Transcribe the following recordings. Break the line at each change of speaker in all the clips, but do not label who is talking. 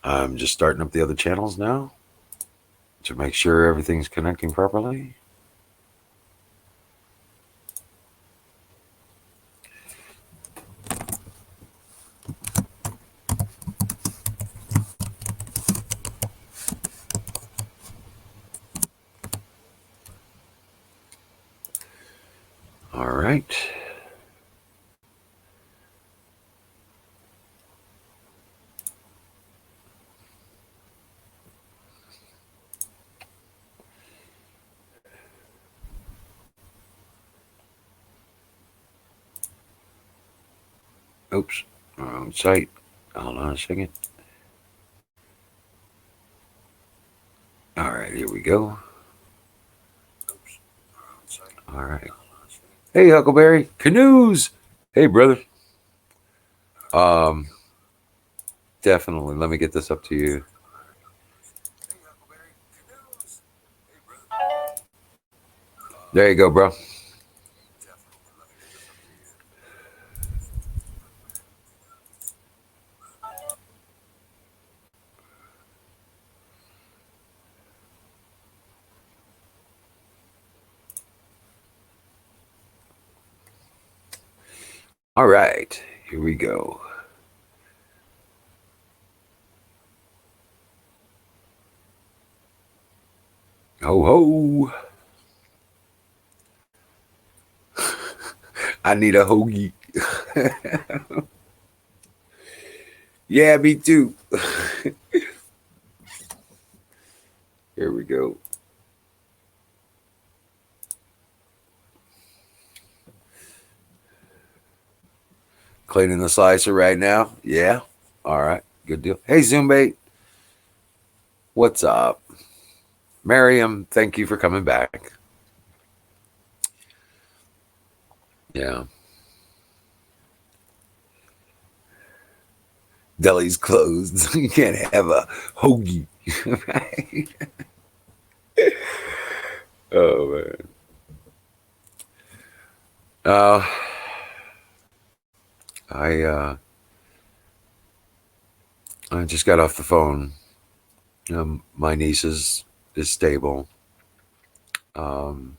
I'm just starting up the other channels now to make sure everything's connecting properly. All right. Oops, wrong site. Hold on a second. All right, here we go. All right. Hey, Huckleberry. Canoes. Hey, brother. Um, Definitely. Let me get this up to you. There you go, bro. All right, here we go. Ho ho. I need a hoagie. Yeah, me too. Here we go. Cleaning the slicer right now. Yeah. All right. Good deal. Hey, Zoombait. What's up? Miriam, thank you for coming back. Yeah. Deli's closed. You can't have a hoagie. Oh, man. Uh, I uh, I just got off the phone. My niece is stable. Um,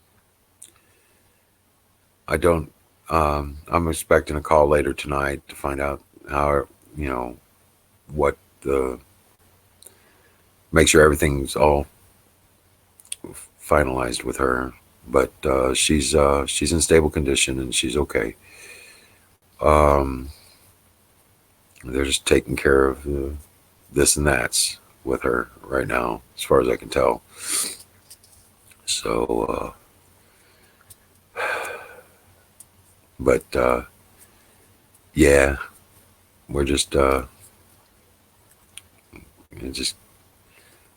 I don't. I'm expecting a call later tonight to find out how you know what the make sure everything's all finalized with her. But she's in stable condition and she's okay. Um, they're just taking care of this and that's with her right now, as far as I can tell. So, but yeah, we're just.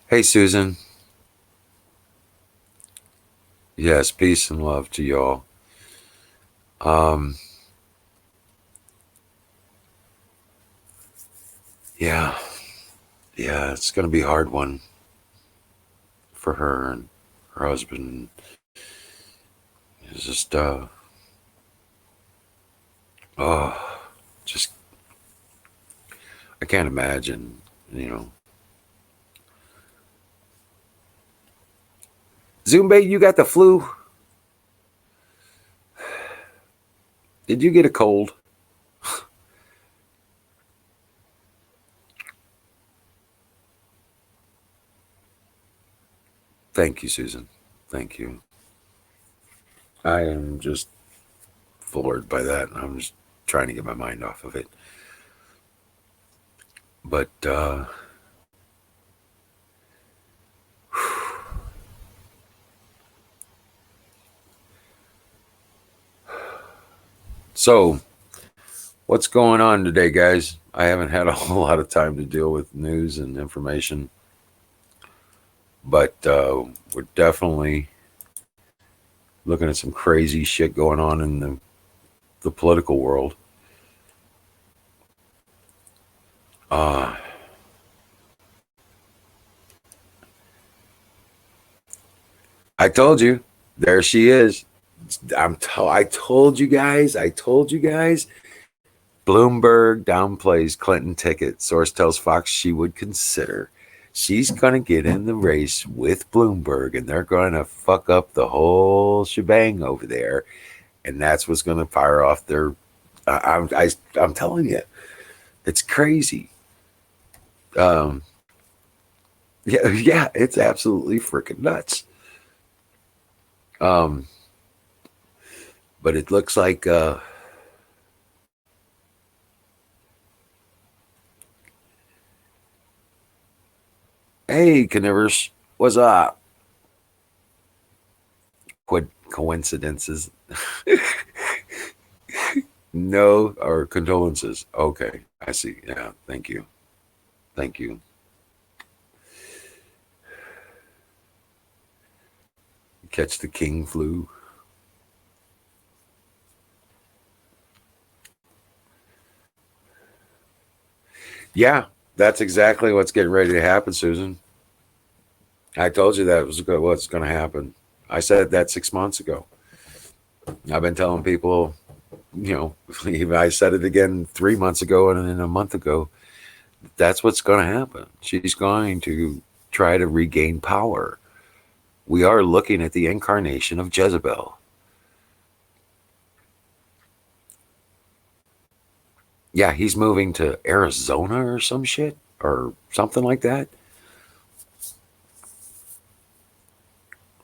Hey, Susan. Yes, peace and love to y'all. Um, yeah, yeah, it's gonna be a hard one for her and her husband. It's just oh, just I can't imagine. You know, Zoombait, you got the flu? Did you get a cold? Thank you, Susan. Thank you. I am just floored by that. I'm just trying to get my mind off of it. But so what's going on today, guys? I haven't had a whole lot of time to deal with news and information, but we're definitely looking at some crazy shit going on in the political world. Uh, I told you, there she is. I told you guys. I told you guys. Bloomberg downplays Clinton ticket. Source tells Fox she would consider. She's going to get in the race with Bloomberg, and they're going to fuck up the whole shebang over there. And that's what's going to fire off their. I'm telling you, it's crazy. Um, yeah, it's absolutely freaking nuts. But it looks like. Hey, Connivers, what's up? Coincidences? No, or condolences. Okay, I see. Yeah, thank you. Thank you. Catch the king flu. Yeah, that's exactly what's getting ready to happen, Susan. I told you that was what's going to happen. I said that 6 months ago. I've been telling people, even I said it again 3 months ago and then a month ago. That's what's going to happen. She's going to try to regain power. We are looking at the incarnation of Jezebel. Yeah, he's moving to Arizona or some shit or something like that.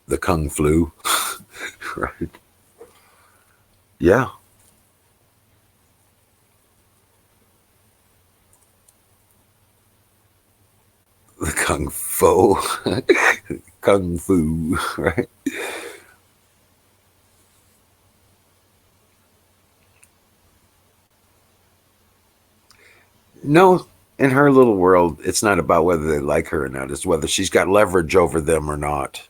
The Kung Flu. Right. Yeah. The Kung Fu. Kung Fu. Right. No, in her little world, it's not about whether they like her or not. It's whether she's got leverage over them or not.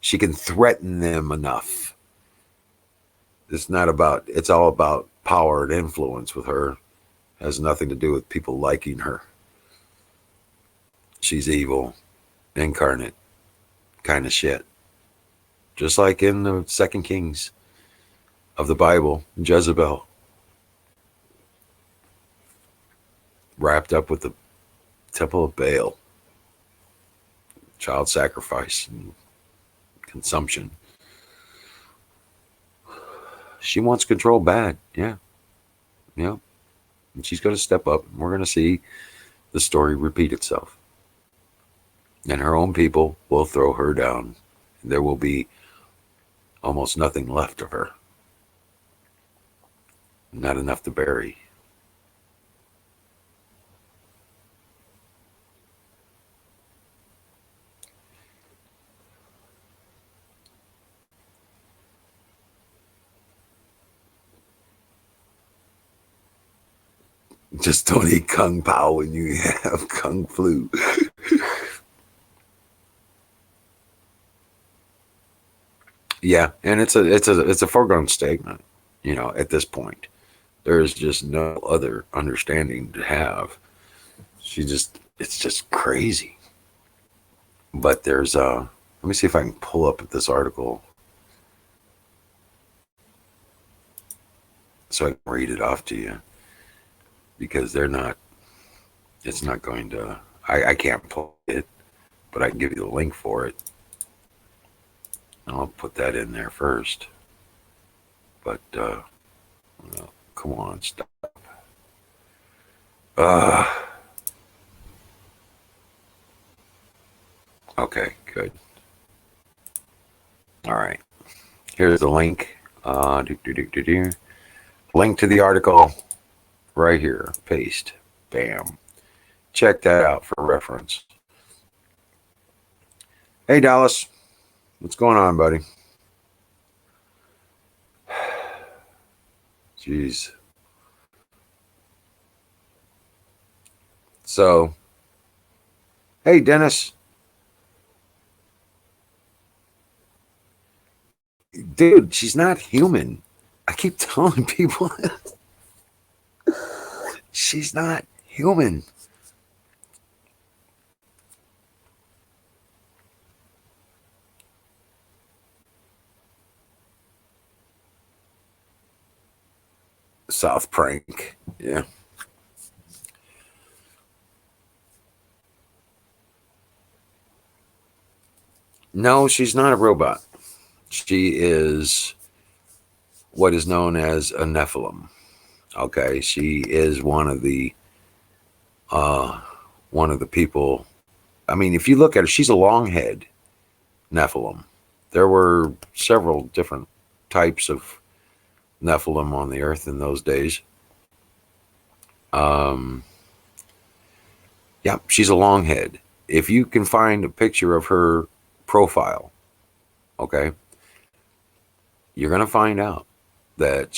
She can threaten them enough. It's all about power and influence with her. It has nothing to do with people liking her. She's evil, incarnate kind of shit. Just like in the Second Kings of the Bible, Jezebel, wrapped up with the temple of Baal, child sacrifice and consumption. She wants control bad. Yeah. Yeah. And she's going to step up. And we're going to see the story repeat itself. And her own people will throw her down. There will be almost nothing left of her. Not enough to bury. Just don't eat kung pao when you have kung flu. Yeah, and it's a foregone statement. At this point, there is just no other understanding to have. It's just crazy. But there's let me see if I can pull up this article so I can read it off to you because it's not going to. I can't pull it, but I can give you the link for it. I'll put that in there first. But well, come on, stop. Uh, okay, good. All right. Here's the link. Link to the article right here. Paste. Bam. Check that out for reference. Hey, Dallas. What's going on, buddy? Jeez. So, hey, Dennis. Dude, she's not human. I keep telling people she's not human. South prank. Yeah. No, she's not a robot. She is what is known as a Nephilim. Okay, she is uh, one of the people. I mean, if you look at her, she's a longhead Nephilim. There were several different types of Nephilim on the earth in those days. Um, yeah, she's a longhead. If you can find a picture of her profile, okay, you're gonna find out that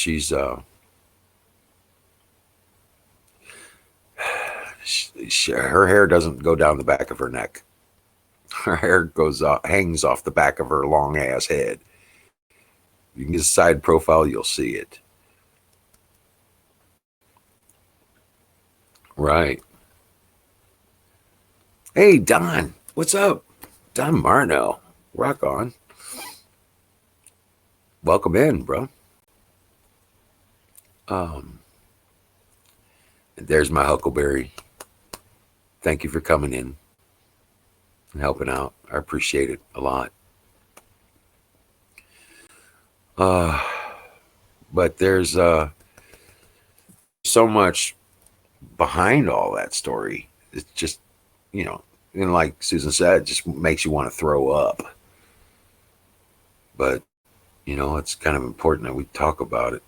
her hair doesn't go down the back of her neck. Her hair hangs off the back of her long ass head. You can get a side profile, you'll see it. Right. Hey, Don, what's up? Don Marno, rock on. Welcome in, bro. Um, there's my Huckleberry. Thank you for coming in and helping out. I appreciate it a lot. Uh, but there's so much behind all that story. It's just, you know, and like Susan said, it just makes you want to throw up. But, you know, it's kind of important that we talk about it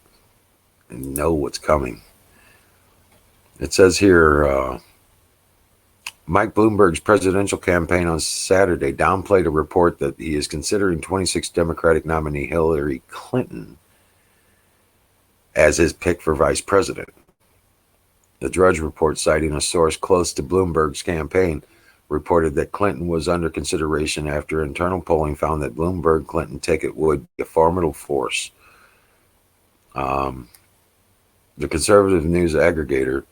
and know what's coming. It says here, Mike Bloomberg's presidential campaign on Saturday downplayed a report that he is considering 26th Democratic nominee Hillary Clinton as his pick for vice president. The Drudge Report, citing a source close to Bloomberg's campaign, reported that Clinton was under consideration after internal polling found that Bloomberg-Clinton ticket would be a formidable force. The conservative news aggregator,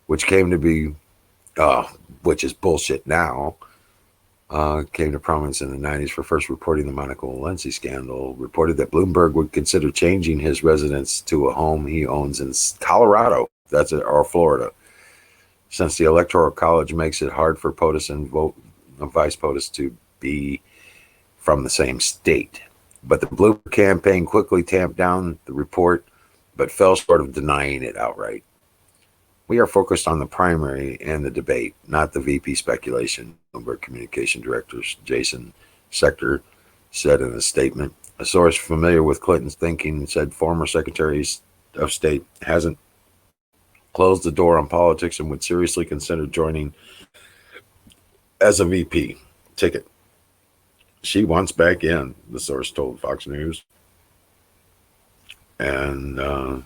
which came to be, which is bullshit now, came to prominence in the 90s for first reporting the Monica Lewinsky scandal, reported that Bloomberg would consider changing his residence to a home he owns in Colorado, or Florida, since the Electoral College makes it hard for POTUS and Vice POTUS to be from the same state. But the Bloomberg campaign quickly tamped down the report, but fell short of denying it outright. We are focused on the primary and the debate, not the VP speculation, Bloomberg Communication Director Jason Sector said in a statement. A source familiar with Clinton's thinking said former Secretary of State hasn't closed the door on politics and would seriously consider joining as a VP ticket. She wants back in, the source told Fox News. And the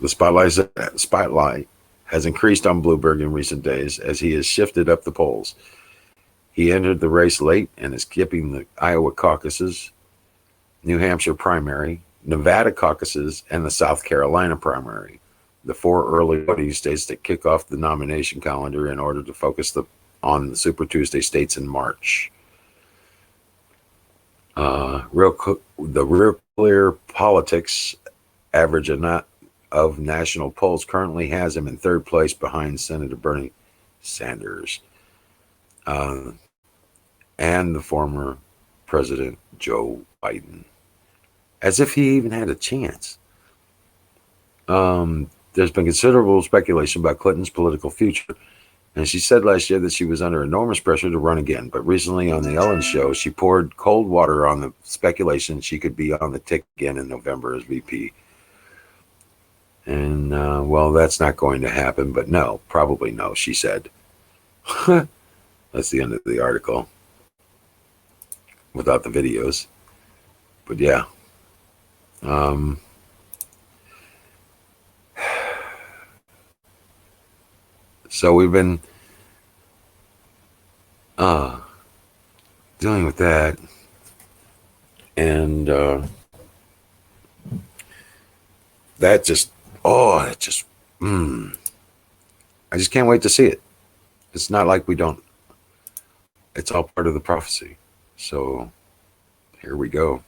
spotlight has increased on Bloomberg in recent days as he has shifted up the polls. He entered the race late and is skipping the Iowa caucuses, New Hampshire primary, Nevada caucuses, and the South Carolina primary, the 4 early voting states that kick off the nomination calendar in order to focus on the Super Tuesday states in March. The Real Clear Politics average of national polls currently has him in 3rd place behind Senator Bernie Sanders and the former President Joe Biden, as if he even had a chance. There's been considerable speculation about Clinton's political future, and she said last year that she was under enormous pressure to run again. But recently on the Ellen Show, she poured cold water on the speculation she could be on the ticket again in November as VP. And, well, that's not going to happen, but no, probably no, she said. That's the end of the article without the videos. But yeah. So we've been dealing with that. And that just, I just can't wait to see it. It's not like we don't. It's all part of the prophecy. So here we go.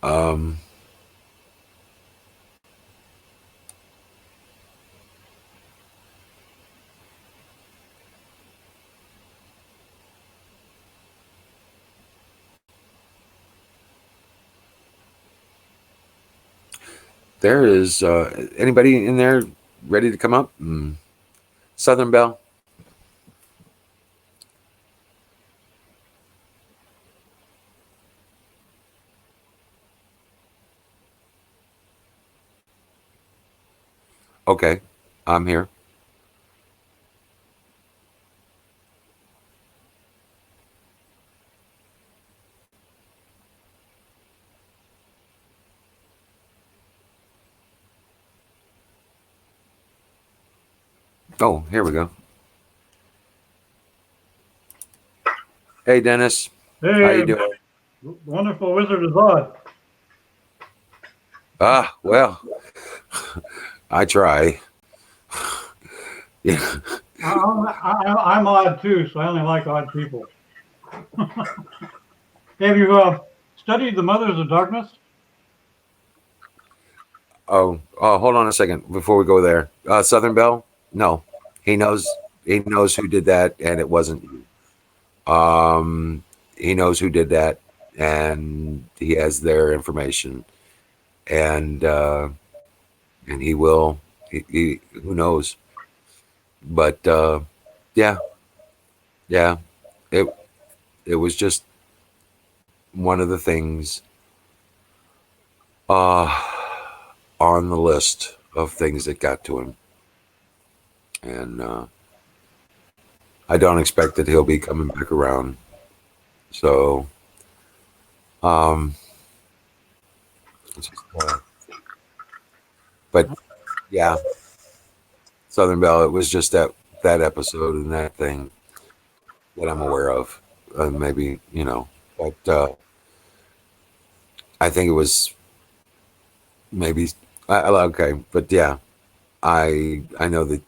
Um, there is anybody in there ready to come up? Southern Belle. Okay, I'm here. Oh, here we go. Hey, Dennis, how
Hey,
you doing?
wonderful Wizard of Oz.
Ah, well, I try. Yeah.
I'm odd too, so I only like odd people. Have you studied the Mothers of Darkness?
Oh, hold on a second before we go there. Southern Belle? No, he knows. He knows who did that, and it wasn't you. He knows who did that, and he has their information, and and he will. He who knows? But yeah, yeah. It it was just one of the things uh, on the list of things that got to him, and I don't expect that he'll be coming back around. So, um, it's just, but yeah, Southern Belle. It was just that episode and that thing that I'm aware of. Maybe but I think it was maybe okay. But yeah, I know that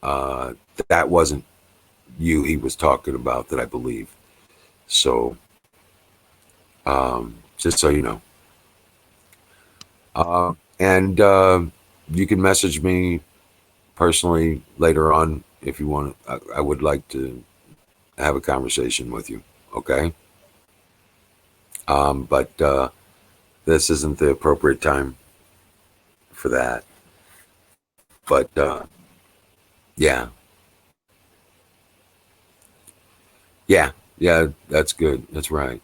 uh, that wasn't you he was talking about. That I believe. So just so you know, and you can message me personally later on if you want. I would like to have a conversation with you. Okay. But this isn't the appropriate time for that. But yeah, yeah, yeah, that's good. That's right.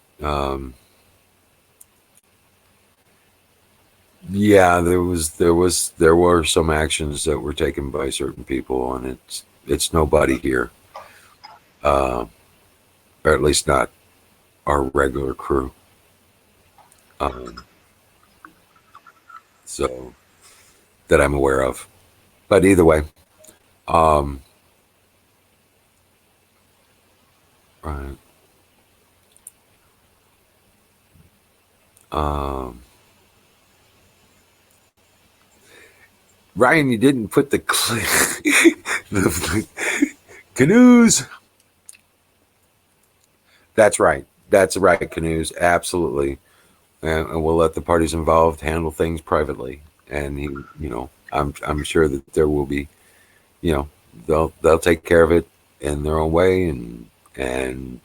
Yeah, there were some actions that were taken by certain people, and it's nobody here, uh, or at least not our regular crew. Um, so that I'm aware of. But either way, um, right. Um, Ryan, you didn't put the canoes. That's right. That's right. Canoes. Absolutely. And we'll let the parties involved handle things privately. And I'm sure that there will be, you know, they'll take care of it in their own way, and and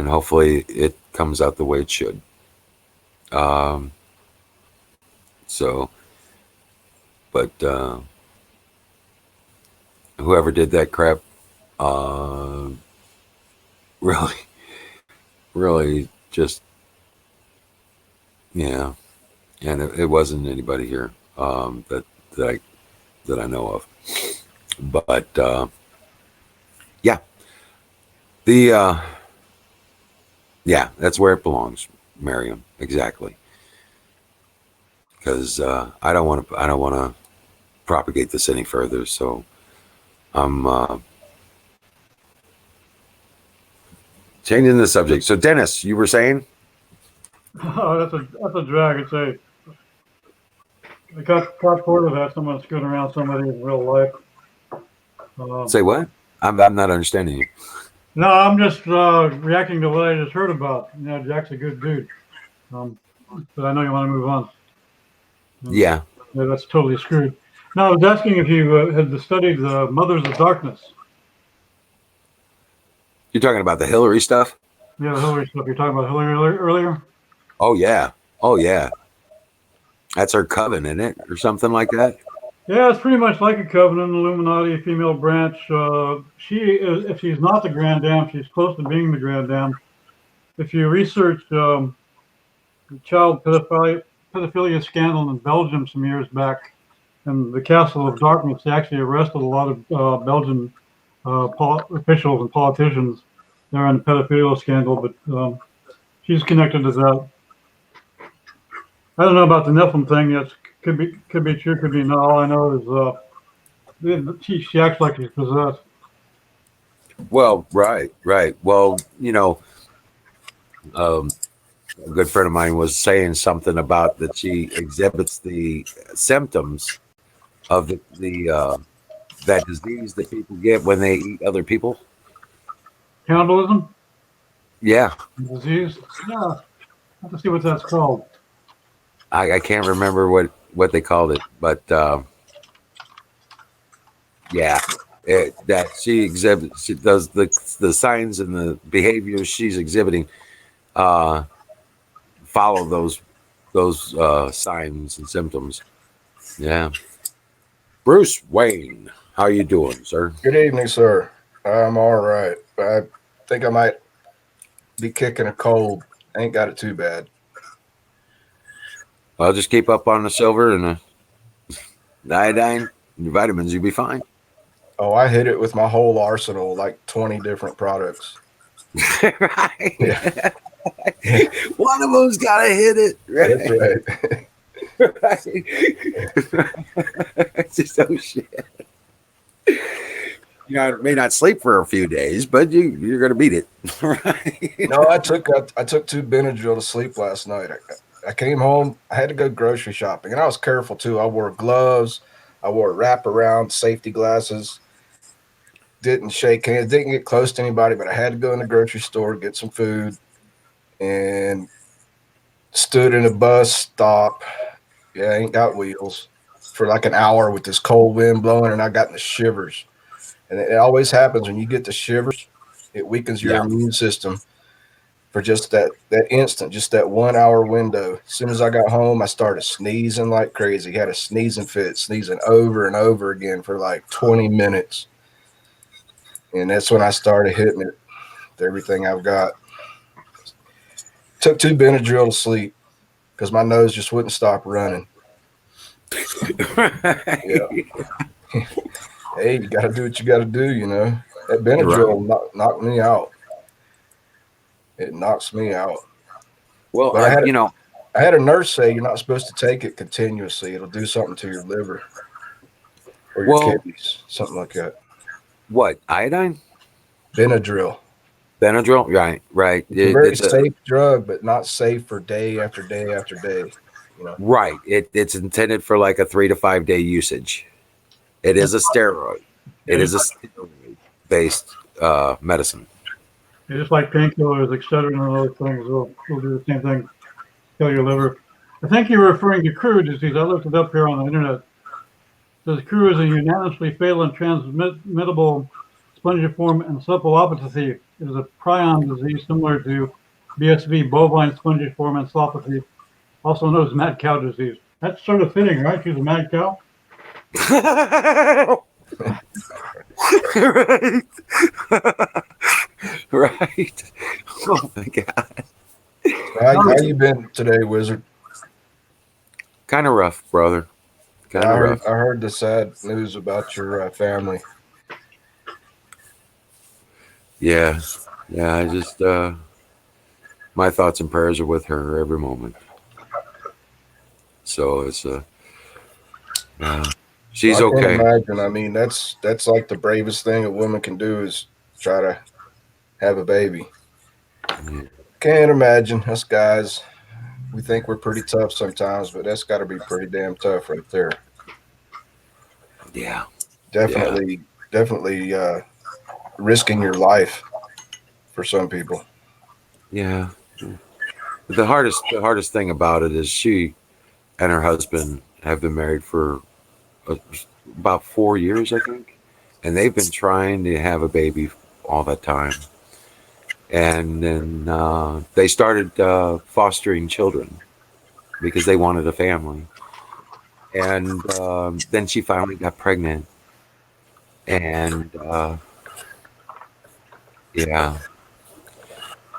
hopefully it comes out the way it should. Um, so, but whoever did that crap, uh, really, really just yeah, and it wasn't anybody here that I that I know of. But yeah, the yeah, that's where it belongs, Miriam. Exactly, because I don't want to propagate this any further. So I'm changing the subject. So Dennis, you were saying,
Oh, that's a drag. It's I got bored of that. Someone screwing around somebody in real life. Um,
say what? I'm not understanding you.
no, I'm just reacting to what I just heard about. You know, Jack's a good dude. Um, but I know you want to move on.
Yeah.
Yeah, that's totally screwed. Now, I was asking if you had studied the Mothers of Darkness.
You're talking about the Hillary stuff?
Yeah, the Hillary stuff. You're talking about Hillary earlier?
Oh yeah. Oh yeah. That's her coven, isn't it? Or something like that?
Yeah, it's pretty much like a Covenant, Illuminati, female branch. She is, if she's not the Grand Dame, she's close to being the Grand Dame. If you research the child pedophilia scandal in Belgium some years back, in the Castle of Darkness, they actually arrested a lot of Belgian officials and politicians there in the pedophilia scandal, but she's connected to that. I don't know about the Nephilim thing. That could be true, could be not. All I know is she acts like she's possessed.
Well, right, right. Well, um, a good friend of mine was saying something about that she exhibits the symptoms of the that disease that people get when they eat other people.
Cannibalism
Yeah,
disease. Yeah, I have to see what that's called.
I can't remember what they called it, but yeah, that she exhibits, she does the signs and the behaviors she's exhibiting uh, follow those signs and symptoms. Yeah, Bruce Wayne, how you doing, sir?
Good evening, sir. I'm all right. I think I might be kicking a cold. Ain't got it too bad.
I'll just keep up on the silver and the iodine and your vitamins. You'll be fine.
Oh, I hit it with my whole arsenal, like 20 different products.
Right.
Yeah,
One of them's got to hit it.
that's
Right.
right.
Right. It's just oh shit. I may not sleep for a few days, but you're gonna beat it. Right.
No, I took two Benadryl to sleep last night. I came home. I had to go grocery shopping, and I was careful too. I wore gloves. I wore wraparound safety glasses. Didn't shake hands. Didn't get close to anybody, but I had to go in the grocery store get some food, and stood in a bus stop. Yeah, I ain't got wheels for like an hour with this cold wind blowing, and I got the shivers. And it always happens when you get the shivers. It weakens your
Yeah.
immune system for just that instant, just that 1 hour window. As soon as I got home, I started sneezing like crazy. Had a sneezing fit, sneezing over and over again for like 20 minutes. And that's when I started hitting it with everything I've got. Took two Benadryl to sleep because my nose just wouldn't stop running. Yeah. Hey, you got to do what you got to do, you know. That
Right.
Benadryl knocked me out. It knocks me out.
Well,
But I had a nurse say you're not supposed to take it continuously. It'll do something to your liver or your
well,
kidneys, something like that.
what iodine,
Benadryl.
Benadryl? Right, right.
It's a very
It's a
safe drug, but not safe for day after day after day. You know.
right. It's intended for like a 3 to 5 day usage. It is a steroid.
Yeah,
It is a steroid based medicine.
just like painkillers, Excedrin, and other things will do the same thing, kill your liver. I think you're referring to Crew disease. I looked it up here on the internet. It says Crew is a unanimously fatal and transmittable spongiform encephalopathy. It is a prion disease similar to BSV, bovine spongiform encephalopathy, also known as mad cow disease. That's sort of fitting, right? She's a mad cow.
Right. Right. Oh my god.
How you been today, Wizard?
Kind of rough, brother. Kind
I
of
heard
rough.
I heard the sad news about your family.
Yeah. Yeah. I just my thoughts and prayers are with her every moment. So it's she's
I can't
okay.
imagine. I mean, that's like the bravest thing a woman can do is try to have a baby.
Yeah.
Can't imagine us guys. We think we're pretty tough sometimes, but that's got to be pretty damn tough right there.
Yeah.
Definitely risking your life for some people.
Yeah. the hardest thing about it is she and her husband have been married for uh, about 4 years, I think, and they've been trying to have a baby all that time. And then they started fostering children because they wanted a family. And then she finally got pregnant, and yeah,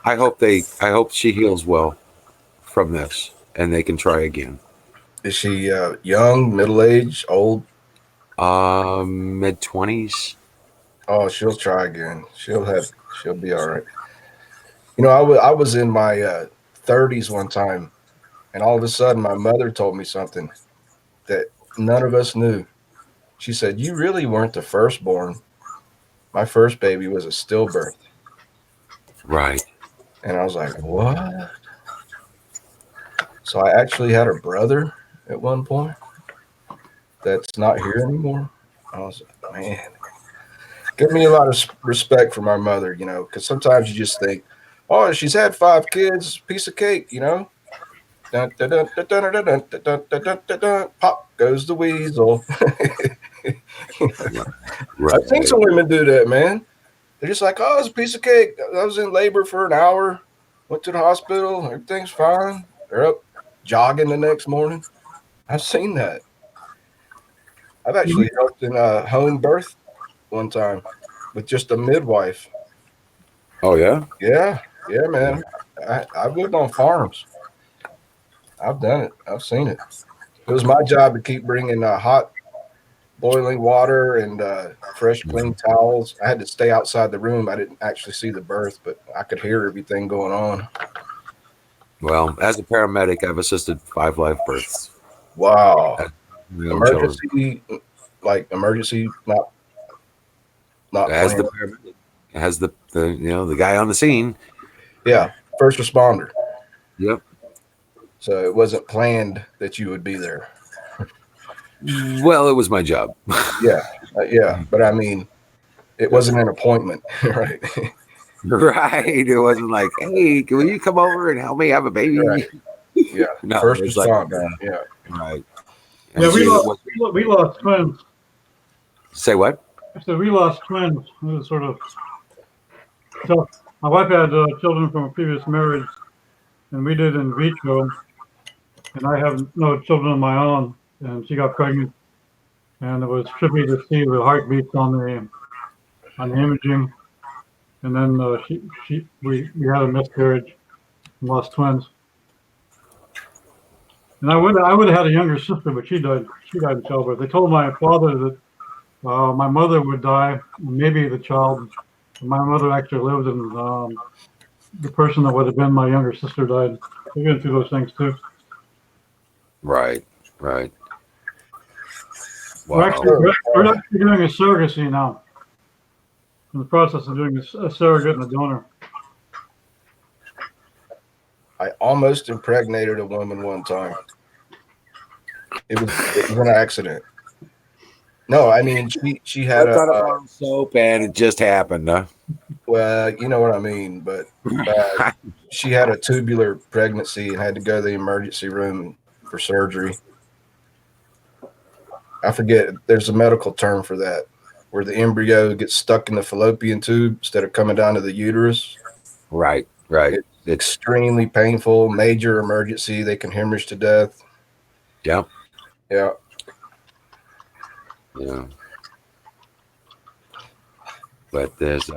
I hope she heals well from this, and they can try again.
Is she young, middle aged, old?
Mid 20s.
Oh, she'll try again. She'll be all right. You know, I was in my 30s one time, and all of a sudden, my mother told me something that none of us knew. She said, "You really weren't the firstborn. My first baby was a stillbirth."
Right.
And I was like, "What?" So I actually had a brother at one point that's not here anymore. I was like, man, give me a lot of respect for my mother, because sometimes you just think, oh, she's had 5 kids, piece of cake, Dun, dun, dun, dun, dun, dun, dun, dun, dun, dun, dun, dun. Pop goes the weasel.
Right.
I've seen
Right.
some women do that, man. They're just like, oh, it's a piece of cake. I was in labor for an hour, went to the hospital, everything's fine. They're up jogging the next morning. I've seen that. I've actually helped in a home birth one time with just a midwife.
Oh yeah.
Yeah, yeah, man. I've lived on farms. I've done it. I've seen it. It was my job to keep bringing hot boiling water and fresh, clean towels. I had to stay outside the room. I didn't actually see the birth, but I could hear everything going on.
Well, as a paramedic, I've assisted 5 live births.
Wow.
At my own children.
Emergency, like emergency, not
As the
planned.
paramedic, as the guy on the scene.
Yeah, first responder.
Yep.
So it wasn't planned that you would be there.
Well, it was my job.
Yeah, yeah. But I mean, it wasn't an appointment, right?
Right. It wasn't like, hey, can you come over and help me have a
Right.
baby?
Yeah.
No,
First
it's like,
responder. Yeah.
right.
Yeah,
And it was,
we lost twins.
say what?
I said we lost twins. It was sort of tough. My wife had children from a previous marriage, and we did in vitro. And I have no children of my own, and she got pregnant, and it was trippy to see the heartbeats on the imaging. And then we had a miscarriage and lost twins. And I would have had a younger sister, but she died. She died in childbirth. They told my father that my mother would die, and maybe the child. My mother actually lived, and the person that would have been my younger sister died. We're going through those things too.
Right. Right.
We're
Wow.
actually we're actually doing a surrogacy now. In the process of doing a surrogate and a donor.
I almost impregnated a woman one time. It was an accident. No, I mean she had
That's not a bar of soap, and it just happened, huh?
well, you know what I mean, but she had a tubular pregnancy and had to go to the emergency room for surgery. I forget. There's a medical term for that, where the embryo gets stuck in the fallopian tube instead of coming down to the uterus.
Right. Right.
It's
It's
extremely painful, major emergency. They can hemorrhage to death.
yeah.
Yeah.
Yeah. But there's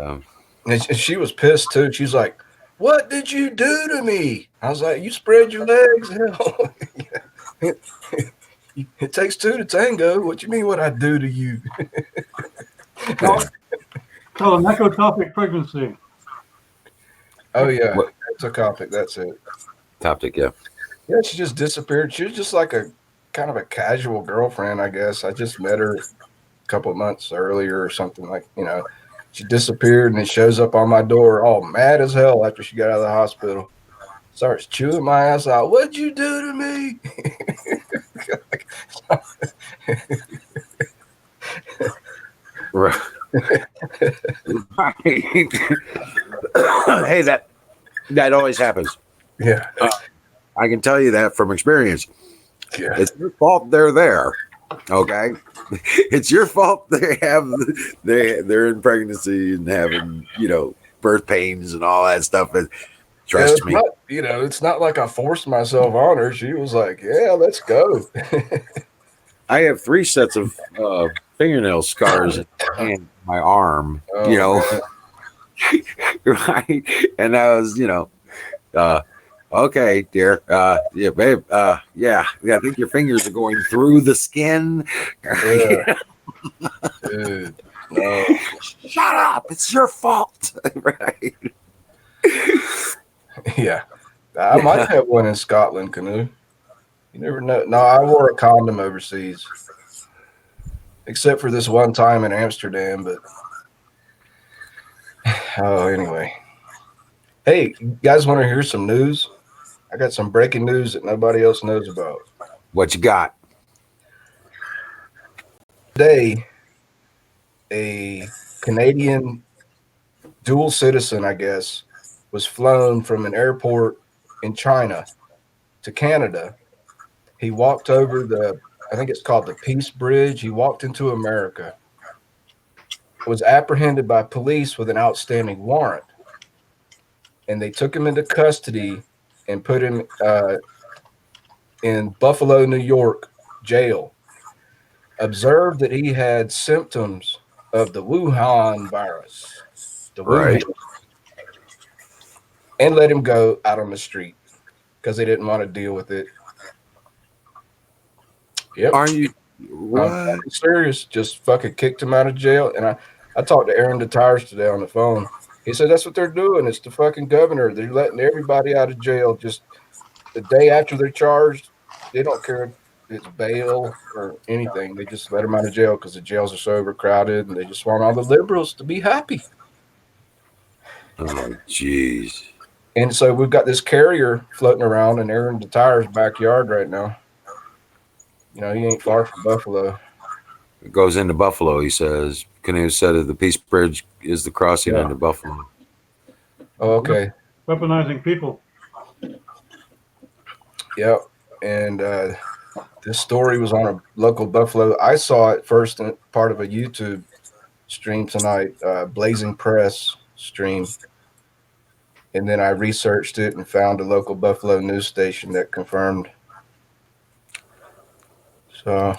And she was pissed too. She's like, "What did you do to me?" I was like, "You spread your legs. Hell, it takes two to tango. What you mean? What I do to you?"
Called an ectopic pregnancy.
Oh yeah,
what
ectopic. That's it.
topic, yeah.
Yeah, she just disappeared. She was just like a kind of a casual girlfriend, I guess. I just met her a couple of months earlier or something like. She disappeared and it shows up on my door all mad as hell after she got out of the hospital. Starts chewing my ass out. What'd you do to me?
Right. Right. Hey, that always happens.
Yeah.
I can tell you that from experience.
Yeah.
It's your fault they're there. Okay, it's your fault they're in pregnancy and having birth pains and all that stuff. And
Yeah,
trust
it's
me,
not, it's not like I forced myself on her. She was like, "Yeah, let's go."
I have 3 sets of fingernail scars in my arm.
Oh man,
Right? And I was, uh, okay, dear, yeah, babe, yeah, I think your fingers are going through the skin.
yeah, dude, no,
Shut up! It's your fault, right?
yeah. I might have one in Scotland, Canoe. You never know. No, I wore a condom overseas, except for this one time in Amsterdam. But oh, anyway. Hey, you guys want to hear some news? I got some breaking news that nobody else knows about.
What you got?
Today, a Canadian dual citizen, I guess, was flown from an airport in China to Canada. He walked over I think it's called the Peace Bridge. He walked into America, was apprehended by police with an outstanding warrant, and they took him into custody and put him in Buffalo, New York jail. Observed that he had symptoms of the Wuhan virus, the Wuhan,
Right?
and let him go out on the street because they didn't want to deal with it. Yep.
Are you
I'm
what?
fucking serious. Just fucking kicked him out of jail. And I talked to Aaron DeTires today on the phone. He said that's what they're doing. It's the fucking governor. They're letting everybody out of jail just the day after they're charged. They don't care if it's bail or anything. They just let them out of jail because the jails are so overcrowded and they just want all the liberals to be happy.
Oh, jeez.
And so we've got this carrier floating around in Aaron DeTires' backyard right now. He ain't far from Buffalo.
It goes into Buffalo. He says. Canoe said that the Peace Bridge is the crossing
Yeah.
into Buffalo.
Oh, okay.
Weaponizing people.
Yep. And this story was on a local Buffalo. I saw it first in part of a YouTube stream tonight, Blazing Press stream. And then I researched it and found a local Buffalo news station that confirmed. So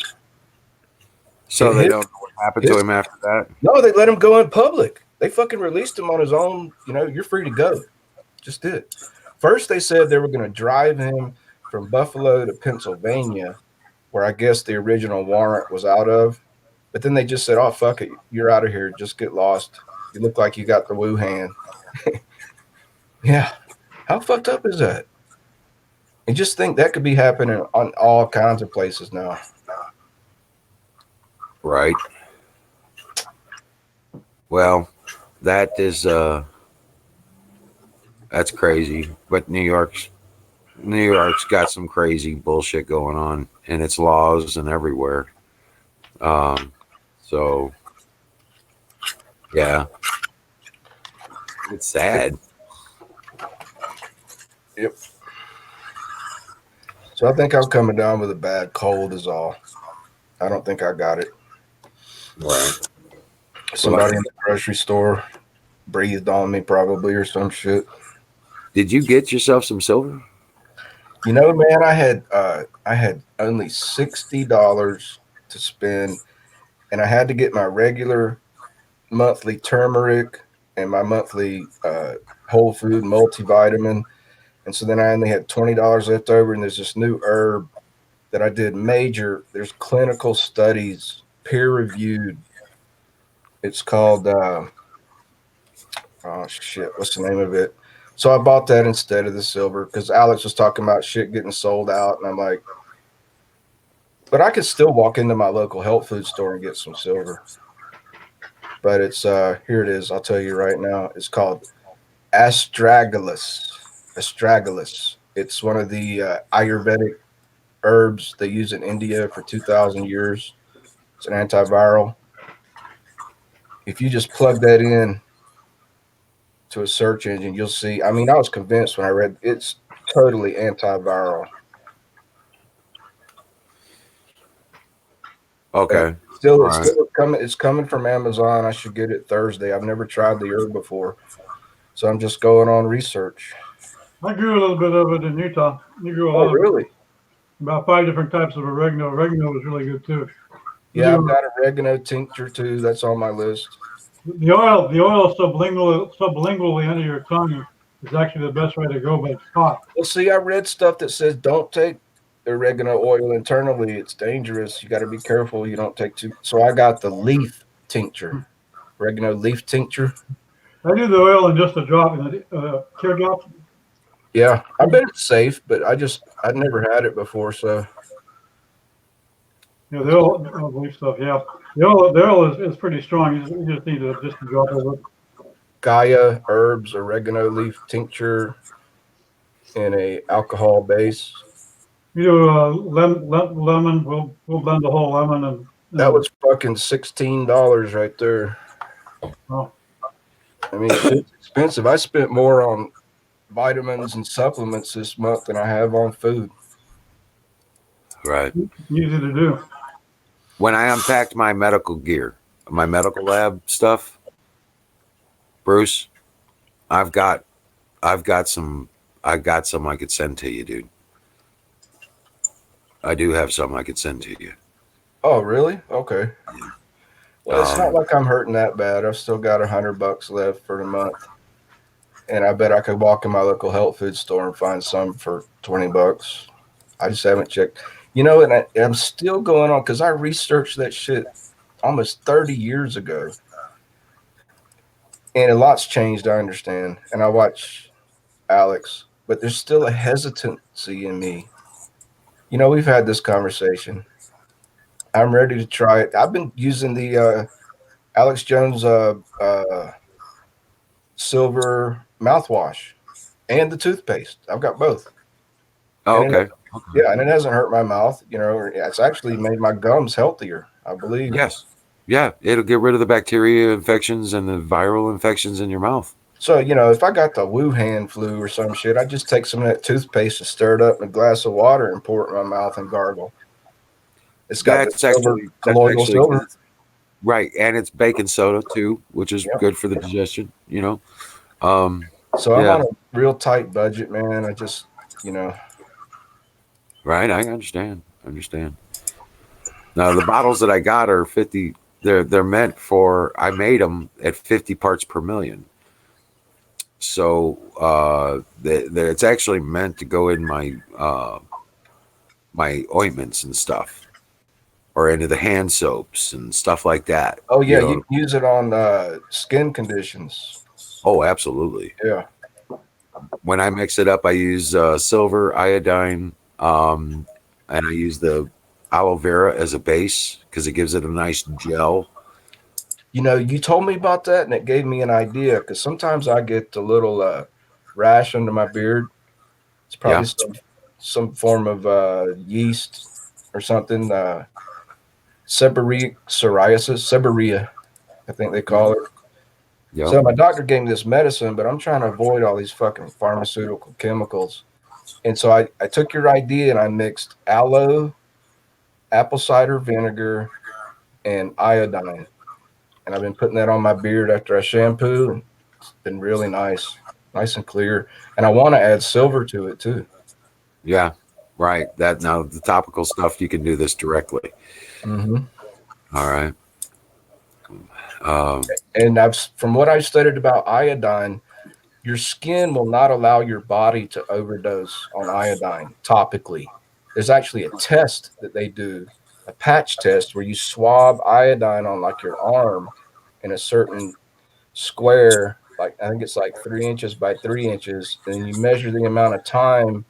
they don't know what happened to him after that.
No, they let him go in public. They fucking released him on his own. You're free to go. Just did. First, they said they were going to drive him from Buffalo to Pennsylvania, where I guess the original warrant was out of. But then they just said, "Oh, fuck it. You're out of here. Just get lost. You look like you got the Wuhan." Yeah. How fucked up is that? And just think that could be happening on all kinds of places now.
Right. Well, that is that's crazy. But New York's got some crazy bullshit going on in its laws and everywhere. So yeah, it's sad.
Yep. So I think I'm coming down with a bad cold is all. I don't think I got it.
Right.
Somebody in the grocery store breathed on me probably or some shit.
Did you get yourself some silver?
Man, I had only $60 to spend, and I had to get my regular monthly turmeric and my monthly whole food multivitamin. And so then I only had $20 left over, and there's this new herb that I did there's clinical studies, peer reviewed. It's called oh shit, what's the name of it? So I bought that instead of the silver because Alex was talking about shit getting sold out, and I'm like, but I could still walk into my local health food store and get some silver. But it's here it is. I'll tell you right now. It's called astragalus. Astragalus. It's one of the Ayurvedic herbs they use in India for 2,000 years. It's an antiviral. If you just plug that in to a search engine, you'll see. I mean, I was convinced when I read it's totally antiviral. And
Okay.
still,
All
it's
right.
still coming. It's coming from Amazon. I should get it Thursday. I've never tried the herb before, so I'm just going on research.
I grew a little bit of it in Utah. You grew a
Oh,
lot of it.
really?
About 5 different types of oregano. Oregano was really good too.
Yeah, I've
You
got oregano tincture too. That's on my list.
the oil sublingually under your tongue is actually the best way to go, but it's hot.
Well, see, I read stuff that says don't take oregano oil internally. It's dangerous. You got to be careful. You don't take too. So I got the leaf tincture, oregano leaf tincture.
I do the oil in just a drop, in tear drops.
Yeah, I bet it's safe, but I'd never had it before. So
Yeah, the oil, leaf stuff. Yeah, the oil is pretty strong. You just need to just a drop of it.
Gaia herbs, oregano leaf tincture in a alcohol base.
You do lemon. We'll blend the whole lemon
That
and
was fucking $16 right there.
oh,
I mean, shit's expensive. I spent more on vitamins and supplements this month than I have on food.
Right.
easy to do.
When I unpacked my medical gear, my medical lab stuff, Bruce, I've got I've got some I got some I could send to you, dude. I do have some I could send to you.
Oh, really? Okay. Well, it's not
Um,
like I'm hurting that bad. I've still got $100 left for the month, and I bet I could walk in my local health food store and find some for $20. I just haven't checked. And I'm still going on because I researched that shit almost 30 years ago, and a lot's changed. I understand, and I watch Alex, but there's still a hesitancy in me. We've had this conversation. I'm ready to try it. I've been using the Alex Jones silver mouthwash and the toothpaste. I've got both,
oh,
and
okay.
yeah, and it hasn't hurt my mouth. It's actually made my gums healthier, I believe.
Yes. Yeah, it'll get rid of the bacteria infections and the viral infections in your mouth.
So if I got the Wuhan flu or some shit, I just take some of that toothpaste and stir it up in a glass of water and pour it in my mouth and gargle. It's got the silver,
That's
colloidal
actually
silver.
right, and it's baking soda too, which is
Yeah.
good for the digestion. Um,
So I'm
yeah,
on a real tight budget, man. I just,
right. I understand. I understand. Now the bottles that I got are 50. They're meant for. I made them at 50 parts per million. So it's actually meant to go in my ointments and stuff, or into the hand soaps and stuff like that.
oh
You
yeah, you
know.
can use it on skin conditions.
Oh, absolutely.
Yeah.
When I mix it up, I use silver, iodine, and I use the aloe vera as a base because it gives it a nice gel.
You told me about that, and it gave me an idea because sometimes I get a little rash under my beard. It's probably
Yeah.
some form of yeast or something. Seborrheic psoriasis, seborrhea, I think they call it.
Yep.
So my doctor gave me this medicine, but I'm trying to avoid all these fucking pharmaceutical chemicals. And so I took your idea and I mixed aloe, apple cider vinegar, and iodine. And I've been putting that on my beard after I shampoo, and it's been really nice and clear. And I want to add silver to it too.
Yeah. Right. That now the topical stuff you can do this directly.
Mm-hmm.
All right. Um,
And from what I've studied about iodine, your skin will not allow your body to overdose on iodine topically. There's actually a test that they do, a patch test where you swab iodine on like your arm in a certain square, like I think it's like 3 inches by 3 inches, and you measure the amount of time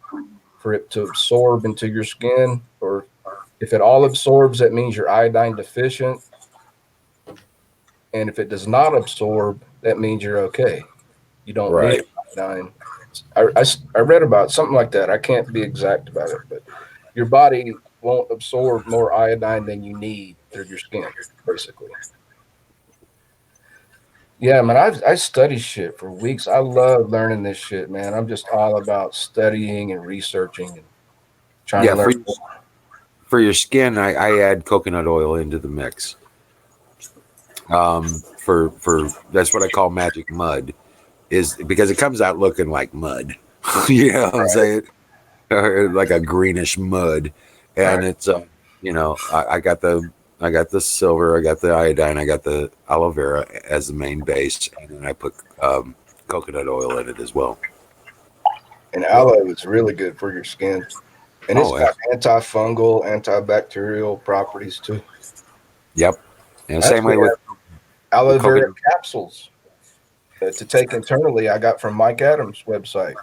for it to absorb into your skin. Or if it all absorbs, that means you're iodine deficient. And if it does not absorb, that means you're okay. You don't need
right.
iodine. I read about something like that. I can't be exact about it, but your body won't absorb more iodine than you need through your skin, basically. Yeah, man, I study shit for weeks. I love learning this shit, man. I'm just all about studying and researching and trying to
Yeah,
learn.
for your skin, I add coconut oil into the mix. For that's what I call magic mud, is because it comes out looking like mud. You know what I'm saying? Like a greenish mud, and
Right.
it's I got the silver, I got the iodine, I got the aloe vera as the main base, and then I put coconut oil in it as well.
And
So,
aloe is really good for your skin. And it's
oh,
got antifungal, antibacterial properties too.
yep, and
I
same
actually
way with
have aloe vera
coconut.
capsules to take internally. I got from Mike Adams' website.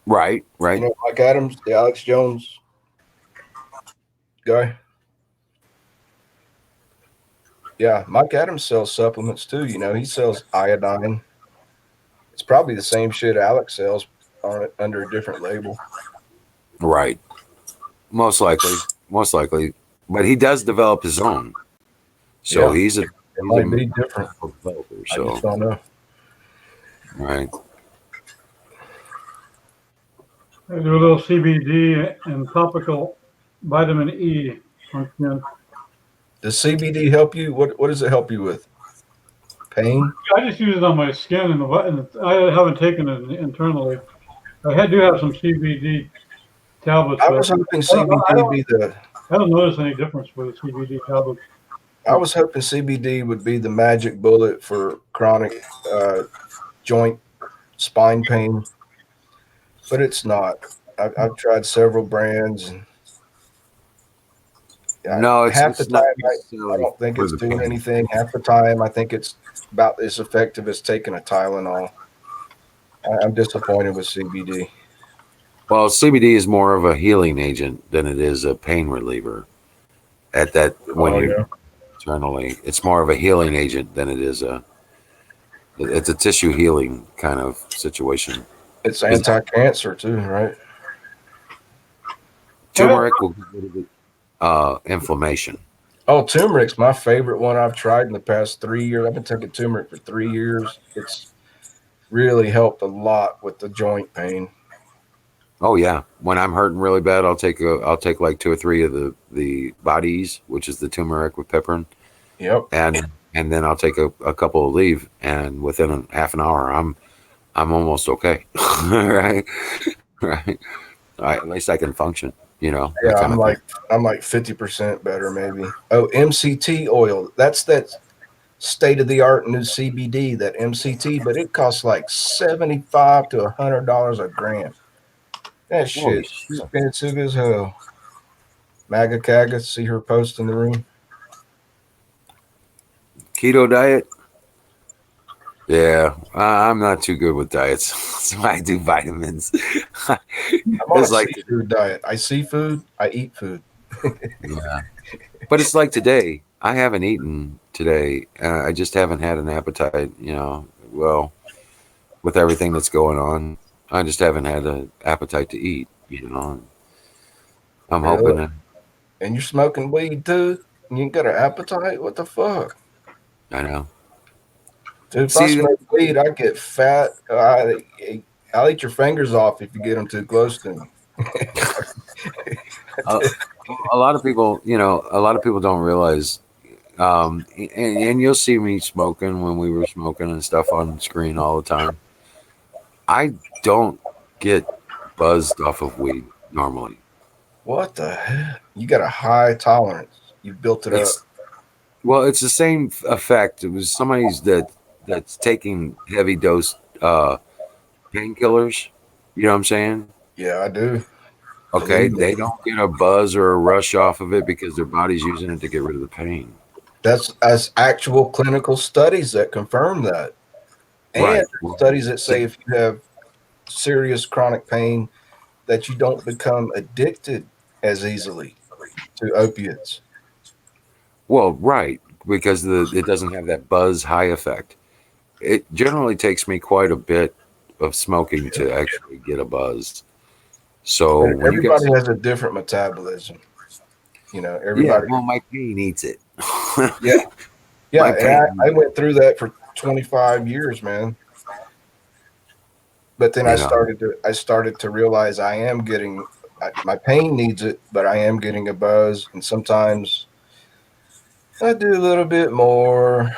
Right,
You
right,
know Mike Adams, the Alex Jones guy? Yeah, Mike Adams sells supplements too. You know, he sells iodine. It's probably the same shit Alex sells on it under a different label.
right. Most likely, most likely, but he does develop his own. So
Yeah, it
he's a
might be different.
developer.
I just
So
don't know.
right.
I do a little CBD and topical vitamin E on skin.
Does CBD help you? What does it help you with? Pain?
I just use it on my skin, I haven't taken it internally. Do have some CBD tablets,
I
but
was hoping
I don't know.
CBD be the
I don't notice any difference with the CBD tablets.
I was hoping CBD would be the magic bullet for chronic joint spine pain, but it's not. I've tried several brands, and
No,
half the
it's not
time I
necessarily
don't think
for
it's
the
doing
pain.
anything. Half the time I think it's about as effective as taking a Tylenol. I'm disappointed with CBD.
Well, CBD is more of a healing agent than it is a pain reliever. At that, when
Oh
you're
yeah,
internally, it's more of a healing agent than it is a. It's a tissue healing kind of situation.
it's
'Cause
anti-cancer too, right?
Yeah,
turmeric will get rid of the inflammation.
Oh, turmeric's my favorite one I've tried in the past 3 years. I've been taking turmeric for 3 years. It's really helped a lot with the joint pain.
Oh yeah, when I'm hurting really bad, I'll take like two or three of the bodies, which is the turmeric with peppermint,
Yep.
and then I'll take a couple of leave, and within a half an hour, I'm almost okay. Right, right. At least I can function. You know
Yeah,
that kind of thing.
I'm like 50% better maybe. Oh, MCT oil. That's that state of the art new CBD, that MCT, but it costs like 75 to $100 a gram. That
Holy
shit
shit!
expensive as hell. Maga Kaga, see her post in the room.
Keto diet. Yeah, I'm not too good with diets, so I do vitamins.
I'm on a
It's like
seafood diet. I see food, I eat food.
yeah. But it's like today. I haven't eaten today. I just haven't had an appetite. Well, with everything that's going on, I just haven't had an appetite to eat. I'm hoping
Really?
that
And you're smoking weed too? And you ain't got an appetite? What the fuck?
I know.
Dude, if I
See,
smoke weed, I get fat. I'll eat your fingers off if you get them too close to me.
a, a lot of people, a lot of people don't realize. And you'll see me smoking when we were smoking and stuff on screen all the time. I don't get buzzed off of weed normally.
What the hell? You got a high tolerance. You built it up.
It's Well, it's the same effect. It was somebody's that's taking heavy dose painkillers. You know what I'm saying?
Yeah, I do.
Okay,
Believe me.
they don't get a buzz or a rush off of it because their body's using it to get rid of the pain.
That's actual clinical studies that confirm that. And
Right. Well,
studies that say if you have serious chronic pain, that you don't become addicted as easily to opiates.
right, because it doesn't have that buzz high effect. It generally takes me quite a bit of smoking to actually get a buzz. So when you
Everybody
guys,
has a different metabolism. You know,
yeah,
everybody.
well, my pain eats it.
Yeah,
My
yeah. And
pain.
I went through that for 25 years, man. But then
You know,
I started to realize I am getting my pain needs it, but I am getting a buzz, and sometimes I do a little bit more.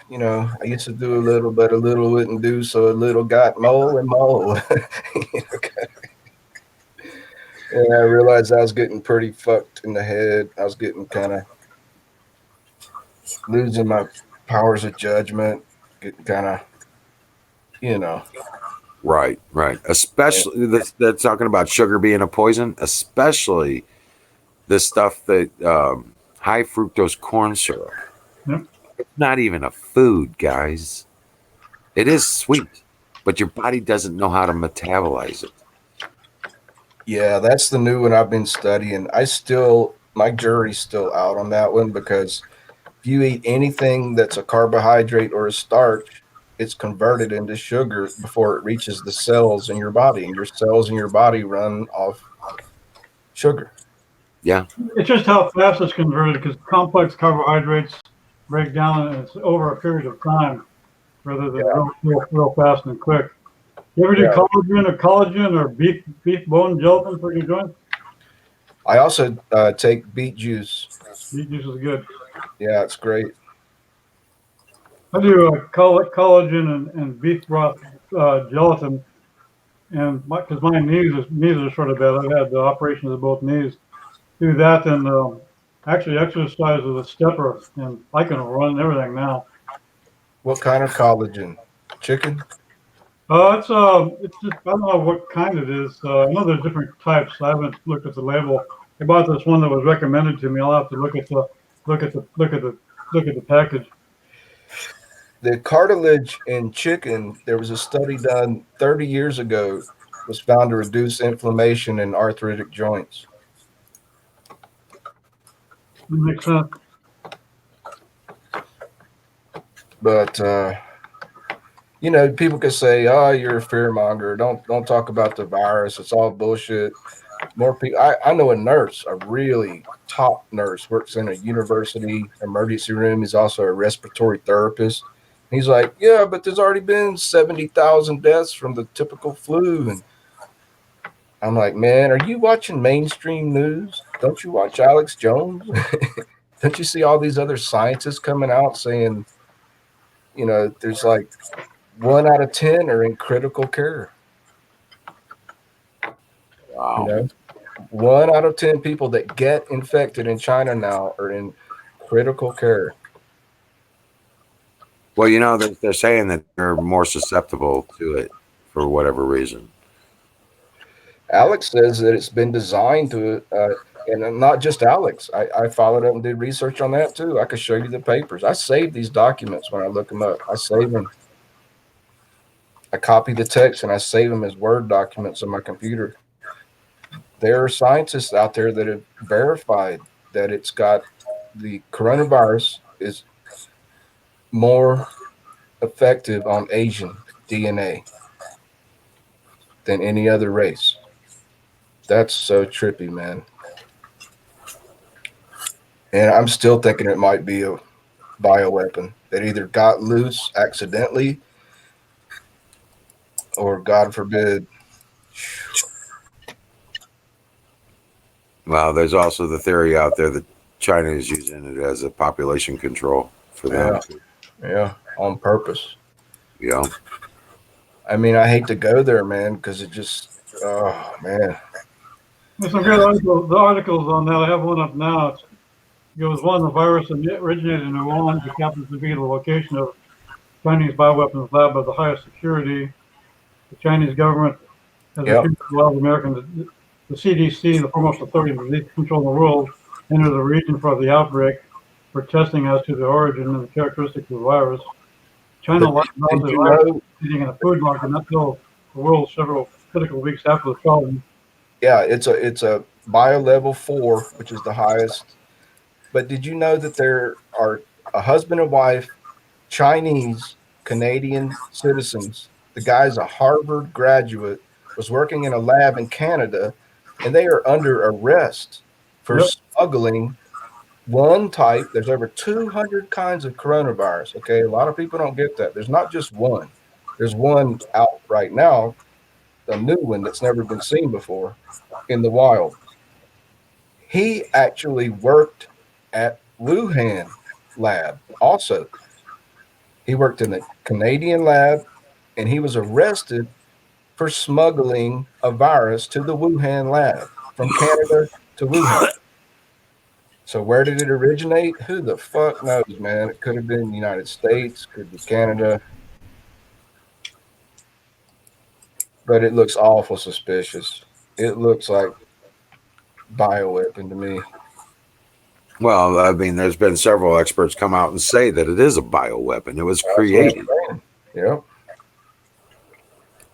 You know, I used to do a little, but a little wouldn't do, so a little got more and more. You know, and I realized I was getting pretty fucked in the head. I was getting kind of losing my powers of judgment, getting kind of, you know.
right, right.
Yeah,
Especially they're talking about sugar being a poison, especially this stuff that high fructose corn syrup.
Yep.
It's not even a food, guys. It is sweet, but your body doesn't know how to metabolize it.
yeah, that's the new one I've been studying. My jury's still out on that one because if you eat anything that's a carbohydrate or a starch, it's converted into sugar before it reaches the cells in your body, and your cells in your body run off sugar.
Yeah,
It's just how fast it's converted because complex carbohydrates break down and it's over a period of time rather than
Yeah,
real fast and quick. You ever do
yeah.
collagen or beef bone gelatin for your joints?
I also take beet juice.
Beet juice is good.
Yeah, it's great.
I do collagen and beef broth gelatin, and because my knees are sort of bad. I've had the operations of both knees. Do that and actually exercise with a stepper, and I can run and everything now.
What kind of collagen? Chicken?
It's just I don't know what kind it is. I know there's different types. I haven't looked at the label. I bought this one that was recommended to me. I'll have to look at the package.
The cartilage in chicken, there was a study done 30 years ago, was found to reduce inflammation in arthritic joints.
It makes sense.
But you know, people could say, "Oh, you're a fear monger. Don't talk about the virus. It's all bullshit." More people. I know a nurse, a really top nurse, works in a university emergency room. He's also a respiratory therapist. He's like, "Yeah, but there's already been 70,000 deaths from the typical flu." And I'm like, "Man, are you watching mainstream news? Don't you watch Alex Jones? Don't you see all these other scientists coming out saying, you know, there's like 1 out of 10 are in critical care. You
wow.
know, 1 out of 10 people that get infected in China now are in critical care."
Well, you know, they're saying that they're more susceptible to it for whatever reason.
Alex says that it's been designed to, and not just Alex. I followed up and did research on that too. I could show you the papers. I save these documents when I look them up. I save them. I copy the text and I save them as Word documents on my computer. There are scientists out there that have verified that it's got the coronavirus is more effective on Asian DNA than any other race. That's so trippy, man. And I'm still thinking it might be a bioweapon that either got loose accidentally or, God forbid,
Well, there's also the theory out there that China is using it as a population control for them.
yeah, yeah, on purpose.
You know,
I mean, I hate to go there, man, because it just, oh, man.
There's some good articles on that. I have one up now. It goes one, the virus originated in Wuhan, which happens to be the location of Chinese bioweapons lab of the highest security. The Chinese government has
Yep.
refused to allow the Americans, the CDC, the foremost authority in disease control in the world, enter the region for the outbreak for testing as to the origin and the characteristics of the virus. China
But
allowed
did
the
you
virus
know?
eating in a food market not until the world several critical weeks after the problem.
Yeah, it's a bio level 4, which is the highest. But did you know that there are a husband and wife, Chinese Canadian citizens? The guy's a Harvard graduate, was working in a lab in Canada, and they are under arrest for
Yep.
smuggling one type. There's over 200 kinds of coronavirus. Okay, a lot of people don't get that. There's not just one. There's one out right now, a new one that's never been seen before in the wild. He actually worked at Wuhan lab. Also, he worked in the Canadian lab, and he was arrested for smuggling a virus to the Wuhan lab from Canada to Wuhan. So where did it originate? Who the fuck knows, man? It could have been the United States, could be Canada, but it looks awful suspicious. It looks like bioweapon to me.
Well, I mean, there's been several experts come out and say that it is a bioweapon. It was
That's what
created.
I'm saying. Yep.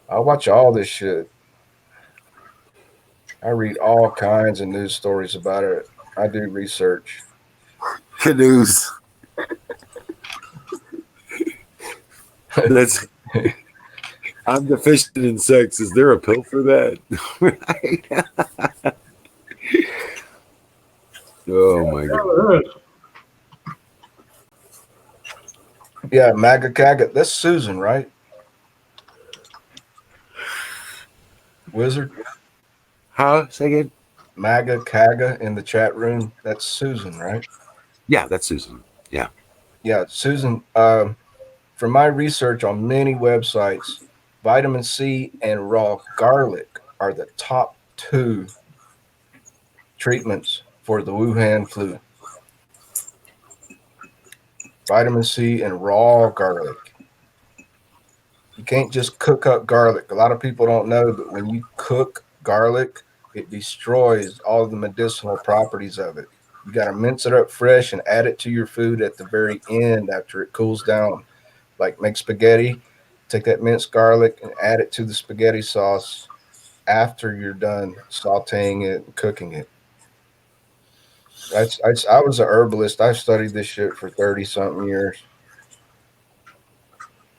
I watch all this shit. I read all kinds of news stories about it. I do research.
Canoes. That's. I'm deficient in sex. Is there a pill for that? Right? Oh my god.
Yeah, there is.
Yeah, MAGA Caga. That's Susan, right? Wizard?
Huh? Say again?
MAGA Caga in the chat room. That's Susan, right?
Yeah, that's Susan. Yeah.
Yeah, Susan. From my research on many websites, vitamin C and raw garlic are the top two treatments for the Wuhan flu. Vitamin C and raw garlic. You can't just cook up garlic. A lot of people don't know, but when you cook garlic, it destroys all the medicinal properties of it. You got to mince it up fresh and add it to your food at the very end after it cools down. Like make spaghetti, take that minced garlic and add it to the spaghetti sauce after you're done sauteing it and cooking it. I was a herbalist. I studied this shit for 30 something years.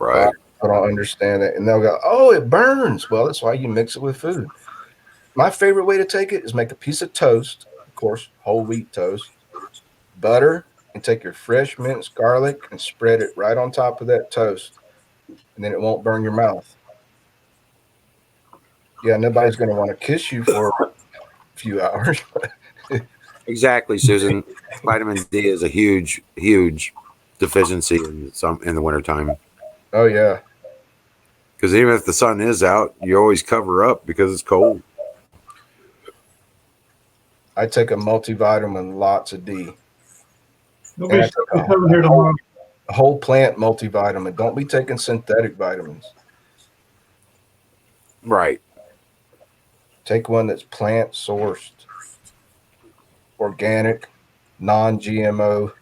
A lot
Right.
of people don't understand it. And they'll go, oh, it burns. Well, that's why you mix it with food. My favorite way to take it is make a piece of toast, of course, whole wheat toast, butter, and take your fresh minced garlic and spread it right on top of that toast. And then it won't burn your mouth. Yeah, nobody's going to want to kiss you for a few hours.
Exactly, Susan. Vitamin D is a huge, huge deficiency in the wintertime.
Oh, yeah.
Because even if the sun is out, you always cover up because it's cold.
I take a multivitamin, lots of D.
It'll
And
be
I take
77 here tomorrow.
a whole plant multivitamin. Don't be taking synthetic vitamins.
Right.
Take one that's plant sourced, organic, non GMO.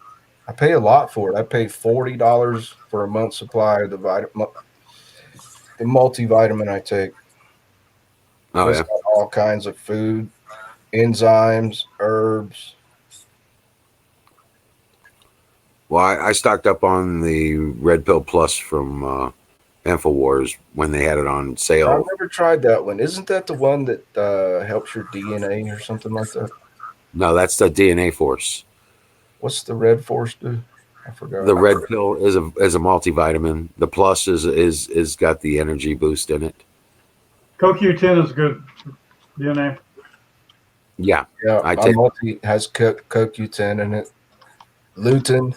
I pay a lot for it. I pay $40 for a month's supply of the multivitamin I take.
Oh
It's
yeah.
got all kinds of food, enzymes, herbs.
Well, I stocked up on the Red Pill Plus from Infowars when they had it on
I've
sale.
never tried that one. Isn't that the one that helps your DNA or something like that?
No, that's the DNA Force.
What's the Red Force do? I forgot.
The Red Pill is a multivitamin. The Plus is got the energy boost in it.
CoQ10 is good DNA.
Yeah,
Yeah,
I
my
take.
multi has CoQ10 in it. Lutein,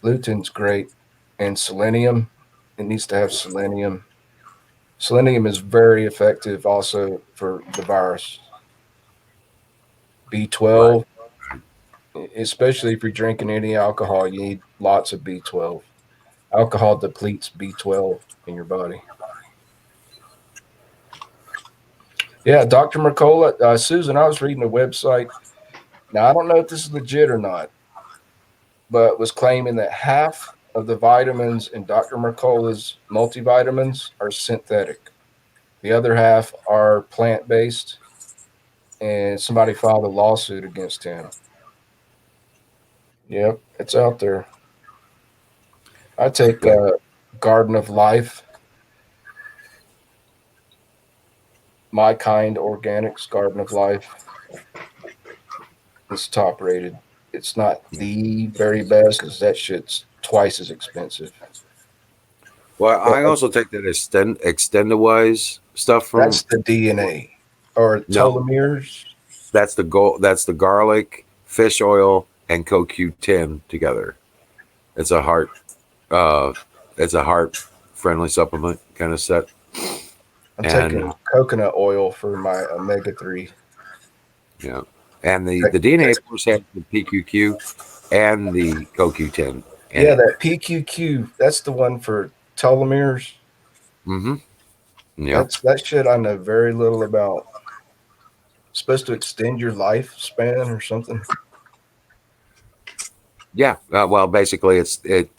lutein's great, and selenium. It needs to have selenium. Selenium is very effective also for the virus.
Right.
B12, especially if you're drinking any alcohol, you need lots of B12. Alcohol depletes B12 in your body. Yeah, Dr. Mercola, Susan, I was reading a website. Now, I don't know if this is legit or not, but was claiming that half of the vitamins in Dr. Mercola's multivitamins are synthetic. The other half are plant based, and somebody filed a lawsuit against him. Yep, it's out there. I take
Yeah.
Garden of Life, My Kind Organics Garden of Life. It's top rated. it's not the very best because that shit's twice as expensive.
Well,
But
I also take that extendawise stuff from
that's the DNA or
no,
telomeres.
that's the goal. That's the garlic, fish oil, and CoQ10 together. It's a heart. Uh, it's a heart friendly supplement kind of set.
I'm
And
taking coconut oil for my omega-3.
yeah, and the
Take-
DNA
take-
of course has the PQQ and the CoQ10 in
yeah,
it.
that PQQ, that's the one for telomeres.
Mm-hmm. Yeah.
That's that shit I know very little about. It's supposed to extend your lifespan or something.
Yeah. Well, basically, it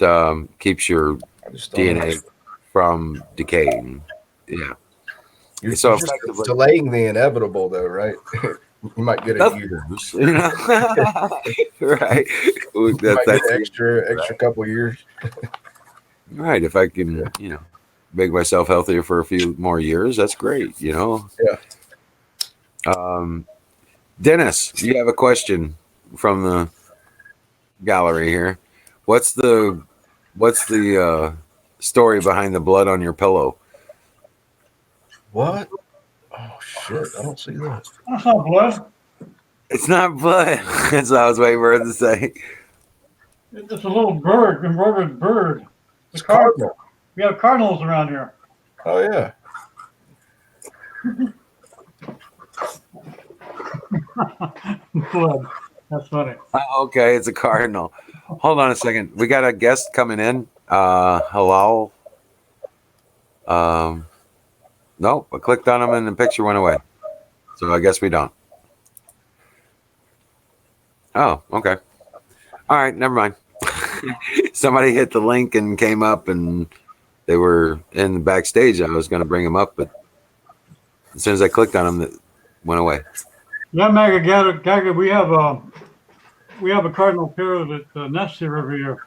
keeps your
I just don't know.
DNA from decaying. Yeah.
You're
So
just
effectively,
delaying the inevitable, though, right? You might get a
of
year.
course, you know, right?
You might get
That's
an
the
extra
right.
couple years.
Right. If I
Yeah.
can, make myself healthier for a few more years, that's great.
Yeah.
Um, Dennis, you have a question from the gallery here. What's the story behind the blood on your pillow?
What? Oh shit! I don't see that.
That's not blood.
It's not blood. That's what I was waiting for her to say.
It's a little bird, embroidered bird. The
It's
card.
cardinal.
We have cardinals around here.
Oh yeah.
Blood. That's funny.
Okay, it's a cardinal. Hold on a second. We got a guest coming in. Hello. Um, nope. I clicked on him and the picture went away. So I guess we don't. Oh, okay. All right, never mind. Somebody hit the link and came up, and they were in the backstage. I was going to bring them up, but as soon as I clicked on them, it went away.
Yeah, Gaga, we have a cardinal pair that nests here every year.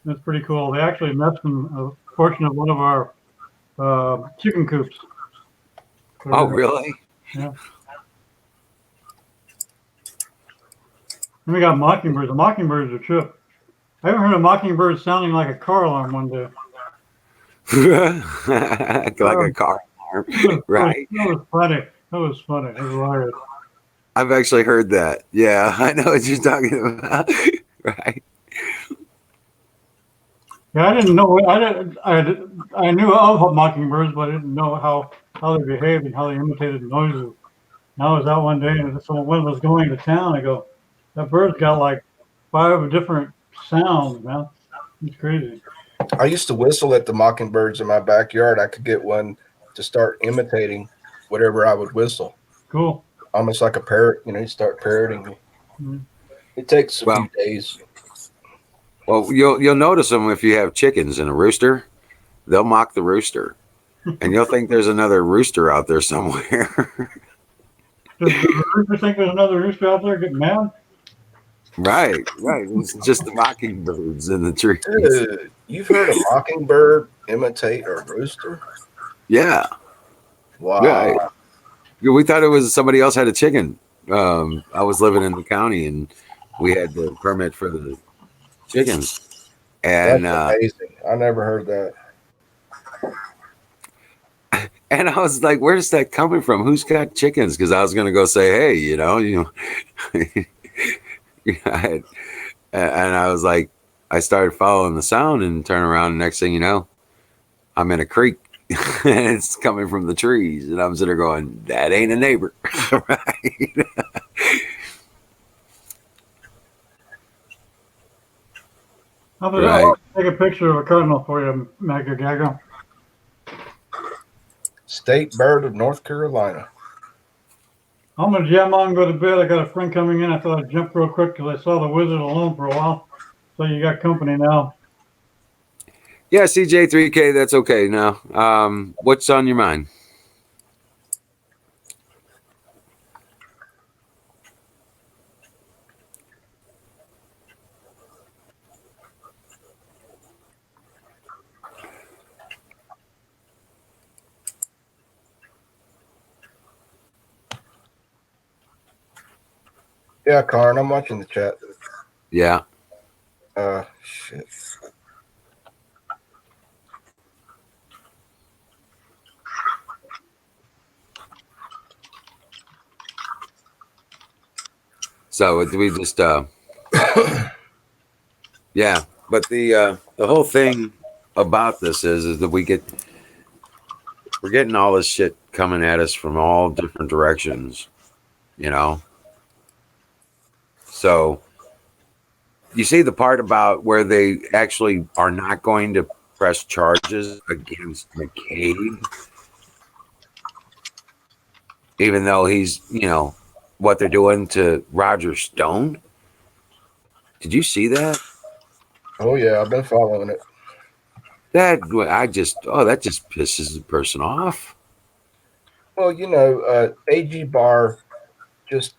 That's pretty cool. They actually nest in a portion of one of our chicken coops.
Oh, really?
Yeah. And we got mockingbirds. The mockingbirds are trip. I haven't heard a mockingbird sounding like a car alarm one day.
Like a car alarm, right?
That was funny. That was funny. That was hilarious.
I've actually heard that. Yeah, I know what you're talking about. Right.
Yeah, I didn't know. I knew of mockingbirds, but I didn't know how they behaved and how they imitated noises. And I was out one day, and someone was going to town. I go, that bird's got like 5 different sounds, man. It's crazy.
I used to whistle at the mockingbirds in my backyard. I could get one to start imitating whatever I would whistle,
Cool.
almost like a parrot. You start parroting me.
Mhm.
It takes a
Well,
few days.
well, you'll notice them if you have chickens and a rooster. They'll mock the rooster, and you'll think there's another rooster out there somewhere.
Does the rooster think there's another rooster out there getting mad?
Right, right. It's just the mockingbirds in the trees.
Dude, you've heard a mockingbird imitate a rooster?
Yeah,
Wow.
right. Yeah, we thought it was somebody else had a chicken. I was living in the county, and we had the permit for the chickens,
That's
and
amazing. I never heard that.
and I was like, "Where's that coming from? Who's got chickens?" Because I was going to go say, "Hey, and I was like, I started following the sound and turn around, and next thing you know, I'm in a creek, and it's coming from the trees, and I'm sitting there going, "That ain't a neighbor," right? Right.
I'll take a picture of a cardinal for you, Magda Gaga.
State bird of North Carolina.
I'm gonna jam on and go to bed. I got a friend coming in. I thought I'd jump real quick because I saw the wizard alone for a while. So you got company now.
Yeah, CJ3K, that's okay. Now, what's on your mind?
Yeah, Karn, I'm watching the chat.
Yeah.
Shit.
So we just yeah. But the whole thing about this is that we're getting all this shit coming at us from all different directions, you know. So you see the part about where they actually are not going to press charges against McCabe, even though he's, what they're doing to Roger Stone. Did you see that?
Oh yeah, I've been following it.
That just pisses the person off.
Well, AG Barr just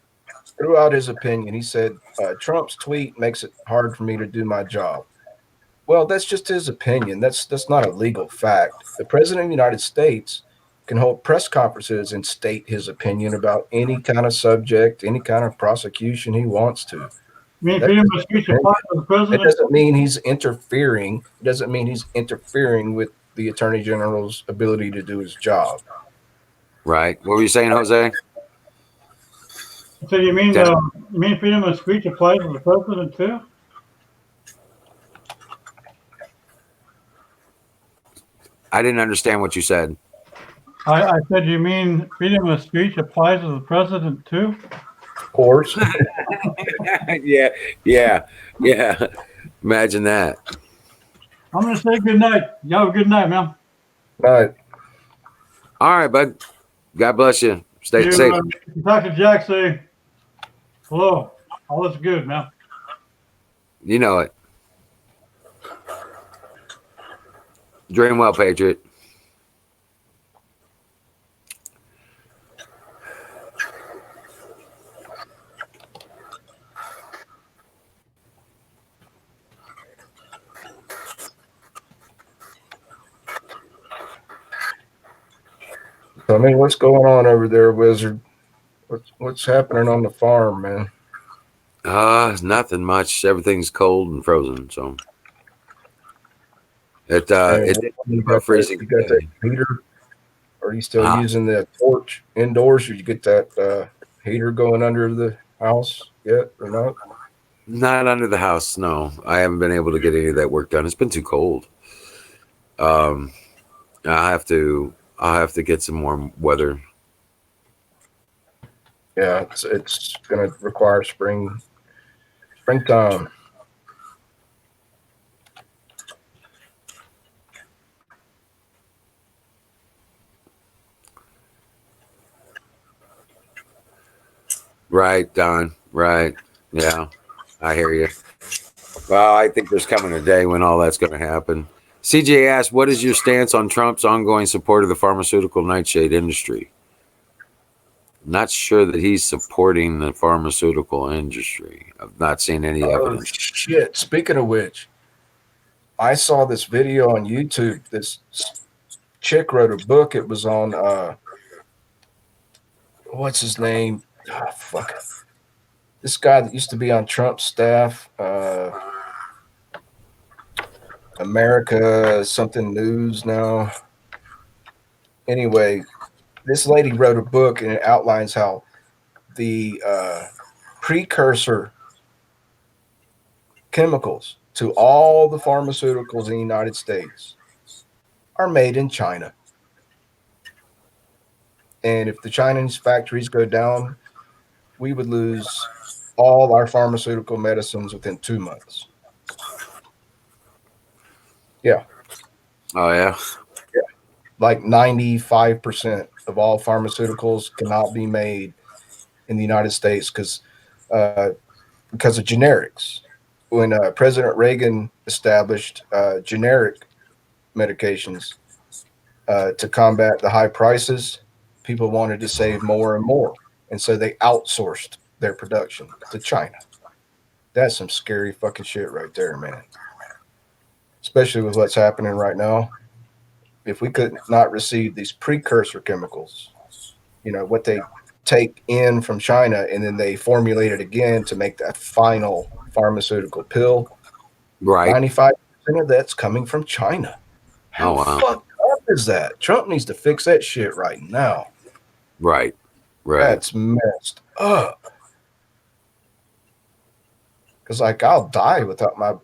threw out his opinion. He said Trump's tweet makes it hard for me to do my job. Well, that's just his opinion. That's not a legal fact. The president of the United States can hold press conferences and state his opinion about any kind of subject, any kind of prosecution he wants to.
I mean,
That's
freedom
his
of speech
opinion.
applies to the
It
president.
doesn't mean he's interfering. It doesn't mean he's interfering with the attorney general's ability to do his job.
Right. What were you saying, Jose?
So you mean
Dennis?
freedom of speech applies to the president too?
I didn't understand what you said.
I said you mean freedom of speech applies to the president too?
Of course.
Yeah, yeah, yeah. Imagine that.
I'm gonna say good night. You have a good night, man.
Right.
All right, bud. God bless you. Stay
You,
safe.
you talk to Jack, say hello. All is good, man.
You know it. Dream well, Patriot.
Tell me what's going on over there, Wizard. What's happening on the farm, man?
Nothing much. Everything's cold and frozen, so
Hey,
it did
you
start
got that?
freezing
You got that
today.
heater? Or are you still
Uh,
using the torch indoors? Or you get that heater going under the house yet, or not?
Not under the house. No, I haven't been able to get any of that work done. It's been too cold. Um, I'll have to get some more weather.
Yeah, it's going to require springtime.
Right, Don. Right. Yeah, I hear you. Well, I think there's coming a day when all that's going to happen. CJ asked, "What is your stance on Trump's ongoing support of the pharmaceutical nightshade industry?" Not sure that he's supporting the pharmaceutical industry. I've not seen any
Oh
evidence.
shit! Speaking of which, I saw this video on YouTube. This chick wrote a book. It was on what's his name? Oh, fuck. This guy that used to be on Trump's staff, America something news now. Anyway, this lady wrote a book and it outlines how the precursor chemicals to all the pharmaceuticals in the United States are made in China. And if the Chinese factories go down, we would lose all our pharmaceutical medicines within 2 months. Yeah.
Oh yeah.
Yeah. Like 95% of all pharmaceuticals cannot be made in the United States because of generics. When President Reagan established generic medications to combat the high prices, people wanted to save more and more. And so they outsourced their production to China. That's some scary fucking shit right there, man. Especially with what's happening right now. If we could not receive these precursor chemicals, what they take in from China, and then they formulate it again to make that final pharmaceutical pill.
Right.
95% of that's coming from China. How
Oh, wow.
fucked up is that? Trump needs to fix that shit right now.
Right. Right.
That's messed up. Because, like, I'll die without my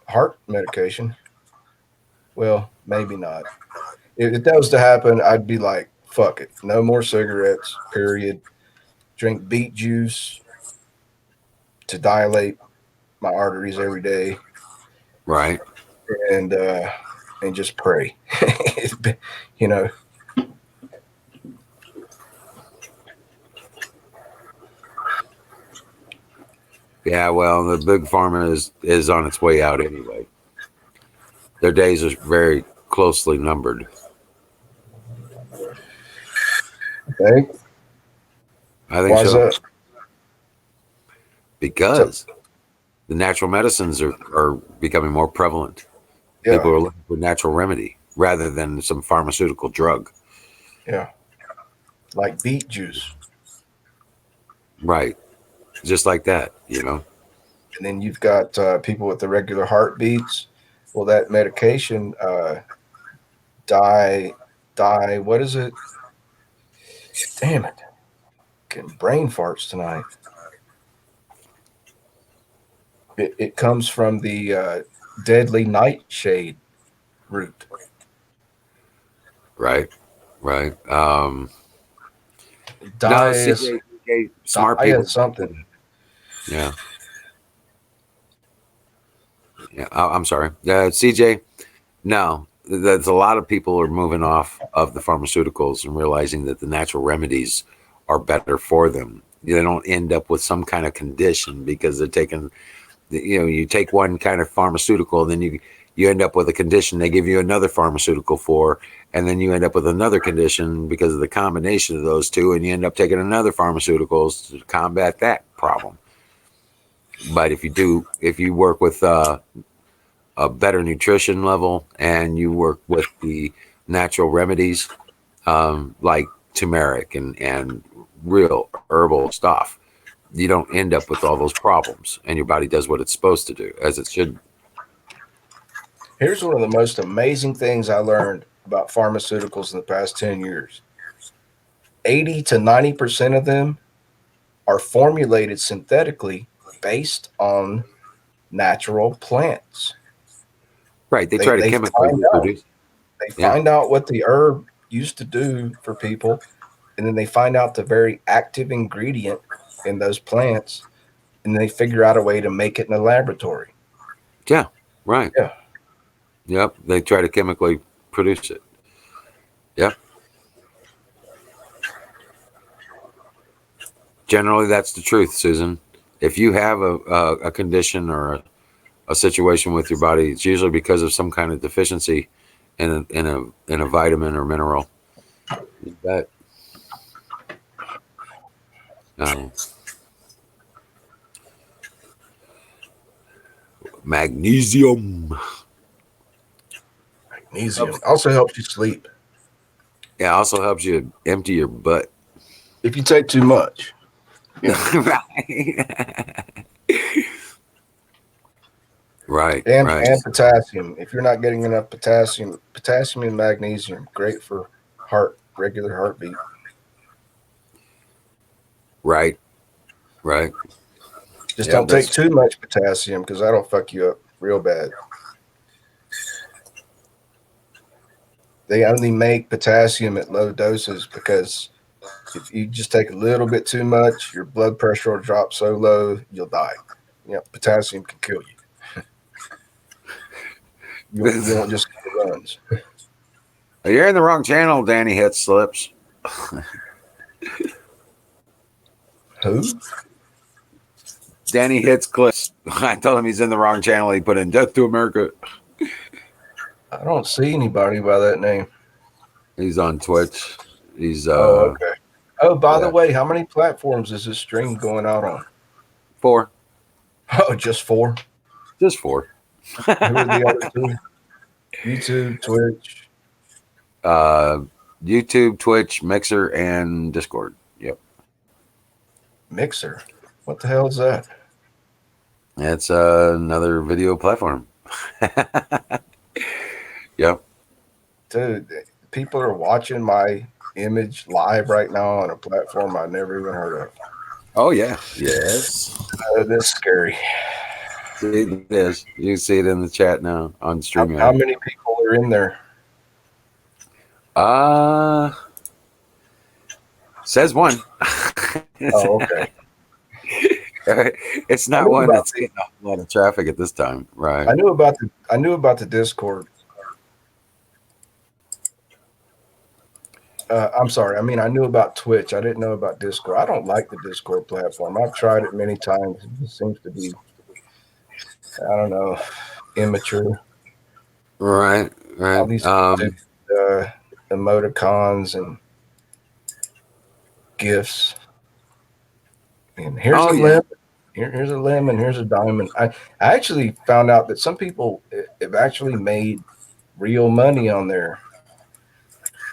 heart medication. Well, maybe not. If it was to happen, I'd be like, fuck it. No more cigarettes, period. Drink beet juice to dilate my arteries every day,
Right.
and just pray. You know.
Yeah, well, the big pharma is on its way out anyway. Their days are very closely numbered.
Okay.
I think
Why is
so.
that?
Because the natural medicines are becoming more prevalent.
Yeah.
People are looking for natural remedy rather than some pharmaceutical drug.
Yeah. Like beet juice.
Right. Just like that, you know?
And then you've got people with irregular heartbeats. Well, that medication, what is it? Damn it. Getting brain farts tonight. It comes from the deadly nightshade root.
Right. Right. No,
Dias,
CJ, smart people.
something.
Yeah. Yeah. I'm sorry. CJ, no. There's a lot of people are moving off of the pharmaceuticals and realizing that the natural remedies are better for them. They don't end up with some kind of condition because they're taking, you take one kind of pharmaceutical, then you end up with a condition they give you another pharmaceutical for, and then you end up with another condition because of the combination of those two, and you end up taking another pharmaceuticals to combat that problem. But if you work with a better nutrition level and you work with the natural remedies, like turmeric and real herbal stuff, you don't end up with all those problems, and your body does what it's supposed to do, as it should.
Here's one of the most amazing things I learned about pharmaceuticals in the past 10 years. 80 to 90% of them are formulated synthetically based on natural plants.
Right. They try to chemically reproduce.
They find out what the herb used to do for people, and then they find out the very active ingredient in those plants, and they figure out a way to make it in a laboratory.
Yeah. Right.
Yeah.
Yep. They try to chemically produce it. Yep. Generally, that's the truth, Susan. If you have a condition or a situation with your body, it's usually because of some kind of deficiency in a vitamin or mineral. You bet. Magnesium.
Magnesium also helps you sleep.
Yeah, also helps you empty your butt.
If you take too much.
Right.
And
potassium.
If you're not getting enough potassium and magnesium, great for regular heartbeat.
Right.
Just don't take too much potassium because that'll fuck you up real bad. They only make potassium at low doses because if you just take a little bit too much, your blood pressure will drop so low you'll die. Potassium can kill you. You won't just get the runs.
You're in the wrong channel, Danny Hits Slips.
Who?
Danny Hits Clips. I told him he's in the wrong channel. He put in Death to America.
I don't see anybody by that name.
He's on Twitch. He's
okay. Oh, by the way, how many platforms is this stream going out on?
4.
Oh, just 4?
Just 4.
Who are the other 2? YouTube, Twitch.
YouTube, Twitch, Mixer, and Discord. Yep.
Mixer. What the hell is that?
It's another video platform. Yep.
Dude, people are watching my image live right now on a platform I never even heard of.
Oh yeah. Yes.
That's scary.
See, it is. You can see it in the chat now on
How
StreamYard.
many people are in there?
Uh says one.
Oh, okay.
It's
I
not
knew
one
about
that's getting a lot of traffic at this time, right?
I knew about the Discord. I'm sorry. I mean, I knew about Twitch. I didn't know about Discord. I don't like the Discord platform. I've tried it many times. It just seems to be, I don't know, immature.
Right,
All
right.
these stupid emoticons and gifts. And here's
Oh
a
yeah.
lemon. Here's a lemon. Here's a diamond. I actually found out that some people have actually made real money on there.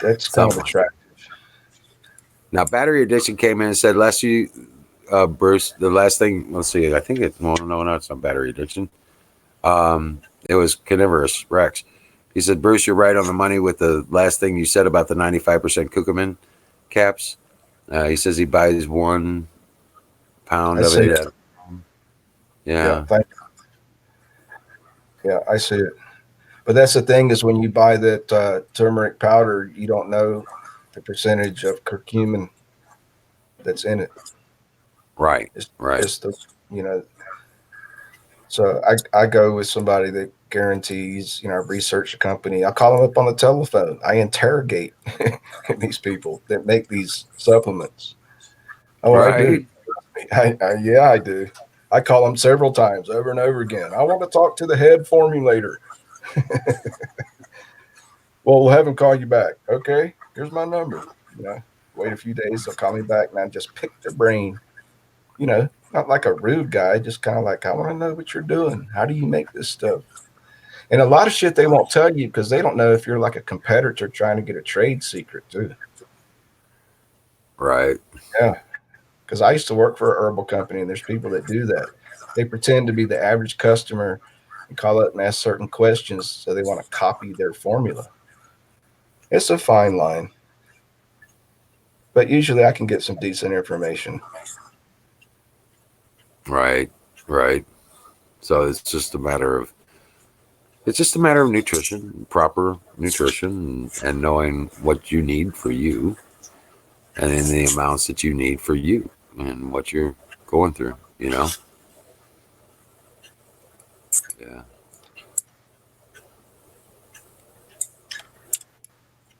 That's kind of
Someone.
attractive.
Now battery addiction came in and said Bruce, the last thing, let's see, I think it, well, no, it's not battery addiction. It was carnivorous Rex. He said, Bruce, you're right on the money with the last thing you said about the 95% curcumin caps. He says he buys 1 pound
I
of
see
it.
it. Yeah,
Yeah,
yeah, I see it. But that's the thing is when you buy that turmeric powder, you don't know the percentage of curcumin that's in it.
right,
It's
right,
just the you know. So I go with somebody that guarantees, research a company. I call them up on the telephone. I interrogate these people that make these supplements. Oh, I do.
right,
Yeah, I do. I call them several times over and over again. I want to talk to the head formulator. Well, we'll have him call you back. Okay, here's my number. Wait a few days. They'll call me back, and I just pick their brain. Not like a rude guy, just kind of like, I want to know what you're doing. How do you make this stuff? And a lot of shit they won't tell you because they don't know if you're like a competitor trying to get a trade secret too.
right,
Yeah, because I used to work for a herbal company, and there's people that do that. They pretend to be the average customer and call up and ask certain questions, so they want to copy their formula. It's a fine line, but usually I can get some decent information.
right, right. So it's just a matter of nutrition, proper nutrition, and knowing what you need for you, and in the amounts that you need for you, and what you're going through. Yeah.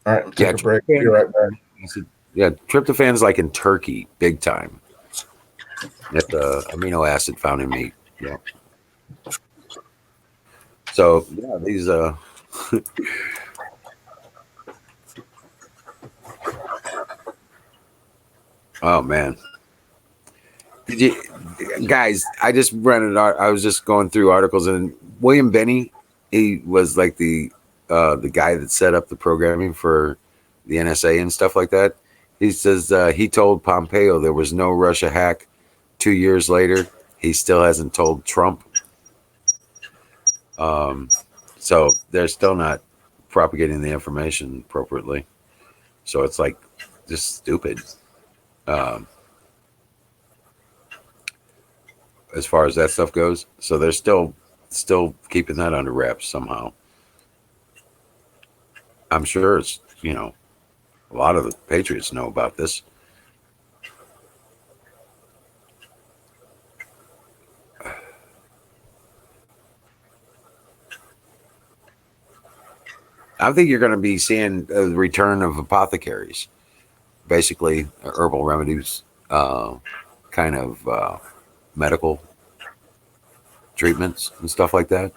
All right, take
Yeah,
a break. Be right back.
yeah, tryptophan's like in turkey, big time. It's amino acid found in meat. Yeah. So yeah, these oh man, did you guys? I just I was just going through articles, and William Benny, he was like the guy that set up the programming for the NSA and stuff like that. He says he told Pompeo there was no Russia hack. 2 years later, he still hasn't told Trump. Um, so they're still not propagating the information appropriately. So it's like just stupid. Um, as far as that stuff goes. So they're still keeping that under wraps somehow. I'm sure it's a lot of the patriots know about this. I think you're going to be seeing the return of apothecaries, basically herbal remedies, kind of medical treatments and stuff like that.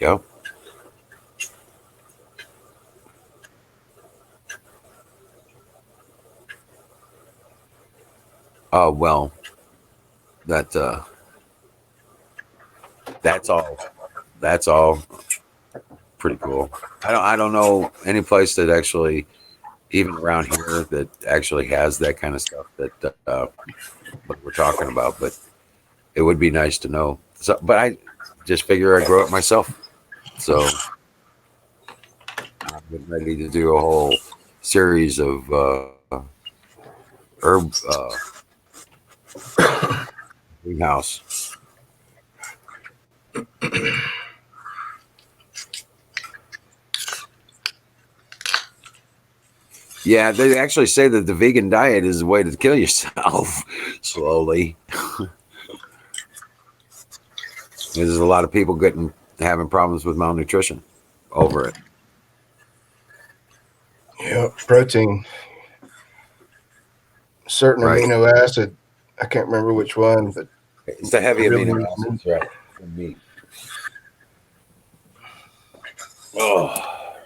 Yep. Well, that that's all. That's all pretty cool. I don't know any place that actually even around here that actually has that kind of stuff that what we're talking about. But it would be nice to know. So, but I just figure I grow it myself. So I'm getting ready to do a whole series of herb greenhouse. Yeah, they actually say that the vegan diet is the way to kill yourself slowly. There's a lot of people having problems with malnutrition over it.
Yeah, protein, certain
Right.
amino acid. I can't remember which one, but
It's the heavy
really
amino
needs meat.
acids, right? In meat. Oh,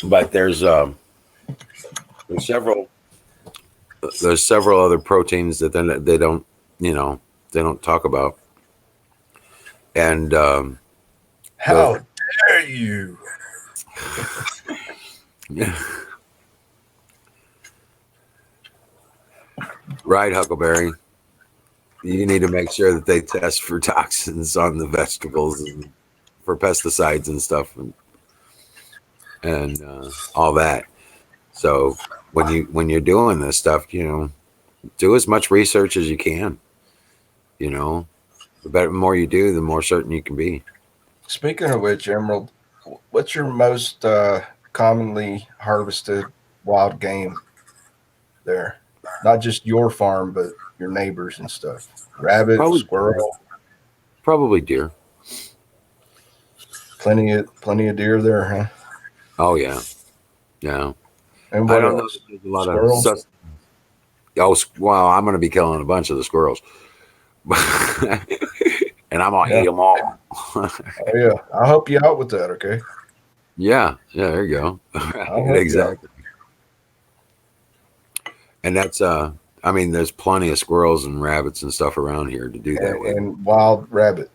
but there's several there's several other proteins that they don't you know they don't talk about, and the
How dare you?
right, Huckleberry. You need to make sure that they test for toxins on the vegetables and for pesticides and stuff and all that. So when you're doing this stuff, do as much research as you can. You know, the more you do, the more certain you can be.
Speaking of which, Emerald, what's your most commonly harvested wild game there? Not just your farm, but your neighbors and stuff. Rabbit,
Probably
squirrel,
probably deer.
plenty of deer there, huh?
Oh yeah, yeah.
And
I
what
don't know that
else?
there's a lot of
Squirrels.
oh well, I'm going to be killing a bunch of the squirrels, and I'm gonna eat
Yeah.
them all.
Oh yeah. I'll help you out with that. Okay.
Yeah, yeah. There you go.
I'll
Right,
help you out.
exactly. And that's I mean, there's plenty of squirrels and rabbits and stuff around here to do that with.
And wild rabbit.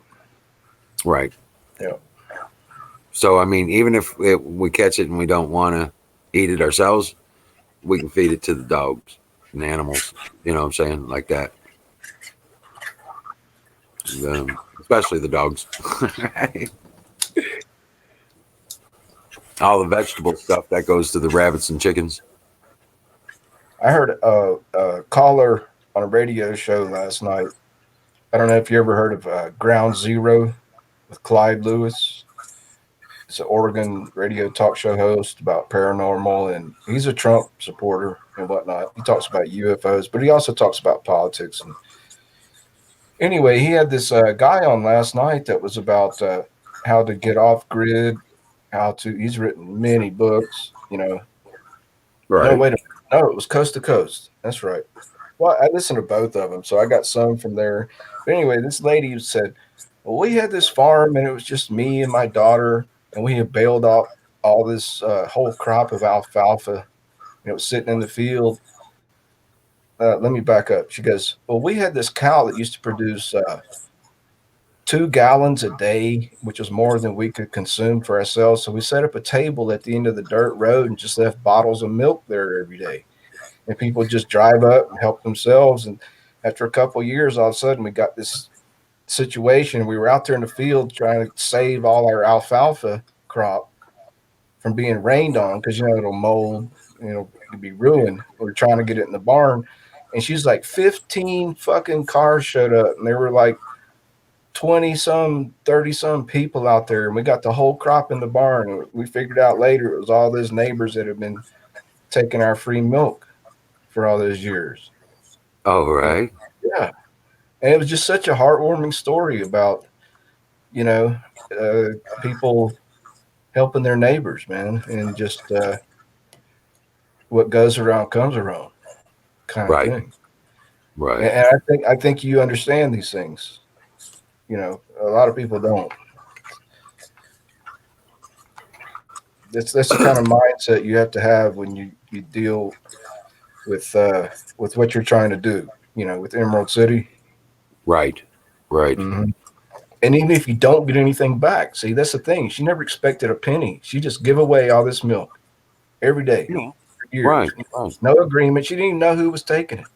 Right.
Yeah.
So I mean, even if we catch it and we don't want to eat it ourselves, we can feed it to the dogs and animals. You know what I'm saying? Like that. Especially the dogs. All the vegetable stuff that goes to the rabbits and chickens.
I heard a caller on a radio show last night. I don't know if you ever heard of Ground Zero with Clyde Lewis. It's an Oregon radio talk show host about paranormal, and he's a Trump supporter and whatnot. He talks about UFOs, but he also talks about politics. And anyway, he had this guy on last night that was about how to get off grid, how to. He's written many books. No,
Right.
wait a minute. No, it was Coast to Coast. That's right. Well, I listened to both of them, so I got some from there. But anyway, this lady said, "Well, we had this farm, and it was just me and my daughter, and we had baled out all this whole crop of alfalfa, and it was sitting in the field." Let me back up. She goes, "Well, we had this cow that used to produce 2 gallons a day, which was more than we could consume for ourselves. So we set up a table at the end of the dirt road and just left bottles of milk there every day." And people just drive up and help themselves. And after a couple of years, all of a sudden, we got this situation. We were out there in the field trying to save all our alfalfa crop from being rained on because it'll mold, it'd be ruined. We were trying to get it in the barn, and she's like, 15 fucking cars showed up, and there were like 20 some, 30 some people out there, and we got the whole crop in the barn. And we figured out later it was all those neighbors that have been taking our free milk for all those years.
Oh,
And
right.
yeah, and it was just such a heartwarming story about you know uh, people helping their neighbors, man, and just what goes around comes around, kind of
Right.
thing.
Right.
And I think you understand these things. A lot of people don't. That's the kind of mindset you have to have when you deal with what you're trying to do. With Emerald City.
Right. Right.
hmm And even if you don't get anything back, see, that's the thing. She never expected a penny. She just give away all this milk. every day
Yeah.
for years.
Right. Right.
No agreement. She didn't even know who was taking it.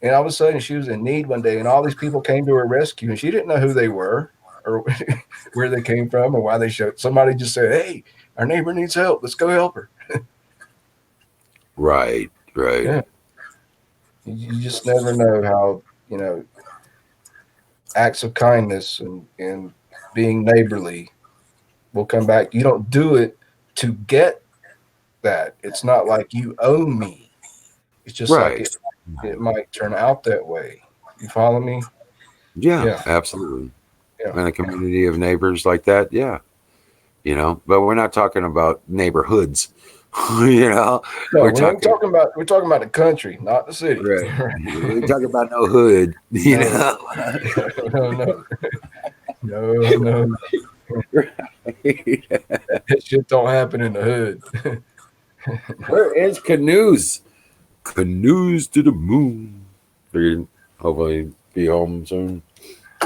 And all of a sudden, she was in need one day, and all these people came to her rescue, and she didn't know who they were or where they came from or why they showed. Somebody just said, "Hey, our neighbor needs help. Let's go help her."
Right. Right.
Yeah, you just never know how acts of kindness and being neighborly will come back. You don't do it to get that. It's not like you owe me. It's just like
Right.
it might turn out that way. You follow me?
Yeah.
Yeah,
Absolutely.
yeah.
In a community of neighbors like that, yeah. But we're not talking about neighborhoods. you know,
No,
we're
we ain't
talking
talking about. We're talking about the country, not the city.
right.
Right.
We ain't talking about no hood.
No, no, no, no, no. That shit don't happen in the hood.
Where is canoes? Canoes to the moon. Figured hopefully be home soon.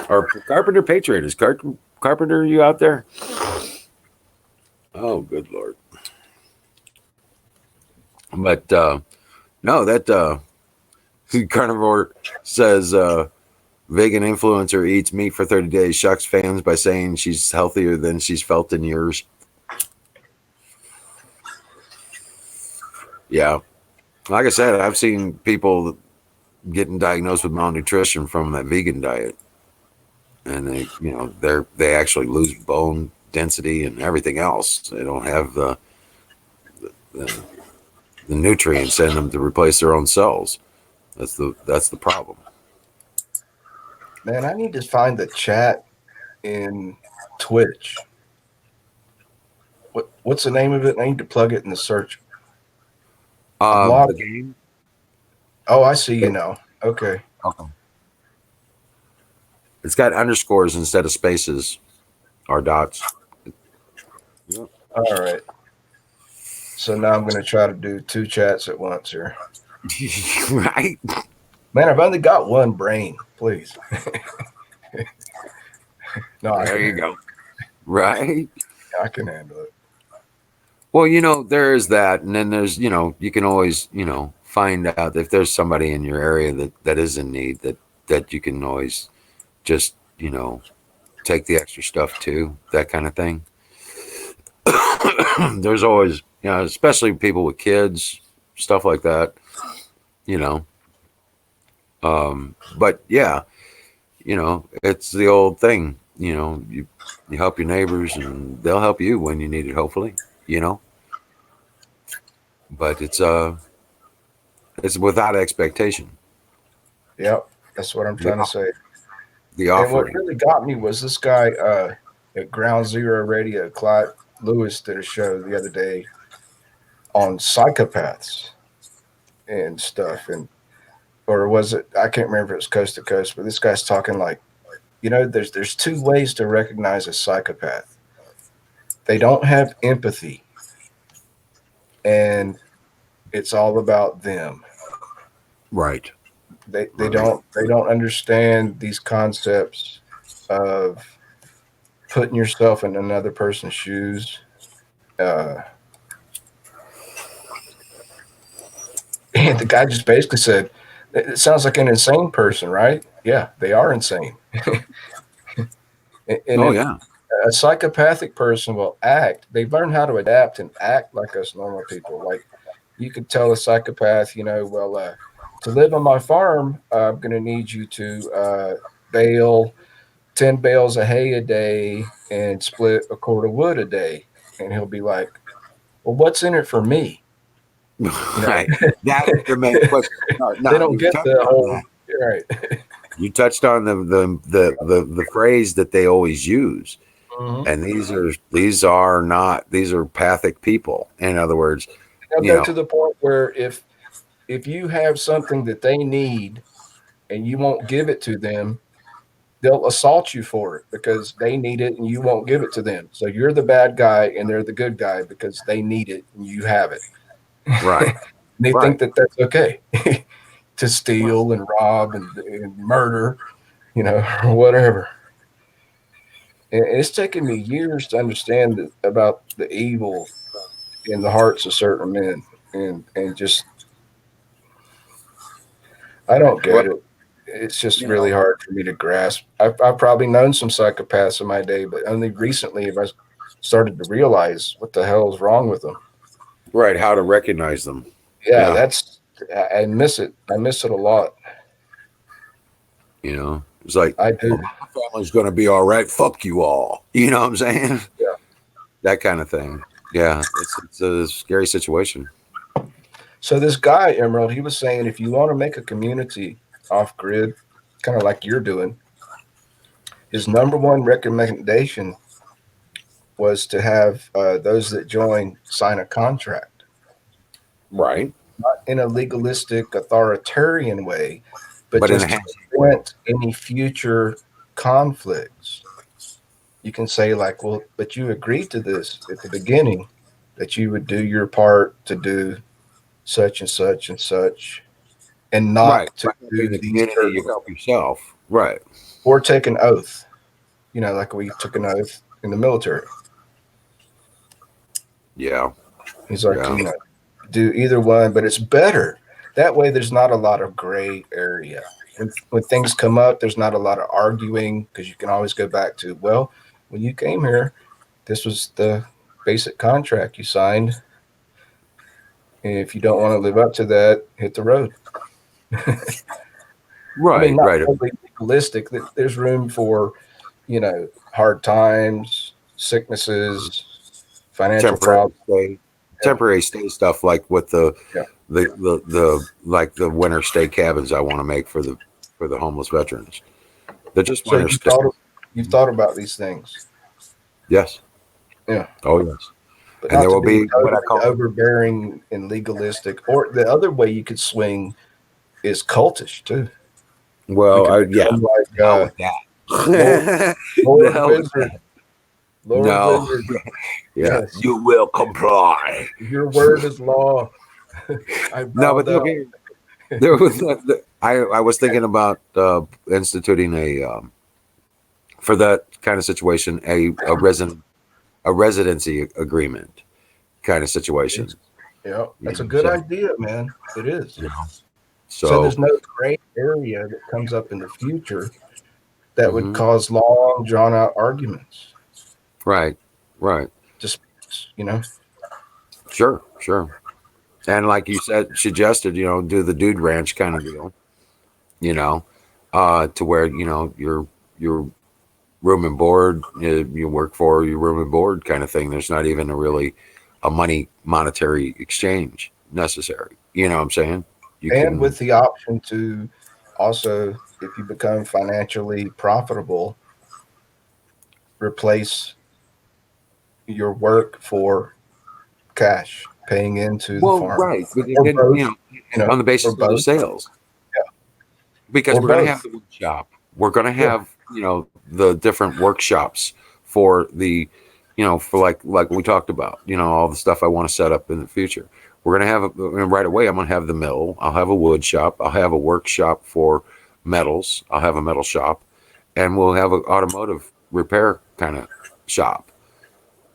Our Carpenter Patriot is Carpenter. You out there? Oh, good lord! But no, that carnivore says vegan influencer eats meat for 30 days, shocks fans by saying she's healthier than she's felt in years. Yeah, like I said, I've seen people getting diagnosed with malnutrition from that vegan diet, and they actually lose bone density and everything else. They don't have the, the nutrients in them to replace their own cells. That's the problem.
Man, I need to find the chat in Twitch. What's the name of it? I need to plug it in the search. I'm
The
logged.
game.
Oh, I see you now. Okay.
Okay. It's got underscores instead of spaces or dots. Yep.
All right. So now I'm going to try to do two chats at once here.
Right.
Man, I've only got one brain. Please. No, I
There
can
you
handle
go. Right.
it. I can handle it.
Well, there is that, and then there's you can always find out if there's somebody in your area that is in need that you can always just take the extra stuff to, that kind of thing. There's always especially people with kids, stuff like that. You know, but yeah, it's the old thing. You help your neighbors, and they'll help you when you need it. Hopefully, you know. But it's without expectation.
Yep. That's what I'm
The,
trying to say.
the
And what
offering.
really got me was this guy at Ground Zero Radio, Clyde Lewis, did a show the other day on psychopaths and stuff. And or was it? I can't remember if it was coast to coast, but this guy's talking like, there's two ways to recognize a psychopath. They don't have empathy, and it's all about them.
Right.
They
Right.
don't understand these concepts of putting yourself in another person's shoes. Uh, and the guy just basically said, "It sounds like an insane person, right? Yeah, they are insane." And
Oh
then
yeah.
a psychopathic person will act. They've learned how to adapt and act like us normal people. Like you could tell a psychopath, well, to live on my farm, I'm going to need you to bale 10 bales of hay a day and split a cord of wood a day. And he'll be like, well, what's in it for me?
Right. That's the main question. No,
They
no,
don't
you
get
touched
the
on
whole,
that.
right.
You touched on the phrase that they always use,
Mhm.
and these are pathic people. In other words,
They'll
you
go
know,
to the point where if you have something that they need and you won't give it to them, they'll assault you for it because they need it and you won't give it to them. So you're the bad guy and they're the good guy because they need it and you have it.
right,
They think
right,
that that's okay to
right.
steal and rob and murder, or whatever. And it's taken me years to understand about the evil in the hearts of certain men, and just I don't
Well,
get it. It's just
you
really
know,
hard for me to grasp. I've probably known some psychopaths in my day, but only recently have I started to realize what the hell is wrong with them.
right? How to recognize them?
Yeah,
Yeah,
that's I miss it. I miss it a lot.
it's like,
I do.
well, my family's going to be all right. Fuck you all. You know what I'm saying?
Yeah.
That kind of thing. Yeah, it's a scary situation.
So this guy Emerald, he was saying if you want to make a community off grid, kind of like you're doing, his number one recommendation was to have those that join sign a contract,
Right.
not in a legalistic, authoritarian way, but
But in a
just to
handshake way.
prevent any future conflicts. You can say, like, well, but you agreed to this at the beginning that you would do your part to do such and such and such, and
Right.
not to
By
do
helping the
these
community,
certain,
you help yourself. Right.
or take an oath, like we took an oath in the military.
Yeah.
He's like,
Yeah.
do either one, but it's better. That way, there's not a lot of gray area. When things come up, there's not a lot of arguing because you can always go back to, well, when you came here, this was the basic contract you signed. And if you don't want to live up to that, hit the road. I mean,
Right.
not
Right.
totally legalistic. There's room for, hard times, sicknesses, financial
Temporary
problems.
stay.
Yeah,
Temporary stay stuff like with the
yeah.
like the winter stay cabins I want to make for the homeless veterans. They're just
So
winter stay.
you've thought about these things.
Yes.
Yeah.
Oh yes.
But
And
not
there
to
will
be
be what I
totally
call
overbearing and legalistic. Or the other way you could swing is cultish too. We could
yeah.
become like
The hell with
Lord,
that. The
Lord
hell with
Wizard.
that.
Lord
No.
Wizard.
Yeah.
Yes,
You will comply.
your word is law. I
No,
bow
but
down.
okay. There was I was thinking about instituting for that kind of situation a residency agreement kind of situation.
Yeah,
You
that's
know
a
what I'm
good
saying?
idea, man. It is.
You know.
So
So
there's no gray area that comes up in the future that would
mhm.
cause long, drawn out arguments.
Right. Right.
Just,
Sure. Sure. And like you said, suggested, do the dude ranch kind of deal, you know, to where, your room and board, you work for your room and board kind of thing. There's not even a monetary exchange necessary. You know what I'm saying? You
and
can,
with the option to also, if you become financially profitable, replace your work for cash, paying into the
well,
farm,
right. But
or
then,
both,
on the
or
basis of the
both,
sales, because
or
we're going to have
both.
the workshop. We're going to
Yeah,
have, the different workshops for for like we talked about, all the stuff I want to set up in the future. We're going to have right away. I'm going to have the mill. I'll have a wood shop. I'll have a workshop for metals. I'll have a metal shop, and we'll have an automotive repair kind of shop.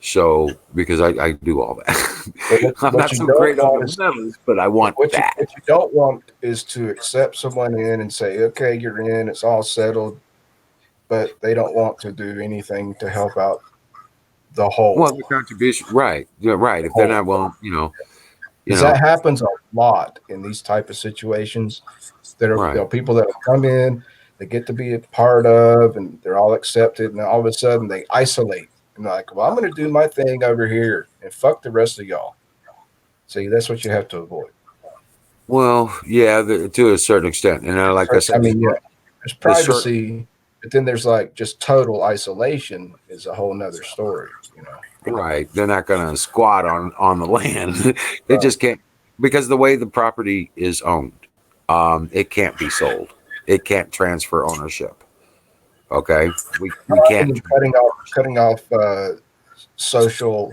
So because I do all
but
that, I'm
what
not
you
so
don't
great on
want
the
is
metals, but I want that.
what you don't want is to accept someone in and say, okay, you're in, it's all settled, but they don't want to do anything to help out the whole.
Well, the contribution, right? Yeah, right.
The
If they're
whole.
not, well, you
Because
know,
that happens a lot in these type of situations. There
right.
are people that come in, they get to be a part of, and they're all accepted, and all of a sudden they isolate and they're like, well, I'm going to do my thing over here and fuck the rest of y'all. See, that's what you have to avoid.
Well, yeah, to a certain extent, and like I
I
said,
mean, yeah, there's
the short,
privacy, but then there's like just total isolation is a whole nother story.
right? They're not going to squat on the land. It
Right.
just can't because the way the property is owned, it can't be sold. It can't transfer ownership. Okay, we
And
can't
then
transfer ownership.
cutting off social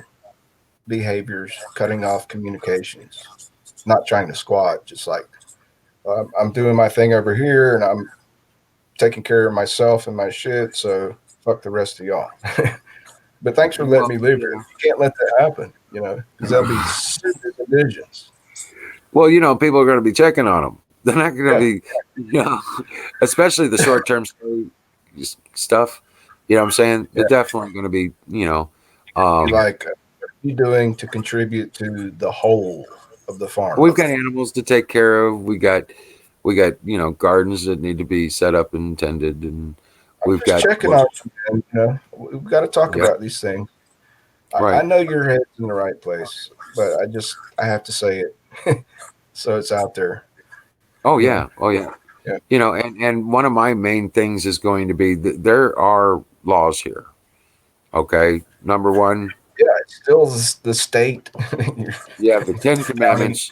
behaviors, cutting off communications, not trying to squat, just like I'm doing my thing over here and I'm taking care of myself and my shit. So fuck the rest of y'all. But thanks for letting
Well,
me live here. You can't let that happen, because there'll be super divisions.
well, people are going to be checking on them. They're not going to be, especially the short-term stay stuff. You know what I'm saying?
Yeah.
They're definitely going to be,
Like, what are you doing to contribute to the whole of the farm?
we've got animals to take care of. We got gardens that need to be set up and tended, and
I'm
we've
just
got
checking on you, man. We've got to talk
yeah,
about these things. I
right.
know your head's in the right place, but I have to say it so it's out there.
Oh
You know,
yeah, oh yeah.
yeah,
And one of my main things is going to be that there are laws here. Okay, number one,
yeah. It's still the state, your
you have the Ten
county.
Commandments.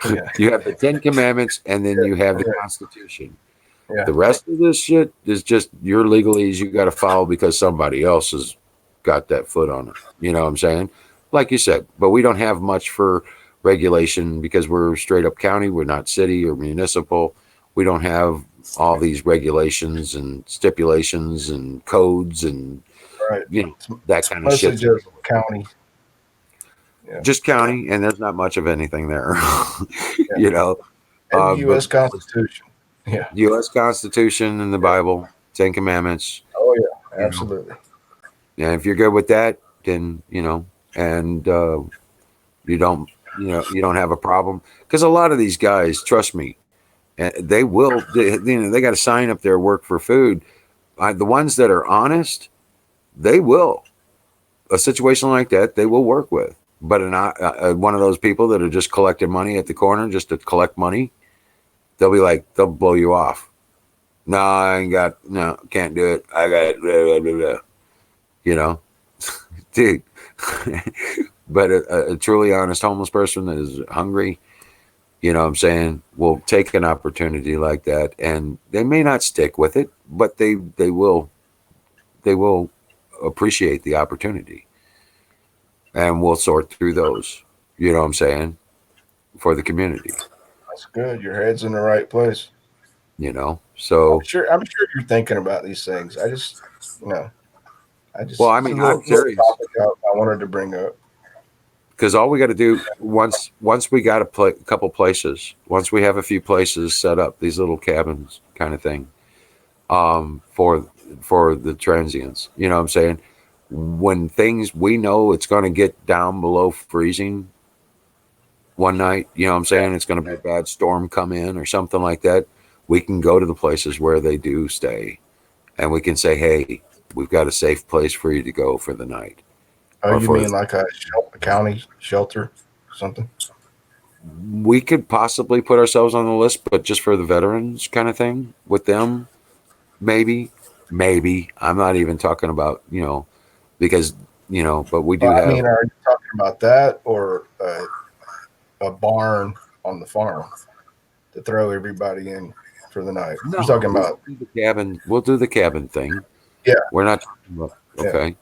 Yeah,
You have the Ten Commandments, and then you have the
yeah,
Constitution.
yeah.
The rest of this shit is just your legalese you got to follow because somebody else has got that foot on it. You know what I'm saying? Like you said, but we don't have much for regulation because we're straight up county. We're not city or municipal. We don't have all these regulations and stipulations and codes and
Right.
you know
It's
that kind of
mostly
shit.
just county. Yeah,
Just county, and there's not much of anything there.
yeah.
you know,
And the
but
U.S. Constitution. Yeah.
U.S. Constitution and the
Yeah.
Bible, Ten Commandments.
Oh yeah.
You know,
Absolutely.
and if you're good with that, then and you don't, you don't have a problem. Because a lot of these guys, trust me, they will. They got to sign up their work for food. The ones that are honest, they will. A situation like that, they will work with. But one of those people that are just collecting money at the corner just to collect money, they'll be like, they'll blow you off. No, I ain't got, no, can't do it. I got, blah, blah, blah, blah. you know, dude. But a truly honest homeless person that is hungry, what I'm saying, will take an opportunity like that, and they may not stick with it, but they will appreciate the opportunity, and we'll sort through those. You know what I'm saying, for the community.
That's good. Your head's in the right place.
So
I'm sure you're thinking about these things. You know,
well, I
it's a
mean,
little,
I'm
little
serious.
topic I wanted to bring up.
Because all we got to do once we got a couple places, once we have a few places set up, these little cabins kind of thing, for the transients. You know what I'm saying? When things we know it's going to get down below freezing one night, you know what I'm saying? It's going to be a bad storm come in or something like that. We can go to the places where they do stay, and we can say, hey, we've got a safe place for you to go for the night
Oh,
or
you
for
mean like a county shelter, something?
we could possibly put ourselves on the list, but just for the veterans kind of thing with them, maybe. I'm not even talking about, because, but we
Well,
do
I mean,
have,
are you talking about that or a barn on the farm to throw everybody in for the night? You're
no,
talking about,
we'll do the cabin thing.
yeah,
We're not talking about,
yeah.
okay.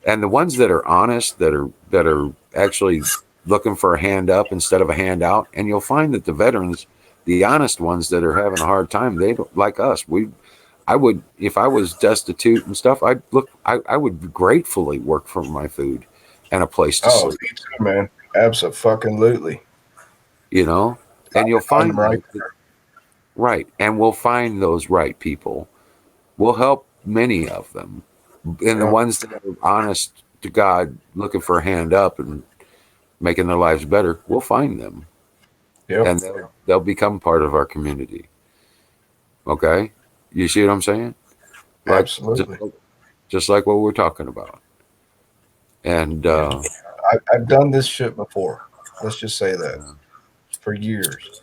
And the ones that are honest, that are actually looking for a hand up instead of a handout, and you'll find that the veterans, the honest ones that are having a hard time, they don't like us. I would, if I was destitute and stuff, I would gratefully work for my food and a place to
Oh,
sleep,
me too, man. Absolutely.
you know, and you'll
I'm
find
right.
right. And we'll find those right people. We'll help many of them. And the
Yeah.
ones that are honest to God, looking for a hand up and making their lives better, we'll find them.
Yep.
And they'll become part of our community. Okay? You see what I'm saying? Like,
Absolutely.
just like what we're talking about. And,
Yeah. I've done this shit before. Let's just say that for years.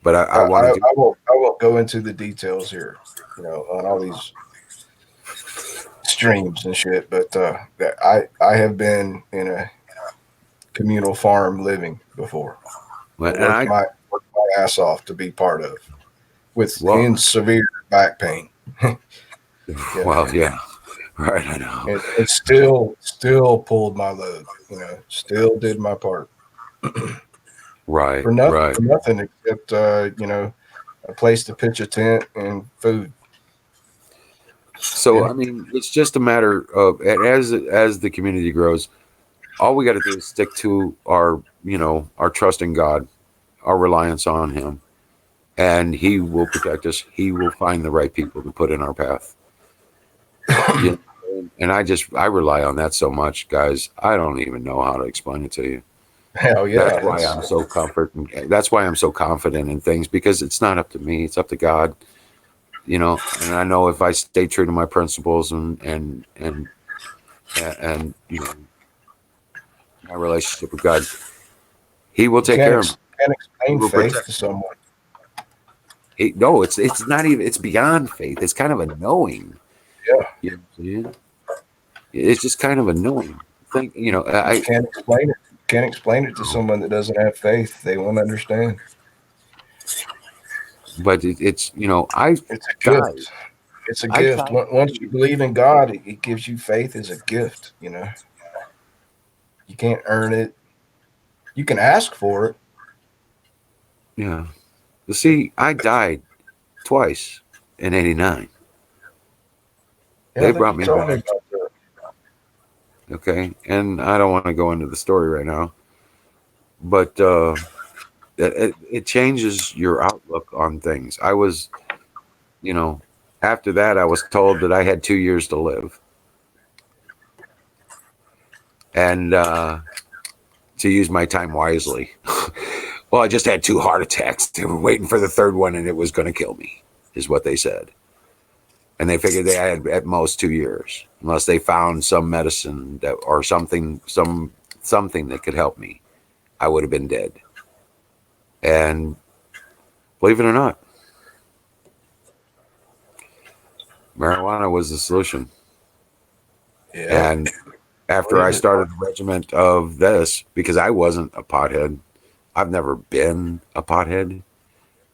but I want to do,
I won't go into the details here, on all these streams and shit. But I have been in a communal farm living before. I
and
worked my ass off to be part of, with
well,
in severe back pain. Yeah,
well, yeah, right, I know.
and still pulled my load. Still did my part
Right,
for
right.
nothing except a place to pitch a tent and food.
So
Yeah.
I mean, it's just a matter of as the community grows, all we got to do is stick to our our trust in God, our reliance on Him, and He will protect us. He will find the right people to put in our path. You know? And I rely on that so much, guys. I don't even know how to explain it to you.
Hell
That's
yeah,
why
that's
I'm so that's why I'm so confident in things, because it's not up to me. It's up to God. And I know if I stay true to my principles and my relationship with God, He will
you
take care of me.
can't
He
explain
will
faith
protect
to
me.
someone.
No, it's not even. It's beyond faith. It's kind of a knowing.
Yeah,
You know what I'm saying? It's just kind of a knowing thing.
you can't explain it. You can't explain it to someone that doesn't have faith. They won't understand.
But it's
It's a
died.
gift. It's a
I
gift.
died.
Once you believe in God, it gives you faith as a gift. You can't earn it. You can ask for it.
Yeah. You see, I died twice in '89.
Yeah, I
They
think
brought
you
me
told me
back.
about that.
Okay, and I don't want to go into the story right now, but it changes your outlook on things. I was, you know, after that, I was told that I had 2 years to live, and to use my time wisely. Well, I just had 2 heart attacks. They were waiting for the third one, and it was going to kill me, is what they said. And they figured they had at most 2 years, unless they found some medicine that or something that could help me. I would have been dead. And believe it or not, marijuana was the solution.
Yeah.
And after I
Believe it.
started the regiment of this, because I wasn't a pothead, I've never been a pothead.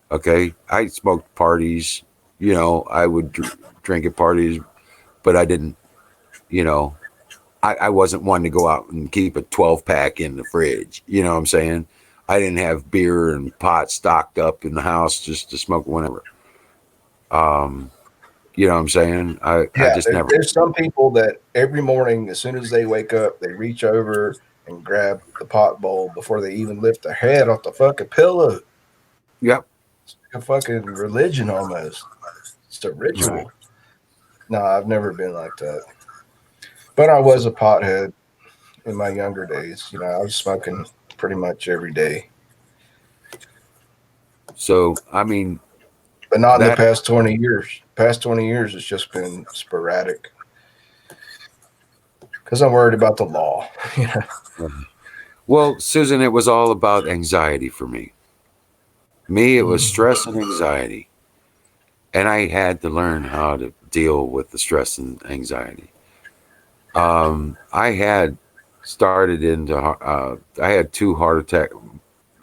Okay, I smoked parties. I would drink at parties, but I didn't. You know, I wasn't one to go out and keep a 12 pack in the fridge. You know what I'm saying? I didn't have beer and pot stocked up in the house just to smoke whenever. Um, you know what I'm saying? I
Yeah,
just never.
there's some people that every morning, as soon as they wake up, they reach over and grab the pot bowl before they even lift their head off the fucking pillow.
Yep.
It's like a fucking religion almost. It's a
Right.
ritual. No, I've never been like that. But I
So,
was a pothead in my younger days. I was smoking pretty much every day,
so I mean
but not in the
that.
past 20 years. Past 20 years, it's just been sporadic because I'm worried about the law.
Well, Susan, it was all about anxiety for me. Me, it was
Mhm.
stress and anxiety, and I had to learn how to deal with the stress and anxiety. I had started into. I had 2 heart attack,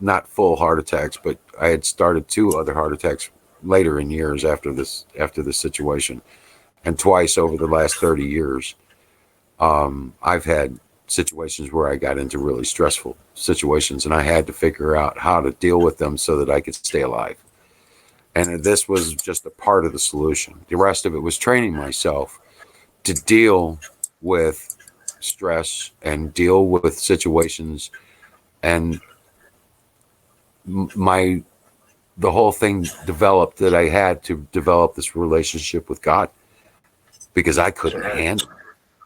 not full heart attacks, but I had started 2 other heart attacks later in years after this situation, and twice over the last 30 years. I've had situations where I got into really stressful situations, and I had to figure out how to deal with them so that I could stay alive. And this was just a part of the solution. The rest of it was training myself to deal with stress and deal with situations. And my the whole thing developed that I had to develop this relationship with God because I
That's
couldn't
right.
handle it.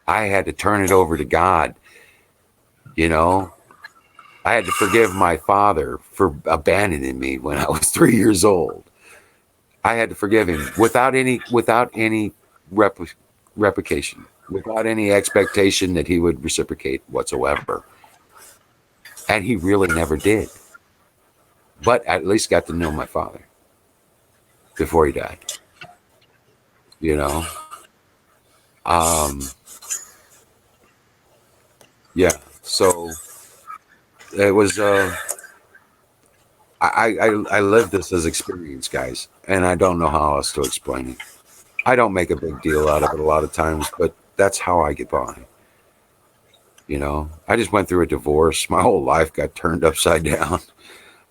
I had to turn it over to God, you know. I had to forgive my father for abandoning me when I was 3 years old. I had to forgive him without any rep, replication, without any expectation that he would reciprocate whatsoever. And he really never did. But I at least got to know my father before he died. You know, um, yeah. So it was. I lived this as experience, guys, and I don't know how else to explain it. I don't make a big deal out of it a lot of times, but that's how I get by. I just went through a divorce. My whole life got turned upside down.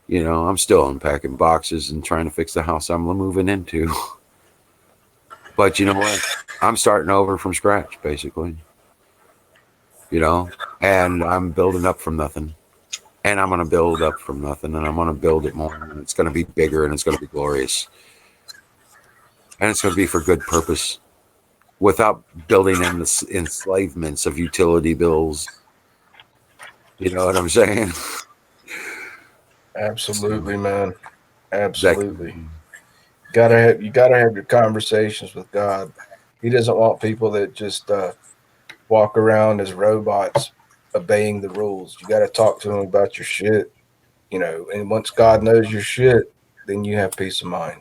I'm still unpacking boxes and trying to fix the house I'm moving into. But you know what? I'm starting over from scratch, basically. And I'm building up from nothing. And I'm going to build up from nothing, and I'm going to build it more, and it's going to be bigger, and it's going to be glorious, and it's going to be for good purpose, without building in the enslavements of utility bills. You know what I'm saying?
Absolutely, man.
That
Absolutely. You gotta have your conversations with God. He doesn't want people that just walk around as robots obeying the rules. You got to talk to him about your shit, and once God knows your shit, then you have peace of mind.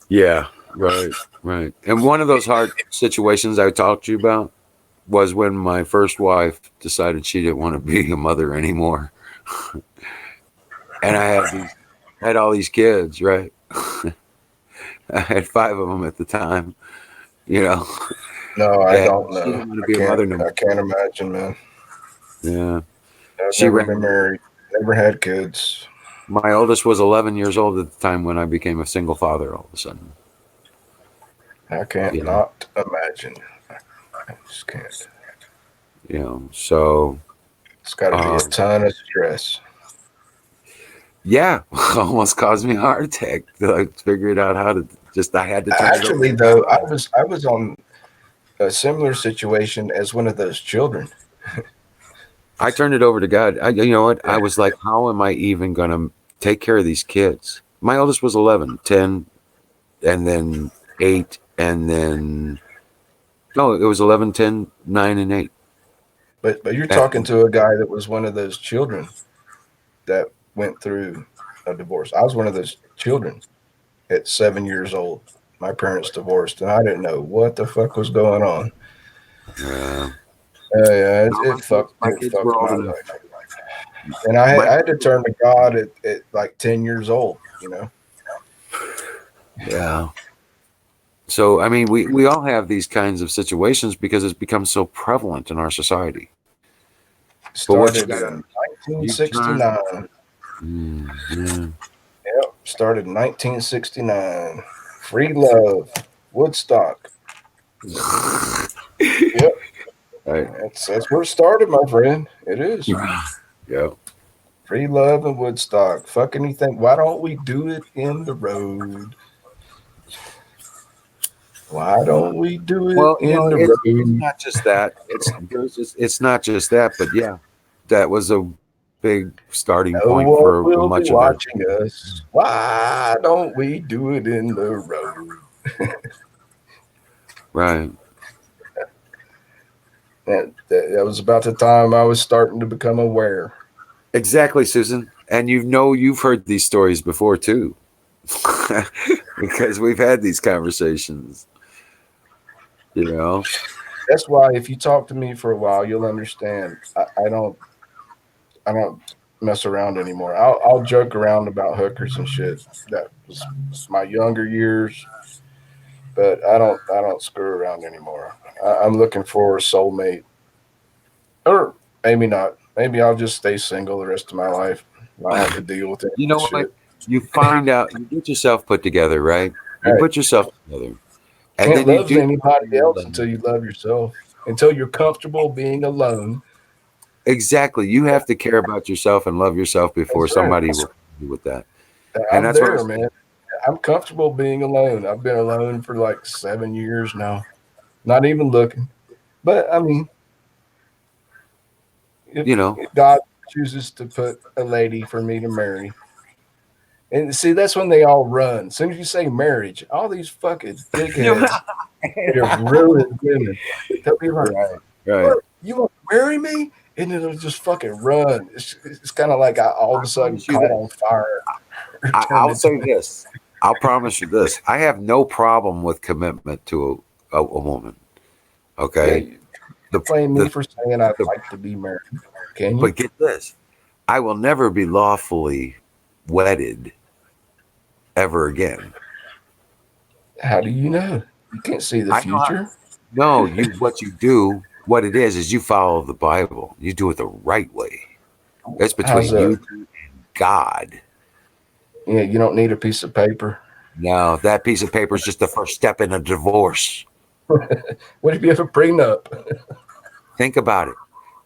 Yeah, right. And one of those hard situations I talked to you about was when my first wife decided she didn't want to be a mother anymore, and I had all these kids, right? I had 5 of them at the time, you know,
No, I
and
don't
she
know.
didn't want to be a mother no
I
more.
can't imagine, man.
Yeah,
I've
she
never been
ran.
married, never had kids.
My oldest was 11 years old at the time when I became a single father. All of a sudden,
I can't
you know,
not imagine. I just can't.
So
It's got to be a
um,
ton of stress.
yeah, almost caused me a heart attack. I figured out how to I had to turn it over
Actually,
to
though,
God.
I was on a similar situation as one of those children.
I turned it over to God. You know what?
Yeah.
I was like, how am I even going to take care of these kids? My oldest was 11, 10, and then 8, and then, no, it was 11, 10, 9, and 8.
But you're talking
And,
to a guy that was one of those children that went through a divorce. I was one of those children at 7 years old. My parents divorced, and I didn't know what the fuck was going on.
uh,
Yeah,
no, my
it
kids were
fucked
old
my
enough.
life. And
My
I had
kids
to turn to God at like 10 years old.
Yeah. So, I mean, we all have these kinds of situations because it's become so prevalent in our society. But what you
Started
got
in
to, you turn,
1969.
yeah.
Yep, started in 1969. Free love, Woodstock. Yep,
Right.
that's where it started, my friend. It is.
Yeah.
Free love and Woodstock. Fuck anything. Why don't we do it in the road? Why don't we do it
Well,
in the
it's
road?
not just that. It's not just that, but yeah, that was a big starting
No
point
one
for
will be
much of their.
watching us. Why don't we do it in the road?
Right.
That was about the time I was starting to become aware.
Exactly, Susan. And you've heard these stories before too, because we've had these conversations. You know.
That's why if you talk to me for a while, you'll understand. I don't mess around anymore. I'll joke around about hookers and shit. That was my younger years, but I don't screw around anymore. I'm looking for a soulmate, or maybe not. Maybe I'll just stay single the rest of my life. Not have to deal with any
You
of that
know what?
shit.
You find out. You get yourself put together, right? You
Right.
put yourself together, and
Can't
then you
love
do.
anybody else until you love yourself. Until you're comfortable being alone.
Exactly. You have to care about yourself and love yourself before
That's right.
somebody will do with that. And
I'm
that's what I
there,
was
man. I'm comfortable being alone. I've been alone for like 7 years now. Not even looking. But I mean,
you know.
if God chooses to put a lady for me to marry, and see, that's when they all run. As soon as you say marriage, all these fucking dickheads that have ruined women, they'll be like,
Right. Right.
"What? You want to marry me?" And then they'll just fucking run. It's kind of like I all of
I
a sudden
promise you
caught
this.
on fire or turned
I'll
into.
say this. I'll promise you this. I have no problem with commitment to a woman.
Yeah,
Okay.
you
The
blame me
the
for saying I'd
the.
like to be married. Can you?
But get this. I will never be lawfully wedded ever again.
How do you know? You can't see the
I know how.
future.
No, what you do, what it is you follow the Bible. You do it the right way. It's
How's
between
that?
you and God.
Yeah, you don't need a piece of paper.
No, that piece of paper is just the first step in a divorce.
What if you have a prenup?
Think about it.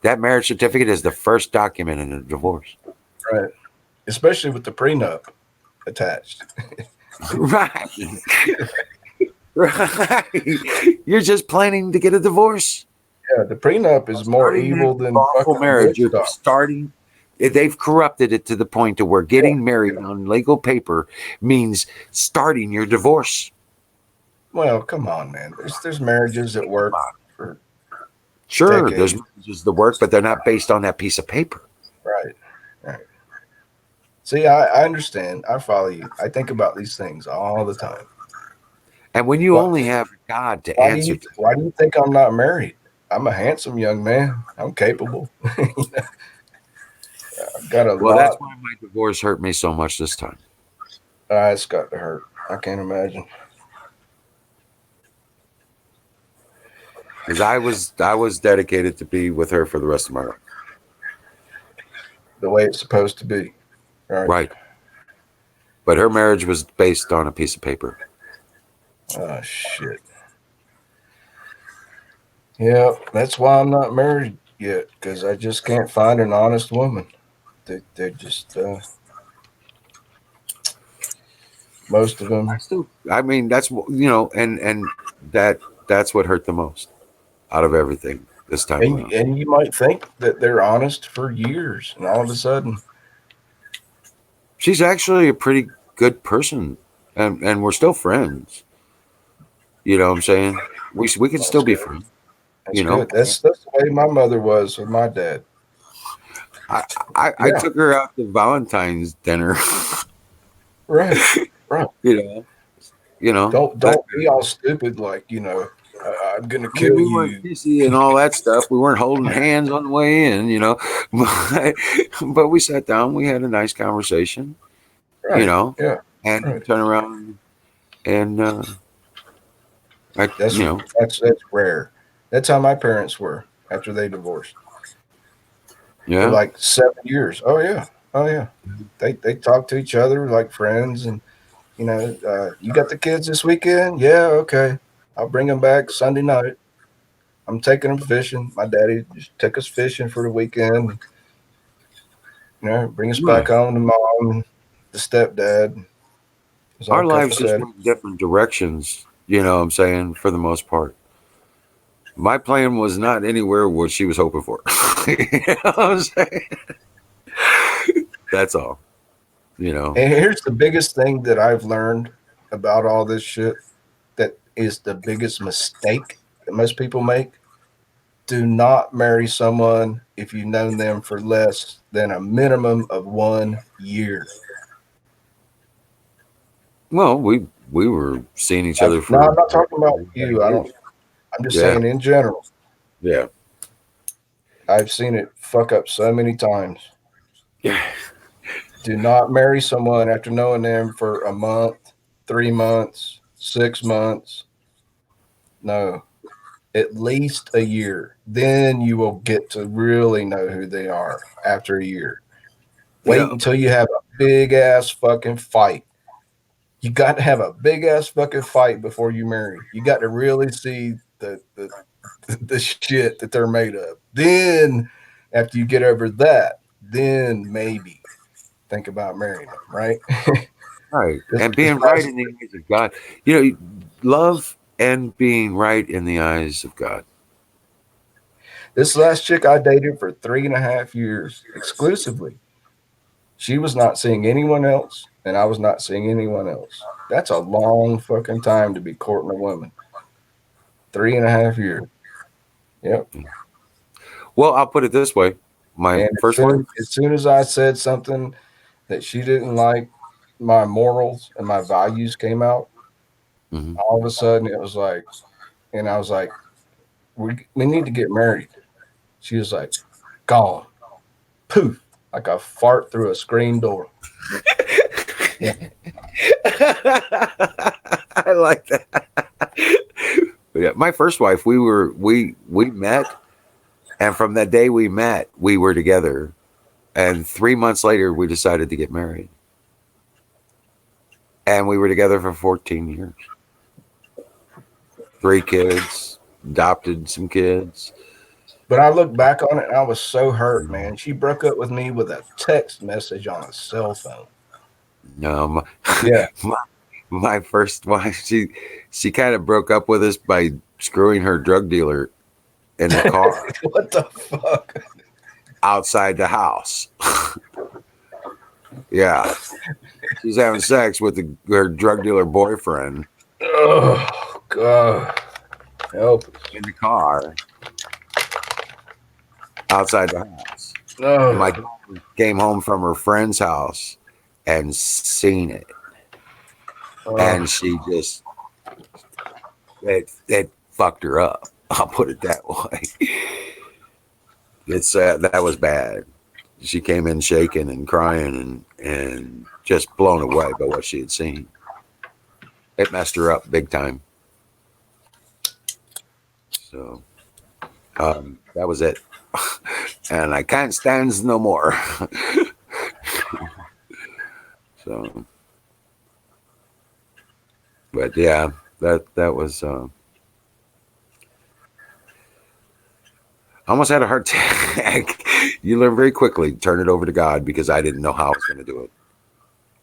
That marriage certificate is the first document in a divorce.
Right. Especially with the prenup attached.
Right. Right. You're just planning to get a divorce.
Yeah, the prenup is more
Starting
evil
that
than
lawful
fucking
marriage. You're
Woodstock.
starting. They've corrupted it to the point to where getting married on legal paper means starting your divorce.
Well, come on, man. There's marriages that work for
Sure, there's
decades.
marriages that work, but they're not based on that piece of paper.
Right. Right. See, I understand. I follow you. I think about these things all the time.
And when you
What?
only have God to answer to,
Why do you think I'm not married? I'm a handsome young man. I'm capable. I've got a
well, that's
lot.
why my divorce hurt me so much this time.
It's got to hurt. I can't imagine.
Because I was dedicated to be with her for the rest of my life.
The way it's supposed to be. Right.
Right. But her marriage was based on a piece of paper.
Oh, shit. Yeah, that's why I'm not married yet, because I just can't find an honest woman. They're just, most of them.
I mean, and that's what hurt the most out of everything this time around.
And you might think that they're honest for years, and all of a sudden,
She's actually a pretty good person, and we're still friends. You know what I'm saying? We can
that's
still be
good.
friends.
That's
You know,
good. That's the way my mother was with my dad.
I
Yeah,
took her out to Valentine's dinner.
right, right.
you know,
Don't
that.
be all stupid like I'm gonna
I mean,
kill
we weren't
you.
kissy and all that stuff. We weren't holding hands on the way in. But we sat down. We had a nice conversation. You
Right.
know,
Yeah.
and
Right.
turn around and I,
That's that's rare. That's how my parents were after they divorced for
yeah,
like 7 years. Oh yeah. Oh yeah. They talk to each other like friends, and you got the kids this weekend? Yeah. Okay. I'll bring them back Sunday night. I'm taking them fishing. My daddy just took us fishing for the weekend. Bring us back
right.
home to mom, the stepdad. It was all
Our lives just
copacetic.
went different directions. You know what I'm saying? For the most part. My plan was not anywhere what she was hoping for. you know what I'm saying? That's all. You know.
And here's the biggest thing that I've learned about all this shit that is the biggest mistake that most people make. Do not marry someone if you've known them for less than a minimum of 1 year.
Well, we were seeing each other
No,
for
I'm not talking about you. I
years.
don't. I'm just
Yeah.
saying in general.
Yeah.
I've seen it fuck up so many times.
Yeah.
Do not marry someone after knowing them for a month, 3 months, 6 months. No, at least a year. Then you will get to really know who they are after a year. Wait
Yeah.
until you have a big ass fucking fight. You got to have a big ass fucking fight before you marry. You got to really see the shit that they're made of. Then, after you get over that, then maybe think about marrying them. Right?
Right.
this,
And
this
being right
last
in the eyes of God. You know, love and being right in the eyes of God.
this last chick I dated for 3.5 years exclusively. She was not seeing anyone else, and I was not seeing anyone else. That's a long fucking time to be courting a woman. 3.5 years. Yep.
Well, I'll put it this way. My
And
first wife.
as soon as I said something that she didn't like, my morals and my values came out.
Mhm.
All of a sudden, it was like, and I was like, we need to get married. She was like, gone, poof, like a fart through a screen door. Yeah.
I like that. But yeah, my first wife, we met, and from that day we met, we were together, and 3 months later we decided to get married. And we were together for 14 years. 3 kids, adopted some kids.
But I look back on it and I was so hurt, man. She broke up with me with a text message on a cell phone.
Um,
Yeah.
my first wife, she kind of broke up with us by screwing her drug dealer in the car
What the fuck?
outside the house. Yeah, she's having sex with her drug dealer boyfriend
Oh, God. Help us.
in the car outside the house. And my
No.
daughter came home from her friend's house and seen it, and she just it fucked her up. I'll put it that way. It's that was bad. She came in shaking and crying and just blown away by what she had seen. It messed her up big time. So that was it. And I can't stand no more. So, but yeah, that was. I almost had a heart attack. You learn very quickly. Turn it over to God because I didn't know how I was going to do it.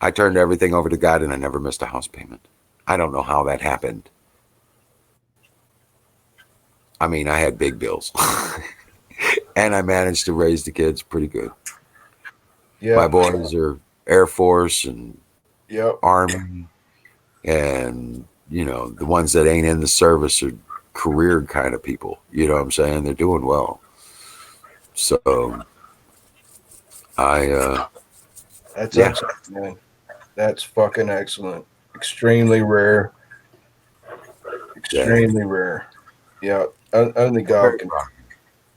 I turned everything over to God and I never missed a house payment. I don't know how that happened. I mean, I had big bills. And I managed to raise the kids pretty good.
Yeah.
My boys are Air Force and
Yep.
Army, and the ones that ain't in the service are career kind of people. You know what I'm saying? They're doing well. So
That's
yeah,
excellent, man. That's fucking excellent. Extremely rare.
yeah.
Extremely rare. Yeah. Only God can.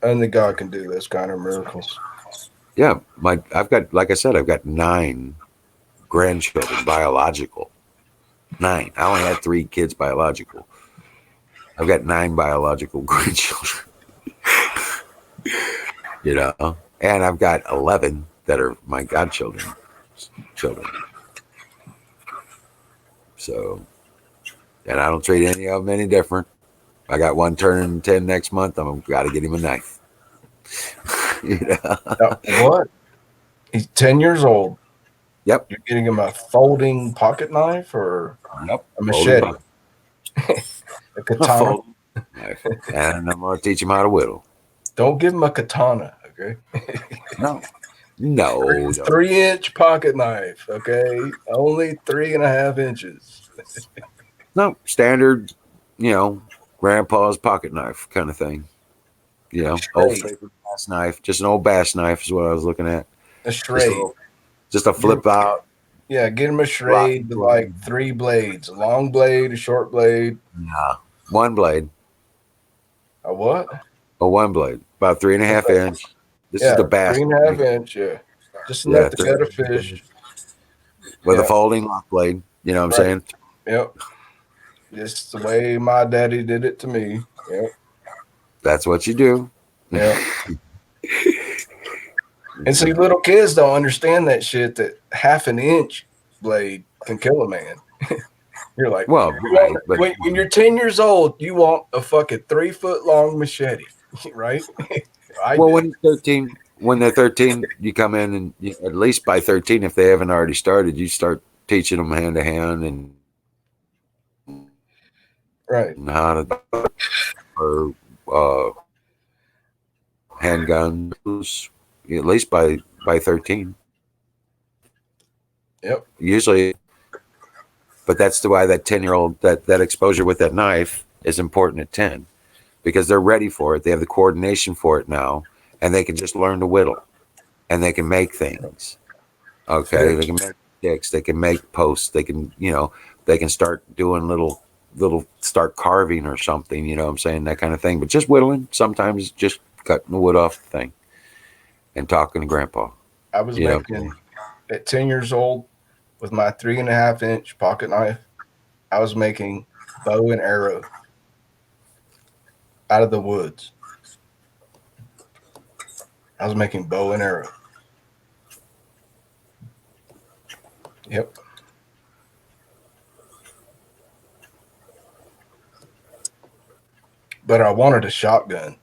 Only God can do this kind of miracles.
Yeah, I've got, like I said, I've got 9 grandchildren biological. 9. I only had 3 kids biological. I've got 9 biological grandchildren. And I've got 11 that are my godchildren. So, and I don't treat any of them any different. I got one turning 10 next month. I'm got to get him a knife.
What? He's 10 years old.
Yep.
You're getting him a folding pocket knife or
Yep.
a machete? A katana?
Folding knife. And I'm going to teach him how to whittle.
Don't give him a katana, okay?
No. No.
3-inch pocket knife, okay? Only 3.5 inches.
No. Standard, grandpa's pocket knife kind of thing. Old favorite bass knife. Just an old bass knife is what I was looking at.
A Schrade.
Just a flip out.
Yeah, get him a Schrade with like 3 blades. A long blade, a short blade.
Nah. 1 blade.
A what?
A 1 blade. About 3.5 inch. This is the bass.
3.5 inch, yeah. Just enough to cut a fish.
With a folding lock blade. You know what I'm saying?
Yep. Just the way my daddy did it to me. Yep.
That's what you do.
Yeah. And see, little kids don't understand that shit, that 1/2 inch blade can kill a man. You're like,
well, right, but
when you're 10 years old, you want a fucking 3-foot long machete, right?
when they're 13, you come in and at least by 13, if they haven't already started, you start teaching them hand to hand and how to or handguns, at least by 13.
Yep.
Usually, but that's why that 10-year-old that exposure with that knife is important at 10, because they're ready for it. They have the coordination for it now, and they can just learn to whittle, and they can make things. Okay, they can make sticks, they can make posts, they can they can start doing little start carving or something. You know what I'm saying, that kind of thing. But just whittling, sometimes just cutting the wood off the thing and talking to Grandpa.
I was making at 10 years old with my 3.5 inch pocket knife. I was making bow and arrow out of the woods. I was making bow and arrow. Yep. but I wanted a shotgun.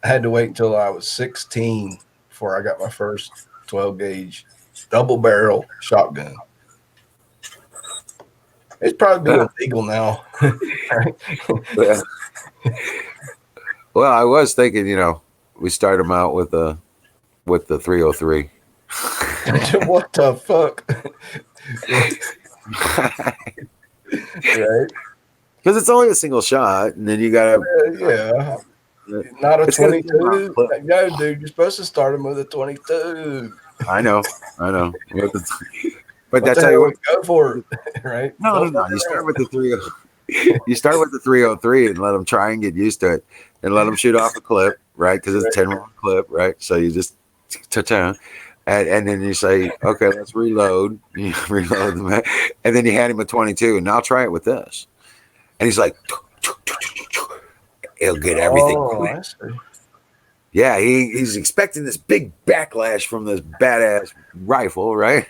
I had to wait until I was 16 before I got my first 12 gauge double barrel shotgun. It's probably be illegal now, right?
Yeah. Well, I was thinking, we start them out with the 303.
What the fuck? Right?
Because it's only a single shot, and then you gotta.
Yeah. Not a
It's got a
22.
10-round clip.
No, dude, you're supposed to start them with a 22.
I know. But
What
that's
the
how you
hell?
work.
Go for it, right?
No.
Don't
You
fuck
start
around.
with the 30. You start with the 303 and let them try and get used to it, and let them shoot off a clip, right? Because it's a 10-round clip, right? So you just and then you say, okay, let's reload. You reload them, and then you hand him a 22, and now try it with this. And he's like, he'll get everything
Oh,
quick.
I see.
Yeah, he's expecting this big backlash from this badass rifle, right?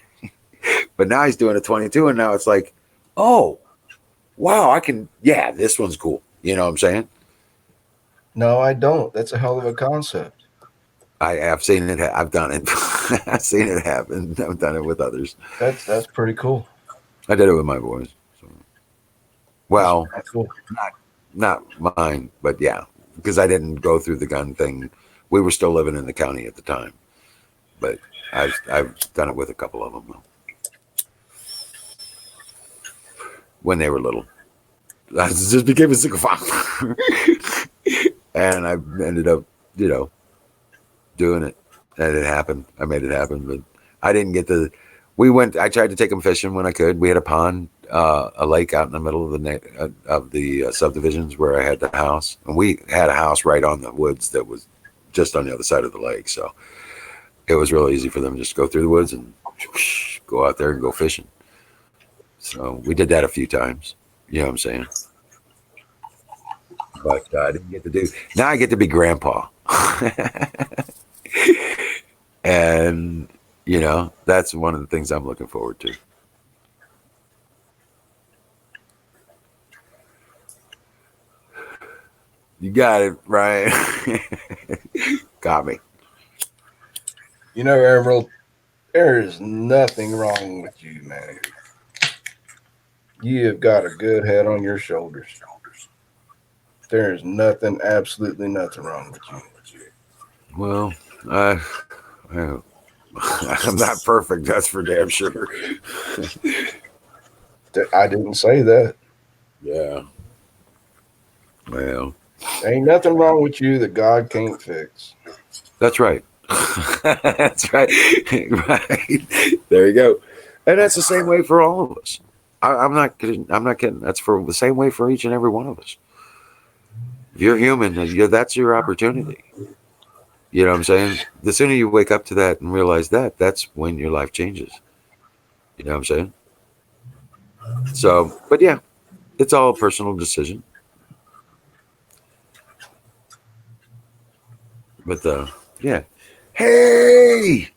But now he's doing a 22, and now it's like, oh, wow, this one's cool. You know what I'm saying?
No, I don't. That's a hell of a concept.
I've seen it. I've done it. I've seen it happen. I've done it with others.
That's pretty cool.
I did it with my boys. So. Well,
That's cool.
not mine, but yeah, because I didn't go through the gun thing. We were still living in the county at the time, but I've done it with a couple of them though. When they were little. I just became a single father. And I ended up, doing it. And it happened. I made it happen, but I didn't get I tried to take them fishing when I could. We had a pond, a lake out in the middle of the subdivisions where I had the house. And we had a house right on the woods that was just on the other side of the lake. So it was real easy for them to just go through the woods and go out there and go fishing. So we did that a few times. You know what I'm saying? But I didn't get to do. Now I get to be grandpa. And, that's one of the things I'm looking forward to. You got it, Ryan. Got me.
Emerald, there is nothing wrong with you, man. You have got a good head on your shoulders. There is nothing, absolutely nothing wrong with you.
Well, I'm not perfect. That's for damn sure.
I didn't say that.
Yeah. Well,
There ain't nothing wrong with you that God can't fix.
that's right. That's right. Right. There you go. And that's the same way for all of us. I'm not kidding. I'm not kidding. That's for the same way for each and every one of us. If you're human, that's your opportunity. You know what I'm saying? The sooner you wake up to that and realize that's when your life changes. You know what I'm saying? So, but yeah, it's all a personal decision. But yeah. Hey!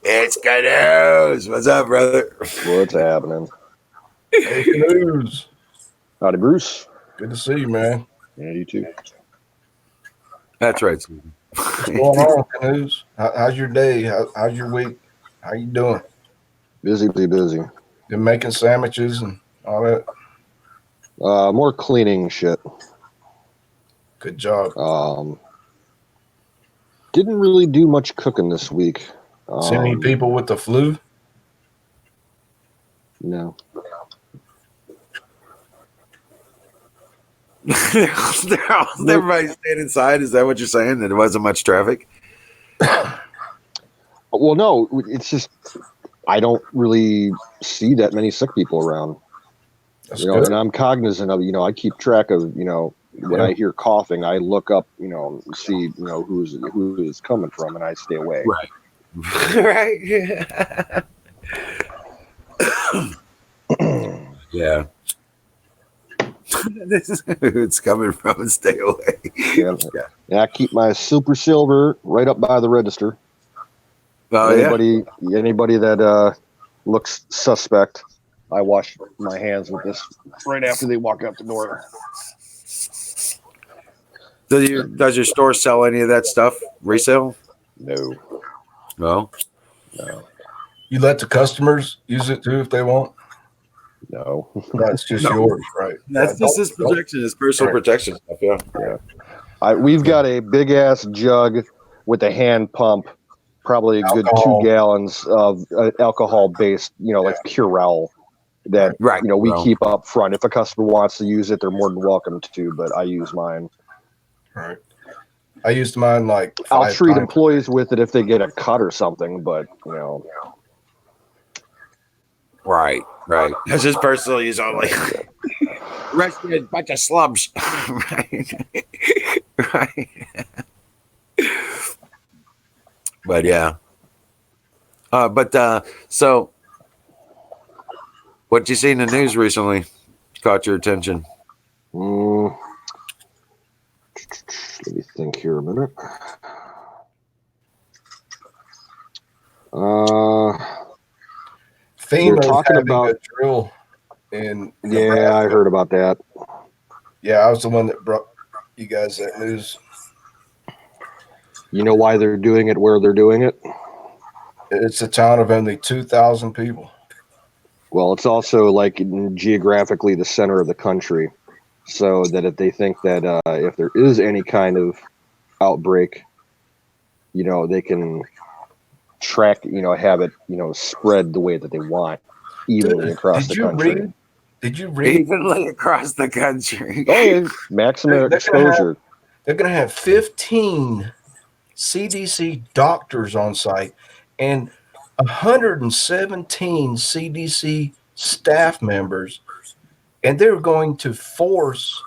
It's Canoes! What's up, brother?
What's happening?
Hey, Canoes.
Howdy, Bruce.
Good to see you, man.
Yeah, you too.
That's right, Susan.
What's going on, Canoes? How's your day? How's your week? How you doing?
Busy.
Been making sandwiches and all that?
More cleaning shit.
Good job.
Didn't really do much cooking this week.
See any people with the flu?
No.
Everybody staying inside. Is that what you're saying? That there wasn't much traffic?
Well, no. It's just I don't really see that many sick people around.
That's good.
And I'm cognizant of. I keep track of. When I hear coughing, I look up. See. Who is coming from, and I stay away.
Right. Right. Yeah. This is who it's coming from, and stay away.
Yeah. I keep my super silver right up by the register.
Oh,
Anybody that looks suspect, I wash my hands with this right after they walk out the door.
Does your store sell any of that stuff resale?
No,
No.
no,
You let the customers use it too if they want.
no.
That's just
No.
yours, right?
That's just his protection, his personal
Right.
protection stuff. Yeah.
We've got a big ass jug with a hand pump, probably a good
Alcohol.
2 gallons of alcohol based, like Purell that,
Right.
we
Well,
keep up front. If a customer wants to use it, they're more than welcome to, but I use mine.
Right. I used mine like
I'll
5
treat
times.
employees with it if they get a cut or something, but,
right. That's his personal use only. Arrested bunch of slubs. Right. Right. But yeah. So what you see in the news recently caught your attention?
let me think here a minute.
FEMA is
talking
having
about-
a drill in
Yeah,
Nebraska.
I heard about that.
Yeah, I was the one that brought you guys that news.
You know why they're doing it where they're doing it?
It's a town of only 2,000 people.
Well, it's also like geographically the center of the country, so that if they think that if there is any kind of outbreak, they can track, have it, spread the way that they want, evenly
Dude,
across the country.
Did you read?
Evenly across the country.
Oh, yeah, maximum
They're gonna
exposure.
They're going to have 15 CDC doctors on site and 117 CDC staff members, and they're going to force,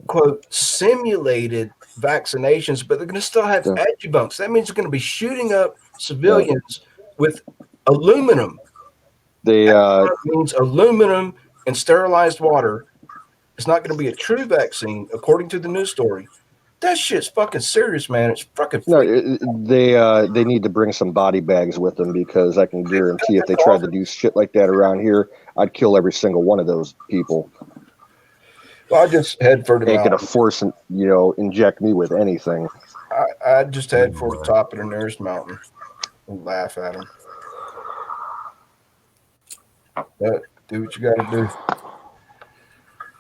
quote, simulated vaccinations, but they're going to still have
Yeah.
adjuvants. That means they're going to be shooting up civilians with aluminum. That means aluminum and sterilized water. It's not going to be a true vaccine, according to the news story. That shit's fucking serious, man. It's fucking freaky.
No, they need to bring some body bags with them, because I can guarantee if they tried to do shit like that around here, I'd kill every single one of those people.
Well, I just head for the
Ain't gonna
mountain.
force, inject me with anything.
I just head for the top of the nearest mountain and laugh at them. But do what you got to do.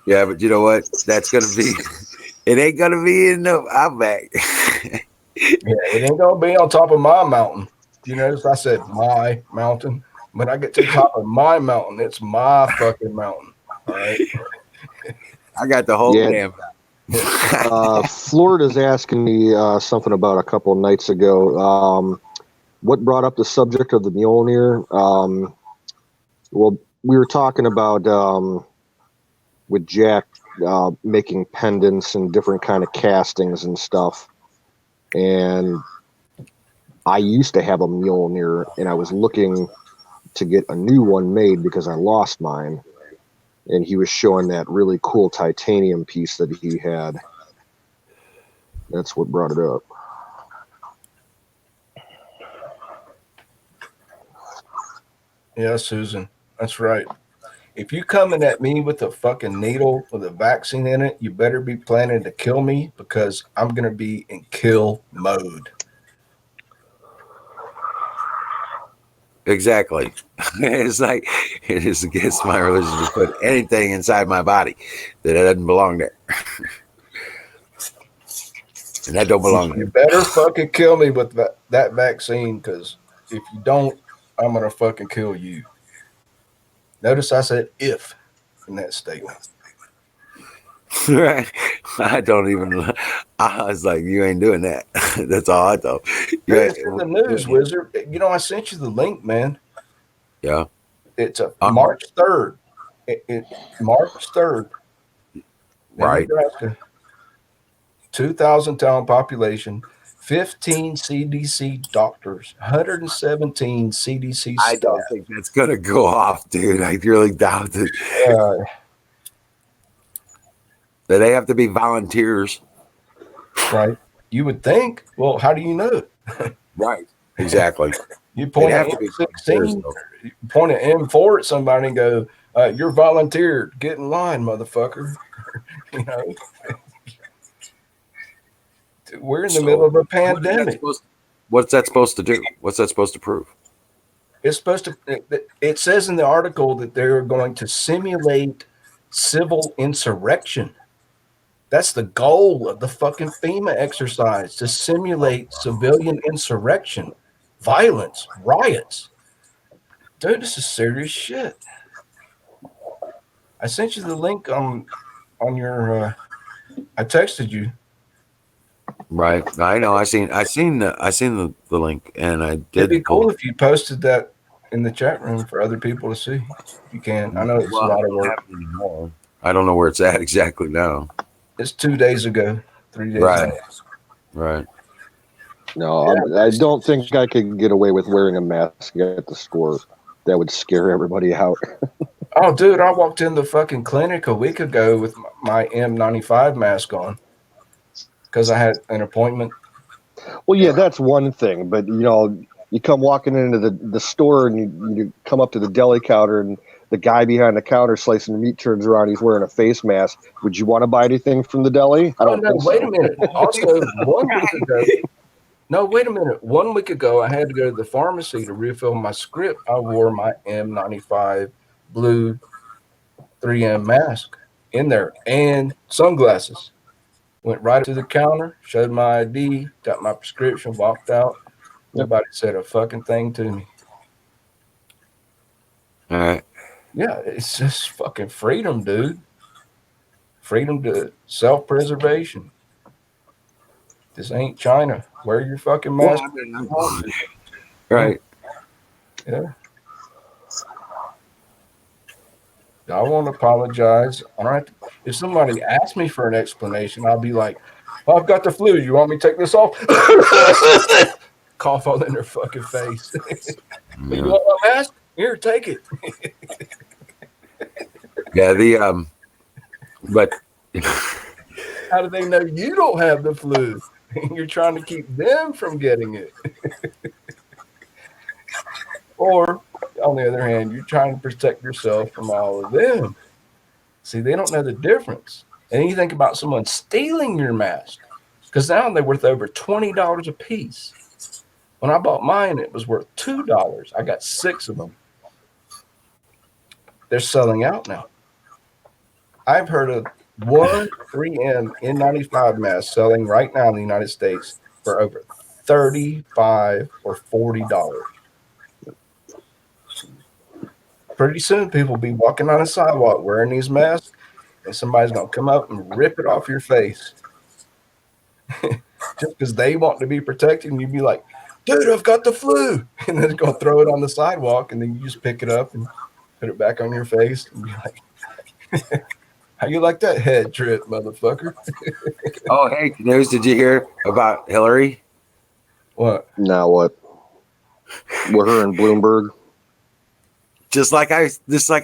Yeah, but you know what? That's gonna be. It ain't gonna be in the outback.
Yeah, it ain't gonna be on top of my mountain. You notice I said my mountain. When I get to the top of my mountain, it's my fucking mountain. All right.
I got the whole
Yeah.
damn.
Florida's asking me something about a couple of nights ago. What brought up the subject of the Mjolnir? Well, we were talking about with Jack making pendants and different kind of castings and stuff. And I used to have a Mjolnir, and I was looking to get a new one made because I lost mine. And he was showing that really cool titanium piece that he had. That's what brought it up.
Yeah, Susan, that's right. If you coming at me with a fucking needle with a vaccine in it, you better be planning to kill me, because I'm gonna be in kill mode.
Exactly. It's like it is against my religion to put anything inside my body that doesn't belong there. And that don't belong
You
there.
better fucking kill me with that vaccine, because if you don't, I'm gonna fucking kill you. Notice I said "if" in that statement.
Right? I don't even. I was like, you ain't doing that. That's all I thought.
It's in the news, Wizard. You know, I sent you the link, man.
Yeah.
It's March 3rd. March 3rd.
Right.
Nebraska. 2,000 town population, 15 CDC doctors, 117 CDC
I
staff.
don't think that's gonna go off, dude. I really doubt it. That they have to be volunteers.
Right. You would think. Well, how do you know?
Right. Exactly.
You point at
They'd have to be volunteers,
M16,
though.
you point at M4 at somebody and go, "You're volunteered. Get in line, motherfucker." You know. We're in the middle of a pandemic.
What's that supposed to do? What's that supposed to prove?
It's supposed to. It says in the article that they're going to simulate civil insurrection. That's the goal of the fucking FEMA exercise, to simulate civilian insurrection, violence, riots. Dude, this is serious shit. I sent you the link on your. I texted you.
Right. I know. I seen the link, and I did.
It'd be cool if you posted that in the chat room for other people to see. If you can. I know it's a lot of work.
I don't know where it's at exactly now.
It's 2 days ago, 3 days
Right.
ago.
Right.
No, I don't think I could get away with wearing a mask at the store. That would scare everybody out.
Oh, dude, I walked in the fucking clinic a week ago with my M95 mask on because I had an appointment.
Well, yeah, that's one thing, but you come walking into the store and you come up to the deli counter and the guy behind the counter slicing meat turns around, he's wearing a face mask. Would you want to buy anything from the deli? I don't think so.
Wait a minute. Also, 1 week ago. No, wait a minute. 1 week ago, I had to go to the pharmacy to refill my script. I wore my M95 blue 3M mask in there and sunglasses. Went right to the counter, showed my ID, got my prescription, walked out. Nobody said a fucking thing to me.
All right.
Yeah, it's just fucking freedom, dude. Freedom to self-preservation. This ain't China. Wear your fucking mask.
Right.
Yeah. I won't apologize. I don't have to, if somebody asks me for an explanation, I'll be like, oh, I've got the flu. You want me to take this off? Cough all in their fucking face.
Yeah.
You want my mask? Here, take it.
Yeah. But
How do they know you don't have the flu? You're trying to keep them from getting it. Or, on the other hand, you're trying to protect yourself from all of them. See, they don't know the difference. And then you think about someone stealing your mask, because now they're worth over $20 a piece. When I bought mine, it was worth $2. I got 6 of them. They're selling out now. I've heard of one 3M N95 mask selling right now in the United States for over $35 or $40. Pretty soon, people will be walking on a sidewalk wearing these masks, and somebody's going to come up and rip it off your face. Just because they want to be protected, and you'd be like, dude, I've got the flu. And then it's going to throw it on the sidewalk, and then you just pick it up and put it back on your face and be like, how you like that head trip, motherfucker?
oh, hey, news! Did you hear about Hillary?
What?
Now what? With her and Bloomberg.
Just like I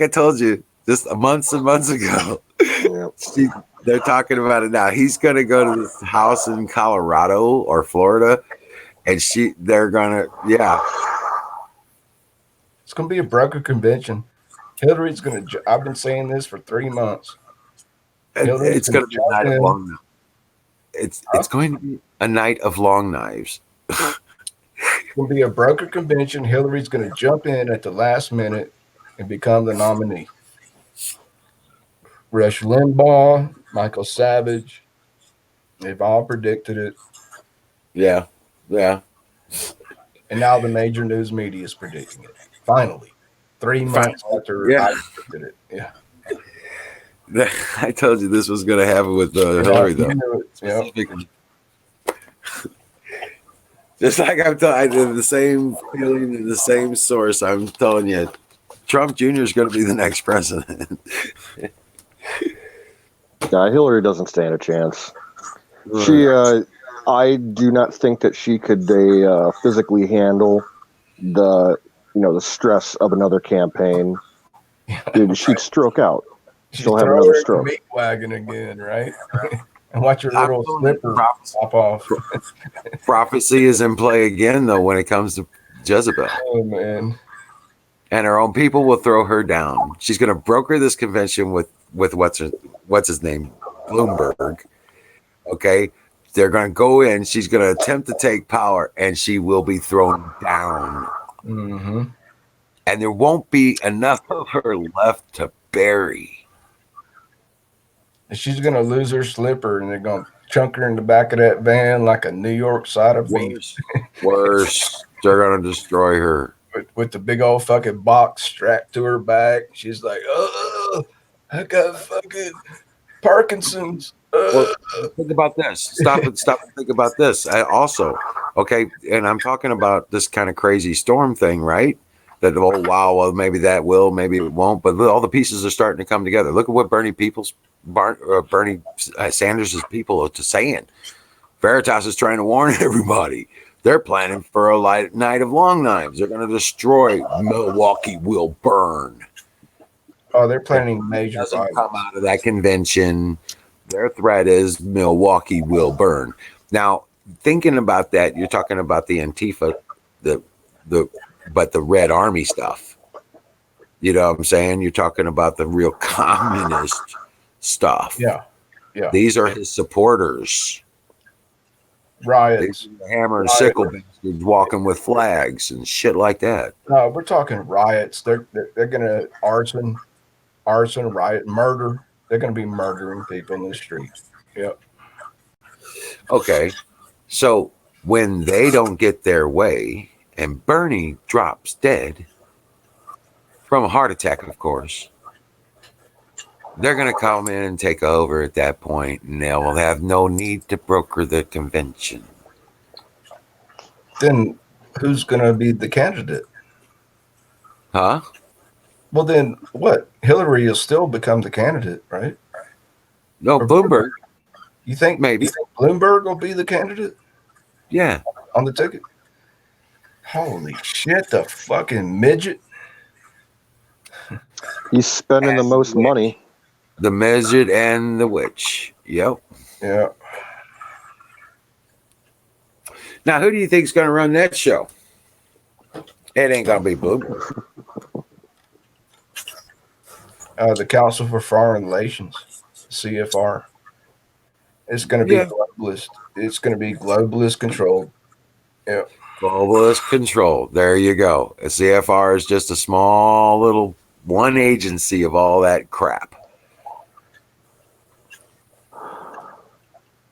told you, just months and months ago.
Yeah.
They're talking about it now. He's going to go to this house in Colorado or Florida, and they're going to, yeah.
It's going to be a broker convention. Hillary's going to, I've been saying this for 3 months.
It's going to be a night of long knives. It's going to be a night of long knives.
It's going to be a broker convention. Hillary's going to jump in at the last minute and become the nominee. Rush Limbaugh, Michael Savage, they've all predicted it.
Yeah, yeah.
And now the major news media is predicting it. Finally, 3 months after I predicted it. Yeah.
I told you this was going to happen with Hillary, though. Just like I'm telling you, the same feeling and the same source. I'm telling you, Trump Jr. is going to be the next president.
Hillary doesn't stand a chance. I do not think that she could physically handle the stress of another campaign. Dude, she'd stroke out. She'll have another stroke.
Meat wagon again, right? And watch your little slipper pop off.
Prophecy is in play again, though, when it comes to Jezebel.
Oh, man.
And her own people will throw her down. She's going to broker this convention with what's his name, Bloomberg. Okay, they're going to go in. She's going to attempt to take power, and she will be thrown down.
Mm-hmm.
And there won't be enough of her left to bury.
And she's gonna lose her slipper, and they're gonna chunk her in the back of that van like a New York side of beef
Worse. They're going to destroy her.
with the big old fucking box strapped to her back. She's like, "Oh, I got fucking Parkinson's."
Well, think about this. Stop and think about this. Okay, and I'm talking about this kind of crazy storm thing, right? That well, maybe that will, maybe it won't, but all the pieces are starting to come together. Look at what Bernie Sanders' people are saying. Veritas is trying to warn everybody. They're planning for a night of long knives. They're going to destroy Milwaukee. Will burn.
Oh, they're planning major
Doesn't
violence.
come out of that convention. Their threat is Milwaukee will burn. Now, thinking about that, you're talking about the Antifa, but the Red Army stuff. You know what I'm saying? You're talking about the real communist stuff.
Yeah.
These are his supporters.
Riots.
These are the hammer and sickle bastards walking with flags and shit like that.
No, we're talking riots. They're gonna arson, riot, murder. They're gonna be murdering people in the streets. Yep.
Okay. So when they don't get their way and Bernie drops dead from a heart attack, of course, they're going to come in and take over at that point, and they will have no need to broker the convention.
Then who's gonna be the candidate?
Huh?
Well, then what? Hillary will still become the candidate, right?
No, Bloomberg.
You think
Maybe.
You think Bloomberg will be the candidate
Yeah.
on the ticket? Holy shit! The fucking midget.
He's spending the most money.
The midget and the witch. Yep.
Yeah.
Now, who do you think is going to run that show? It ain't going to be Bloomberg.
The Council for Foreign Relations, CFR. It's going to be globalist. It's going to be globalist controlled. Yeah.
Globalist control. There you go. A CFR is just a small little one agency of all that crap.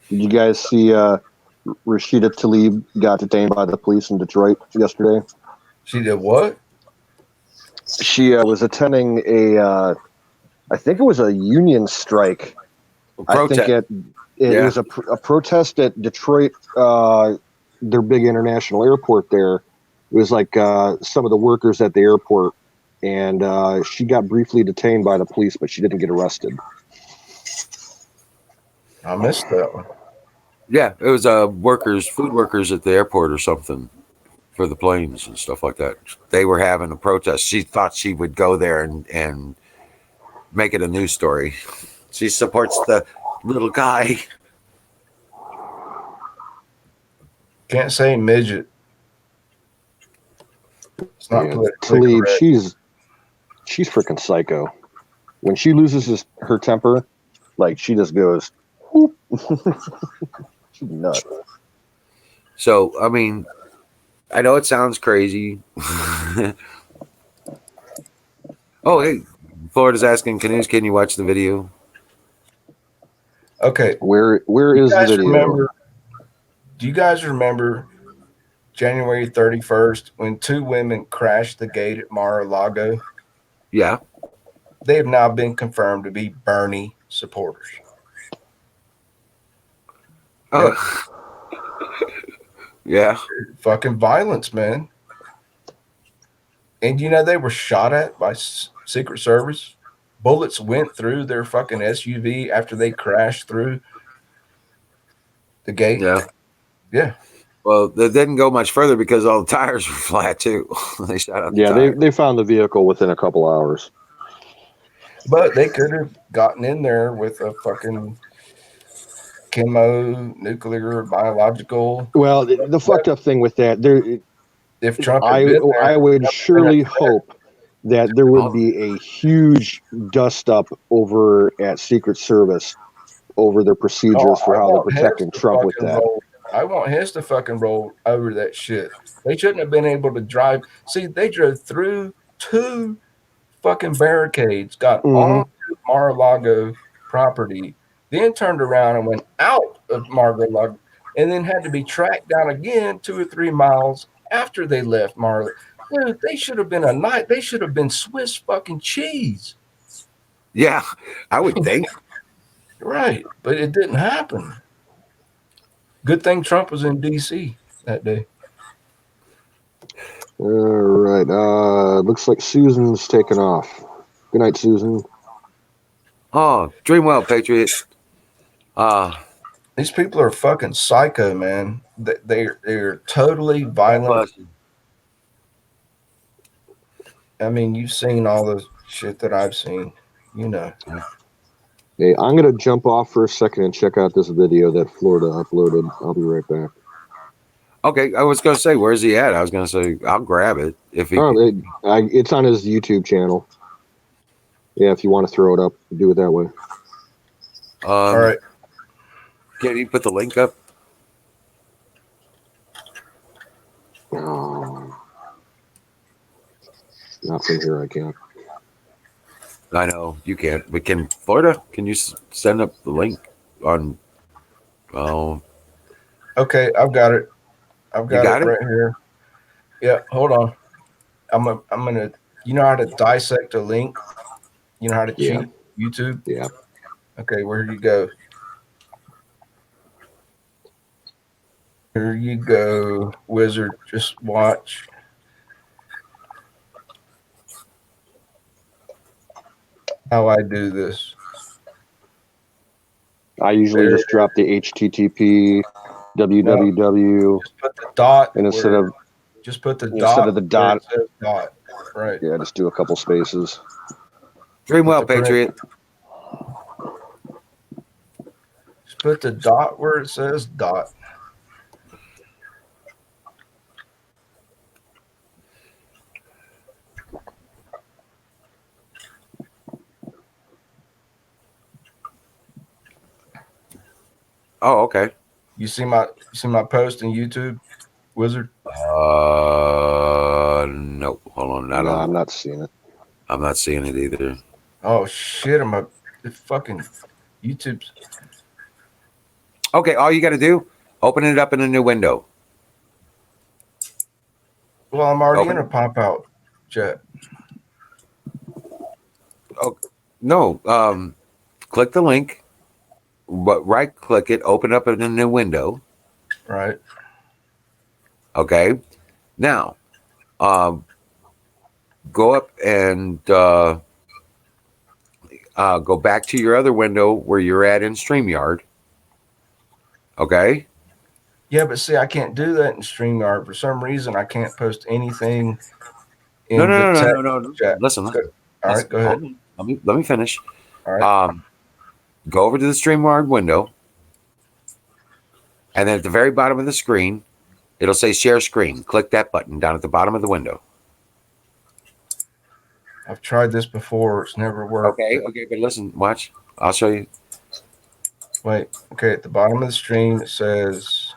Did you guys see Rashida Tlaib got detained by the police in Detroit yesterday?
She did what?
She was attending I think it was a union strike.
Protest.
I think it was a protest at Detroit, their big international airport there. It was like some of the workers at the airport, and she got briefly detained by the police, but she didn't get arrested.
I missed that one.
Yeah, it was food workers at the airport or something for the planes and stuff like that. They were having a protest. She thought she would go there and make it a news story. She supports the little guy.
Can't say midget. It's not
Tlaib, she's freaking psycho. When she loses her temper, like she just goes, whoop. She's nuts.
So, I mean, I know it sounds crazy. Oh, hey, Florida's asking, can you watch the video?
Okay.
Where is the video?
Do you guys remember January 31st when two women crashed the gate at Mar-a-Lago?
Yeah.
They have now been confirmed to be Bernie supporters.
Oh. Yeah.
Fucking violence, man. And you know they were shot at by Secret Service. Bullets went through their fucking SUV after they crashed through the gate.
Yeah.
Yeah.
Well, they didn't go much further because all the tires were flat too. They shot out.
They found the vehicle within a couple hours.
But they could have gotten in there with a fucking chemo, nuclear, biological.
Well, the fucked up thing with that,
if Trump,
I would surely hope that there would be a huge dust up over at Secret Service over their procedures for
I
how they're
want Hess
protecting
to
Trump with
fucking
that.
roll. I want Hess to fucking roll over that shit. They shouldn't have been able to drive. See, they drove through 2 fucking barricades, got
Mhm.
onto Mar-a-Lago property, then turned around and went out of Mar-a-Lago, and then had to be tracked down again 2 or 3 miles after they left Mar-a-Lago. Dude, they should have been a night. They should have been Swiss fucking cheese.
Yeah, I would think.
Right, but it didn't happen. Good thing Trump was in D.C. that day.
All right. Looks like Susan's taken off. Good night, Susan.
Oh, dream well, Patriot.
These people are fucking psycho, man. They're totally violent.
bless you.
I mean, you've seen all the shit that I've seen. You know.
Hey, I'm gonna jump off for a second and check out this video that Florida uploaded. I'll be right back.
Okay, I was gonna say, where's he at? I was gonna say, I'll grab it if he.
Oh, it's on his YouTube channel. Yeah, if you want to throw it up, do it that way.
All right.
Can you put the link up?
Oh, not from here, I can't.
I know you can't, but can Florida? Can you send up the link on? Oh,
Okay, I've got it. I've got,
got
it
it?
right here. Yeah, hold on. I'm gonna. You know how to dissect a link? You know how to cheat YouTube?
Yeah.
Okay, where you go? Here you go, wizard. Just watch. How I do this.
I usually just drop the HTTP, www,
Just put the dot,
and instead of the dot,
it says dot. Right.
yeah, just do a couple spaces.
Dream well, Patriot.
Just put the dot where it says dot.
Oh, okay.
You see my post in YouTube, wizard?
No. Hold on.
I'm not seeing it.
I'm not seeing it either.
Oh shit! The fucking YouTube's.
Okay, all you got to do, open it up in a new window.
Well, I'm already in a pop out chat.
Oh no. Click the link, but right click it, open up in a new window.
Right.
Okay. Now, go up and go back to your other window where you're at in StreamYard. Okay.
Yeah, but see, I can't do that in StreamYard. For some reason, I can't post anything in
No.
chat.
Listen.
All right, go ahead.
Let me finish.
All right.
Go over to the StreamYard window, and then at the very bottom of the screen, it'll say Share Screen. Click that button down at the bottom of the window.
I've tried this before. It's never worked.
Okay, but listen, watch. I'll show you.
Wait. Okay, at the bottom of the stream, it says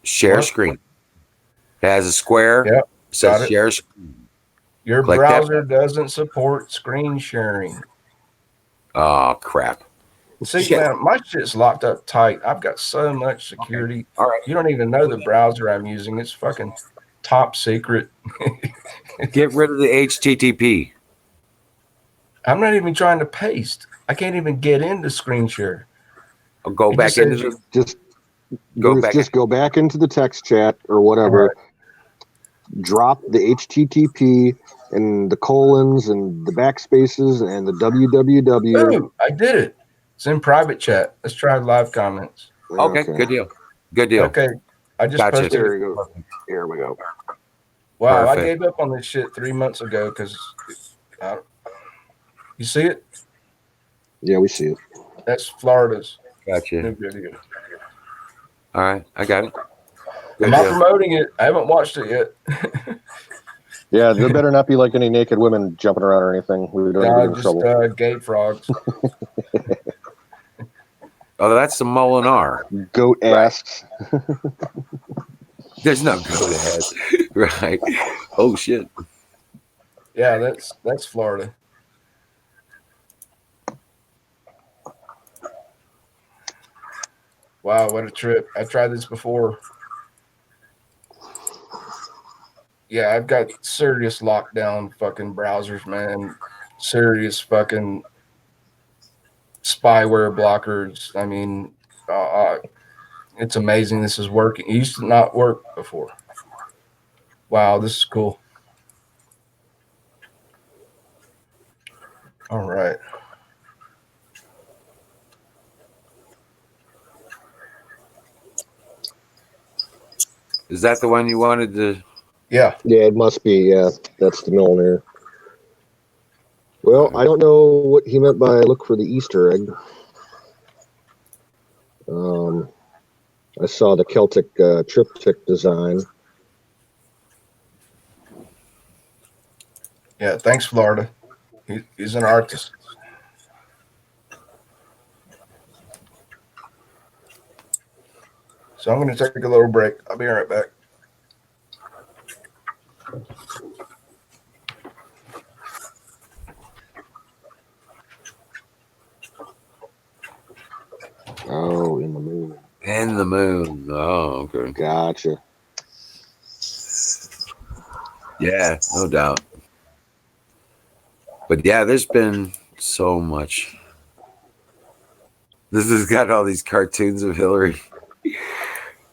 Share Screen. It has a square.
Yep.
It says Share Screen.
Your
Click
browser doesn't support screen sharing.
Oh, crap.
See, man, my shit's locked up tight. I've got so much security.
All right.
You don't even know the browser I'm using. It's fucking top secret.
Get rid of the HTTP.
I'm not even trying to paste. I can't even get into screen share.
Go back into the.
Go back into the text chat or whatever. Right. Drop the HTTP and the colons and the backspaces and the www.
Ooh, I did it. It's in private chat. Let's try live comments.
Okay. Good deal.
Okay, I just posted.
There we go. Here we go.
Wow, perfect. I gave up on this shit 3 months ago because you see it?
Yeah, we see it.
That's Florida's
gotcha.
new video.
All right, I got it.
I'm not promoting it. I haven't watched it yet.
Yeah, there better not be like any naked women jumping around or anything. We don't get in trouble.
Gay frogs.
Oh, that's the Molinar.
Goat asks.
There's no goat ass. Right. Oh, shit.
Yeah, that's Florida. Wow, what a trip! I tried this before. Yeah, I've got serious lockdown fucking browsers, man. Serious fucking spyware blockers. I mean, it's amazing this is working. It used to not work before. Wow, this is cool. All right.
Is that the one you wanted to?
Yeah.
Yeah, it must be. Yeah, that's the Milner. Well, I don't know what he meant by look for the Easter egg. I saw the Celtic triptych design.
Yeah. Thanks, Florida. He's an artist. So I'm going to take a little break. I'll be right back.
Oh, in the moon.
In the moon. Oh, okay.
Gotcha.
Yeah, no doubt. But yeah, there's been so much. This has got all these cartoons of Hillary.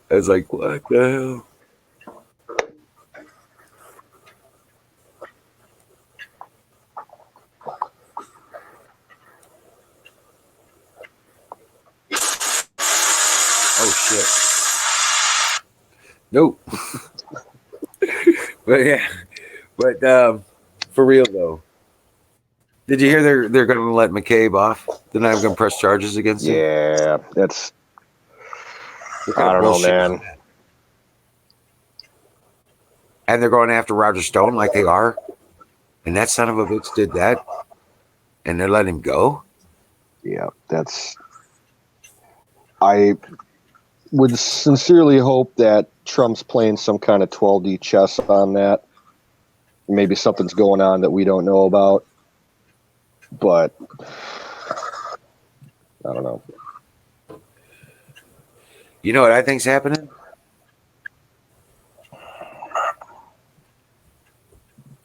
I was like, what the hell? Oh shit. Nope. But yeah. But for real though. Did you hear they're gonna let McCabe off? They're not gonna press charges against him?
Yeah, that's.
What kind
I
of
don't know,
bullshit is
man.
that? And they're going after Roger Stone like they are. And that son of a bitch did that. And they're letting him go.
Yeah, that's. I would sincerely hope that Trump's playing some kind of 12D chess on that. Maybe something's going on that we don't know about. But I don't know.
You know what I think's happening?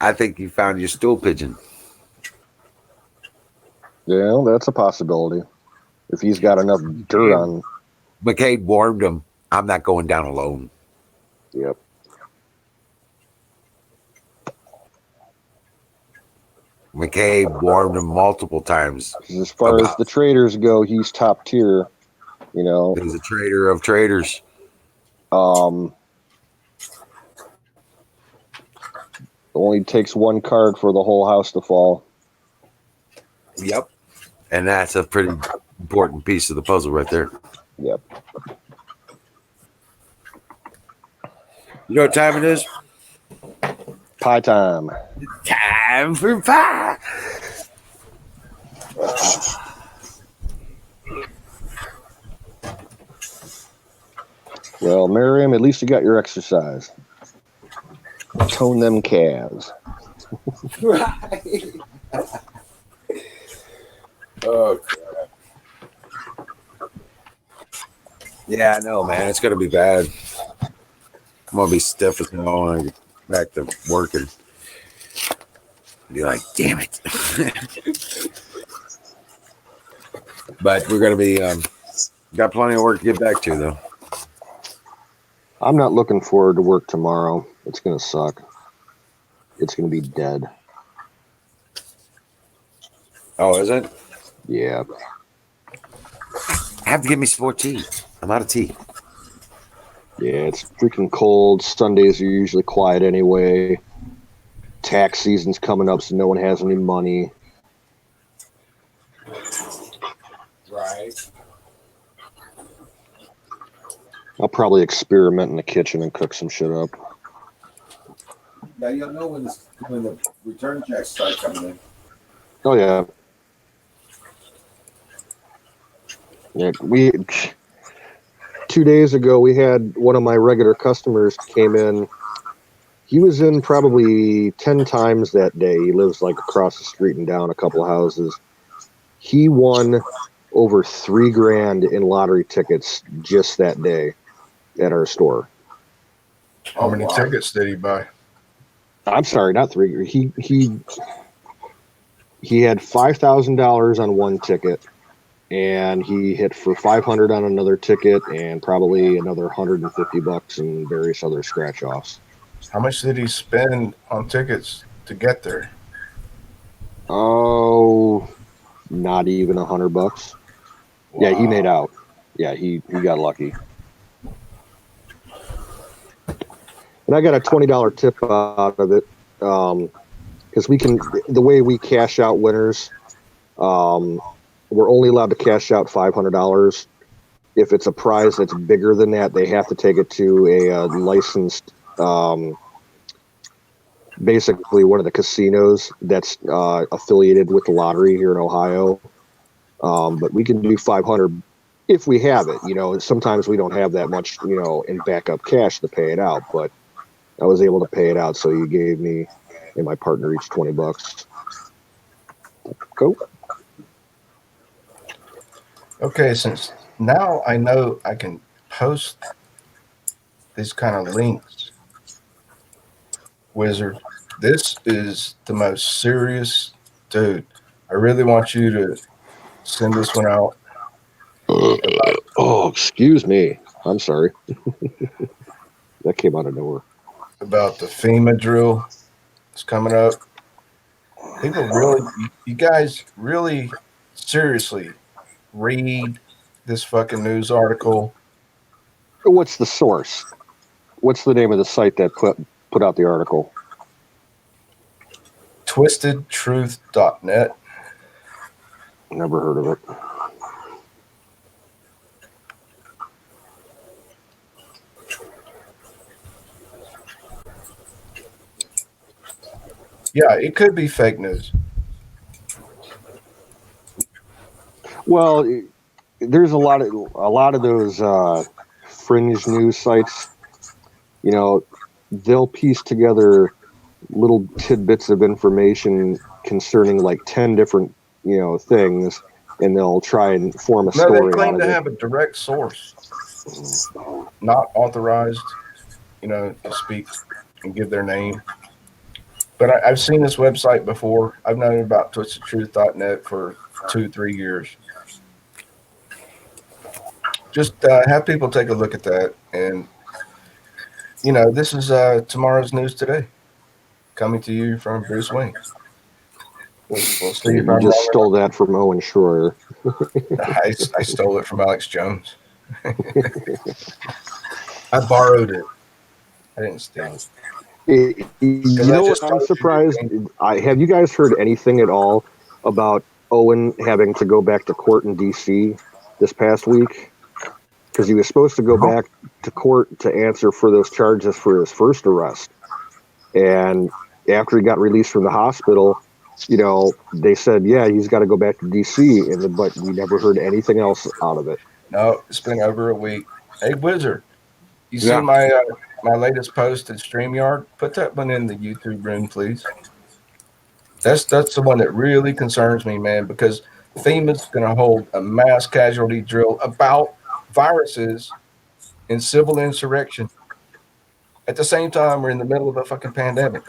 I think you found your stool pigeon.
Yeah, that's a possibility. If he's got enough dirt on.
McCabe warned him, I'm not going down alone.
Yep.
McCabe warned him multiple times.
As far as the traders go, he's top tier. You know.
He's a trader of traders.
Only takes one card for the whole house to fall.
Yep. And that's a pretty important piece of the puzzle right there.
Yep.
You know what time it is?
Pie time.
Time for pie.
Well, Miriam, at least you got your exercise. Tone them calves.
Right. Oh, crap. Yeah, I know, man. It's going to be bad. I'm going to be stiff as hell when I get back to working. Be like, damn it. But we're going to be, got plenty of work to get back to, though.
I'm not looking forward to work tomorrow. It's going to suck. It's going to be dead.
Oh, is it?
Yeah.
Have to give me some more tea. I'm out of tea.
Yeah, it's freaking cold. Sundays are usually quiet anyway. Tax season's coming up, so no one has any money.
Right.
I'll probably experiment in the kitchen and cook some shit up.
Yeah, you'll know when the return checks start coming in.
Oh, yeah. Yeah, 2 days ago we had one of my regular customers came in. He was in probably 10 times that day. He lives like across the street and down a couple of houses. He won over $3,000 in lottery tickets just that day at our store.
How many tickets did he buy?
I'm sorry, not three. He had $5,000 on one ticket, and he hit for 500 on another ticket, and probably another $150 in various other scratch offs.
How much did he spend on tickets to get there?
Oh, not even $100. Yeah, he made out. Yeah, he got lucky. And I got a $20 tip out of it, because the way we cash out winners, we're only allowed to cash out $500. If it's a prize that's bigger than that, they have to take it to a licensed, basically one of the casinos that's affiliated with the lottery here in Ohio. But we can do 500 if we have it. Sometimes we don't have that much, in backup cash to pay it out. But I was able to pay it out, so he gave me and my partner each $20. Cool.
Okay, since now I know I can post these kind of links, Wizard, this is the most serious dude. I really want you to send this one out
Oh, excuse me. I'm sorry. That came out of nowhere.
about the FEMA drill that's coming up. People really, you guys really seriously read this fucking news article.
What's the source? What's the name of the site that put out the article?
TwistedTruth.net.
Never heard of it.
Yeah, it could be fake news.
Well, there's a lot of those fringe news sites. They'll piece together little tidbits of information concerning like 10 different things, and they'll try and form a
No, they
story out
claim
of
to
it.
have a direct source, not authorized, to speak and give their name. But I've seen this website before. I've known about TwistedTruth.net for 2-3 years. Just have people take a look at that. And, this is tomorrow's news today, coming to you from Bruce Wayne. We'll see if
You
I'm
just
wrong.
stole that from Owen Schroyer.
I stole it from Alex Jones. I borrowed it. I didn't steal it.
I'm surprised. Have you guys heard anything at all about Owen having to go back to court in D.C. this past week? Because he was supposed to go back to court to answer for those charges for his first arrest. And after he got released from the hospital, they said, yeah, he's got to go back to D.C. But we never heard anything else out of it.
No, it's been over a week. Hey, Wizard, you
Yeah.
see my latest post at StreamYard? Put that one in the YouTube room, please. That's the one that really concerns me, man, because FEMA's going to hold a mass casualty drill about viruses and civil insurrection. At the same time, we're in the middle of a fucking pandemic.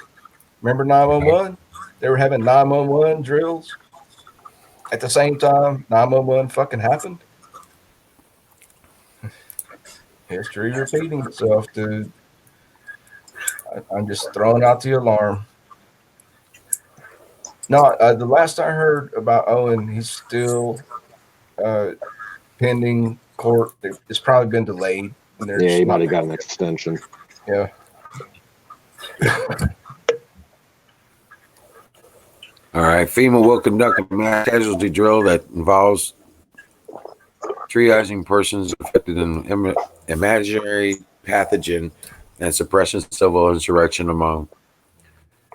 Remember 911? They were having 911 drills. At the same time, 911 fucking happened. History repeating itself, dude. I'm just throwing out the alarm. No, the last I heard about Owen, he's still pending court. It's probably been delayed. And
Yeah, he might have got an extension.
Yeah.
All right. FEMA will conduct a mass casualty drill that involves triaging persons affected in imaginary pathogen and suppressing civil insurrection among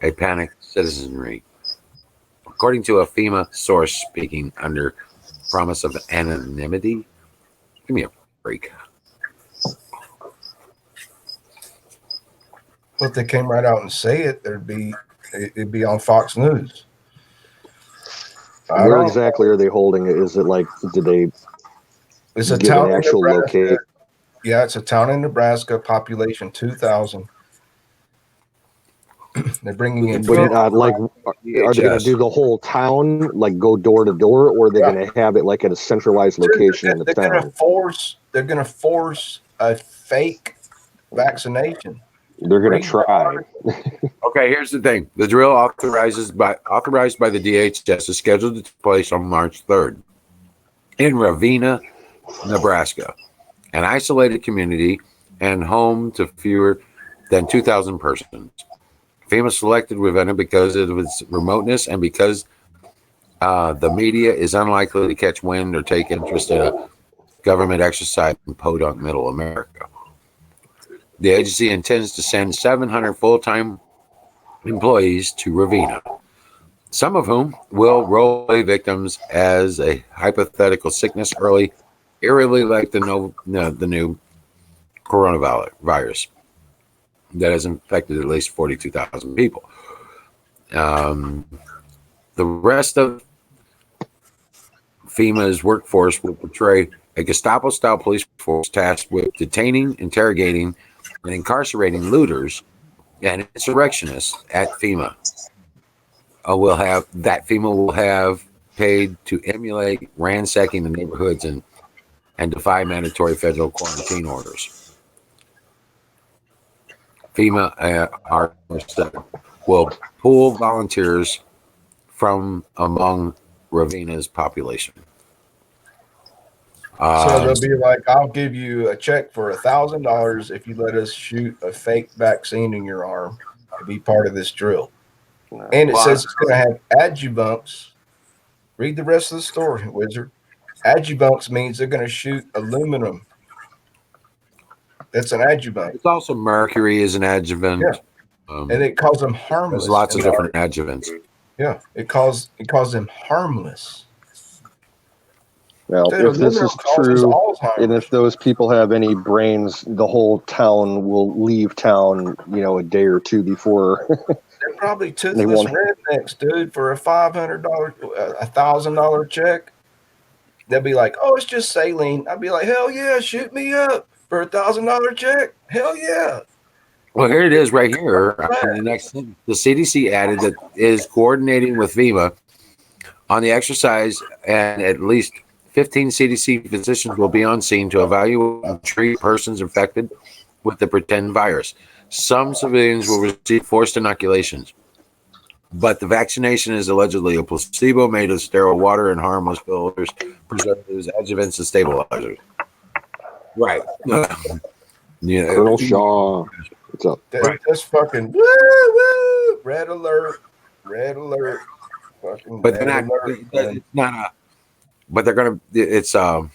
a panicked citizenry. According to a FEMA source speaking under promise of anonymity, Give me a break.
But if they came right out and say it, it'd be on Fox News.
Where exactly are they holding it? Is it like, did they
It's a
give an
town in
actual
Nebraska.
location?
Yeah, it's a town in Nebraska, population 2,000. They're bringing in
But like, are they going to do the whole town, like go door to door, or are they going to have it like at a centralized location in the town?
They're going to force a fake vaccination.
They're going to try.
Okay, here's the thing. The drill authorized by the DHS is scheduled to take place on March 3rd in Ravenna, Nebraska, an isolated community and home to fewer than 2,000 persons. FEMA selected Ravenna because of its remoteness and because the media is unlikely to catch wind or take interest in a government exercise in podunk middle America. The agency intends to send 700 full-time employees to Ravenna, some of whom will role play victims as a hypothetical sickness eerily like the new coronavirus that has infected at least 42,000 people. The rest of FEMA's workforce will portray a Gestapo-style police force tasked with detaining, interrogating, and incarcerating looters and insurrectionists at FEMA. FEMA will have paid to emulate ransacking the neighborhoods and defy mandatory federal quarantine orders. FEMA will pool volunteers from among Ravenna's population.
So they'll be like, I'll give you a check for $1,000 if you let us shoot a fake vaccine in your arm to be part of this drill. And it says it's going to have adjuvants. Read the rest of the story, Wizard. Adjuvants means they're going to shoot aluminum. That's an adjuvant.
It's also mercury is an adjuvant.
Yeah. And it calls them harmless.
There's lots of different adjuvants.
Yeah, it calls them harmless.
Well, if this is true, and if those people have any brains, the whole town will leave town, a day or two before.
They're probably toothless rednecks, dude, for a $500, $1,000 check. They'll be like, oh, it's just saline. I'd be like, hell yeah, shoot me up for a $1,000 check. Hell yeah.
Well, here it is right here. The next thing, the CDC added that is coordinating with FEMA on the exercise, and at least 15 CDC physicians will be on scene to evaluate and treat persons infected with the pretend virus. Some civilians will receive forced inoculations, but the vaccination is allegedly a placebo made of sterile water and harmless filters, preservatives, adjuvants, and stabilizers. Right.
Colonel Shaw. What's up?
That's fucking woo. Red alert. Fucking
but they're not. It's not a. But they're gonna. It's
How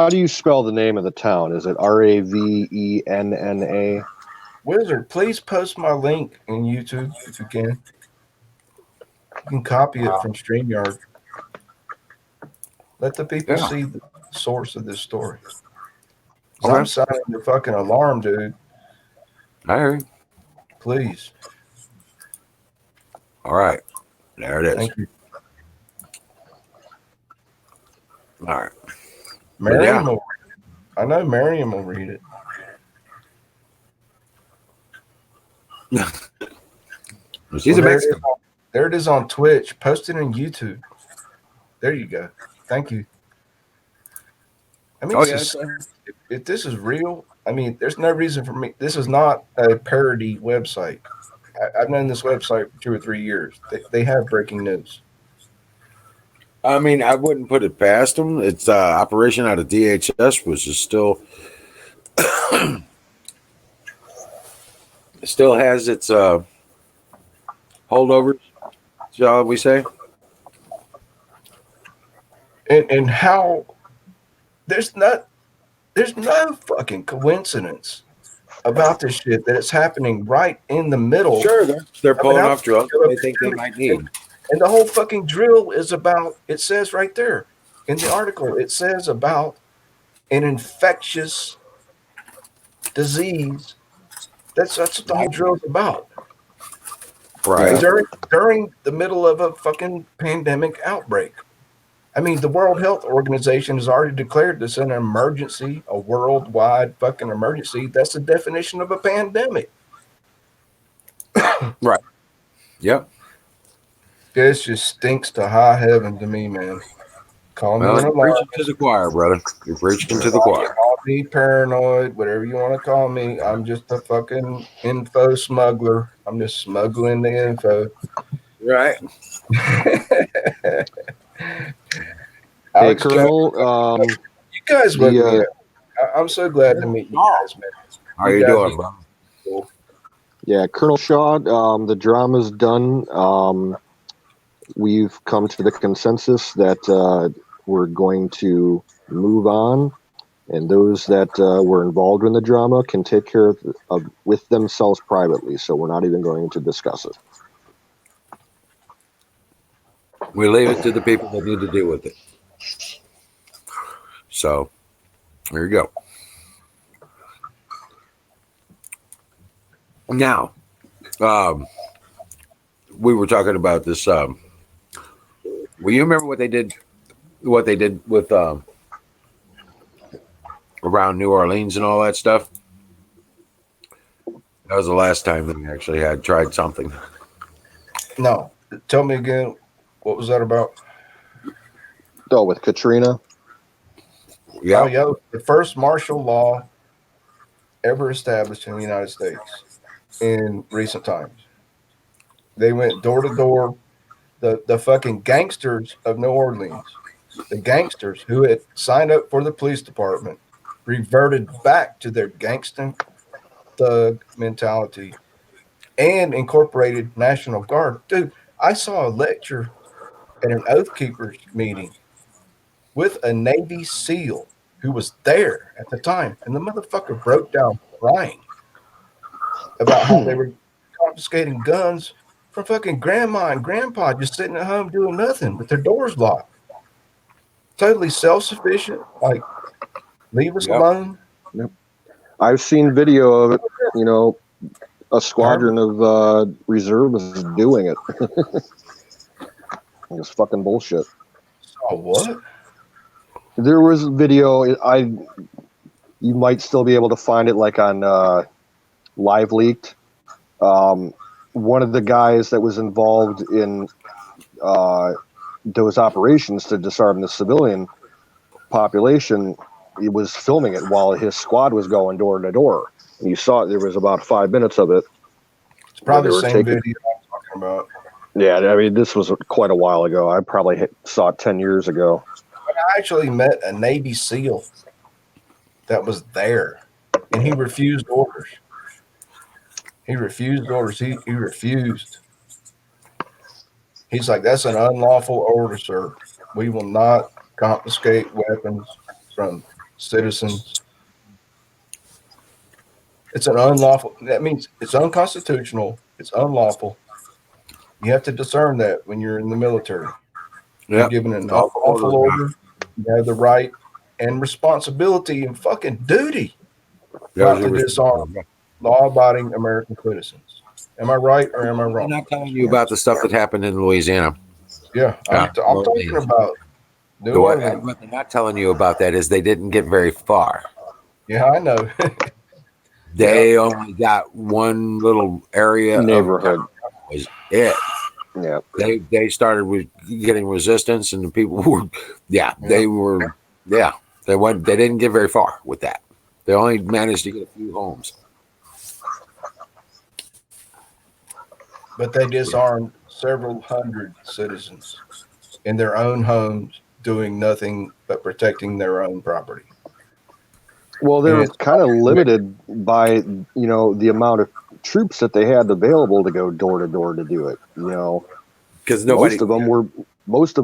do you spell the name of the town? Is it Ravenna?
Wizard, please post my link in YouTube if you can. You can copy it from StreamYard. Let the people see the source of this story. Okay. I'm sounding the fucking alarm, dude.
I hear you.
Please.
All right. There it is.
Thank you.
All right.
Miriam will read it. I know Miriam will read it.
She's a Mexican.
There it is on Twitch. Post it on YouTube. There you go. Thank you. I mean, if this is real, I mean, there's no reason for me. This is not a parody website. I've known this website for 2 or 3 years. They have breaking news.
I mean, I wouldn't put it past them. It's operation out of DHS, which is still still has its holdovers, shall we say?
And how there's no fucking coincidence about this shit that it's happening right in the middle.
Sure, they're pulling off drugs they think they might need.
And the whole fucking drill is about, it says right there in the article, it says about an infectious disease. That's what the whole drill is about.
Right.
During the middle of a fucking pandemic outbreak. I mean, the World Health Organization has already declared this an emergency, a worldwide fucking emergency. That's the definition of a pandemic.
Right. Yep.
This just stinks to high heaven to me, man. Call me
Well,
an
you're preaching to
alarmist.
the choir, brother. You're preaching to the choir.
Call me paranoid, whatever you want to call me. I'm just a fucking info smuggler. I'm just smuggling the info.
Right.
Hey,
Alex Jones,
Colonel.
you guys woke me
The
up. I'm so glad to meet you guys, man.
How
You
you
guys
doing,
are
bro?
cool.
Colonel Shaw. The drama's done. We've come to the consensus that we're going to move on, and those that were involved in the drama can take care of with themselves privately. So we're not even going to discuss it.
We leave it to the people that need to deal with it. So there you go. Now, we were talking about this. Well, you remember what they did? What they did with around New Orleans and all that stuff? That was the last time they actually had tried something.
No, tell me again. What was that about?
Oh, with Katrina.
Oh,
Yeah.
yeah, the first martial law ever established in the United States in recent times. They went door to door. The fucking gangsters of New Orleans, the gangsters who had signed up for the police department, reverted back to their gangster thug mentality and incorporated National Guard. Dude, I saw a lecture at an Oath Keepers meeting with a Navy SEAL who was there at the time, and the motherfucker broke down crying about how they were confiscating guns from fucking grandma and grandpa just sitting at home doing nothing with their doors locked. Totally self sufficient. Like, leave us
Yep.
alone.
I've seen video of it. You know, a
However,
squadron of reservists doing it. It's fucking bullshit.
saw what?
There was video. You might still be able to find it like on Live Leaked. One of the guys that was involved in those operations to disarm the civilian population, he was filming it while his squad was going door to door. And you saw it. There was about 5 minutes of it
It's
where
probably
they
the
were
same
taking.
video I'm talking about.
Yeah, I mean, this was quite a while ago. I probably saw it 10 years ago.
I actually met a Navy SEAL that was there, and he refused orders. He refused orders. He refused. He's like, that's an unlawful order, sir. We will not confiscate weapons from citizens. It's an unlawful. That means it's unconstitutional. It's unlawful. You have to discern that when you're in the military. You're
Yep.
given an
Lawful
unlawful
order.
order. You have the right and responsibility and fucking duty
That was
not
your
to disarm
responsibility.
law-abiding American citizens. Am I right or am I
They're
wrong?
not telling you about the stuff that happened in Louisiana.
Yeah, I'm
New
talking
Orleans.
about New
What
Orleans.
what they're not telling you about that is they didn't get very far.
Yeah, I know. Yeah,
They only got one little area of town.
Neighborhood.
Was it?
Yeah.
They started with getting resistance, and the people were, yeah, they were, yeah, they didn't get very far with that. They only managed to get a few homes.
but they disarmed several hundred citizens in their own homes, doing nothing but protecting their own property.
Well,
And
they're
it's
kind of limited by the amount of troops that they had available to go door to door to do it.
Because
Most
nobody,
of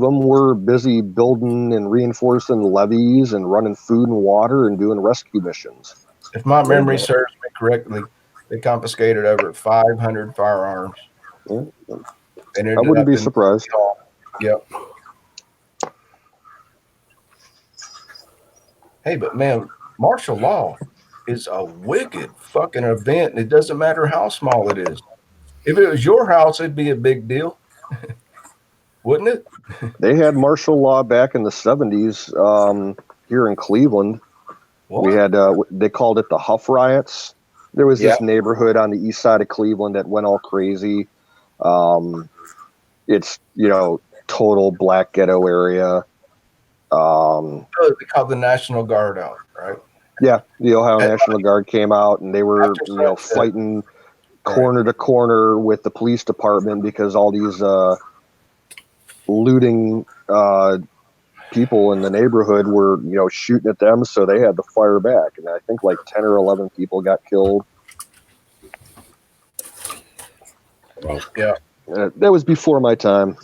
them were busy building and reinforcing levees and running food and water and doing rescue missions.
if my memory serves me correctly, they confiscated over 500 firearms
Yeah,
and
I
ended
wouldn't
up
be
in
surprised.
Yep. Hey, but man, martial law is a wicked fucking event. And it doesn't matter how small it is. If it was your house, it'd be a big deal, wouldn't it?
They had martial law back in the 70s here in Cleveland.
What?
We had, they called it the Huff Riots. There was this neighborhood on the east side of Cleveland that went all crazy. It's, total black ghetto area.
They called the National Guard out, right?
Yeah, the Ohio National Guard came out and they were,
After
fighting corner to corner with the police department because all these looting people in the neighborhood were, shooting at them, so they had to fire back. And I think like 10 or 11 people got killed.
Well,
Yeah.
That was before my time.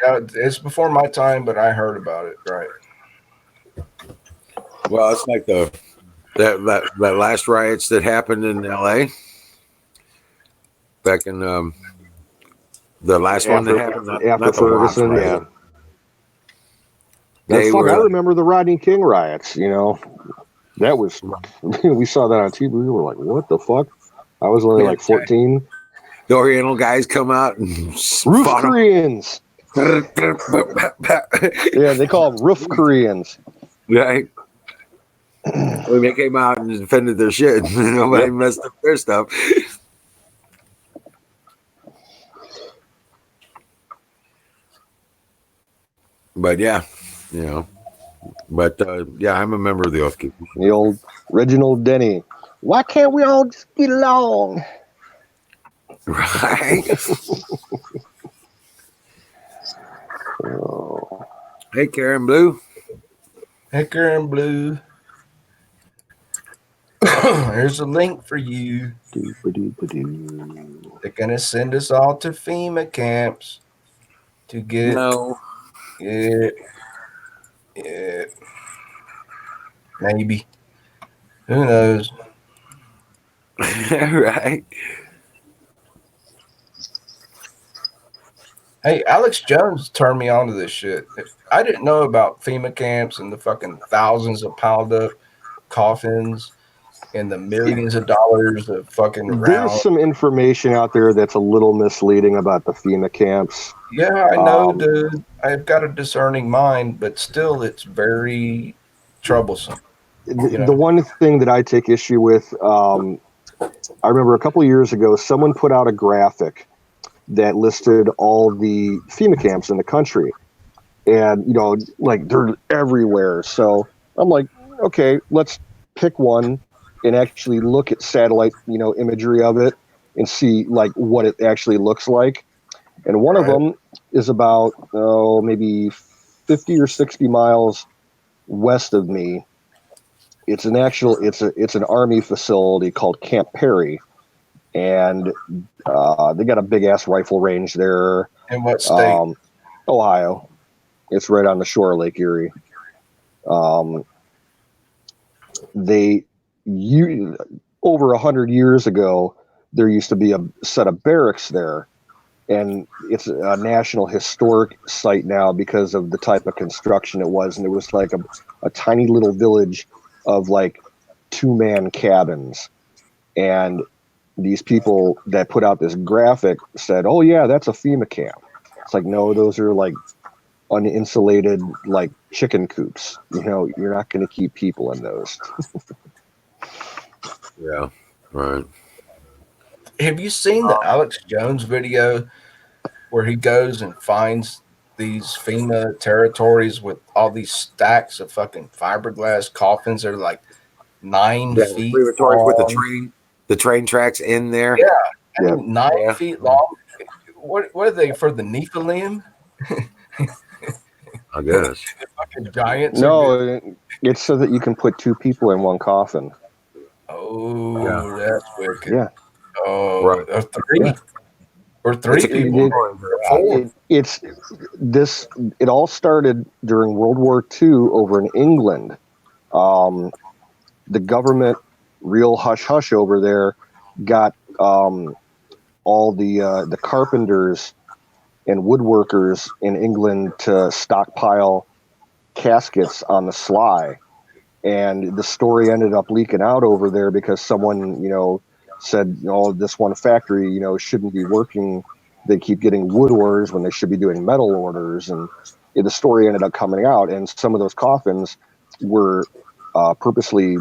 Yeah, it's before my time, but I heard about it, right?
well, it's like that last riots that happened in L.A. back in the last one that happened
After
not the Watts
Ferguson,
riot.
yeah.
They
Fuck,
were.
I remember the Rodney King riots, That was, we saw that on TV. We were like, what the fuck? I was only like 14.
The Oriental guys come out and
Roof
fought 'em.
Koreans. Yeah, they call them roof Koreans.
Right. When they came out and defended their shit, nobody messed up their stuff. But yeah, But I'm a member of the Oath Keepers.
The old Reginald Denny. Why can't we all just get along?
Right.
Oh.
Hey, Karen Blue.
Hey, Karen Blue. Here's a link for you. They're gonna send us all to FEMA camps to get yeah, maybe. Who knows?
Right.
Hey, Alex Jones turned me on to this shit. I didn't know about FEMA camps and the fucking thousands of piled up coffins and the millions of dollars of fucking
There's
round.
some information out there that's a little misleading about the FEMA camps.
Yeah, I know, dude. I've got a discerning mind, but still, it's very troublesome.
The one thing that I take issue with, I remember a couple of years ago, someone put out a graphic that listed all the FEMA camps in the country. And, like they're everywhere. So I'm like, okay, let's pick one and actually look at satellite, imagery of it and see like what it actually looks like. And one of them is about, maybe 50 or 60 miles west of me. It's an army facility called Camp Perry. And they got a big ass rifle range there.
In what state?
Ohio. It's right on the shore of Lake Erie. Over 100 years ago, there used to be a set of barracks there, and it's a national historic site now because of the type of construction it was, and it was like a tiny little village of like 2-man cabins, and these people that put out this graphic said, "Oh yeah, that's a FEMA camp." It's like, no, those are like uninsulated like chicken coops. You're not going to keep people in those.
Yeah, right.
Have you seen the Alex Jones video where he goes and finds these FEMA territories with all these stacks of fucking fiberglass coffins that are like 9 feet
long. With the train tracks in there.
Yeah, 9 feet long. What are they, for the Nephilim?
I guess.
The fucking giants.
No, it's so that you can put 2 people in one coffin.
Oh, that's wicked.
Yeah.
Oh,
right.
Or 3.
Yeah.
Or 3 people.
It all started during World War II over in England. The government, real hush hush over there, got all the carpenters and woodworkers in England to stockpile caskets on the sly, and the story ended up leaking out over there because someone, said, this one factory, shouldn't be working. They keep getting wood orders when they should be doing metal orders, and the story ended up coming out. And some of those coffins were purposely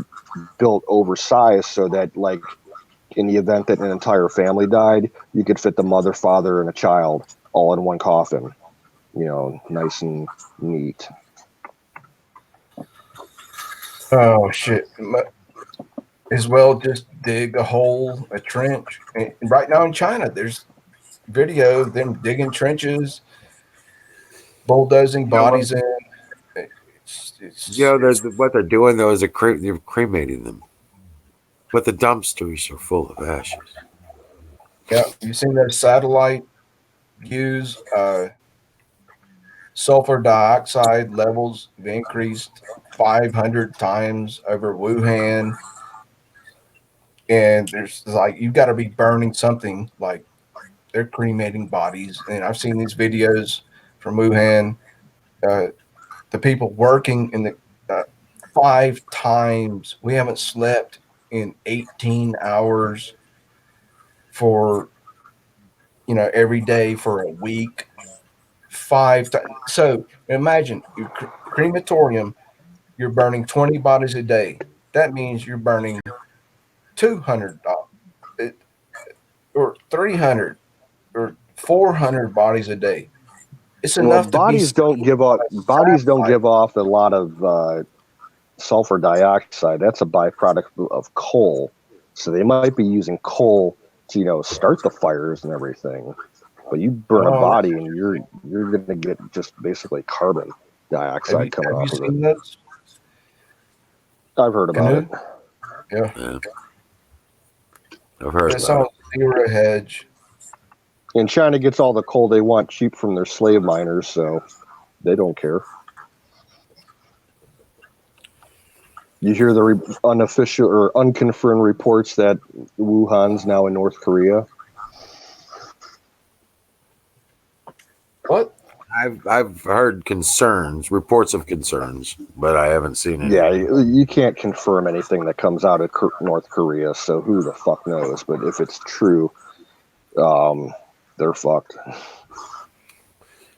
built oversized so that, like, in the event that an entire family died, you could fit the mother, father, and a child all in one coffin. Nice and neat.
Oh shit! As well, just dig a hole, a trench. And right now in China, there's video of them digging trenches, bulldozing bodies in.
What they're doing though is they're cremating them, but the dumpsters are full of ashes.
Yeah, you've seen those satellite views. Sulfur dioxide levels have increased 500 times over Wuhan. And there's like, you've got to be burning something, like they're cremating bodies. And I've seen these videos from Wuhan. The people working in the 5 times. We haven't slept in 18 hours for, every day for a week. 5 times. So imagine crematorium, you're burning 20 bodies a day. That means you're burning 200 or 300 or 400 bodies a day. It's
Well,
enough to be
bodies don't give off a lot of sulfur dioxide. That's a byproduct of coal. So they might be using coal to start the fires and everything. But you burn a body and you're going to get just basically carbon dioxide coming off of it.
Those?
I've heard about it.
Yeah.
I've heard
It's
about
on Zero Hedge.
And China gets all the coal they want cheap from their slave miners, so they don't care. You hear the unofficial or unconfirmed reports that Wuhan's now in North Korea.
What?
I've heard reports of concerns, but I haven't seen any.
Yeah, you can't confirm anything that comes out of North Korea, so who the fuck knows? But if it's true, they're fucked.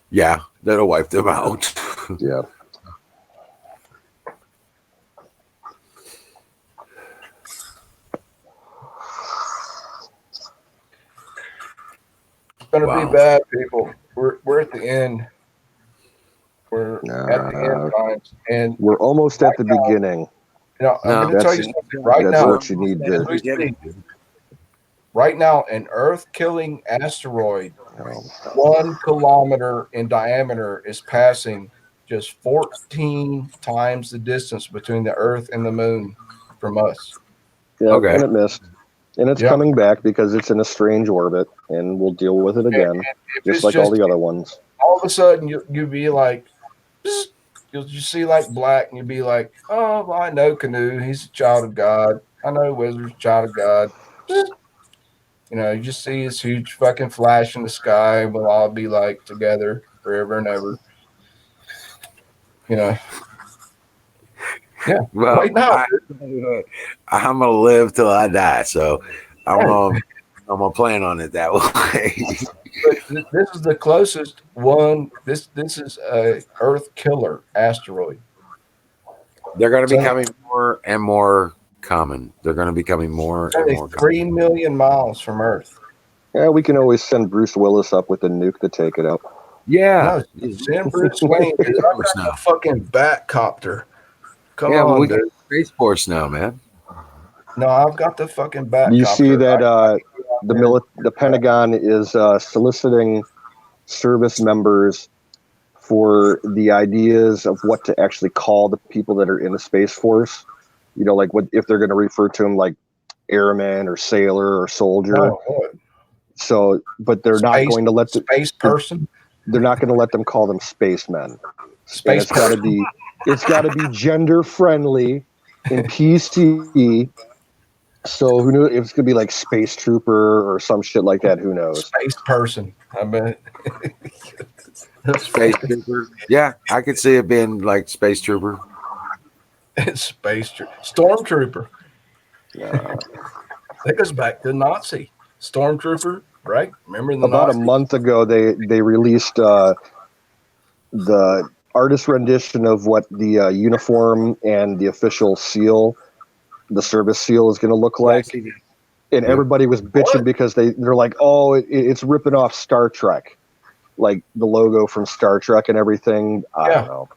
Yeah, that'll wipe them out.
Yeah.
It's gonna be bad, people. We're at the end. We're at the end times, and
we're almost at the beginning.
I'm going to tell you something right
that's
now.
What you need to.
Right now, an Earth-killing asteroid, 1 kilometer in diameter, is passing just 14 times the distance between the Earth and the Moon from us.
Yeah, okay. And it missed. And it's coming back because it's in a strange orbit, and we'll deal with it again, just like all the other ones.
All of a sudden, you'll be like, you'll just see like black, and you'll be like, oh, well, I know Canoe. He's a child of God. I know Wizard's a child of God. You just see this huge fucking flash in the sky. We'll all be like together forever and ever. Yeah.
Well,
right now,
I'm gonna live till I die, so I'm gonna plan on it that way.
This is the closest one. This is a Earth killer asteroid.
They're going to be becoming more and more common. They're going to be becoming more and more
3 million miles from Earth.
Yeah, we can always send Bruce Willis up with a nuke to take it out.
Yeah.
No, send Bruce Wayne. I've got a fucking bat copter. Come on,
we got Space Force now, man.
No, I've got the fucking bat.
You see that the Pentagon is soliciting service members for the ideas of what to actually call the people that are in the Space Force. Like what if they're going to refer to them like airman or sailor or soldier.
Oh,
so, but they're not going to let the
space person.
They're not going to let them call them spacemen. Space. It's got to be gender friendly and PC. So who knows if it's gonna be like space trooper or some shit like that? Who knows?
Space person. I bet.
Space trooper. Yeah, I could see it being like space trooper.
It's Stormtrooper.
Uh,
That goes back to Nazi. Stormtrooper, right? Remember the
about a
Nazis?
month ago, they released the artist rendition of what the uniform and the official seal, the service seal, is going to look like. And
Yeah.
everybody was bitching
What?
because they're like, oh, it's ripping off Star Trek, like the logo from Star Trek and everything. I
Yeah.
don't know.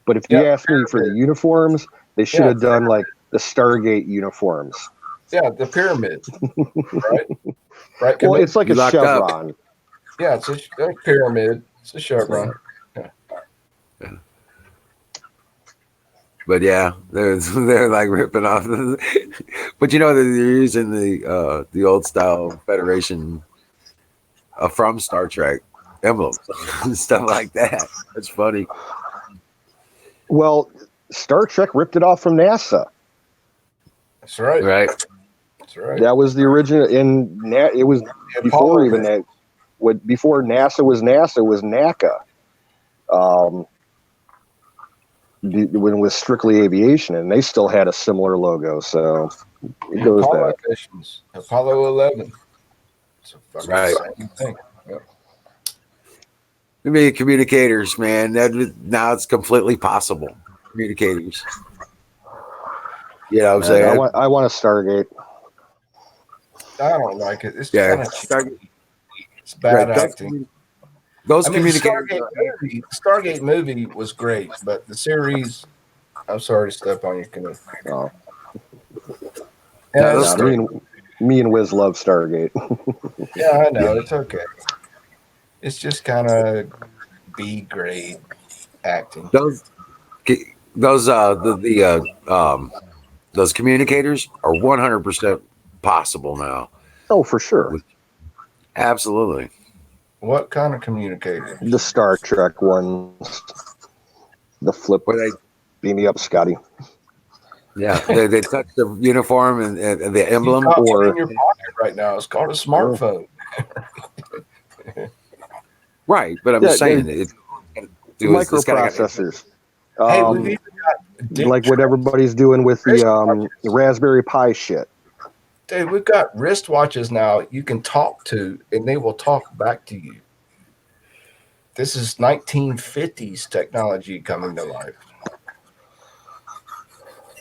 But if you
Yeah.
ask me for the uniforms, they should
Yeah.
have done like the Stargate uniforms.
Yeah, the pyramid, right? Right.
Well, it's like
You
a
locked up.
chevron.
Yeah, it's a pyramid. It's a chevron.
But yeah, they're like ripping off. But you know they're using the old style Federation from Star Trek emblems and stuff like that. That's funny.
Well, Star Trek ripped it off from NASA.
That's right.
Right.
That's right.
That was the original. And it was
The
before
Apollo
even that. Before NASA was NACA. When it was strictly aviation, and they still had a similar logo. So it goes
Apollo
back.
missions. Apollo 11. It's a fucking
Right.
same thing. Yep.
I mean, communicators, man. Now it's completely possible. Communicators. You know what I'm
And
saying?
I want a Stargate.
I don't like it. It's
Yeah.
kind of it's bad
Right.
acting.
Those
I mean,
communicators.
the Stargate movie was great, but the series, I'm sorry to step on your canoe.
Oh,
Yeah,
those
it's
me and Wiz love Stargate.
yeah, I know.
Yeah.
It's okay. It's just kind of B grade acting.
Those those communicators are 100% possible now.
Oh, for sure.
Absolutely.
What kind of communicator?
The Star Trek ones, the flip.
Where they
Beam me up, Scotty.
Yeah, they touch the uniform and the emblem.
You've got one
Or
in your pocket right now. It's called a smartphone.
Right, but I'm
Yeah,
just saying it's kinda got-
microprocessors.
Hey, we've even got dick
Like what
trackers.
everybody's doing with the Raspberry Pi shit.
Dude, we've got wristwatches now you can talk to, and they will talk back to you. This is 1950s technology coming to life.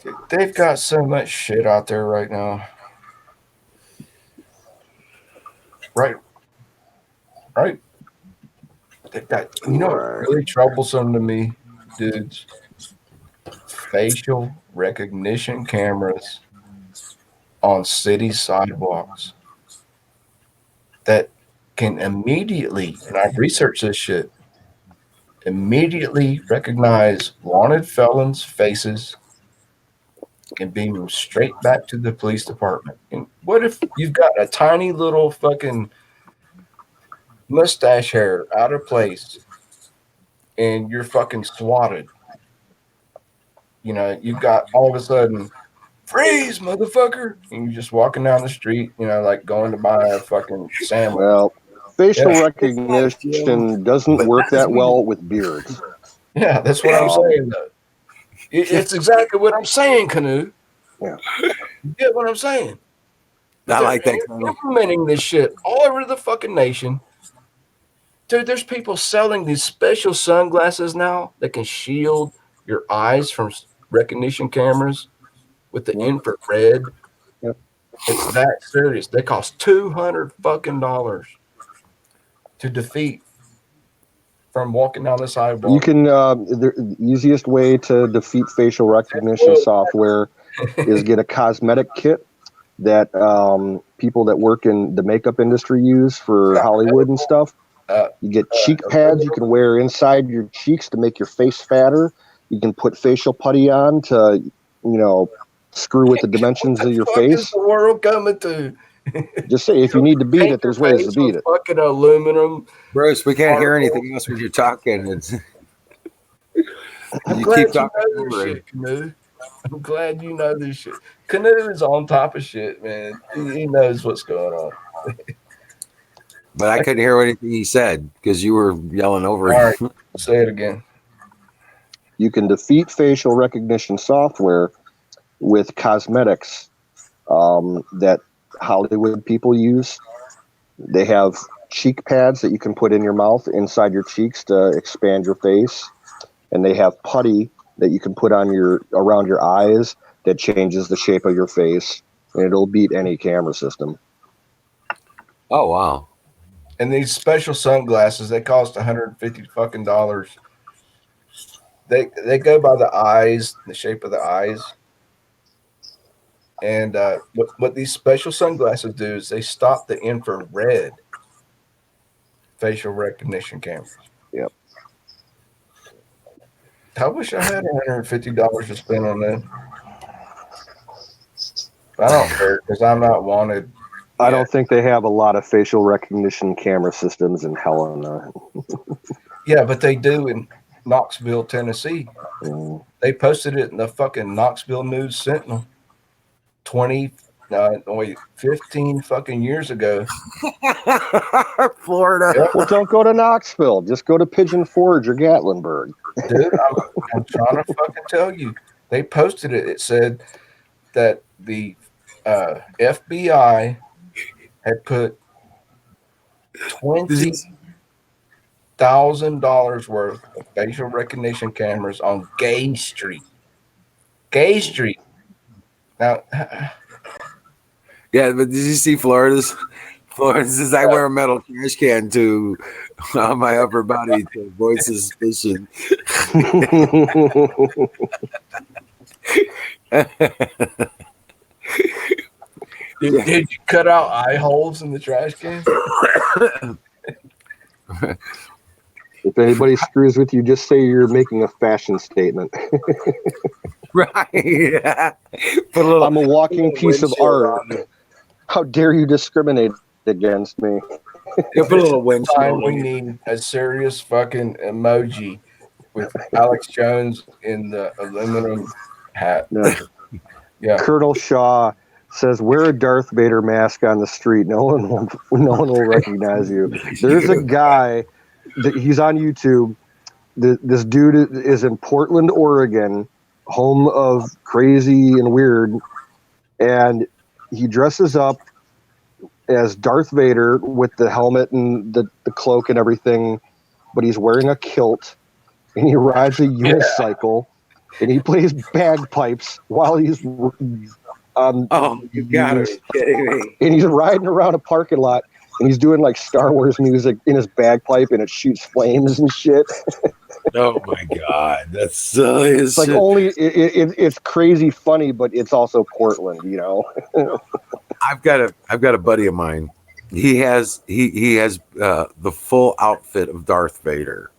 Dude, they've got so much shit out there right now. Right. Right. They've got, you know what's really troublesome to me, dudes? Facial recognition cameras on city sidewalks that can immediately, and I've researched this shit, immediately recognize wanted felons' faces and beam them straight back to the police department. And what if you've got a tiny little fucking mustache hair out of place and you're fucking swatted? You know, you've got all of a sudden, freeze, motherfucker. And you're just walking down the street, you know, like going to buy a fucking sandwich.
Well, facial
Yeah.
recognition doesn't work that well with beards.
Yeah, that's what I'm saying, though. It's exactly what I'm saying, Canoe.
Yeah.
You get what I'm saying?
I like that.
They're implementing this shit all over the fucking nation. Dude, there's people selling these special sunglasses now that can shield your eyes from recognition cameras with the infrared.
Yep.
It's that serious. They cost $200 fucking to defeat from walking down the sidewalk.
You can the easiest way to defeat facial recognition software is get a cosmetic kit that people that work in the makeup industry use for Hollywood and stuff. You get cheek pads you can wear inside your cheeks to make your face fatter. You can put facial putty on to, screw with the dimensions of your
What the fuck
face.
is the world coming to?
Just say if you need to beat it, there's ways to beat it.
Fucking aluminum.
Bruce, we can't hear anything else when you're talking.
I'm
You
glad
keep talking
you know this
over it.
shit, Canoe. I'm glad you know this shit. Canoe is on top of shit, man. He knows what's going on.
But I couldn't hear anything he said because you were yelling over
All
him.
right, say it again.
You can defeat facial recognition software with cosmetics that Hollywood people use. They have cheek pads that you can put in your mouth inside your cheeks to expand your face, and they have putty that you can put on around your eyes that changes the shape of your face, and it'll beat any camera system.
Oh wow.
And these special sunglasses, they cost $150 fucking dollars. They go by the eyes, the shape of the eyes. And what these special sunglasses do is they stop the infrared facial recognition cameras.
Yep.
I wish I had $150 to spend on that. I don't care because I'm not wanted.
I don't think they have a lot of facial recognition camera systems in Helena.
Yeah, but they do in Knoxville, Tennessee.
Mm.
They posted it in the fucking Knoxville News Sentinel 15 fucking years ago.
Florida.
Yep.
Well, don't go to Knoxville. Just go to Pigeon Forge or Gatlinburg.
Dude, I'm trying to fucking tell you. They posted it. It said that the FBI had put $20,000 worth of facial recognition cameras on Gay Street. Gay Street. Now,
Yeah, but did you see Florida's? Florida says I wear a metal trash can to on my upper body to avoid suspicion.
did you cut out eye holes in the trash can?
If anybody screws with you, just say you're making a fashion statement.
Right. Yeah. Put a little,
I'm a walking piece of art. How dare you discriminate against me?
yeah, put a little windshield.
Time we need a serious fucking emoji with Alex Jones in the aluminum hat.
No.
Yeah.
Colonel Shaw says, "Wear a Darth Vader mask on the street. No one will recognize you." There's a guy that he's on YouTube. This dude is in Portland, Oregon, home of crazy and weird, and he dresses up as Darth Vader with the helmet and the cloak and everything, but he's wearing a kilt, and he rides a unicycle, and he plays bagpipes while he's
Oh, you gotta be kidding me.
and he's riding around a parking lot, and he's doing like Star Wars music in his bagpipe, and it shoots flames and shit.
Oh my god, that's silly as
It's like
shit.
only it's crazy funny, but it's also Portland, you know.
I've got a buddy of mine. He has the full outfit of Darth Vader,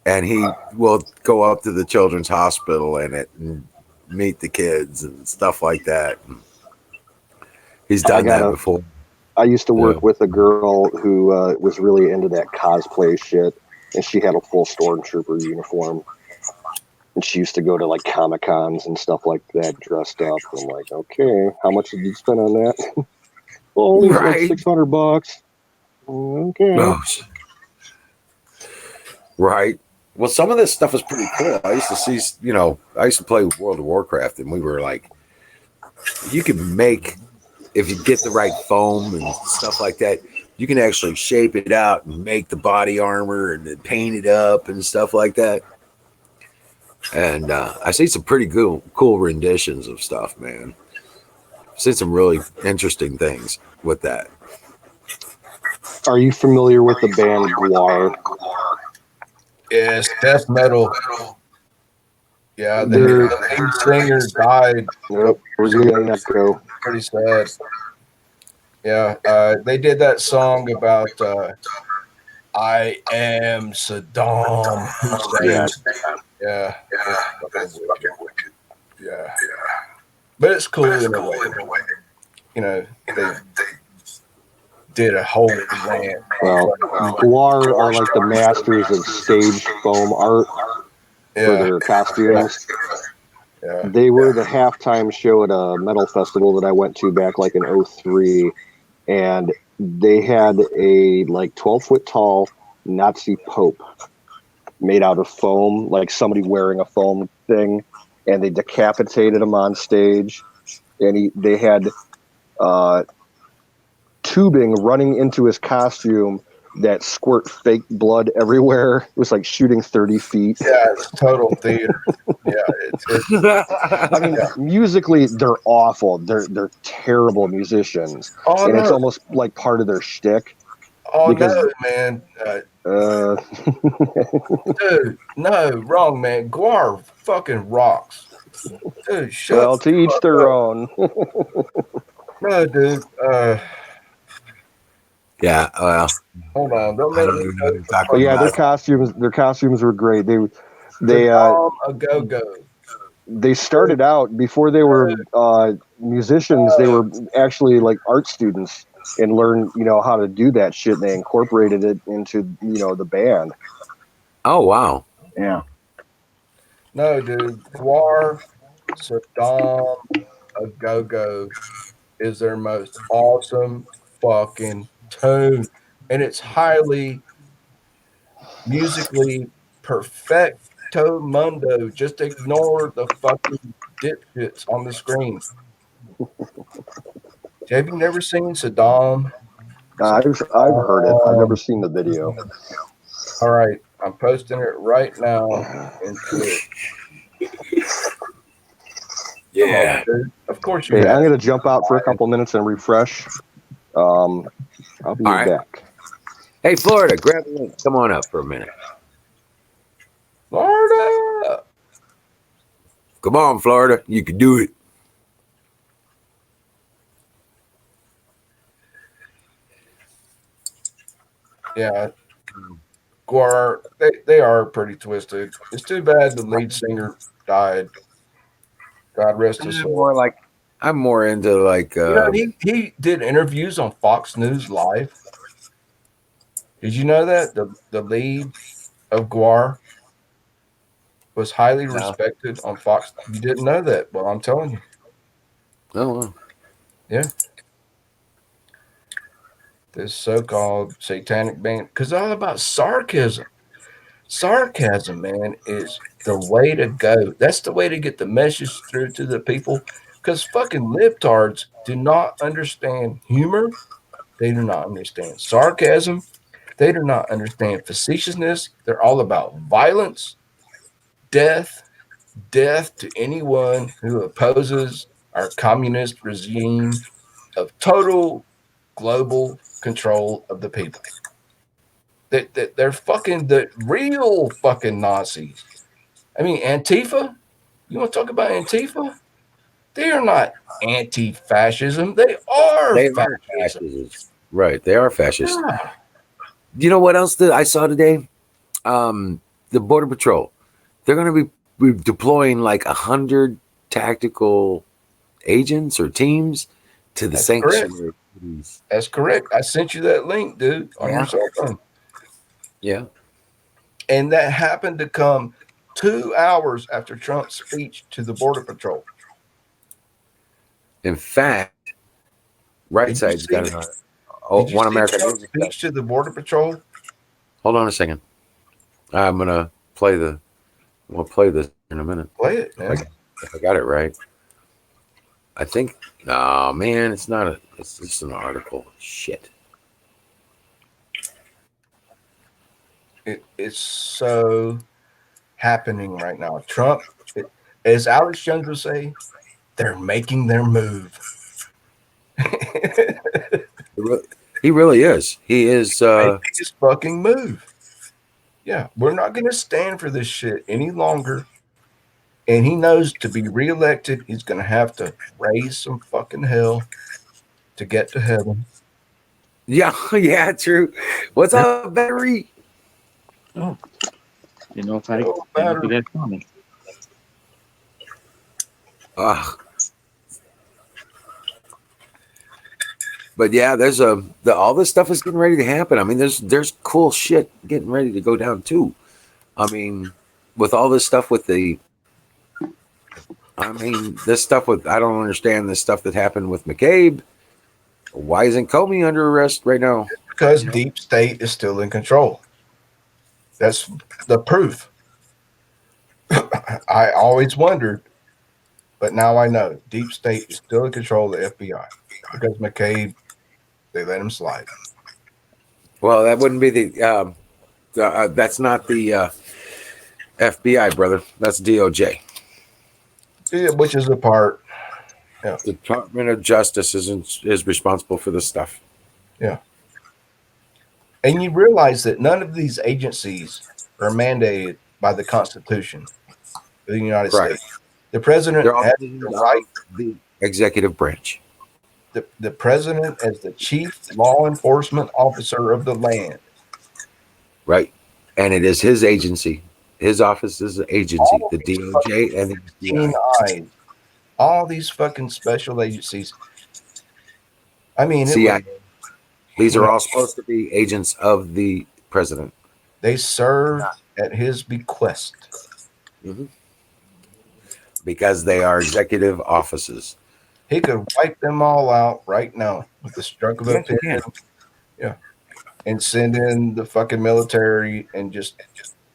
and he will go up to the children's hospital in it and meet the kids and stuff like that. He's done that before.
I used to work with a girl who was really into that cosplay shit, and she had a full stormtrooper uniform. And she used to go to like Comic Cons and stuff like that, dressed up. I'm like, okay, how much did you spend on that? Well, only like $600. Okay.
Oh, right. Well, some of this stuff is pretty cool. I used to see, I used to play World of Warcraft, and we were like, you can make, if you get the right foam and stuff like that, you can actually shape it out and make the body armor and then paint it up and stuff like that. And I see some pretty cool renditions of stuff, man. I've seen some really interesting things with that.
Are you familiar with the band Guar?
Yes, death metal. Yeah, the lead singer died.
Nope, we're getting that go.
Pretty sad. Yeah, they did that song about I am Saddam Hussein. Yeah. Yeah. But it's cool in a way. They did a whole rant.
Well, Guar are like the masters of stage foam art for their costumes.
Yeah.
They were the halftime show at a metal festival that I went to back like in 2003, and they had a like 12-foot tall Nazi Pope made out of foam, like somebody wearing a foam thing, and they decapitated him on stage. And they had tubing running into his costume that squirt fake blood everywhere. It was like shooting 30 feet.
Yeah, it's total theater. Yeah, it's
I mean, musically, they're awful. They're terrible musicians,
oh
and it's
no,
almost like part of their shtick.
oh
Because
no, man,
uh,
dude, no, wrong, man. Guar fucking rocks, dude. Shut
well,
the
to each
fuck
their
up.
own.
No, dude.
Yeah, well,
Hold on, don't
I
make
don't
me
even know
go
what
to
you're
the
talking
But yeah,
fucking
about.
their costumes were great. They
Saddam a go go.
they started out before they were musicians. They were actually like art students and learned how to do that shit. And they incorporated it into the band.
Oh wow.
Yeah.
No, dude. Guar, Saddam a go go is their most awesome fucking tune, and it's highly musically perfecto mundo. Just ignore the fucking dipshits on the screen. Have you never seen Saddam?
I've heard it. I've never
Saddam.
seen the video.
All right, I'm posting it right now into it. Come on,
Yeah.
dude. Of course you
Hey,
have.
I'm gonna jump out for a couple minutes and refresh. I'll be
All right.
back.
Hey, Florida, grab a link. Come on up for a minute.
Florida.
Come on, Florida. You can do it.
Yeah, Guar, they are pretty twisted. It's too bad the lead singer died. God rest his soul.
I'm more into like
You know, he did interviews on Fox News Live. Did you know that the lead of Guar was highly respected on Fox? You didn't know that? Well, I'm telling you.
oh,
Yeah, this so-called satanic band, because all about sarcasm. Sarcasm, man, is the way to go. That's the way to get the message through to the people. Because fucking libtards do not understand humor. They do not understand sarcasm. They do not understand facetiousness. They're all about violence, death, death to anyone who opposes our communist regime of total global control of the people. They're fucking the real fucking Nazis. I mean, Antifa. You want to talk about Antifa? They are not anti-fascism. They are
they are
fascism.
fascists. Right. They are fascists.
Yeah,
You know what else that I saw today? The Border Patrol. They're going to be deploying like 100 tactical agents or teams to the
that's correct.
sanctuary cities.
That's correct. I sent you that link, dude, on your
Yeah.
cell phone.
Yeah.
And that happened to come 2 hours after Trump's speech to the Border Patrol.
In fact, right
Did you
side's got
see? Did you
One
see
American
Trump's
News.
speech to the Border Patrol?
Hold on a second. I'm gonna play the. We'll play this in a minute
Play it,
if I,
man.
if I got it right. I think. Oh man, it's not a. It's just an article. Shit.
It's so happening right now. Trump, as Alex Jones would say, they're making their move.
He really is. He is.
Making his fucking move. Yeah, we're not going to stand for this shit any longer. And he knows to be reelected, he's going to have to raise some fucking hell to get to heaven.
Yeah. Yeah. True. What's up, Barry?
Oh, didn't know if I
No
didn't know if
matter.
you guys saw me.
But yeah, there's all this stuff is getting ready to happen. I mean, there's cool shit getting ready to go down too. I mean, with all this stuff with this stuff with I don't understand this stuff that happened with McCabe. Why isn't Comey under arrest right now?
Because deep state is still in control. That's the proof. I always wondered, but now I know. Deep State is still in control of the FBI because McCabe, they let him slide.
Well, that wouldn't be that's not the FBI, brother. That's DOJ.
Yeah, which is the part. Yeah,
The Department of Justice is responsible for this stuff.
yeah. And you realize that none of these agencies are mandated by the Constitution of the United
Correct.
States. The president
They're all
has
divisions
the
of
right.
the executive branch.
The president as the chief law enforcement officer of the land.
Right. And it is his agency. His office is the agency,
All
the
these fucking
DOJ and the
keen
FBI.
eyes, all these fucking special agencies. I mean, it was,
CIA. These
you
are
know,
all supposed to be agents of the president.
they serve at his bequest.
Because they are executive offices.
He could wipe them all out right now with the stroke of a
Yes,
pen.
you can.
Yeah. And send in the fucking military and just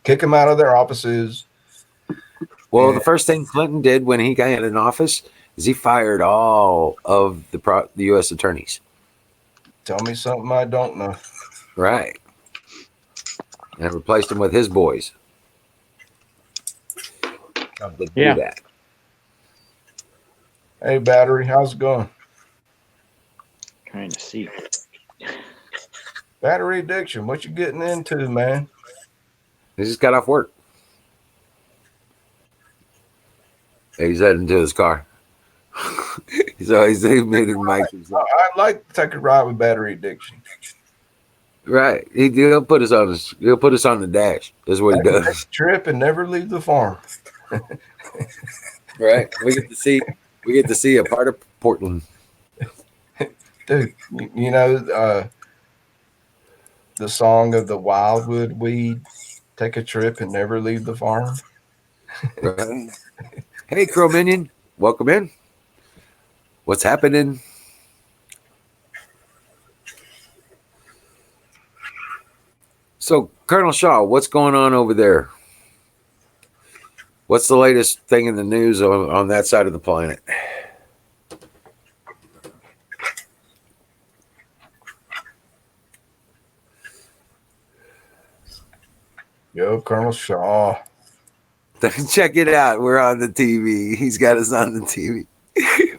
kick them out of their offices.
Well,
And
the first thing Clinton did when he got in office is he fired all of the U.S. attorneys.
tell me something I don't know.
Right. And replaced them with his boys. To do that.
Hey, Battery, how's it going?
Trying to see.
Battery addiction, what you getting into, man?
He just got off work. He's heading to his car. So he's muted Mike himself.
I'd like to take a ride with battery addiction.
Right. He'll put us on the dash. That's what he
Take
does.
a trip and never leave the farm.
Right. We get to see a part of Portland.
Dude, you know the song of the Wildwood Weed, take a trip and never leave the farm?
Right. Hey, Crow Minion, welcome in. What's happening? So, Colonel Shaw, what's going on over there? What's the latest thing in the news on that side of the planet?
Yo, Colonel Shaw.
Check it out. We're on the TV. He's got us on the TV.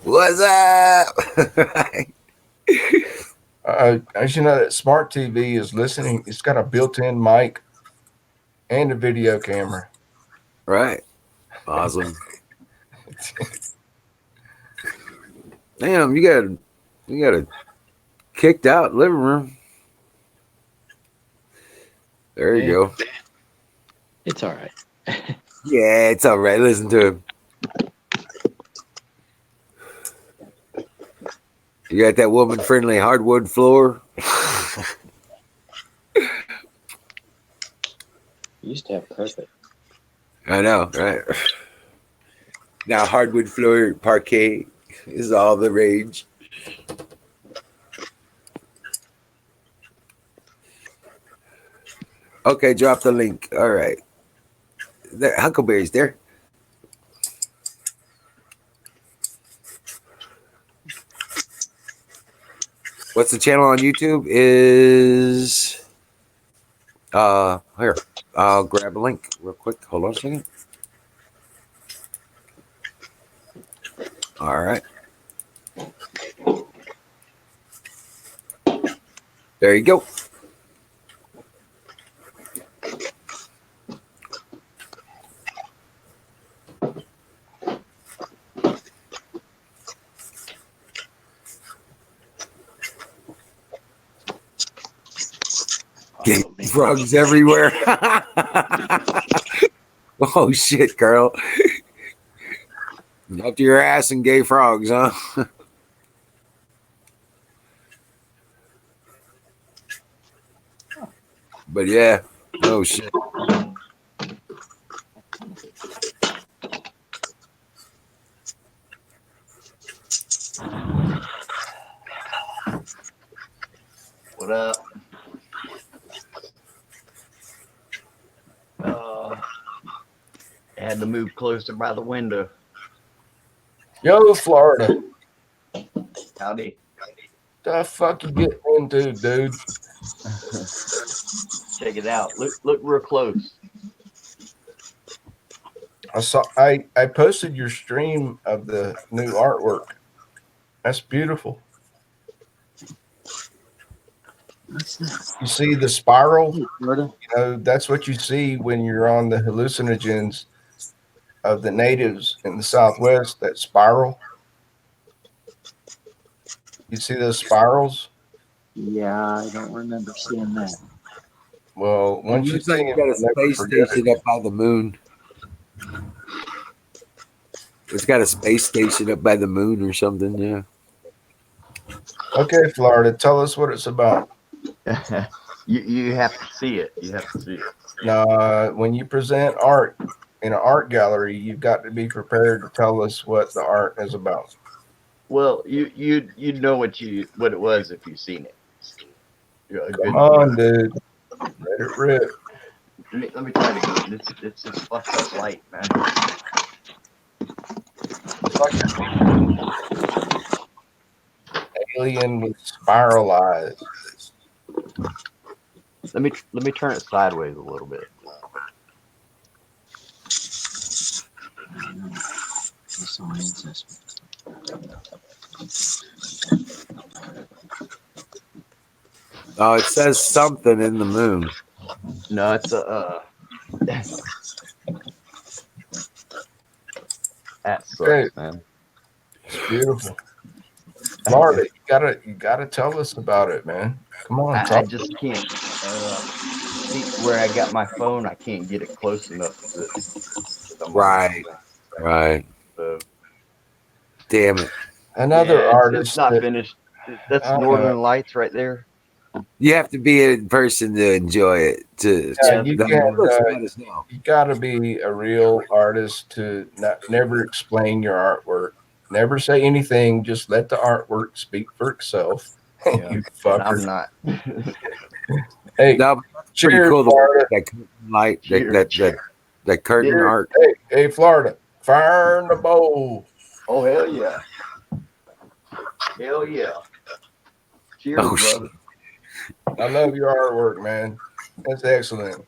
What's up?
As you know, that smart TV is listening. It's got a built-in mic and a video camera.
Right. Awesome. Damn, you got a kicked out living room. There you go.
It's all right.
Yeah, it's all right. Listen to him. You got that woman-friendly hardwood floor.
You used to have carpet.
I know, right? Now hardwood floor parquet is all the rage. Okay, drop the link. All right. Huckleberry's there. What's the channel on YouTube? Is here. I'll grab a link real quick. Hold on a second. All right. There you go. Gay frogs everywhere. Oh shit, Carl. Up to your ass and gay frogs, huh? But yeah, oh shit.
What up? Had to move closer by the window.
Yo, Florida.
Howdy.
The fuck you getting into, dude?
Check it out. Look real close.
I posted your stream of the new artwork. That's beautiful.
What's that?
You see the spiral?
Hey, Florida.
You know, that's what you see when you're on the hallucinogens of the natives in the Southwest, that spiral. You see those spirals?
Yeah, I don't remember seeing that.
Well,
It
once you
looks
see
like
them,
you got a
you'll never
space
forget it.
station up by the moon. It's got a space station up by the moon or something. Yeah.
Okay, Florida, tell us what it's about.
You have to see it. You have to see it.
Now, when you present art in an art gallery, you've got to be prepared to tell us what the art is about.
Well, you'd know what it was if you've seen it. You're a
Come
good
on,
viewer.
dude. Let it rip.
Let me try it again. It's just fucked up light, man.
It's like an alien with spiral eyes.
Let me turn it sideways a little bit.
That's all ancestors.
Oh, it says something in the moon.
No, it's a that sucks,
Okay,
man.
it's beautiful. Florida, you gotta tell us about it, man. Come on,
I
talk.
just can't see where I got my phone. I can't get it close enough to the
Right. Right.
So,
Another
yeah, it's
artist
not
that
finished. That's
I know.
Northern Lights right there.
You have to be in person to enjoy it.
Yeah, you
The
can't.
looks about as now.
You gotta be a real artist to never explain your artwork. Never say anything. Just let the artwork speak for itself.
Yeah,
You
and I'm
fucker.
not.
Hey,
No, but that's pretty
cheers,
cool.
Florida.
That curtain light,
Cheers.
that curtain
Yeah.
art.
Hey, Florida. Fire in the bowl.
Oh hell yeah, hell yeah. Cheers,
Oh, shit.
brother.
I love your artwork, man. That's excellent.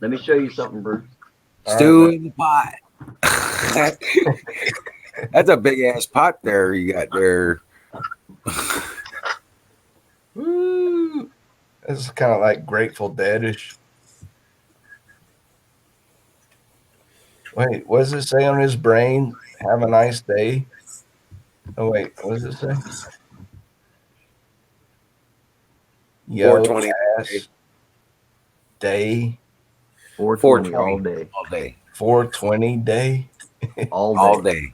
Let me show you something, Bruce.
All
Stew
right,
in the pot. That's a big ass pot there you got there.
Woo. This is kind of like Grateful Deadish. Wait, what does it say on his brain? Have a nice day. Oh wait, what does it say? Yo,
420
ass day.
420
420
all day,
all day.
420 day.
all day.
All day.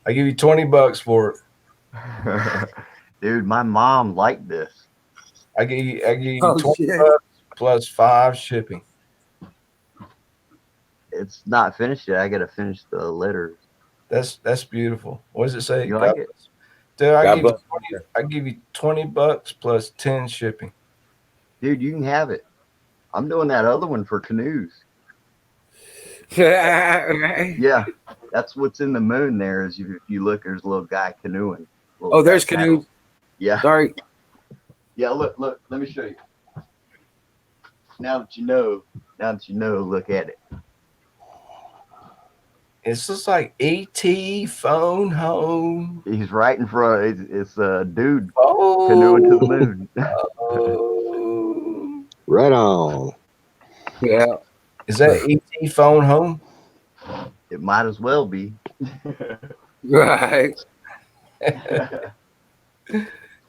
I give you $20 for it.
Dude, my mom liked this.
I give you
Oh,
$20
shit.
plus 5 shipping.
It's not finished yet. I gotta finish the letters.
That's beautiful. What does it say?
You like it?
Dude, I
God
give you
bless.
20. I give you $20 plus 10 shipping.
Dude, you can have it. I'm doing that other one for canoes.
Right.
Yeah, that's what's in the moon there. Is if you look, there's a little guy canoeing. Little
Oh, there's
guy
canoes.
Yeah,
Sorry.
yeah. Look. Let me show you. Now that you know, look at it.
It's just like ET phone home.
He's right in front. It's a dude
Oh,
canoeing to the moon.
oh.
Right on.
Yeah.
Is that ET phone home?
It might as well be.
Right.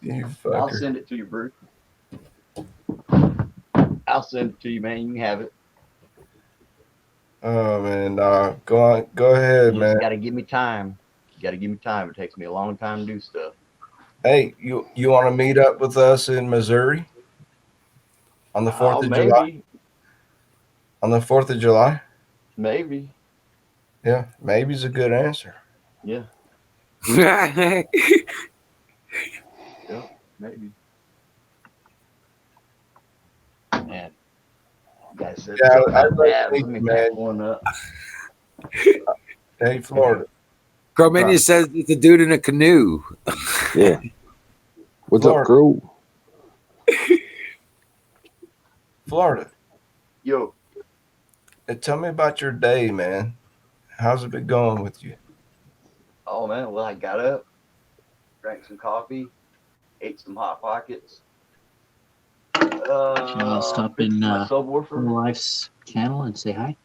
You
I'll
fucker.
send it to you, Bruce. I'll send it to you, man. You can have it.
Oh man, go on, go ahead,
You
man.
just gotta give me time. You gotta give me time. It takes me a long time to do stuff.
Hey, you want to meet up with us in Missouri on the 4th of July?
Maybe.
On the 4th of July?
Maybe.
Yeah, maybe's a good answer.
Yeah. Maybe. guys said
Yeah,
something
I
about
like
dabs.
meat,
Let me
man.
pack one up.
Hey, Florida.
Carmania says it's a dude in a canoe.
Yeah. What's up,
Florida.
crew?
Florida.
Yo,
Hey, tell me about your day, man. How's it been going with you?
oh man, well I got up, drank some coffee, ate some hot pockets.
Shall I stop
Fixed
in
my
Full
subwoofer.
Life's channel and say hi?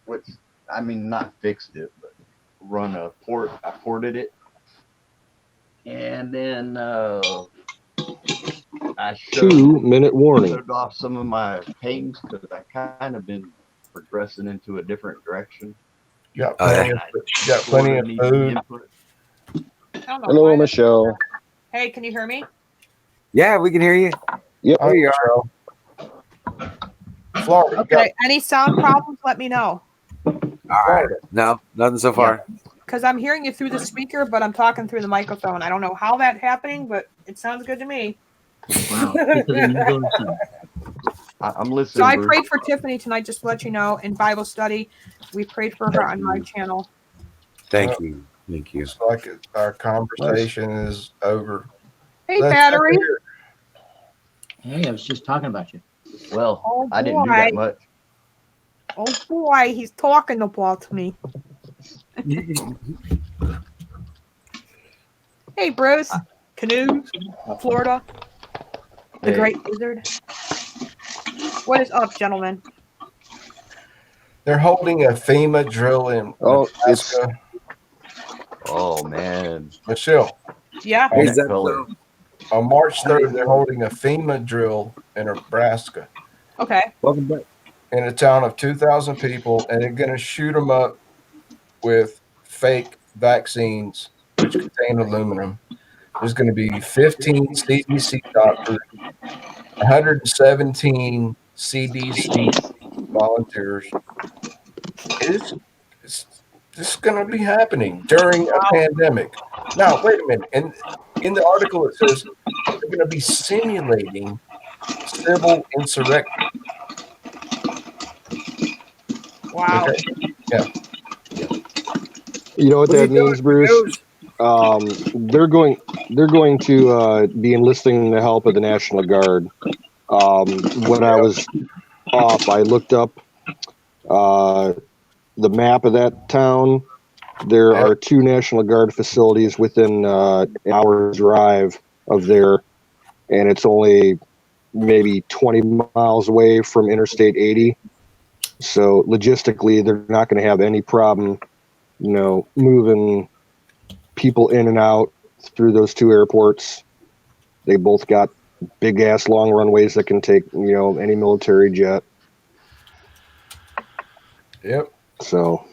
Which I mean, not fixed it, but run a port. I ported it, and then I
2-minute warning.
showed off some of my paintings because I kind of been progressing into a different direction.
You got
Oh, yeah.
plenty of you got plenty of
Need the
food.
input.
I don't know
Hello,
why.
Michelle.
Hey, can you hear me?
Yeah, we can hear you.
Yep.
Oh,
There you are.
Michelle. Florida. You got
Okay. Any sound problems? Let me know.
All right.
Florida.
No, nothing so far.
Because I'm hearing you through the speaker, but I'm talking through the microphone. I don't know how that's happening, but it sounds good to me.
Wow. Keep it in your son.
I'm listening.
So I
Bruce.
prayed for Tiffany tonight, just to let you know, in Bible study. We prayed for her on my channel.
Thank you. Thank you.
Looks like our conversation is over.
Hey,
Let's
Battery.
hear it.
Hey, I was just talking about you.
Well,
Oh,
I didn't do
boy.
that much.
Oh, boy. He's talking about me. Hey, Bruce. Canoe. Florida. The
Hey.
Great Wizard. What is up, gentlemen?
They're holding a FEMA drill in
Oh, it's
Nebraska.
Oh man.
Michelle,
Yeah.
on,
Is that
color.
so?
on March 3rd, they're holding a FEMA drill in Nebraska
Okay.
Welcome back.
in a town of 2,000 people, and they're going to shoot them up with fake vaccines, which contain aluminum. There's going to be 15 CDC doctors, 117 CDC volunteers. It's this is going to be happening during a pandemic. Now, wait a minute. And in the article, it says they're going to be simulating civil insurrection.
Wow.
Okay. Yeah.
you know what
What are
that
you
means,
doing,
Bruce?
Canoes?
They're going to be enlisting the help of the National Guard. When I was off, I looked up the map of that town. There
Yep.
are 2 National Guard facilities within an hour's drive of there, and it's only maybe 20 miles away from Interstate 80. So logistically, they're not going to have any problem, moving people in and out through those 2 airports. They both got big ass long runways that can take, any military jet.
Yep.
So,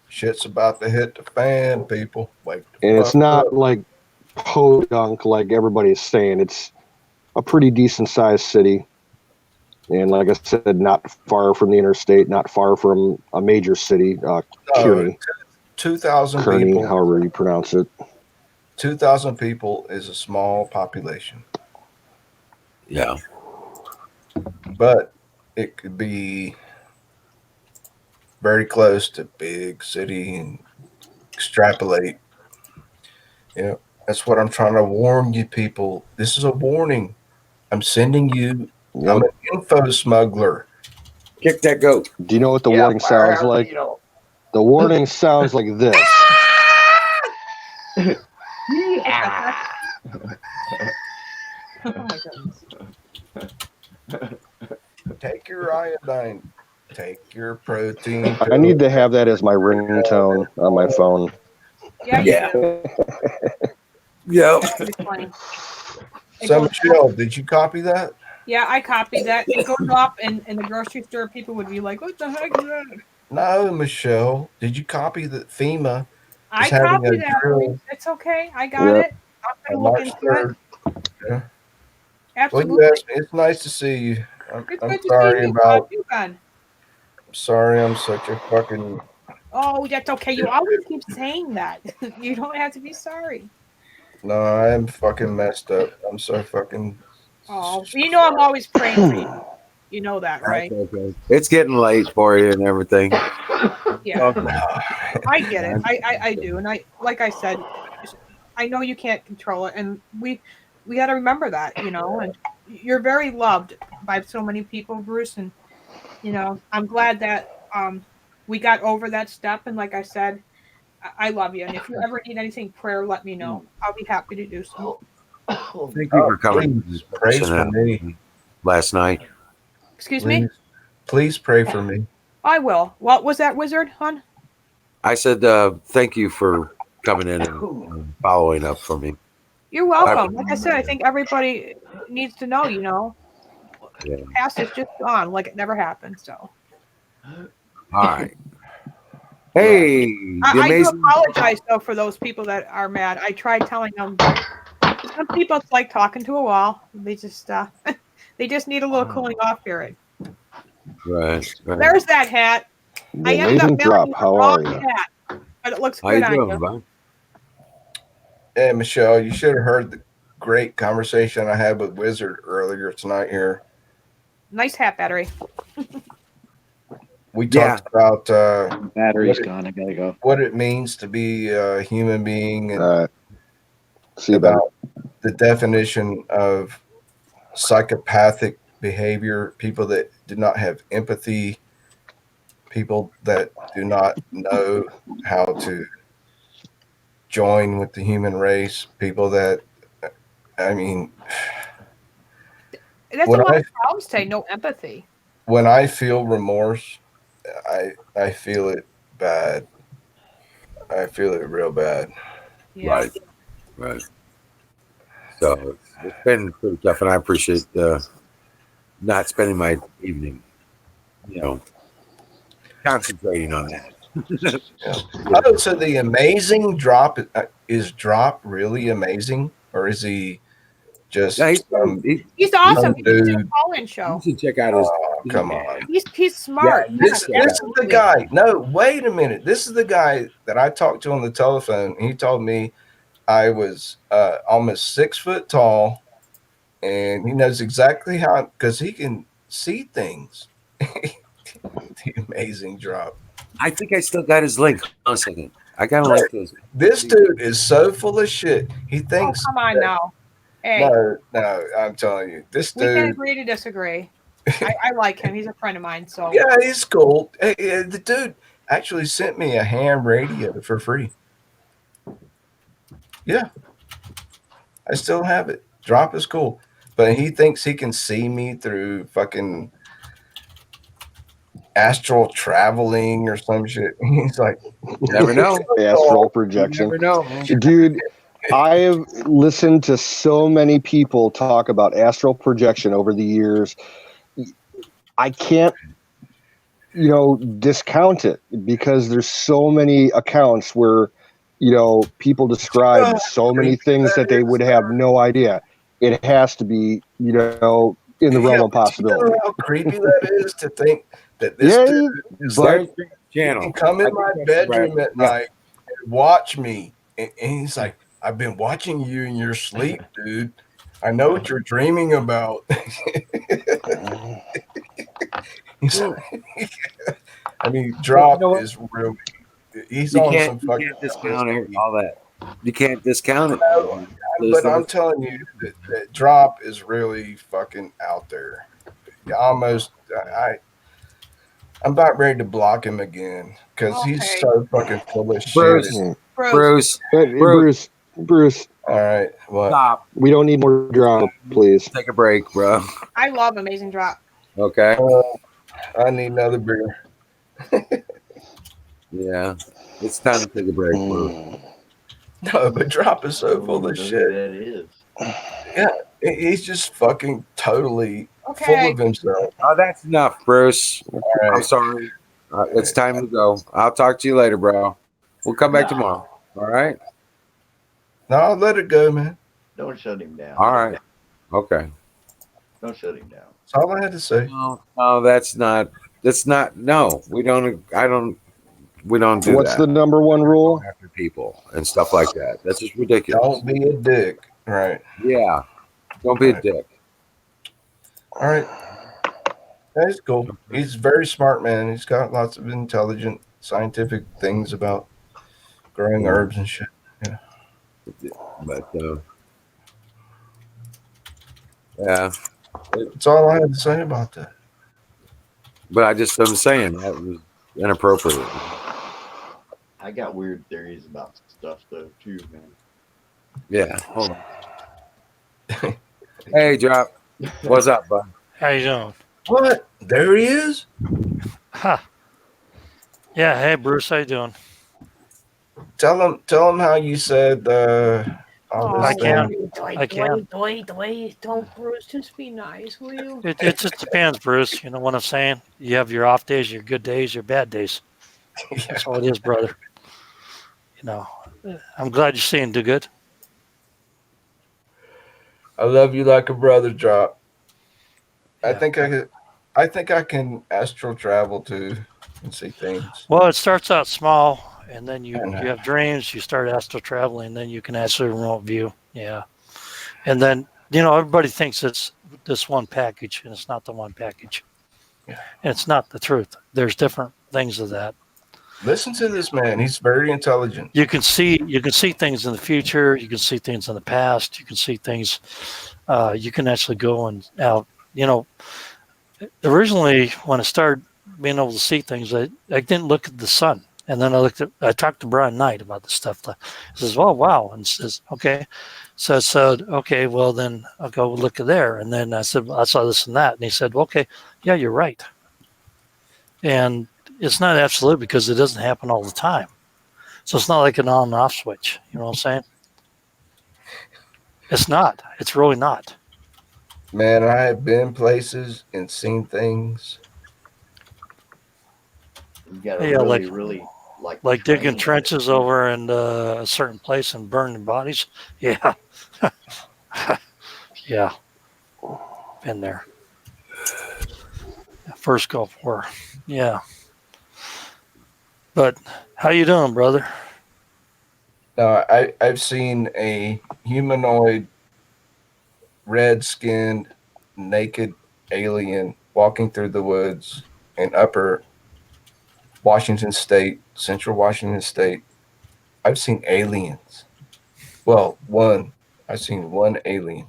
Shit's about to hit the fan, people. Wake the
and it's
fuck
not
up.
like podunk like everybody's saying. It's a pretty decent sized city. And like I said, not far from the interstate, not far from a major city,
No,
Kearney,
2,000
Kearney,
people.
however you pronounce it.
2,000 people is a small population,
Yeah.
but it could be very close to big city and extrapolate. That's what I'm trying to warn you people. This is a warning. I'm sending you.
Yep.
I'm an info smuggler.
Kick that goat.
Do you know what the
Yeah,
warning
fire
sounds like?
jalapeno.
The warning sounds like this.
Yeah.
Oh my goodness.
Take your iodine. Take your protein.
I need to have that as my ringtone on my phone.
Yeah,
Yeah.
you do.
Yep.
Pretty funny. It
So,
goes
Michelle, did you copy that?
Yeah, I copied that. It goes off in the grocery store. People would be like, what the heck is that?
No, Michelle. Did you copy that FEMA
I
is having a
copied that.
drill
It's okay. I got
Yep.
it. I'm
on
going to
March
look into it.
3rd? Yeah. Well,
Absolutely.
you asked me. It's nice to see you.
It's
I'm
good to
sorry
see you.
about.
You, Ben.
Sorry, I'm such a fucking.
Oh, that's okay. You always keep saying that. You don't have to be sorry.
No, I am fucking messed up. I'm so fucking.
Oh, you know I'm always praying for you. You know that, right?
That's okay. It's getting late for you and everything.
Yeah,
Okay.
I get it. I do, and like I said, I know you can't control it, and we got to remember that, and you're very loved by so many people, Bruce, and I'm glad that we got over that step, and like I said, I love you, and if you ever need anything prayer, let me know. I'll be happy to do so.
Thank you for coming
Please pray for me.
last night.
Excuse
Please,
me?
please pray for me.
I will. What was that, wizard, hon?
I said thank you for coming in and following up for me.
You're welcome. Like I said, I think everybody needs to know,
Yeah.
past is just gone, like it never happened. So
All right. Hey, the
I do
amazing.
apologize though for those people that are mad. I tried telling them, but some people it's like talking to a wall. They just they just need a little cooling off period.
Right.
There's that hat.
The
I ended up
amazing
mailing
drop.
you the
How
wrong
are you?
hat, but it looks
How
good
you
on
doing,
you.
bud?
Hey, Michelle, you should have heard the great conversation I had with Wizard earlier tonight here.
Nice hat, battery.
We
Yeah.
talked about
Battery's gone. I gotta go.
what it means to be a human being and
All right. See you, buddy.
about the definition of psychopathic behavior, people that do not have empathy, people that do not know how to join with the human race, people that, I mean,
That's a
when
lot
I
of problems today. No empathy.
when I feel remorse, I feel it bad. I feel it real bad.
Yeah.
Right. So it's been pretty tough, and I appreciate not spending my evening, concentrating on that.
Oh, so the amazing drop is drop really amazing, or is he just
Yeah,
He's awesome.
some
He should do a
dude?
call-in
you
show.
should check out his.
Oh, come on.
He's smart.
Yeah,
Yes,
This is the
absolutely.
guy. No, wait a minute. This is the guy that I talked to on the telephone. He told me I was almost 6 foot tall, and he knows exactly how because he can see things. The amazing drop.
I think I still got his link. Hold on a second. I got a link to his.
This dude is so full of shit. He
Oh,
thinks.
come on now. Hey,
No, I'm telling you, this
we can
dude.
agree to disagree. I like him. He's a friend of mine. So
Yeah, he's cool. Hey, the dude actually sent me a ham radio for free. Yeah, I still have it. Drop is cool, but he thinks he can see me through fucking astral traveling or some shit. He's like,
You never know.
Astral
You
projection.
never know, man.
Dude, I have listened to so many people talk about astral projection over the years. I can't, discount it because there's so many accounts where, people describe so many things that they would have no idea. It has to be, in the realm of
but
possibility.
you know how creepy that is to think that this
Yeah,
dude is
but
like, he
Channel.
can come
I
in
think
my
that's
bedroom
right.
at night and watch me, and he's like, I've been watching you in your sleep, dude. I know what you're dreaming about. He's I mean, drop
know what?
is real. He's
You
on
can't.
some
You
fucking
can't discount
LSD.
all that. You can't discount it.
But I'm telling you that drop is really fucking out there. Almost, I'm about ready to block him again because he's
Okay.
so fucking full of shit.
Bruce,
Bruce.
Bruce,
Bruce,
All right, what?
stop.
we don't need more drama, please.
Take a break, bro.
I love Amazing Drop.
Okay.
I need another beer.
Yeah. It's time to take a break, Bruce.
No, but drop is so full of shit.
That is.
He's just fucking totally full
Okay.
of himself.
Oh, that's enough, Bruce.
All
I'm
right.
sorry. It's time to go. I'll talk to you later, bro. We'll come back tomorrow. All right.
No, let it go, man.
Don't shut him down.
All right. Okay.
Don't shut him down.
That's all I had to say.
No, that's not. That's not. No, we don't. I don't. We don't do
What's
that.
the number one rule?
After people and stuff like that. That's just ridiculous.
Don't be a dick. Right.
Yeah. Don't be a dick.
All right. That's cool. He's a very smart man. He's got lots of intelligent scientific things about growing herbs and shit. Yeah.
But yeah,
That's all I had to say about that.
but I'm saying that was inappropriate.
I got weird theories about stuff though too, man.
Yeah. Hold on. Hey, Drop. What's up, bud?
How you doing?
What? There he is?
Ha. Yeah. Hey, Bruce. How you doing?
Tell him how you said all
I
this
can.
thing.
I can.
Don't, Bruce. Just be nice, will you?
It just depends, Bruce. You know what I'm saying? You have your off days, your good days, your bad days. That's all it is, brother. You know, I'm glad you're seeing do good.
I love you like a brother, Drop. I
Yeah.
think I could. I think I can astral travel too and see things.
Well, it starts out small, and then you
And
have dreams. You start astral traveling, and then you can actually remote view. Yeah. And then everybody thinks it's this one package, and it's not the one package.
yeah.
And it's not the truth. There's different things of that.
Listen to this man. He's very intelligent.
You can see things in the future. You can see things in the past. You can see things. You can actually go and out. Originally when I started being able to see things, I didn't look at the sun, and then I talked to Brian Knight about this stuff. He says, "Oh wow," and says, "Okay." So I said, "Okay, well then I'll go look at there." And then I said, "I saw this and that," and he said, well, "Okay, yeah, you're right." And it's not absolute because it doesn't happen all the time. So it's not like an on and off switch. You know what I'm saying? It's not. It's really not.
Man, I have been places and seen things.
You gotta
Yeah,
really
like digging
train for it,
trenches
too.
over in a certain place and burning bodies. Yeah, yeah, been there. First Gulf War. Yeah, but how you doing, brother?
No, I've seen a humanoid, red-skinned, naked alien walking through the woods in upper Washington State, central Washington State. I've seen aliens. Well, one. I've seen one alien.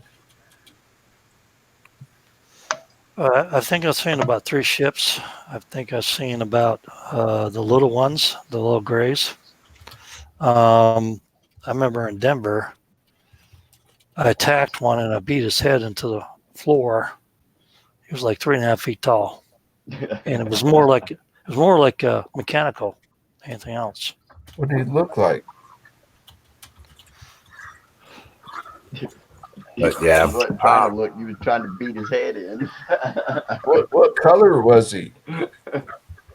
I think I've seen about 3 ships. I think I've seen about the little ones, the little grays. I remember in Denver, I attacked one and I beat his head into the floor. He was like 3.5 feet tall, and it was more like mechanical, anything else.
What did he look like?
But yeah,
He wasn't trying to look. He was trying to beat his head in.
What color was he?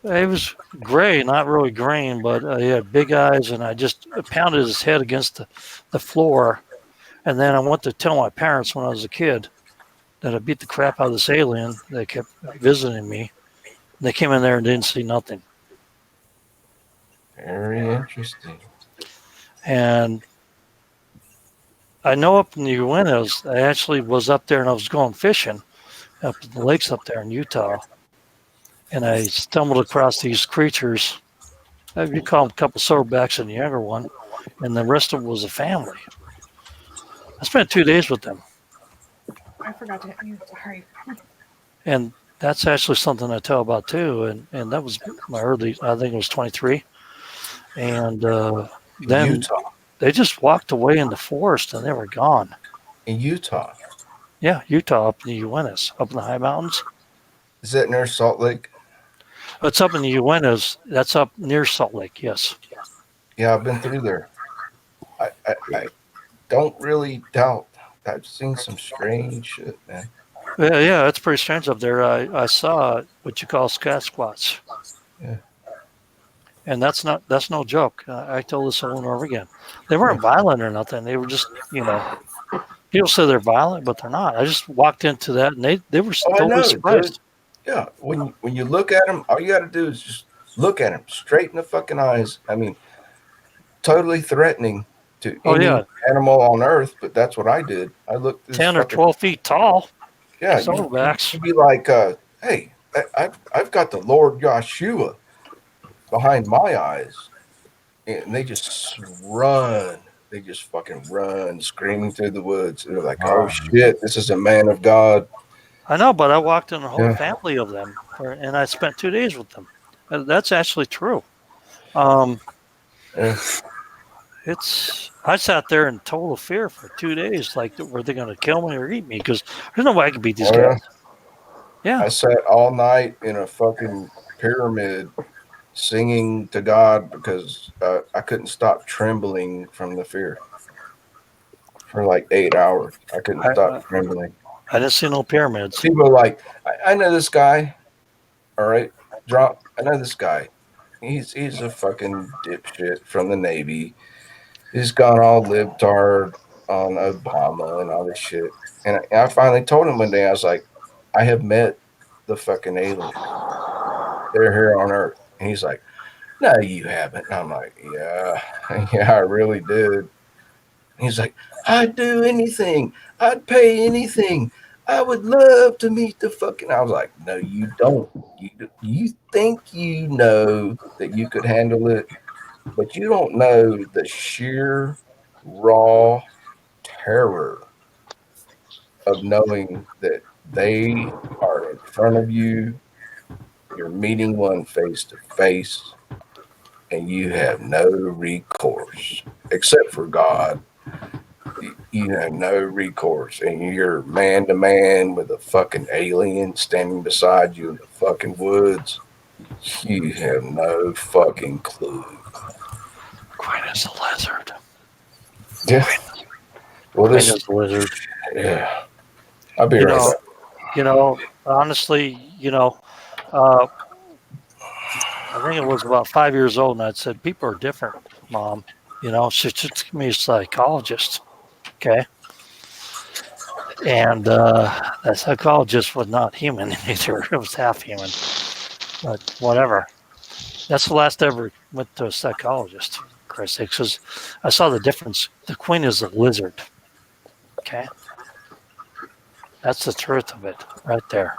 He was gray, not really green, but he had big eyes, and I just pounded his head against the floor. And then I went to tell my parents when I was a kid that I beat the crap out of this alien. They kept visiting me. They came in there and didn't see nothing.
Very interesting.
And I know up in the Uintas, I actually was up there and I was going fishing up in the lakes up there in Utah. And I stumbled across these creatures. You call them a couple silverbacks and the younger one. And the rest of it was a family. I spent 2 days with them.
I forgot to hit mute. Sorry.
And that's actually something I tell about too. And that was my early, I think it was 23. And then
Utah.
they just walked away in the forest and they were gone.
In Utah.
Yeah, Utah up in the Uintas, up in the high mountains.
Is that near Salt Lake?
It's up in the Uintas. That's up near Salt Lake, yes.
Yeah, I've been through there. I don't really doubt. I've seen some strange shit, man.
Yeah, it's pretty strange up there. I saw what you call Sasquatch.
Yeah.
And that's no joke. I told this over and over again. They weren't violent or nothing. They were just, people say they're violent, but they're not. I just walked into that and they were totally surprised.
Dude. Yeah, when you look at them, all you got to do is just look at them straight in the fucking eyes. I mean, totally threatening to any animal on Earth, but that's what I did. I looked
10 or 12 feet tall.
Yeah,
silverbacks.
you'd be like, hey, I've got the Lord Yahshua behind my eyes, and they just run. They just fucking run, screaming through the woods. They're like, "Oh shit, this is a man of God."
I know, but I walked in a whole
Yeah.
family of them, and I spent 2 days with them. That's actually true. Um,
Yeah.
I sat there in total fear for 2 days. Like, were they going to kill me or eat me? Because there's no way I could beat these
Oh, yeah.
guys. Yeah.
I sat all night in a fucking pyramid singing to God because I couldn't stop trembling from the fear for like 8 hours. I couldn't stop trembling.
I didn't see no pyramids.
People are like, I know this guy. All right, drop. I know this guy. He's a fucking dipshit from the Navy. He's gone all libtard on Obama and all this shit. And I finally told him one day, I was like, I have met the fucking aliens. They're here on Earth. And he's like, no, you haven't. And I'm like, yeah, yeah, I really did. And he's like, I'd do anything. I'd pay anything. I would love to meet the fucking. I was like, no, you don't. You think you know that you could handle it, but you don't know the sheer raw terror of knowing that they are in front of you. You're meeting one face to face, and you have no recourse except for God. You have no recourse, and you're man to man with a fucking alien standing beside you in the fucking woods. You have no fucking clue.
Queen is a lizard.
Yeah. Well,
Queen
this
is a lizard.
Yeah. I'll be right back.
Honestly, I think it was about 5 years old, and I said, "People are different, Mom." She took me to a psychologist. Okay. And that psychologist was not human either. It was half human. But whatever. That's the last I ever went to a psychologist, Christ sakes, because I saw the difference. The queen is a lizard. Okay. That's the truth of it right there.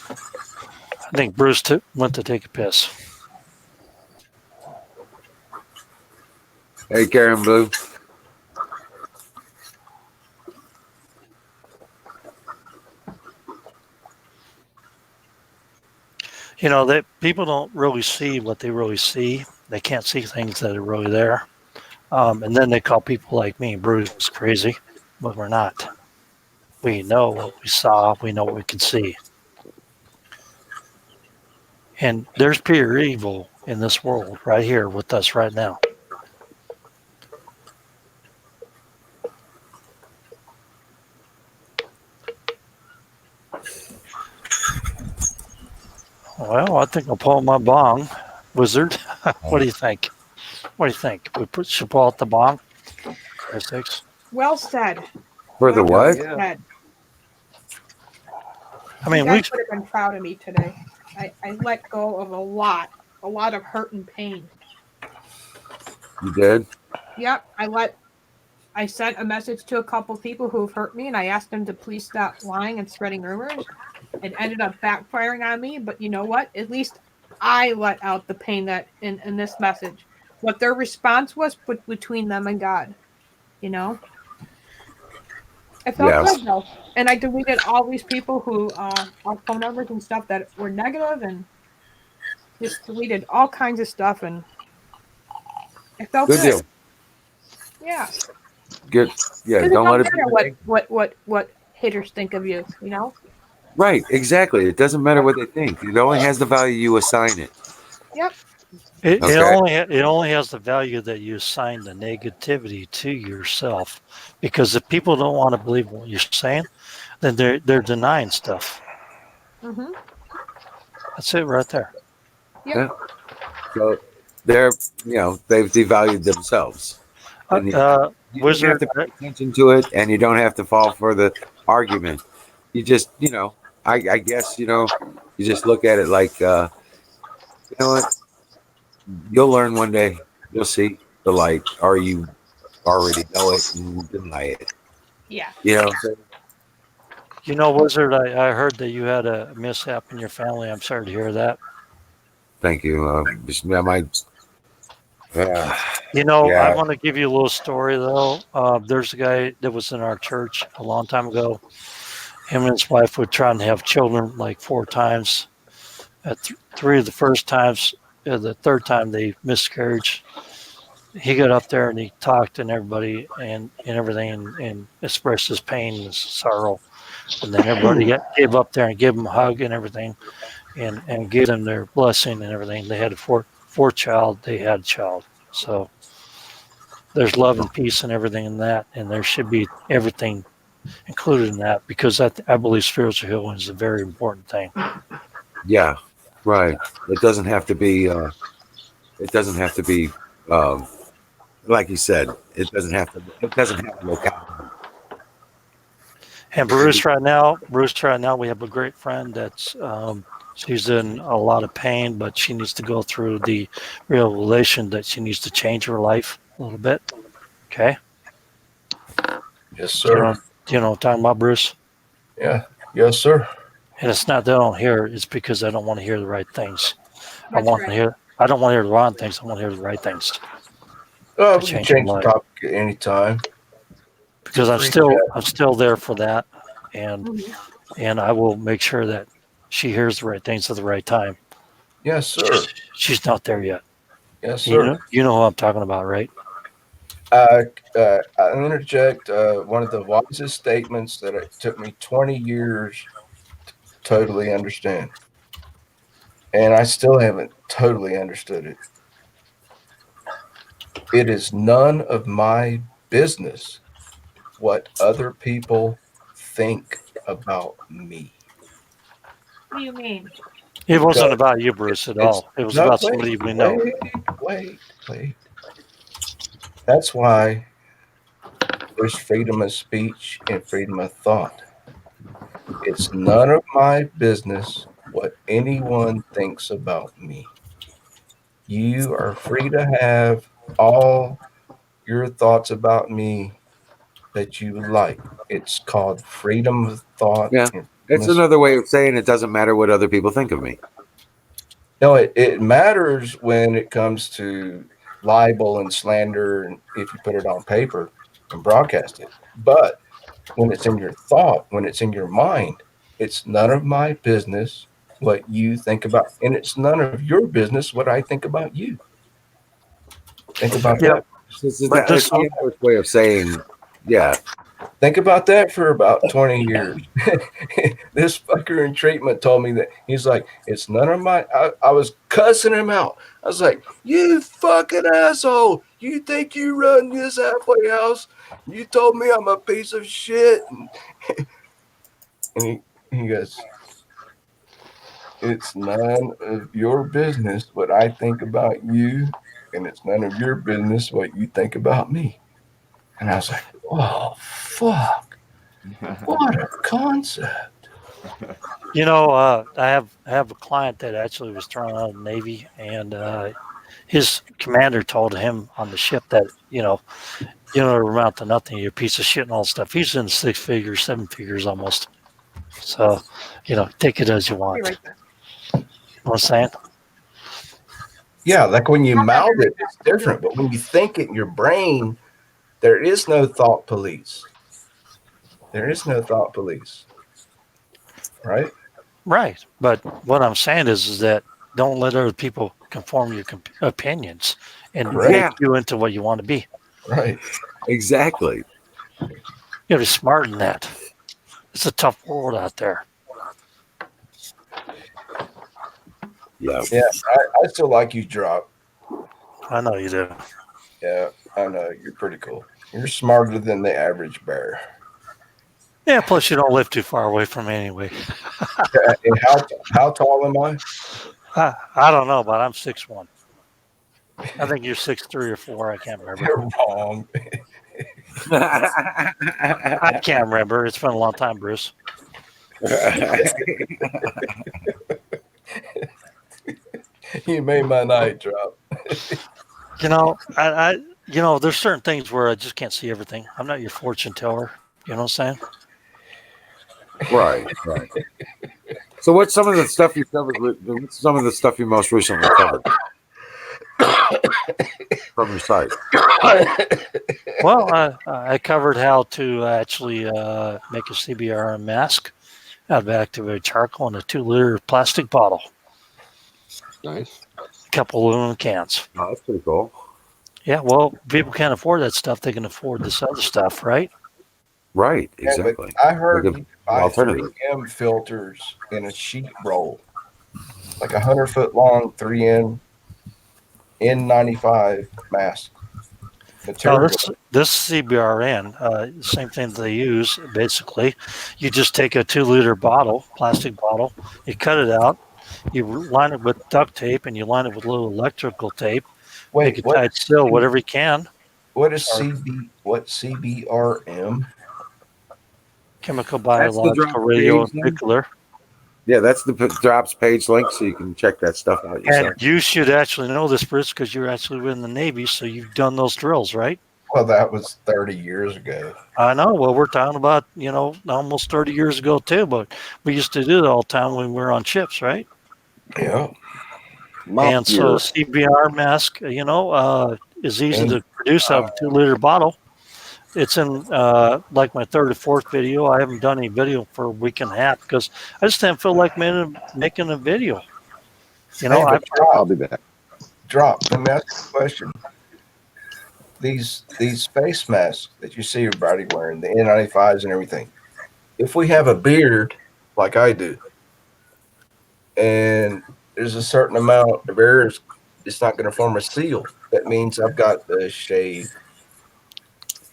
I think Bruce went to take a piss.
Hey, Karen Blue.
That people don't really see what they really see. They can't see things that are really there. And then they call people like me, Bruce, crazy, but we're not. We know what we saw. We know what we can see. And there's pure evil in this world right here with us right now. Well, I think I'll pull my bong, wizard. What do you think? What do you think? Should pull out the bong?
Well said.
For the what?
Said.
I mean,
you guys would have been proud of me today. I let go of a lot of hurt and pain.
You did?
Yep, I sent a message to a couple people who've hurt me, and I asked them to please stop lying and spreading rumors. It ended up backfiring on me, but you know what? At least I let out the pain that in this message. What their response was put between them and God. It felt good though, and I deleted all these people who our phone numbers and stuff that were negative, and just deleted all kinds of stuff, and it felt good.
Deal.
Yeah.
Good. Yeah. Don't let it
matter what haters think of you.
Right. Exactly. It doesn't matter what they think. It only has the value you assign it.
Yep.
It only has the value that you assign the negativity to yourself, because if people don't want to believe what you're saying, then they're denying stuff.
Mm-hmm.
That's it right there.
Yep.
Yeah. So they've devalued themselves. And you
Wizard,
don't have to pay attention to it, and you don't have to fall for the argument. You just, I guess, you just look at it like, you know what? You'll learn one day. You'll see the light, or you already know it and deny it.
Yeah.
You know what I'm saying?
Wizard, I heard that you had a mishap in your family. I'm sorry to hear that.
Thank you. Yeah, uh,
I
yeah,
want to give you a little story, though. There's a guy that was in our church a long time ago. Him and his wife would try and have children like 4 times. At three of the first times, the third time they miscarried. He got up there and he talked and everybody and everything and expressed his pain and his sorrow. And then everybody gave up there and gave him a hug and everything and gave them their blessing and everything. They had a fourth child. They had a child. So there's love and peace and everything in that. And there should be everything included in that because I believe spiritual healing is a very important thing.
yeah, right. It doesn't have to be. It doesn't have to be. Um, like you said, it doesn't have to. It doesn't have a locality.
And Bruce, right now, we have a great friend that's she's in a lot of pain, but she needs to go through the realization that she needs to change her life a little bit. Okay.
Yes,
Do you
sir.
know, do you know what I'm talking about, Bruce?
Yeah. Yes, sir.
And it's not that I don't hear it, it's because I don't want to hear the right things.
That's right.
I don't want to hear the wrong things. I want to hear the right things to
We can
change her
change the
life.
topic at any time.
Because I'm
Free
still there for that. And
Mhm.
and I will make sure that she hears the right things at the right time.
Yes, sir.
She's not there yet.
Yes, sir.
You know who I'm talking about, right?
I'll interject one of the wisest statements that it took me 20 years to totally understand. And I still haven't totally understood it. It is none of my business what other people think about me.
What do you mean?
It wasn't
Because
about you, Bruce, at
it's
all. It was
no,
about somebody we know.
wait. That's why there's freedom of speech and freedom of thought. It's none of my business what anyone thinks about me. You are free to have all your thoughts about me that you like. It's called freedom of thought
Yeah,
and freedom
it's
of speech.
another way of saying it doesn't matter what other people think of me.
No, it matters when it comes to libel and slander, and if you put it on paper and broadcast it. But when it's in your thought, when it's in your mind, it's none of my business what you think about, and it's none of your business what I think about you. Think about
Yeah,
that.
but
It's
this
the inverse way of saying, yeah,
Think about that for about 20 years. This fucker in treatment told me that he's like, it's none of my. I was cussing him out. I was like, you fucking asshole. You think you run this halfway house? You told me I'm a piece of shit. And he goes, it's none of your business what I think about you. And it's none of your business what you think about me. And I was like, oh, fuck. What a concept.
I have a client that actually was thrown out of the Navy, and his commander told him on the ship that you don't amount to nothing. You're a piece of shit and all stuff. He's in 6 figures, 7 figures almost. So, take it as you
Be
want.
right back.
You know what I'm saying?
Yeah, like when you mouth it, it's different. But when you think it in your brain, there is no thought police. There is no thought police. Right?
Right. But what I'm saying is that don't let other people conform your opinions and
Correct.
make
yeah,
you into what you want to be.
Right.
exactly.
You got to be smarter than that. It's a tough world out there.
Yeah,
Yeah. I still like you, Drop.
I know you do.
Yeah, I know. You're pretty cool. You're smarter than the average bear.
Yeah, plus you don't live too far away from me anyway.
And how tall am I?
I don't know, but I'm 6'1". I think you're 6'3" or 4". I can't remember.
You're wrong.
I can't remember. It's been a long time, Bruce.
You made my night, Drop.
There's certain things where I just can't see everything. I'm not your fortune teller. You know what I'm saying?
Right. So, what's some of the stuff you covered? What's some of the stuff you most recently covered from your site?
Well, I covered how to actually make a CBRN mask out of activated charcoal in a 2-liter plastic bottle.
Nice.
A couple aluminum cans.
Oh, that's pretty cool.
Yeah, well, people can't afford that stuff. They can afford this other stuff, right?
Right.
Yeah, but
Exactly.
I heard
Like
you
an
buy
alternative.
3M filters in a sheet roll, like 100-foot long 3M N95 mask
No,
material.
this CBRN, same thing they use. Basically, you just take a 2-liter bottle, plastic bottle, you cut it out, you line it with duct tape, and you line it with a little electrical tape. Make
Wait,
it tight still, whatever you can.
what is
Or
CBRM?
chemical,
That's the
biological,
drop
radio,
page
and
link.
nuclear.
Yeah, that's the drops page link, so you can check that stuff out yourself.
And you should actually know this, Bruce, because you're actually in the Navy, so you've done those drills, right?
Well, that was 30 years ago.
I know. Well, we're talking about, almost 30 years ago, too, but we used to do it all the time when we were on ships, right?
Yeah.
Mouth
And so
gear.
CBR mask, is easy
And
to produce out of a 2-liter bottle. It's in like my third or fourth video. I haven't done any video for a week and a half because I just didn't feel like making a video.
hey,
I
but
I'll be back.
let me ask you a question. These face masks that you see everybody wearing, the N95s and everything. If we have a beard, like I do, and there's a certain amount of air, it's not going to form a seal. That means I've got to shave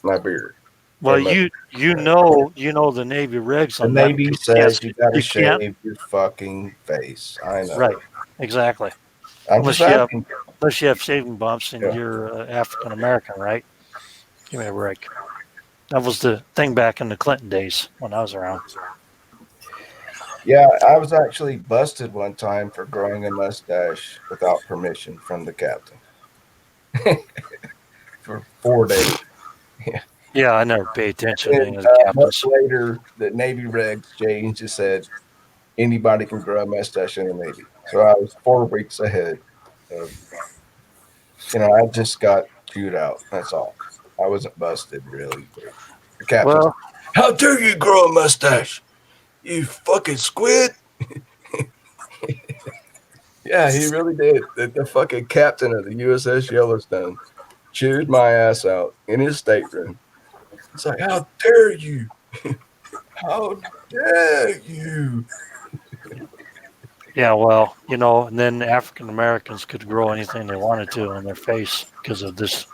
my beard.
well,
And my,
you know the Navy regs
the
on that
Navy
because
says you got to
you can't.
shave your fucking face. I know.
Right, exactly.
I'm just asking.
Unless you have shaving bumps and
Yeah.
you're African American, right? Give me a break. That was the thing back in the Clinton days when I was around.
Yeah, I was actually busted one time for growing a mustache without permission from the captain for 4 days.
Yeah, I never paid attention to any
And
of the
much
captains.
later, the Navy regs changed and said anybody can grow a mustache in the Navy. So I was 4 weeks ahead of, I just got chewed out. That's all. I wasn't busted really. But the captain said,
Well,
how dare you grow a mustache? You fucking squid. Yeah, he really did. The fucking captain of the USS Yellowstone chewed my ass out in his stateroom. It's like, how dare you? How dare you?
yeah, well, and then African Americans could grow anything they wanted to on their face because of this,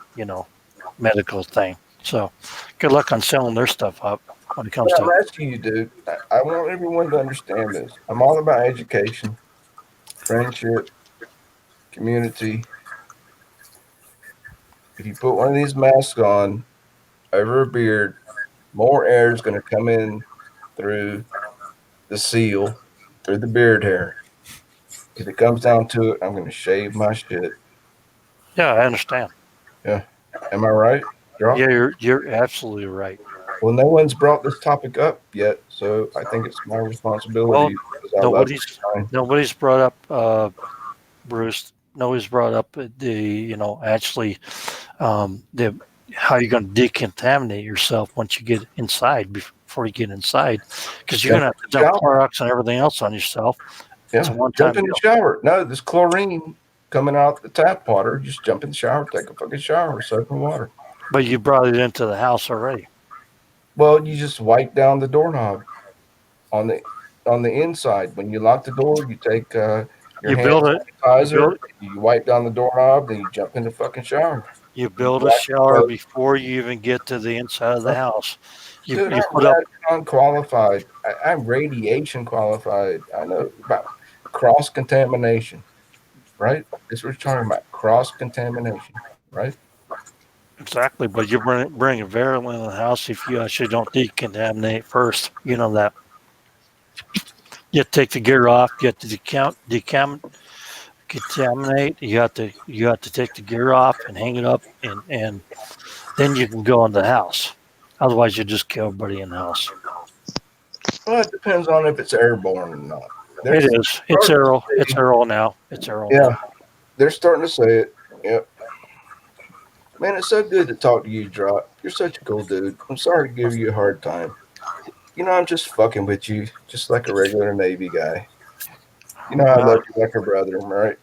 medical thing. So, good luck on selling their stuff up when it comes
But I'm
to.
asking you, dude, I want everyone to understand this. I'm all about education, friendship, community. If you put one of these masks on over a beard, more air is going to come in through the seal, through the beard hair. If it comes down to it, I'm going to shave my shit.
Yeah, I understand.
Yeah. Am I right? Drop?
Yeah, you're absolutely right.
Well, no one's brought this topic up yet, so I think it's my
Well,
responsibility because I love
nobody's brought up Bruce. Nobody's brought up actually the how you're going to decontaminate yourself once you get inside before you get inside because you're going to have to dump Clorox and everything else on yourself. It's a one-time
jump in the shower. No, there's chlorine coming out the tap water. Just jump in the shower, take a fucking shower with soap and water.
But you brought it into the house already.
Well, you just wipe down the doorknob on the inside. When you lock the door, you take your hand sanitizer, you wipe down the doorknob, then you jump in the fucking shower.
You build a shower before you even get to the inside of the house.
Dude, I'm unqualified. I'm radiation qualified. I know about cross contamination, right? This we're talking about cross contamination, right?
Exactly, but you bring a variant in the house if you actually don't decontaminate first. You know that. You have to take the gear off. You have to decontaminate. You have to take the gear off and hang it up, and then you can go in the house. Otherwise, you just kill everybody in the house.
Well, it depends on if it's airborne or not.
It is. It's Earl. It's Earl now. It's Earl
Yeah,
now.
they're starting to say it. Yep. Man, it's so good to talk to you, Drop. You're such a cool dude. I'm sorry to give you a hard time. You know, I'm just fucking with you, just like a regular Navy guy. You know, I love you like a brother, right?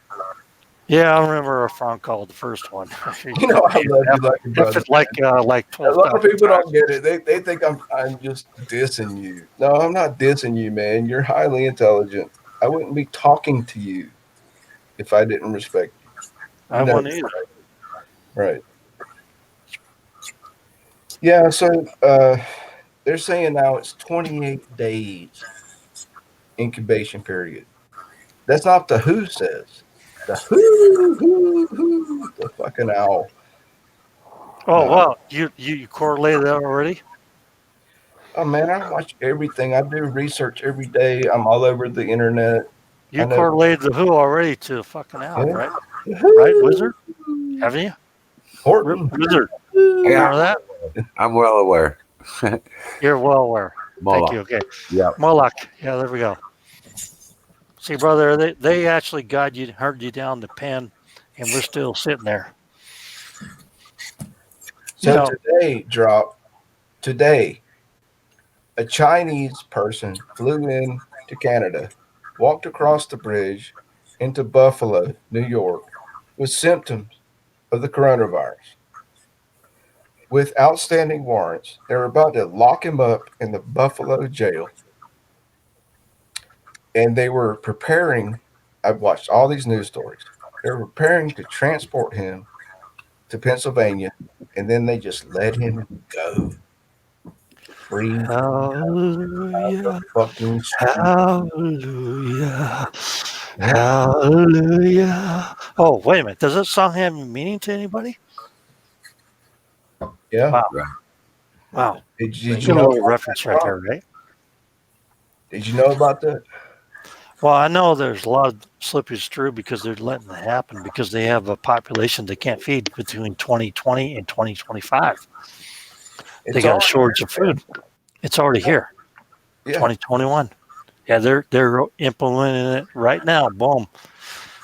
Yeah, I remember a phone call, the first one.
You know, I love you like a
If
brother.
it's like
A
12,000
lot of people
times.
don't get it. They think I'm just dissing you. No, I'm not dissing you, man. You're highly intelligent. I wouldn't be talking to you if I didn't respect you.
I
You know,
wouldn't either.
right? Yeah. So they're saying now it's 28 days incubation period. That's not the WHO says. The WHO, the fucking owl.
Oh, wow. You correlated that already?
Oh man, I watch everything. I do research every day. I'm all over the internet. I
You
know.
correlated the who already to the fucking owl,
Yeah.
right?
The
Right,
WHO.
Wizard? Haven't you?
Horton.
Wizard.
Yeah,
Remember that?
I'm well aware.
You're well aware. Thank you.
Moloch.
Okay.
Yeah.
Moloch. Yeah, there we go. See, brother, they actually got you, herd you down the pen, and we're still sitting there.
So today, Drop, today, a Chinese person flew in to Canada, walked across the bridge into Buffalo, New York, with symptoms of the coronavirus. With outstanding warrants, they were about to lock him up in the Buffalo jail. And they were preparing, I've watched all these news stories. They were preparing to transport him to Pennsylvania, and then they just let him go free
Hallelujah.
fucking street.
Hallelujah.
Yeah.
Hallelujah. Oh, wait a minute. Does that song have any meaning to anybody?
Yeah.
Wow.
Right.
Wow.
Did
Good
you know
little
about
reference
that,
right
Rob?
there, right?
Did you know about that?
Well, I know there's a lot of slippage through because they're letting it happen because they have a population they can't feed between 2020 and 2025. They
It's
got a
already
shortage of
here,
food. It's already here.
man. Yeah.
2021. Yeah, they're implementing it right now. Boom.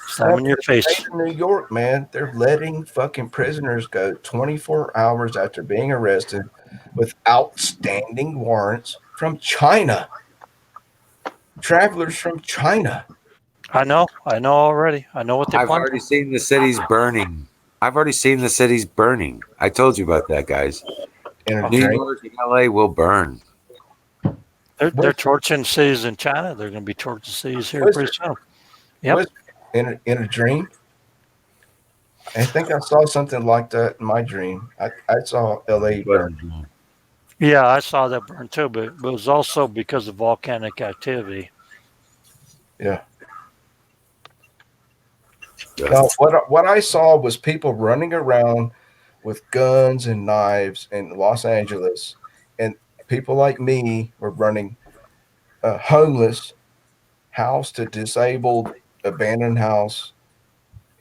Slam in your
The
face.
state of New York, man, they're letting fucking prisoners go 24 hours after being arrested with outstanding warrants from China. Travelers from China.
I know already. I know what they
I've
plan.
already seen the cities burning. I've already seen the cities burning. I told you about that, guys.
In a
New
drink.
York and LA will burn.
They're torching cities in China. They're going to be torching cities here pretty soon. Yep.
In a dream. I think I saw something like that in my dream. I saw LA burn.
Yeah, I saw that burn too, but it was also because of volcanic activity.
Yeah.
Yeah.
No, what I saw was people running around with guns and knives in Los Angeles, and people like me were running homeless, house to disabled, abandoned house,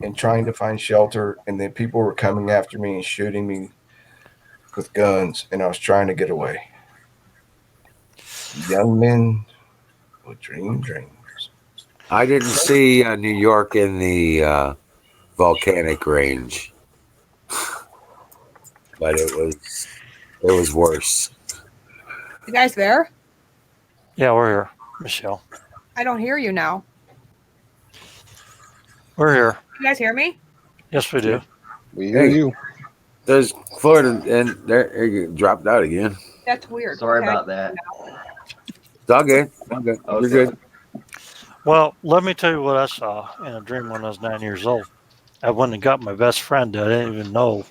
and trying to find shelter. And then people were coming after me and shooting me with guns, and I was trying to get away. Young men will dream dreams.
I didn't see New York in the volcanic range, but it was worse.
You guys there?
Yeah, we're here, Michelle.
I don't hear you now.
We're here.
You guys hear me?
Yes, we do.
We hear you.
There's Florida, and there it dropped out again.
That's weird.
Sorry
Okay.
about that.
It's all good. All good. You're
Okay.
good.
Well, let me tell you what I saw in a dream when I was 9 years old. I went and got my best friend that I didn't even know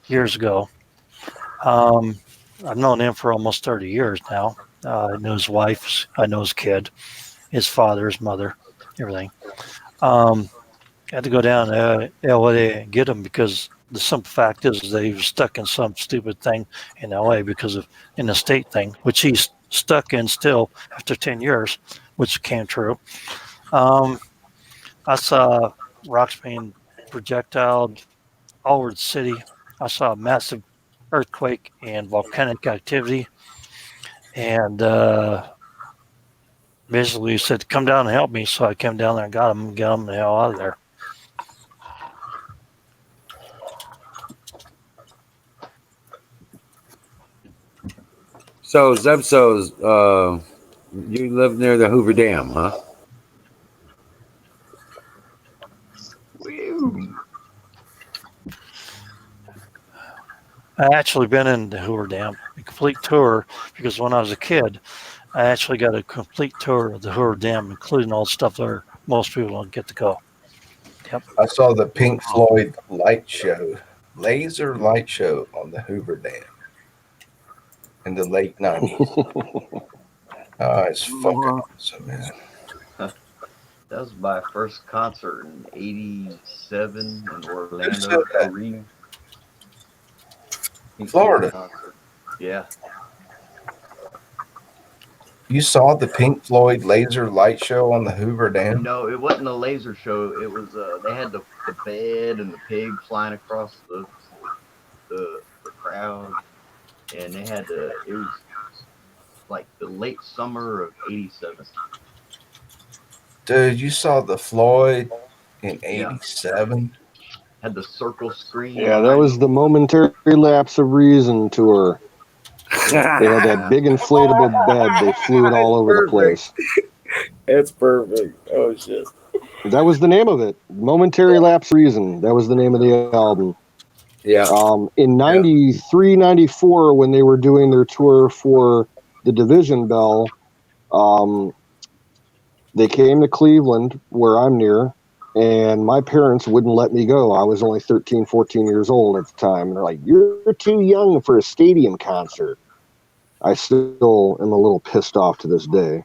years ago. I've known him for almost 30 years now. I know his wife. I know his kid, his father, his mother, everything. I had to go down to LA and get him because the simple fact is that he was stuck in some stupid thing in LA because of an estate thing, which he's stuck in still after 10 years, which came true. I saw rocks being projectiled all over the city. I saw a massive earthquake and volcanic activity. And basically he said, "Come down and help me." So I came down there and got him and got him the hell out of there.
So Zebso's, you live near the Hoover Dam, huh?
Woo.
I actually been in the Hoover Dam, a complete tour, because when I was a kid, I actually got a complete tour of the Hoover Dam, including all the stuff there most people don't get to go.
I saw the Pink Floyd light show, laser light show on the Hoover Dam in the late 90s. It's fucking awesome, man.
That was my first concert in '87 in
Who
Orlando
said that?
Arena. Pink
Florida.
Floyd concert. Yeah.
You saw the Pink Floyd laser light show on the Hoover Dam?
No, it wasn't a laser show. It was they had the bed and the pig flying across the crowd, and they had it was like the late summer of '87.
Dude, you saw the Floyd in
Yeah.
'87?
Had the circle screen.
Yeah, that was the Momentary Lapse of Reason tour. They had that
Yeah.
big inflatable bed. They flew it all over the place.
It's perfect. Oh shit.
That was the name of it. Momentary Lapse of Reason. That was the name of the album.
Yeah.
In 93, 94, when they were doing their tour for the Division Bell, they came to Cleveland, where I'm near, and my parents wouldn't let me go. I was only 13, 14 years old at the time. And they're like, "You're too young for a stadium concert." I still am a little pissed off to this day.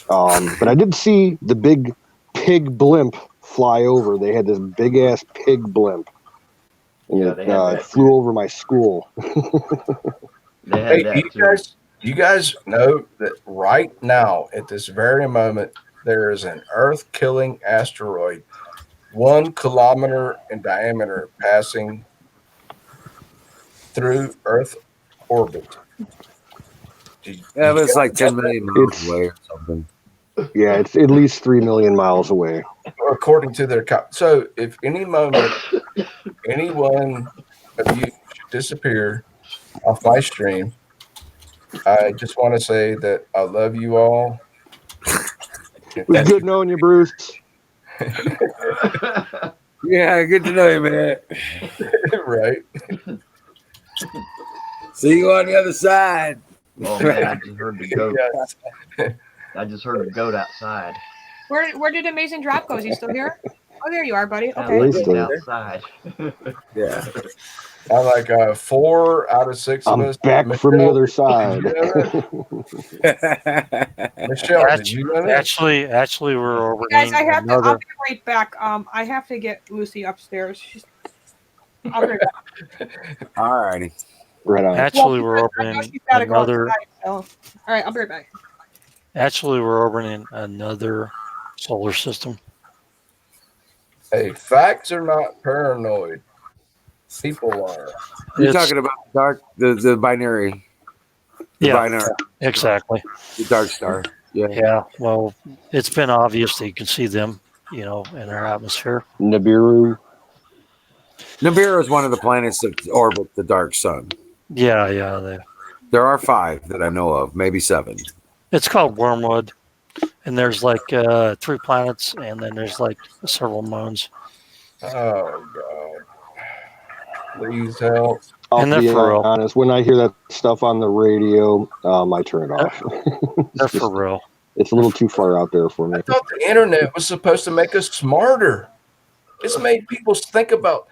But I did see the big pig blimp fly over. They had this big ass pig blimp. And
Yeah,
it
they had that
flew
too.
over my school.
They had
Hey,
that too.
you guys know that right now, at this very moment, there is an Earth-killing asteroid 1 kilometer in diameter passing through Earth orbit.
Yeah, but it's like 10 million miles
It's-
away or something.
Yeah, it's at least 3 million miles away.
According to their so if any moment any one of you should disappear off my stream, I just want to say that I love you all.
It was good knowing you, Bruce.
Yeah, good to know you, man.
Right.
See you on the other side.
Oh man, I just heard the goat.
Yes.
I just heard the goat outside.
Where did Amazing Drop go? Is he still here? Oh, there you are, buddy.
Sounds
Okay.
like
He's
he's
still
outside.
Yeah.
I like 4 out of 6 of
I'm
us.
back from the other side.
Michelle, did you know that?
Actually, we're over.
Guys, I'll be right back. I have to get Lucy upstairs. I'll be right back.
All righty.
Right on.
Actually, we're
I know
opening
she's gotta go
another.
outside, so. All right, I'll be right back.
Actually, we're opening another solar system.
Hey, facts are not paranoid. People are.
You're
It's-
talking about the binary. The
Yeah.
binary.
Exactly.
The dark star. Yeah.
Yeah. Well, it's been obvious that you can see them, in our atmosphere.
Nibiru.
Nibiru is one of the planets that orbit the dark sun.
Yeah.
There are 5 that I know of, maybe 7.
It's called Wormwood, and there's like 3 planets, and then there's like several moons.
Oh God. Please help.
I'll
And they're
be
for real.
honest, when I hear that stuff on the radio, I turn it off.
They're for real.
It's a little too far out there for me.
I thought the internet was supposed to make us smarter. It's made people think about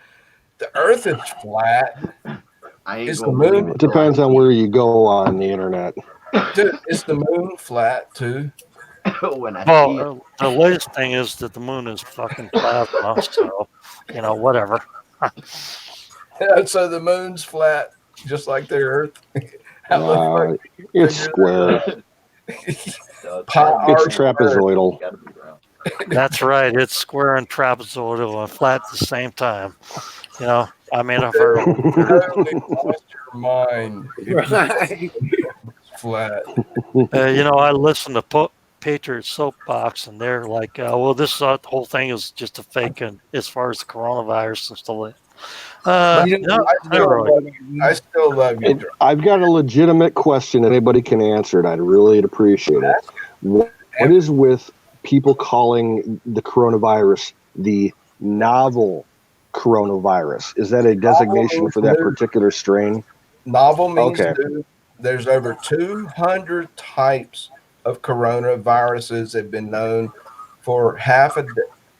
the earth is flat.
I ain't
Is the
gonna
moon-
believe
It depends on where you go on the internet.
Dude, is the moon flat too?
when I see it.
Well, the latest thing is that the moon is fucking plasma, so whatever.
So the moon's flat, just like the earth. How the
Uh,
fuck
it's
figure
square.
Pi
It's
r
trapezoidal.
Gotta be round.
That's right. It's square and trapezoidal and flat at the same time. I mean, I've heard of
totally lost your mind.
Right.
flat.
I listen to Patriot Soapbox, and they're like, well, this whole thing is just a fake, and as far as the coronavirus and stuff like
But
no,
I
not really.
still love you.
I've got a legitimate question. Anybody can answer it. I'd really appreciate it. What is with people calling the coronavirus the novel coronavirus? Is that a designation for that particular strain?
Novel means
Okay.
new. There's over 200 types of coronaviruses that have been known for half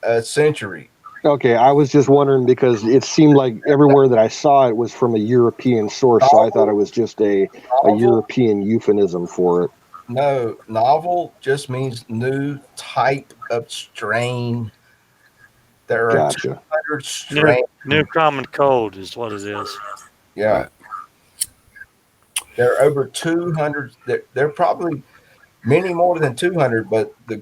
a century.
Okay, I was just wondering because it seemed like everywhere that I saw it was from a European source, so I thought it was just a European euphemism for it.
No, novel just means new type of strain. There are
Gotcha.
200 strains.
New common code is what it is.
Yeah.
Right.
There are over 200. There are probably many more than 200, but the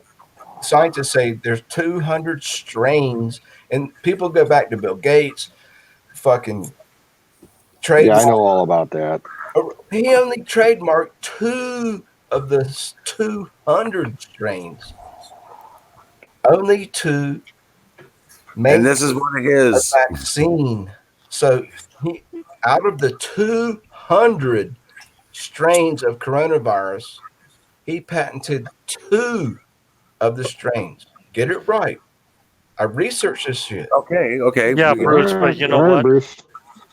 scientists say there's 200 strains. And people go back to Bill Gates, fucking
Yeah, I know all about that.
He only trademarked 2 of the 200 strains. Only 2
And this is one of his.
vaccine. So out of the 200 strains of coronavirus, he patented 2 of the strains. Get it right. I researched this shit.
Okay.
Yeah, Bruce, but you know what?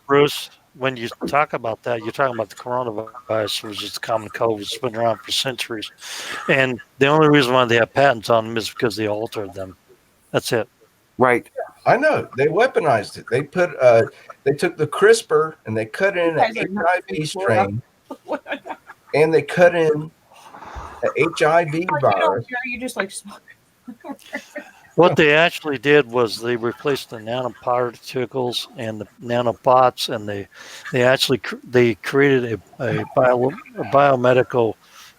Bruce,
when you talk about that, you're talking about the coronavirus, which is a common cold, which has been around for centuries. And the only reason why they have patents on them is because they altered them. That's it.
Right.
I know. They weaponized it. They put they took the CRISPR and they cut in an HIV strain, and they cut in the HIV virus.
You just like
What they actually did was they replaced the nanoparticles and the nanobots, and they actually they created a biomedical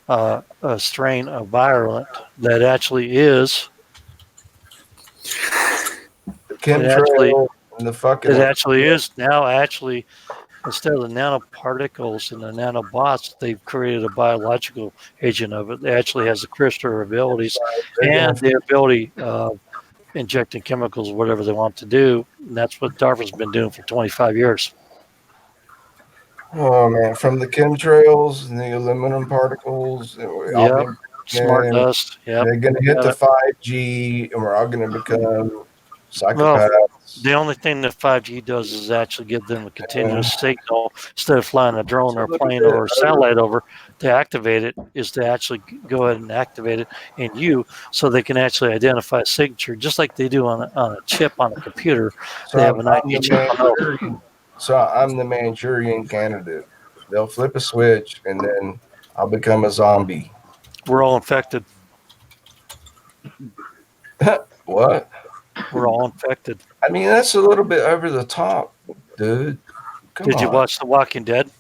a strain of virulent that actually is
The chemtrail and the fucking.
It actually is now actually instead of the nanoparticles and the nanobots, they've created a biological agent of it. It actually has the CRISPR abilities and the ability of injecting chemicals, whatever they want to do. And that's what DARPA's been doing for 25 years.
Oh man, from the chemtrails and the aluminum particles.
Smart dust. Yep.
They're going to hit the 5G, and we're all going to become psychopaths.
Well, the only thing that 5G does is actually give them a continuous signal instead of flying a drone or a plane or a satellite over to activate it, is to actually go ahead and activate it in you so they can actually identify a signature just like they do on a chip on a computer. They have an ID chip on
So I'm the Manchurian candidate. They'll flip a switch, and then I'll become a zombie.
We're all infected.
What?
We're all infected.
I mean, that's a little bit over the top, dude.
Did you watch The Walking Dead?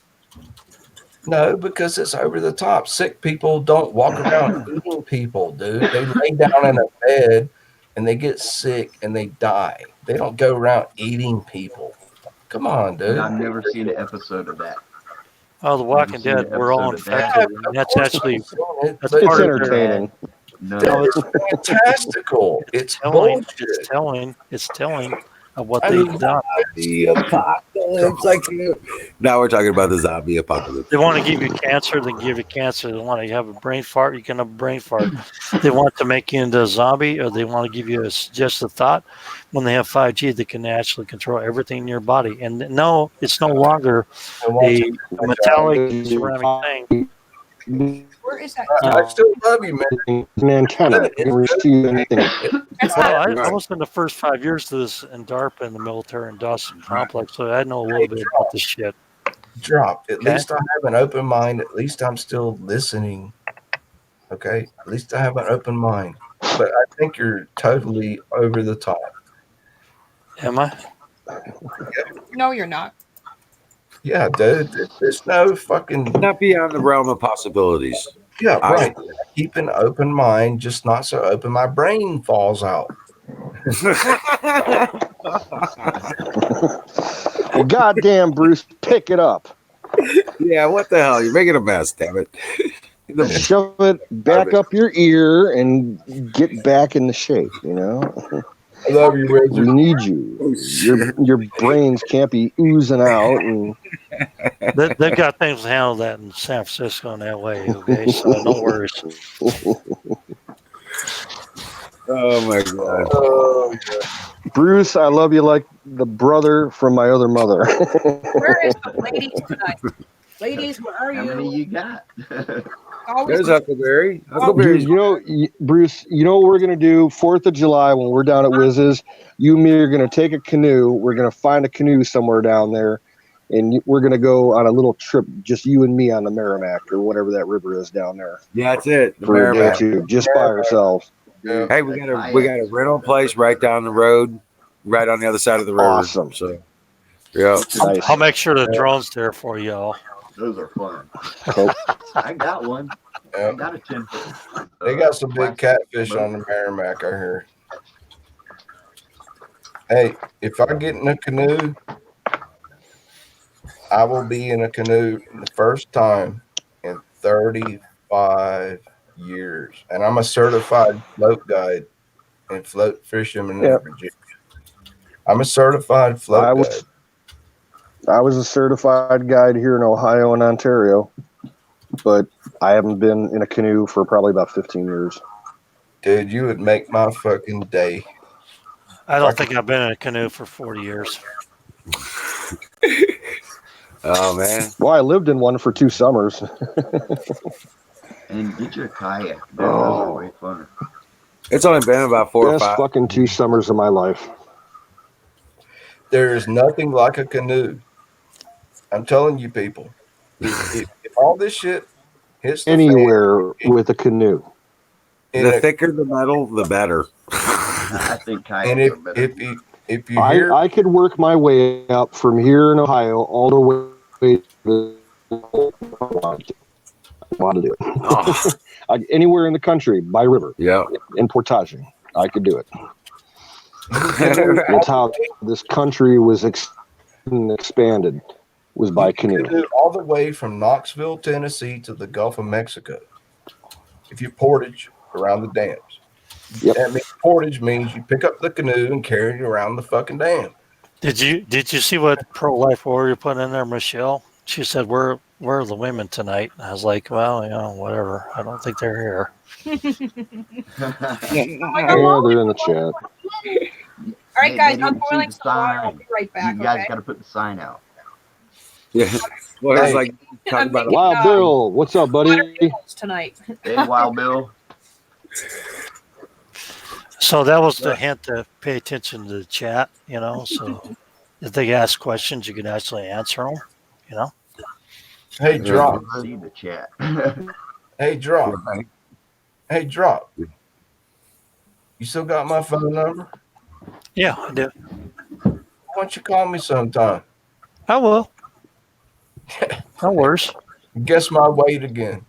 No, because it's over the top. Sick people don't walk around eating people, dude. They lay down in a bed and they get sick and they die. They don't go around eating people. Come on, dude.
I've never seen an episode of that.
Oh, The Walking Dead. We're all infected. And that's actually
it's
entertaining.
No,
it's fantastical. It's
telling.
bullshit.
It's telling of what they've done.
The apocalypse. Now we're talking about the zombie apocalypse.
They want to give you cancer, they give you cancer. They want to have a brain fart, you can have a brain fart. They want to make you into a zombie, or they want to give you a suggestive thought. When they have 5G, they can actually control everything in your body. And no, it's no longer a metallic ceramic thing.
Where is that?
I still love you, man.
An antenna. You can receive anything.
Well, I was in the first 5 years of this in DARPA in the military industrial complex, so I know a little bit about this shit.
Drop. At least I have an open mind. At least I'm still listening. Okay? At least I have an open mind. But I think you're totally over the top.
Am I?
No, you're not.
Yeah, dude. There's no fucking.
Not beyond the realm of possibilities.
Yeah, right. Keep an open mind, just not so open my brain falls out.
Well, goddamn, Bruce, pick it up.
Yeah, what the hell? You're making a mess, damn it.
Shove it back up your ear and get back into shape. You know,
I love you,
we
Wizard.
need you.
Oh, shit.
Your brains can't be oozing out. And
They've got things handled that in San Francisco in that way. Okay, so no worries.
Oh my god.
Oh,
Bruce, I love you like the brother from my other mother.
Where is the ladies tonight? Ladies, where are
How many
you?
you got?
Always
There's Huckleberry.
Dude,
Huckleberry's
Bruce, you know what we're gonna do? 4th of July when we're down at Wiz's, you and me are gonna take a canoe. We're gonna find a canoe somewhere down there, and we're gonna go on a little trip, just you and me on the Merrimack or whatever that river is down there
Yeah, that's it. The
for a day or
Merrimack.
two, just by ourselves.
yeah.
Hey, we got a rental place right down the road, right on the other side of the river.
Awesome.
So, yeah.
Nice.
I'll make sure the drone's there for y'all.
Those are fun.
Cool.
I got one.
Yeah.
I got a 10-foot.
They got some big
plastic
catfish
boat.
on the Merrimack, I hear. Hey, if I get in a canoe, I will be in a canoe the first time in 35 years. And I'm a certified float guide and float fisherman
Yep.
in Virginia. I'm a certified float
I
guide.
was a certified guide here in Ohio and Ontario, but I haven't been in a canoe for probably about 15 years.
Dude, you would make my fucking day.
I don't think I've been in a canoe for 40 years.
Oh man.
Well, I lived in one for 2 summers.
And get you a kayak. Those are way funner.
It's only been about 4 or
Best
5.
fucking 2 summers of my life.
There is nothing like a canoe. I'm telling you, people. If all this shit hits the
Anywhere with a canoe.
fan,
The thicker the metal, the better.
I think kayaks
and
are better.
if you hear
I could work my way up from here in Ohio all the way to I want to do it.
Oh,
Anywhere in the country by river
yeah.
in portage, I could do it.
Right.
That's how this country was expanded, was by
you can
canoe.
do all the way from Knoxville, Tennessee to the Gulf of Mexico. If you portage around the dams.
Yep.
That means portage means you pick up the canoe and carry it around the fucking dam.
Did you see what pro life warrior put in there, Michelle? She said, "Where are the women tonight?" And I was like, "Well, you know, whatever. I don't think they're here."
Yeah, they're in the chat.
All right, guys,
They
I'm
didn't see
boiling
the
some water. I'll
sign.
be right back.
You guys
Okay.
got to put the sign out.
Yeah. Well, it's
Hey.
like talking
I'm
about
making,
Wow, Bill, what's up,
water
buddy?
noodles tonight.
Hey, Wild Bill.
So that was the hint to pay attention to the chat, you know. So if they ask questions, you can actually answer them, you know.
Hey,
You
Drop.
can see the chat.
Hey, Drop.
Right.
Hey, Drop. You still got my phone number?
Yeah, I do.
Why don't you call me sometime?
I will. No worries.
Guess my weight again.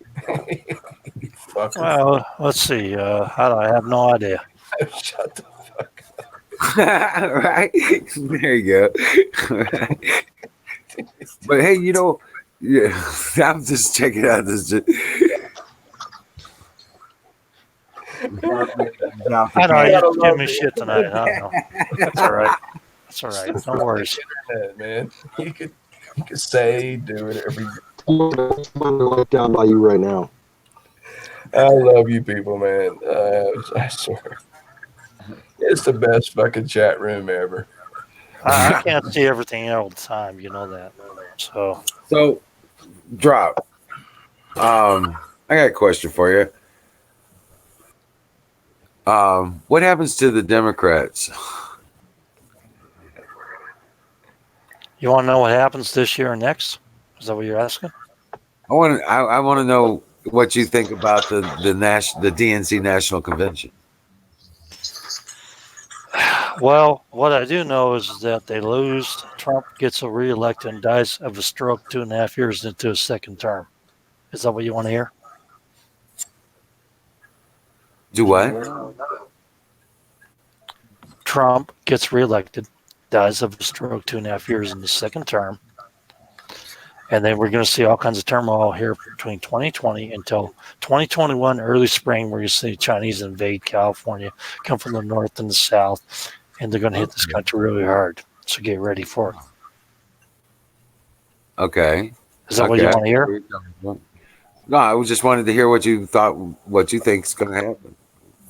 Fucker.
Well, let's see. I have no idea.
Shut the fuck up.
Right? There you go. But hey, you know, yeah, I'm just checking out this.
I know you're giving me shit tonight. I don't know. That's all right. That's all right. No worries.
Internet, man. You could say, do it every.
I'm down by you right now.
I love you people, man. I swear. It's the best fucking chat room ever.
I can't see everything all the time. You know that. So
Drop. I got a question for you. What happens to the Democrats?
you want to know what happens this year and next? Is that what you're asking?
I want to know what you think about the DNC National Convention.
Well, what I do know is that they lose. Trump gets reelected and dies of a stroke 2.5 years into his second term. Is that what you want to hear?
Do what?
Trump gets reelected, dies of a stroke 2.5 years in his second term. And then we're going to see all kinds of turmoil here between 2020 until 2021, early spring, where you see Chinese invade California, come from the north and the south, and they're going to hit this country really hard. So get ready for it.
Okay.
Is that what you want to hear?
No, I was just wanted to hear what you thought, what you think is going to happen,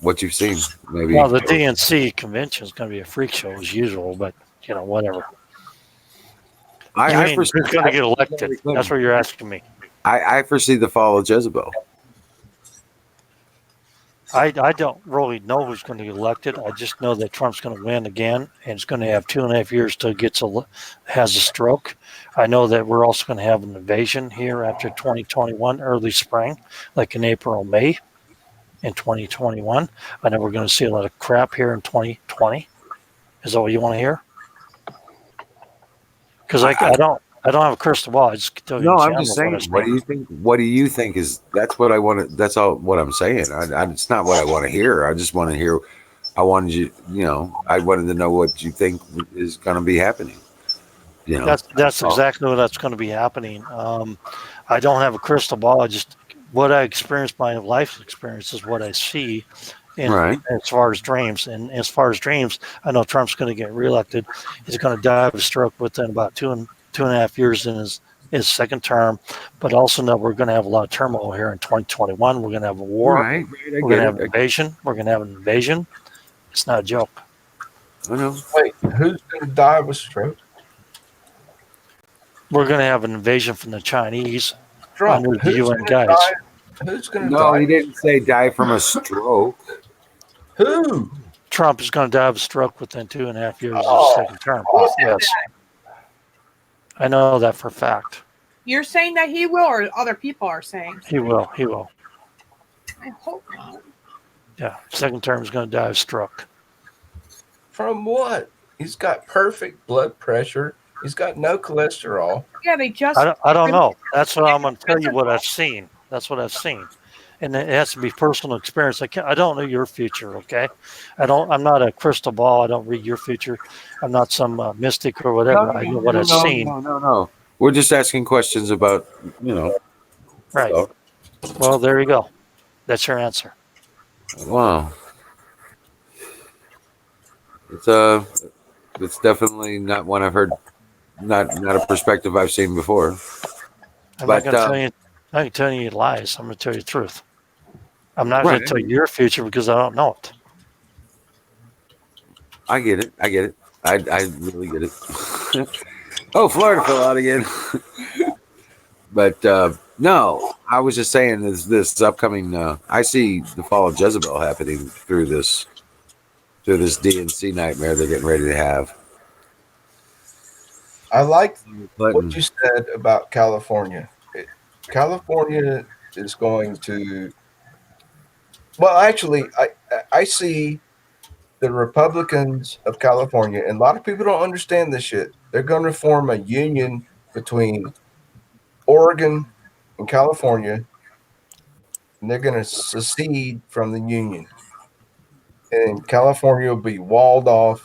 what you've seen, maybe.
Well, the DNC convention is going to be a freak show as usual, but whatever.
I
Who's going to get elected? That's what you're asking me.
I foresee the fall of Jezebel.
I don't really know who's going to get elected. I just know that Trump's going to win again, and it's going to have 2.5 years till it has a stroke. I know that we're also going to have an invasion here after 2021, early spring, like in April, May, in 2021. I know we're going to see a lot of crap here in 2020. Is that what you want to hear? Because I don't have a crystal ball. I just tell you.
No, I'm just saying. What do you think? What do you think is? That's what I want to. That's all. What I'm saying. It's not what I want to hear. I just want to hear. I wanted you. I wanted to know what you think is going to be happening.
That's exactly what's going to be happening. I don't have a crystal ball. What I experience, my life experience, is what I see. As far as dreams, I know Trump's going to get reelected. He's going to die of a stroke within about 2.5 years in his second term. But also know we're going to have a lot of turmoil here in 2021. We're going to have a war. We're going to have an invasion. We're going to have an invasion. It's not a joke.
I know.
Wait, who's going to die of a stroke?
We're going to have an invasion from the Chinese
Trump,
under the UN guys.
Who's going to die?
No, he didn't say die from a stroke.
Who?
Trump is going to die of a stroke within 2.5 years of his second term. Yes. I know that for a fact.
You're saying that he will, or other people are saying?
He will. He will.
I hope not.
Yeah. Second term is going to die of stroke.
From what? He's got perfect blood pressure. He's got no cholesterol.
Yeah, they just.
I don't know. That's what I'm going to tell you. What I've seen. That's what I've seen, and it has to be personal experience. I don't know your future. Okay, I'm not a crystal ball. I don't read your future. I'm not some mystic or whatever. I know what I've seen.
No. We're just asking questions about
Right.
Stuff.
Well, there you go. That's your answer.
Wow. It's definitely not one I've heard. Not a perspective I've seen before.
I'm not going to tell you. I can tell you lies. I'm going to tell you the truth. I'm not going to tell you your future because I don't know it.
I get it. I really get it. Oh, Florida fell out again. But no, I was just saying this upcoming. I see the fall of Jezebel happening through this DNC nightmare they're getting ready to have.
I like what you said about California. California is going to. Well, actually, I see the Republicans of California, and a lot of people don't understand this shit. They're going to form a union between Oregon and California, and they're going to secede from the union. And California will be walled off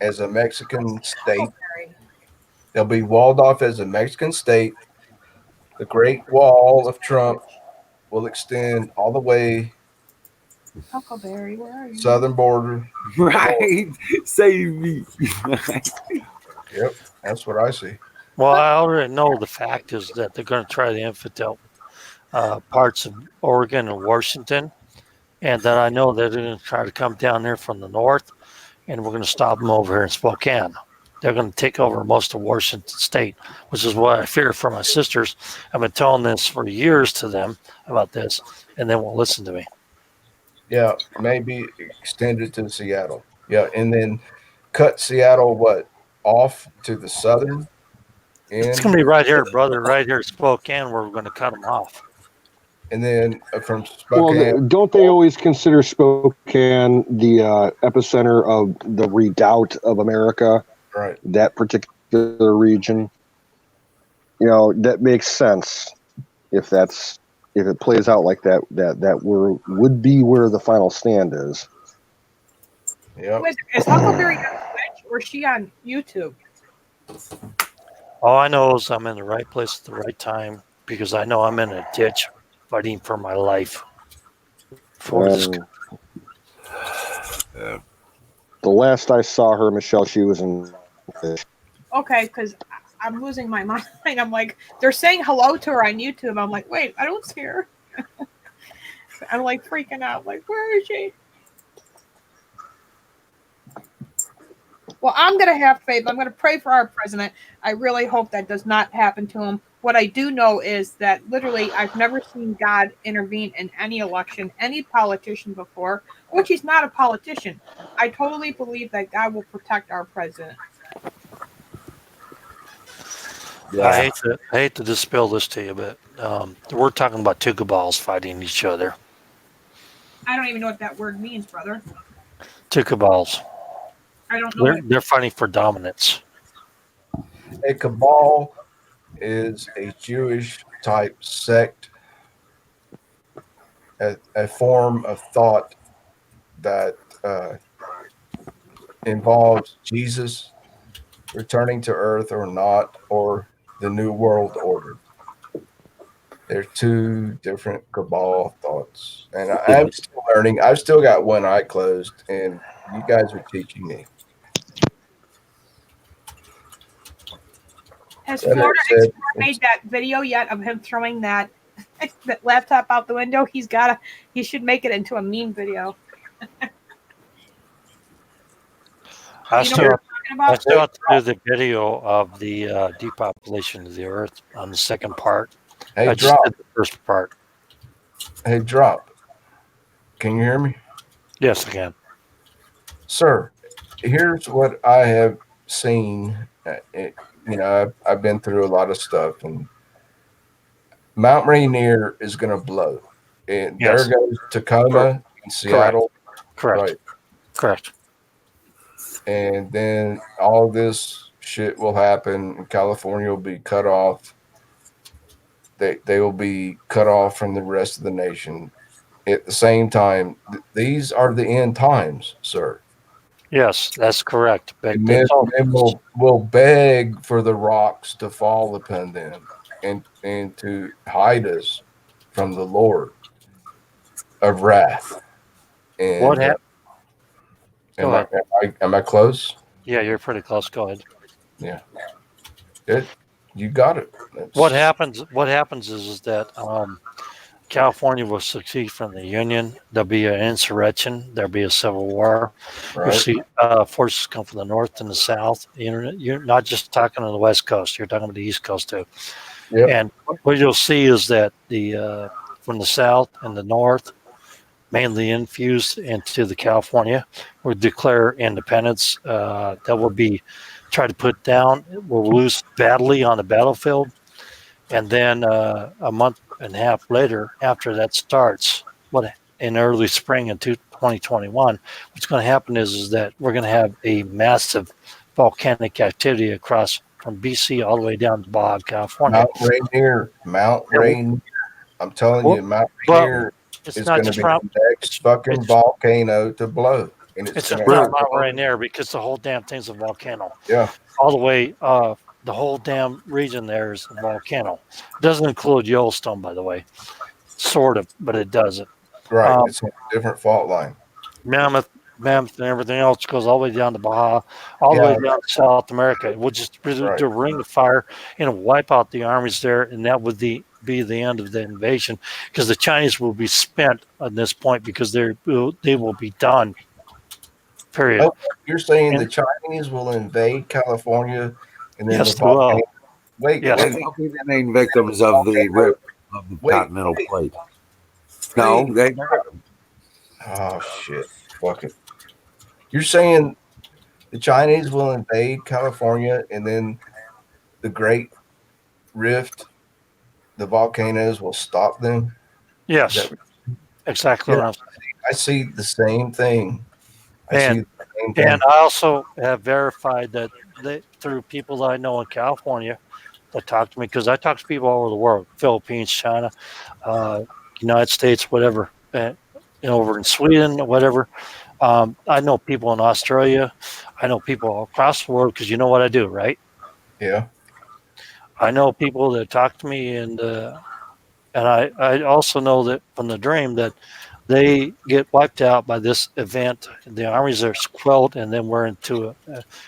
as a Mexican state. They'll be walled off as a Mexican state. The Great Wall of Trump will extend all the way
Huckleberry, where are you?
southern border.
Right. Save me.
Yep, that's what I see.
Well, I already know the fact is that they're going to try to infiltrate parts of Oregon and Washington, and that I know that they're going to try to come down there from the north, and we're going to stop them over here in Spokane. They're going to take over most of Washington State, which is what I fear for my sisters. I've been telling this for years to them about this, and they won't listen to me.
Yeah, maybe extend it to Seattle. Yeah, and then cut Seattle off to the southern end.
It's going to be right here, brother, right here, Spokane, where we're going to cut them off.
And then from Spokane.
Well, don't they always consider Spokane the epicenter of the redoubt of America?
Right.
That particular region. That makes sense if it plays out like that. That would be where the final stand is.
Yeah.
Is Huckleberry on Twitch or is she on YouTube?
All I know is I'm in the right place at the right time because I know I'm in a ditch fighting for my life. For this,
Yeah.
The last I saw her, Michelle, she was in.
Okay, because I'm losing my mind. I'm like, they're saying hello to her on YouTube. I'm like, wait, I don't see her. I'm like freaking out. Like, where is she? Well, I'm going to have faith. I'm going to pray for our president. I really hope that does not happen to him. What I do know is that literally I've never seen God intervene in any election, any politician before, which he's not a politician. I totally believe that God will protect our president.
Yeah.
I hate to dispel this to you, but we're talking about two cabals fighting each other.
I don't even know what that word means, brother.
Two cabals.
I don't know what.
They're fighting for dominance.
A cabal is a Jewish type sect, a form of thought that involves Jesus returning to earth or not, or the New World Order. They're two different cabal thoughts. And I'm still learning. I've still got one eye closed, and you guys are teaching me.
Has
That
Florida
said,
Explorer made that video yet of him throwing that that laptop out the window? He should make it into a meme video.
I
You know
still,
what I'm talking
I
about?
still have to do the video of the depopulation of the Earth on the second part.
hey,
I just
drop.
did the first part.
Hey, drop. Can you hear me?
Yes, again.
Sir, here's what I have seen. I've been through a lot of stuff, and Mount Rainier is going to blow. And there
Yes.
goes Tacoma and Seattle,
Correct.
right?
Correct.
And then all this shit will happen, and California will be cut off. They will be cut off from the rest of the nation. At the same time, these are the end times, sir.
Yes, that's correct. But
And men,
that's all.
men will beg for the rocks to fall upon them and to hide us from the Lord of wrath.
What
And
happened? Go
am I,
ahead.
am I am I close?
Yeah, you're pretty close. Go ahead.
Yeah, it. You got it.
What
It's
happens? What happens is that California will succeed from the Union. There'll be an insurrection. There'll be a civil war. You'll
right.
see forces come from the north and the south. You're not just talking on the west coast. You're talking about the east coast too.
Yep.
And what you'll see is that the from the south and the north, mainly infused into the California, will declare independence. That will be tried to put down. Will lose badly on the battlefield, and then a month and a half later, after that starts, what in early spring in 2021, what's going to happen is that we're going to have a massive volcanic activity across from BC all the way down to Baja, California.
Mount Rainier. Mount
And,
Rainier. I'm telling
well,
you, Mount
but
Rainier
it's
is
not
going to
just
be
Mount.
the next fucking
It's
volcano to blow, and it's
it's
going
just
to
not Mount
explode.
Rainier because the whole damn thing's a volcano.
Yeah,
All the way, the whole damn region there is a volcano. It doesn't include Yellowstone, by the way. Sort of, but it doesn't.
right.
Um,
It's a different fault line.
Mammoth, and everything else goes all the way down to Baja, all the way
Yeah,
down to South America. It would just do
right.
a ring of fire and wipe out the armies there, and that would be the end of the invasion because the Chinese will be spent at this point because they will be done. Period.
Oh, you're saying the
And
Chinese will invade California, and then the
yes, they will.
volcano. Wait,
Yes,
wait,
They'll be the main victims of the rip of the
wait,
continental plate.
wait.
No, they
Oh shit! Fuck it. You're saying the Chinese will invade California, and then the Great Rift, the volcanoes will stop them. Is
yes,
that?
exactly
Yeah,
what I'm
I see the same thing. I see
saying.
the same
And
thing.
I also have verified that through people that I know in California that talk to me because I talk to people all over the world, Philippines, China, uh, United States, whatever, over in Sweden, whatever. I know people in Australia. I know people across the world because you know what I do, right?
Yeah.
I know people that talk to me, and I also know that from the dream that they get wiped out by this event. The armies are quelled, and then we're into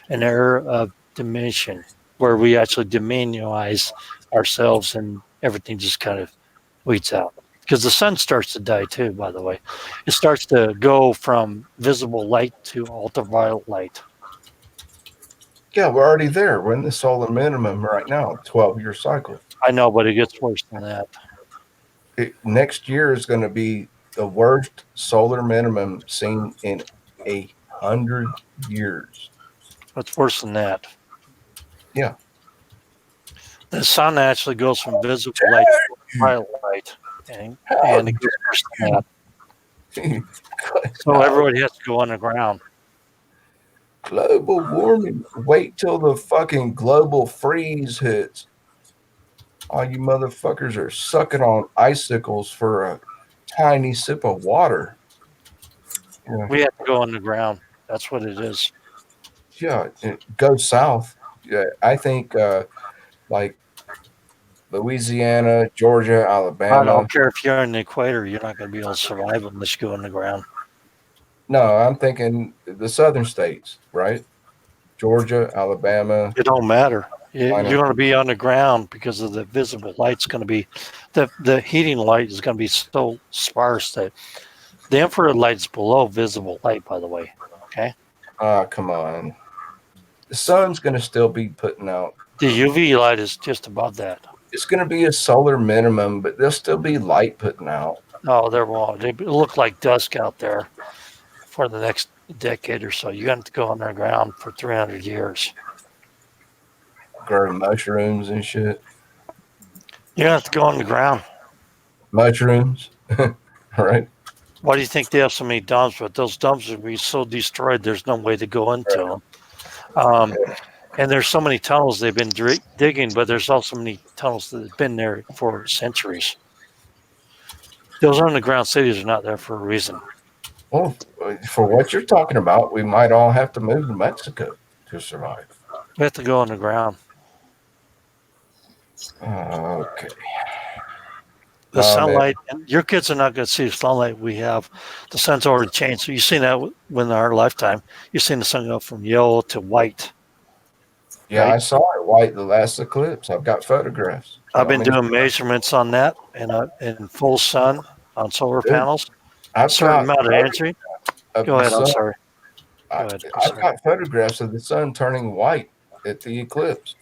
an era of diminution where we actually diminuize ourselves, and everything just kind of weeds out. Because the sun starts to die too, by the way. It starts to go from visible light to ultraviolet light.
Yeah, we're already there. We're in the solar minimum right now, 12-year cycle.
I know, but it gets worse than that.
Next year is going to be the worst solar minimum seen in 100 years.
It's worse than that.
Yeah.
The sun actually goes from visible light to ultraviolet light, and it gets worse than that. So everybody has to go underground.
Global warming. Wait till the fucking global freeze hits. All you motherfuckers are sucking on icicles for a tiny sip of water. Yeah,
We have to go underground. That's what it is.
yeah, go south. Yeah, I think like Louisiana, Georgia,
I
Alabama.
don't care if you're on the equator, you're not going to be able to survive unless you go underground.
No, I'm thinking the southern states, right? Georgia, Alabama.
It don't matter.
Why not?
You're going to be underground because of the visible light's going to be the heating light is going to be so sparse that the infrared light is below visible light. By the way, okay.
Come on. The sun's going to still be putting out.
The UV light is just above that.
It's going to be a solar minimum, but there'll still be light putting out.
Oh, they're wrong. They look like dusk out there for the next decade or so. You got to go underground for 300 years.
Grow mushrooms and shit.
You have to go underground.
Mushrooms, right?
Why do you think they have so many dumps? But those dumps will be so destroyed, there's no way to go into them. And there's so many tunnels they've been digging, but there's also many tunnels that have been there for centuries. Those underground cities are not there for a reason.
Well, for what you're talking about, we might all have to move to Mexico to survive.
We have to go underground.
Okay.
The sunlight, and your kids are not going to see the sunlight we have. The sun's already changed. So you've seen that in our lifetime. You've seen the sun go from yellow to white.
Yeah,
right?
I saw it white the last eclipse. I've got photographs.
I've been doing measurements on that in full sun on solar panels. A certain amount of energy. Go ahead. I'm sorry.
I've got photographs of the sun turning white at the eclipse.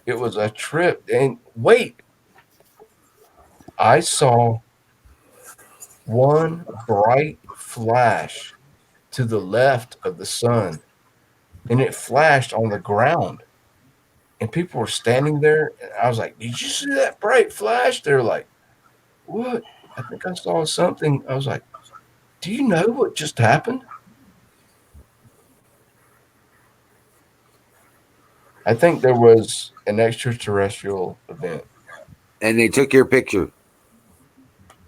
It was a trip. And wait, I saw one bright flash to the left of the sun, and it flashed on the ground. And people were standing there, and I was like, "Did you see that bright flash?" They're like, "What?" I think I saw something. I was like, "Do you know what just happened?" I think there was an extraterrestrial event.
And they took your picture.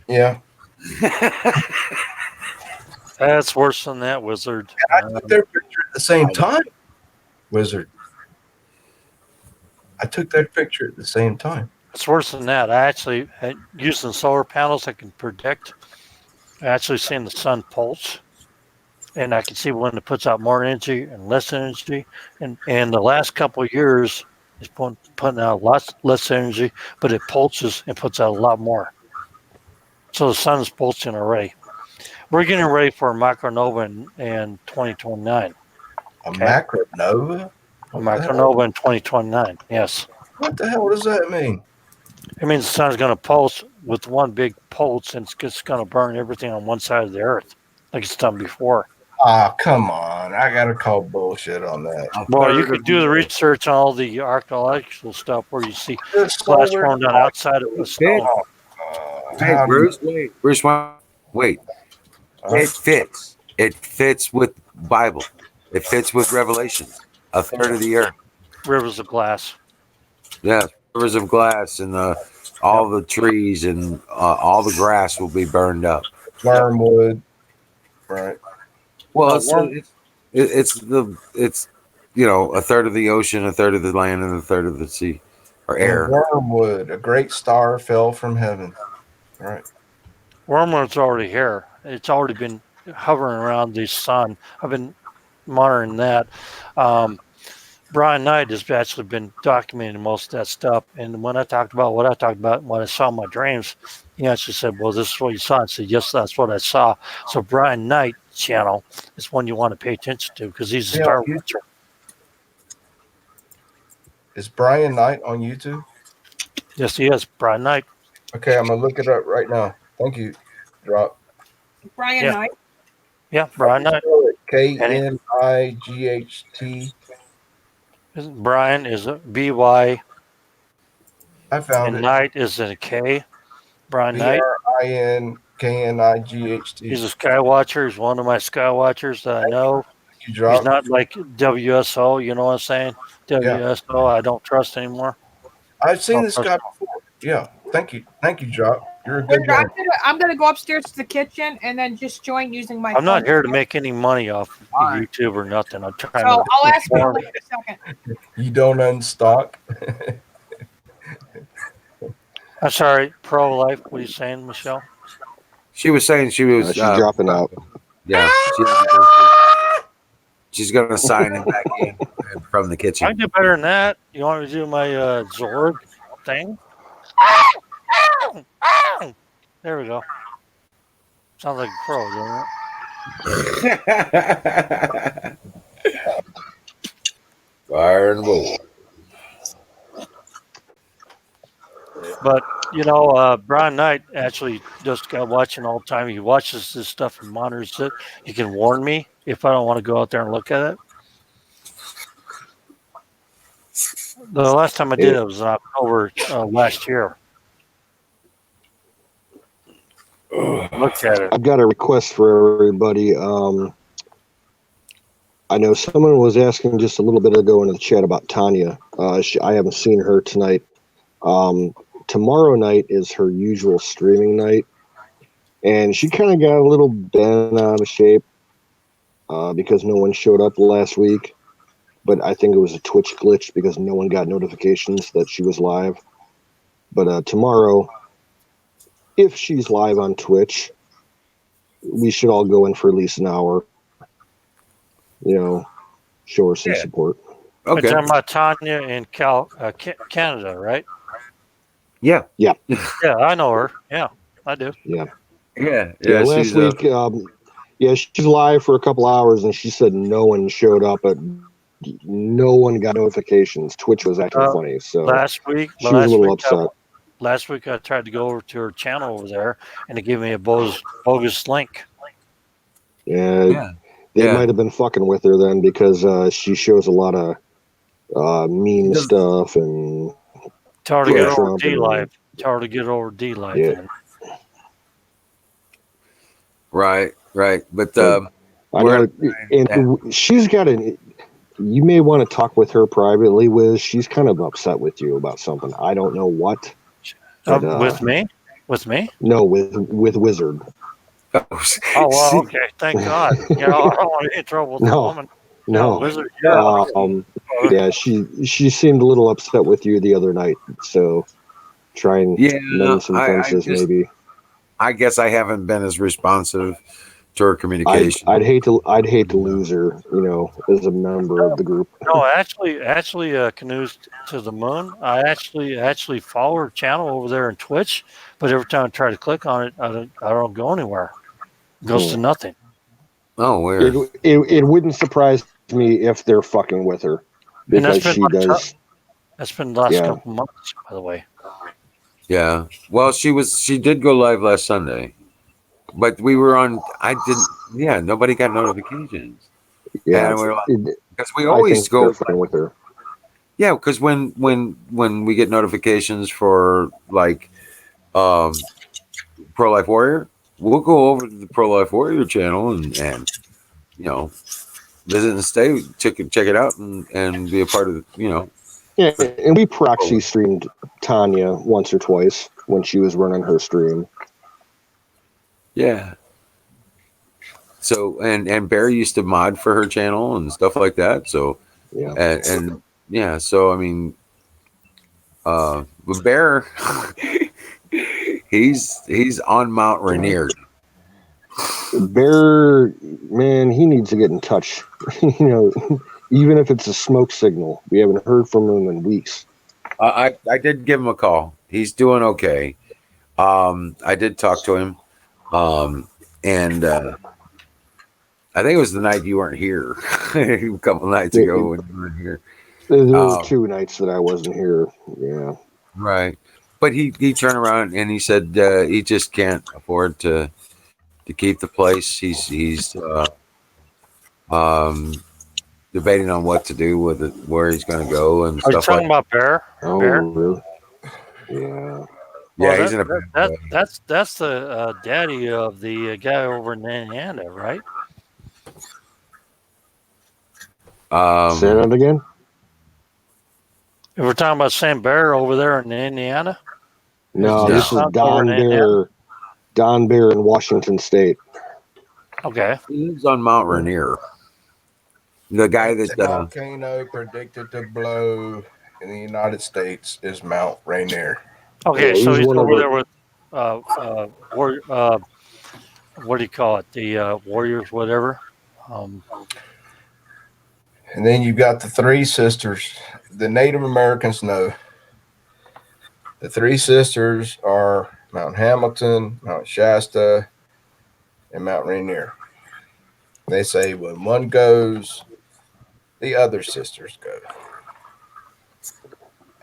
Yeah.
That's worse than that, Wizard.
And I took their picture at the same time, Wizard. I took that picture at the same time.
It's worse than that. I actually, using solar panels, I can predict. I actually seen the sun pulse, and I can see when it puts out more energy and less energy. And the last couple of years, it's putting out lots less energy, but it pulses and puts out a lot more. So the sun is pulsing already. We're getting ready for a micronova in 2029.
A macronova?
A micronova in 2029, yes.
What the hell does that mean?
It means the sun is going to pulse with one big pulse, and it's going to burn everything on one side of the earth, like it's done before.
Ah, come on. I got to call bullshit on that.
Well, you could do the research on all the archaeological stuff where you see glass formed on outside of the stone.
Hey, Bruce, wait. Bruce, wait. It fits. It fits with Bible. It fits with Revelation. A third of the earth.
Rivers of glass.
Yeah, rivers of glass, and all the trees and all the grass will be burned up.
Wormwood, right?
Well, it's a third of the ocean, a third of the land, and a third of the sea, or
In
air.
Wormwood, a great star fell from heaven. All right.
Wormwood's already here. It's already been hovering around the sun. I've been monitoring that. Brian Knight has actually been documenting most of that stuff. And when I talked about what I talked about, what I saw in my dreams, he actually said, well, this is what you saw. I said, yes, that's what I saw. So Brian Knight channel is one you want to pay attention to because he's a
Yeah,
star watcher.
is Brian Knight on YouTube?
Yes, he is. Brian Knight.
Okay, I'm gonna look it up right now. Thank you. Drop.
Brian
Yeah.
Knight.
Yeah, Brian Knight.
KNIGHT.
Brian is a BY
I found
and
it.
Knight is a K. Brian Knight.
BRINKNIGHT.
He's a sky watcher. He's one of my sky watchers that I know.
You
He's
drop.
not like WSO, you know what I'm saying?
Yeah.
WSO, I don't trust anymore.
I've seen
I'll
this
trust
guy before. Yeah. Thank you. Thank you, Drop. You're a
Wait,
good man.
I'm gonna go upstairs to the kitchen and then just join using my
I'm not
phone.
here to make any money off of YouTube or nothing. I'm trying
So
to.
I'll ask you like in a second.
You don't unstock.
I'm sorry, pro life. What are you saying, Michelle?
She was saying she was.
She's dropping out.
Yeah, she's going to sign him back in from the
I
kitchen.
can do better than that. You want me to do my Zorg thing? There we go. Sounds like a pro, doesn't it?
Fire and bowl.
But Brian Knight actually just got watching all the time. He watches this stuff and monitors it. He can warn me if I don't want to go out there and look at it. The last time I did it was in October last year. Look at it.
I've got a request for everybody. I know someone was asking just a little bit ago in the chat about Tanya. I haven't seen her tonight. Tomorrow night is her usual streaming night, and she kind of got a little bent out of shape because no one showed up last week. But I think it was a Twitch glitch because no one got notifications that she was live. But tomorrow, if she's live on Twitch, we should all go in for at least an hour. Show her some support.
Okay.
You're talking about Tanya in Canada, right?
Yeah.
Yeah.
Yeah, I know her. Yeah, I do.
Yeah.
Yeah.
Last week, she's live for a couple hours, and she said no one showed up, but no one got notifications. Twitch was acting funny, so
last week
she was a little upset.
Last week, I tried to go over to her channel over there, and it gave me a bogus link.
Yeah. They might have been fucking with her then because she shows a lot of mean stuff and.
Tell her to get over D-Live. Tell her to get over D-Live.
Yeah.
Right. But
she's got an. You may want to talk with her privately, Wiz. She's kind of upset with you about something. I don't know what. But,
with me? With me?
No, with Wizard.
Oh, well, okay. Thank God. I don't want to get in trouble with the woman.
No.
Wizard,
yeah, she seemed a little upset with you the other night. So try and mend some fences, maybe.
I guess I haven't been as responsive to her communication.
I'd hate to lose her, as a member of the group.
No, actually, Canoes to the Moon. I actually follow her channel over there in Twitch, but every time I try to click on it, I don't go anywhere. It goes to nothing.
Oh, weird.
It wouldn't surprise me if they're fucking with her because she does.
That's been the last couple months, by the way.
Yeah. Well, she did go live last Sunday, but we were on. Nobody got notifications.
Yeah,
because we always go
fucking with her.
Yeah, because when we get notifications for like Pro Life Warrior, we'll go over to the Pro Life Warrior channel and visit and stay, check it out and be a part of Yeah,
and we proxy streamed Tanya once or twice when she was running her stream.
Yeah. So and Barry used to mod for her channel and stuff like that. So
yeah,
and so I mean, But Bear, he's on Mount Rainier.
Bear, man, he needs to get in touch. Even if it's a smoke signal. We haven't heard from him in weeks.
I did give him a call. He's doing okay. I did talk to him, and I think it was the night you weren't here, a couple nights ago when you weren't here.
There were 2 nights that I wasn't here. Yeah.
Right. But he turned around and he said he just can't afford to keep the place. He's um, debating on what to do with it, where he's going to go and
Are you
stuff
talking
like.
about Bear?
Oh,
Bear?
really? Yeah.
Yeah,
Well,
he's in a bad way.
that's the daddy of the guy over in Indiana, right?
Say that again?
If we're talking about Sam Bear over there in Indiana.
No,
No.
this is Don Bear. Don Bear in Washington State.
Okay.
He lives on Mount Rainier. The guy that
volcano predicted to blow in the United States is Mount Rainier.
Okay,
Yeah,
so he's
one of
over
the-
there with what do you call it? The Warriors, whatever.
And then you got the 3 sisters. The Native Americans know. The 3 sisters are Mount Hamilton, Mount Shasta, and Mount Rainier. They say when one goes, the other sisters go.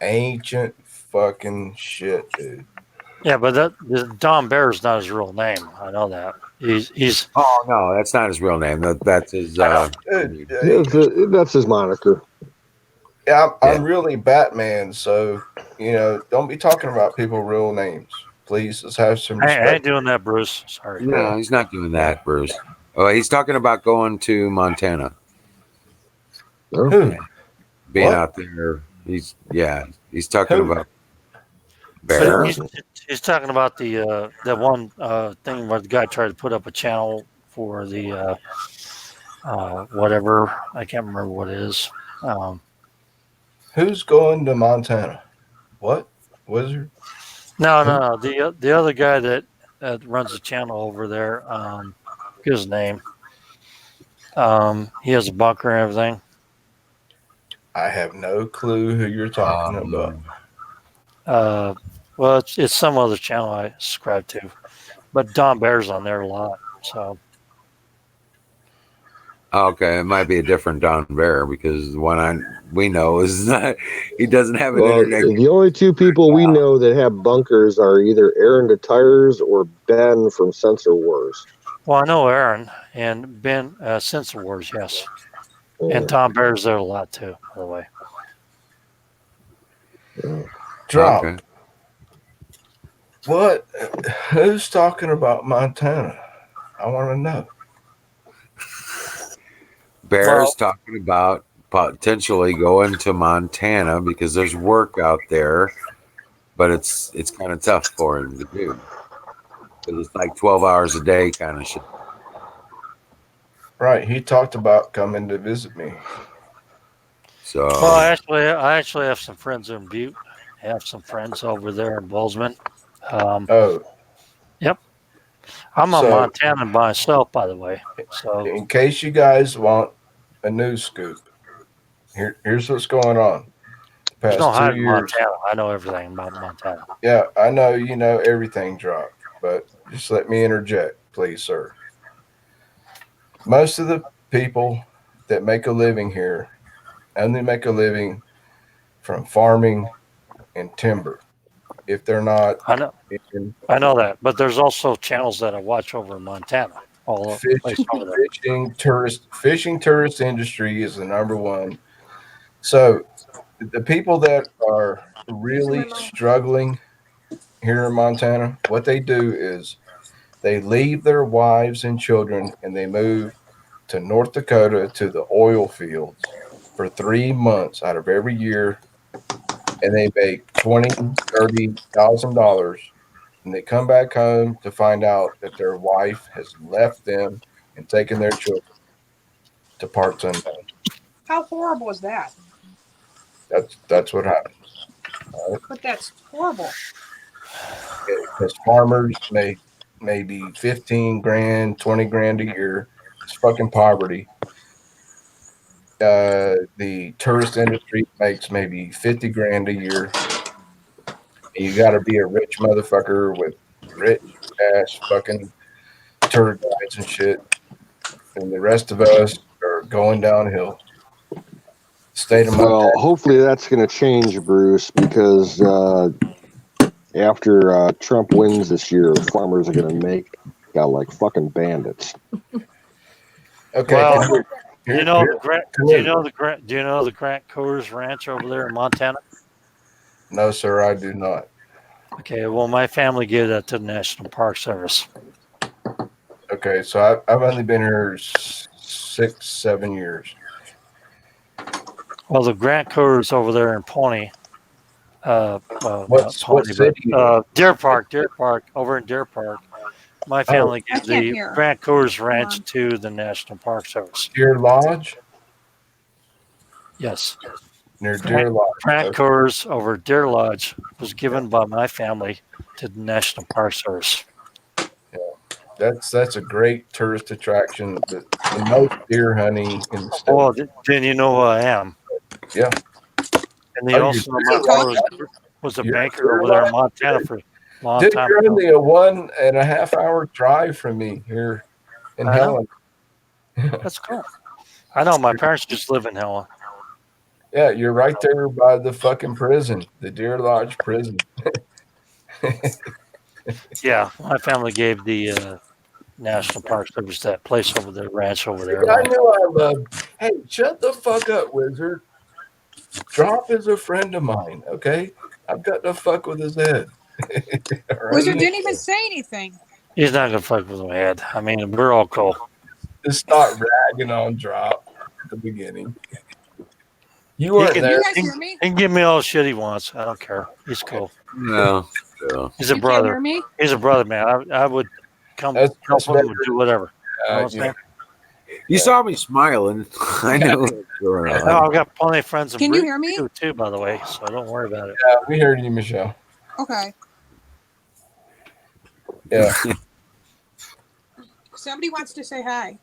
Ancient fucking shit, dude.
Yeah, but Don Bear is not his real name. I know that. He's.
Oh no, that's not his real name. That's his.
Dude,
That's his moniker.
yeah, I'm really Batman, so don't be talking about people real names. Please, let's have some
I
respect.
ain't doing that, Bruce. Sorry.
No, he's not doing that, Bruce. Oh, he's talking about going to Montana.
Who?
Being
What?
out there. He's talking
Who?
about
But
Bear.
he's talking about the one thing where the guy tried to put up a channel for the whatever. I can't remember what it is.
Who's going to Montana? What? Wizard?
No. The other guy that runs the channel over there. His name. He has a bunker and everything.
I have no clue who you're talking about.
Well, it's some other channel I subscribe to, but Don Bear's on there a lot. So
Okay, it might be a different Don Bear because the one we know is not. He doesn't have an internet.
The only 2 people we know that have bunkers are either Aaron the Tires or Ben from Sensor Wars.
well, I know Aaron and Ben Sensor Wars, yes, and Tom Bear's there a lot too. By the way,
Drop.
Okay.
What? Who's talking about Montana? I want to know.
Bear's talking about potentially going to Montana because there's work out there, but it's kind of tough for him to do because it's like 12 hours a day kind of shit.
Right, he talked about coming to visit me.
So,
well, I actually have some friends in Butte. I have some friends over there in Bozeman. Yep. I'm a Montanan myself, by the way. So,
in case you guys want a news scoop, here's what's going on.
There's no hiding
2 years.
Montana. I know everything about Montana.
Yeah, I know you know everything, Drop, but just let me interject, please, sir. Most of the people that make a living here only make a living from farming and timber. If they're not,
I know that, but there's also channels that I watch over in Montana. All
fishing tourist industry is the number one. So the people that are really struggling here in Montana, what they do is they leave their wives and children and they move to North Dakota to the oil fields for 3 months out of every year, and they make $20,000-$30,000, and they come back home to find out that their wife has left them and taken their children to parts unknown.
How horrible is that?
That's what happens.
But that's horrible.
Because farmers make maybe 15 grand, 20 grand a year. It's fucking poverty. The tourist industry makes maybe 50 grand a year. And you got to be a rich motherfucker with rich ass fucking tour guides and shit. And the rest of us are going downhill. State of my
Well, hopefully that's going to change, Bruce, because after Trump wins this year, farmers are going to make out like fucking bandits.
okay.
Well,
Here-
do you know
here-
the Grant?
come
Do you
in.
know the Grant? Do you know the Grant Coors Ranch over there in Montana?
No, sir, I do not.
Okay, well, my family gave that to the National Park Service.
Okay, so I've only been here 6, 7 years.
Well, the Grant Coors over there in Pony,
What city?
Deer Park, over in Deer Park. My family
I
gave
can't
the
hear.
Grant Coors
on.
Ranch to the National Park Service.
Deer Lodge?
Yes,
Near Deer Lodge.
Grant
Okay.
Coors over Deer Lodge was given by my family to the National Park Service.
That's a great tourist attraction. The most deer hunting in the state.
Well, then you know who I am.
Yeah.
And
Oh,
also
you're
my
talking-
father was a
you're-
banker
you're
over there in
right.
Montana for a long
Dude,
time
you're
ago.
only a 1.5 hour drive from me here in
I know.
Helen.
That's cool. I know my parents just live in Helen.
Yeah, you're right there by the fucking prison, the Deer Lodge prison.
Yeah, my family gave the National Park Service that place over there, ranch over there.
I knew I loved. Hey, shut the fuck up, Wizard. Drop is a friend of mine, okay? I've got to fuck with his head. All right?
Wizard didn't even say anything.
He's not gonna fuck with my head. I mean, we're all cool.
Just start ragging on Drop at the beginning. You
He
weren't
can,
there.
You guys hear me?
he can give me all the shit he wants. I don't care. He's cool.
No. Yeah.
He's a
You can't
brother.
hear me?
He's a brother, man. I would come
That's
help him
better.
and do whatever. You know what I'm
You know,
saying?
You saw me smiling. I know what's going on.
No, I've got plenty of friends in
Can you
Bruce
hear me?
too, by the way. So don't worry about it.
we heard you, Michelle.
Okay.
Yeah.
Somebody wants to say hi.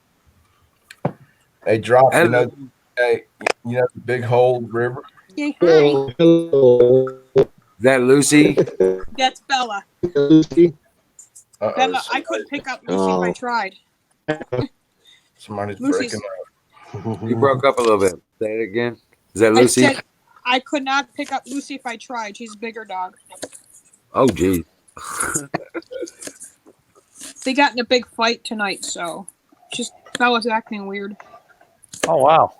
Hey, Drop, you know,
Hello.
hey, you know the Big Hole River?
Yay, hi.
Hello.
Is that Lucy?
That's Bella.
Lucy.
Bella, I couldn't pick up Lucy if I tried.
Somebody's
Lucy's-
breaking up.
You broke up a little bit. Say it again. Is that
I
Lucy?
said I could not pick up Lucy if I tried. She's a bigger dog.
Oh, geez.
They got in a big fight tonight, so just Bella's acting weird.
Oh wow.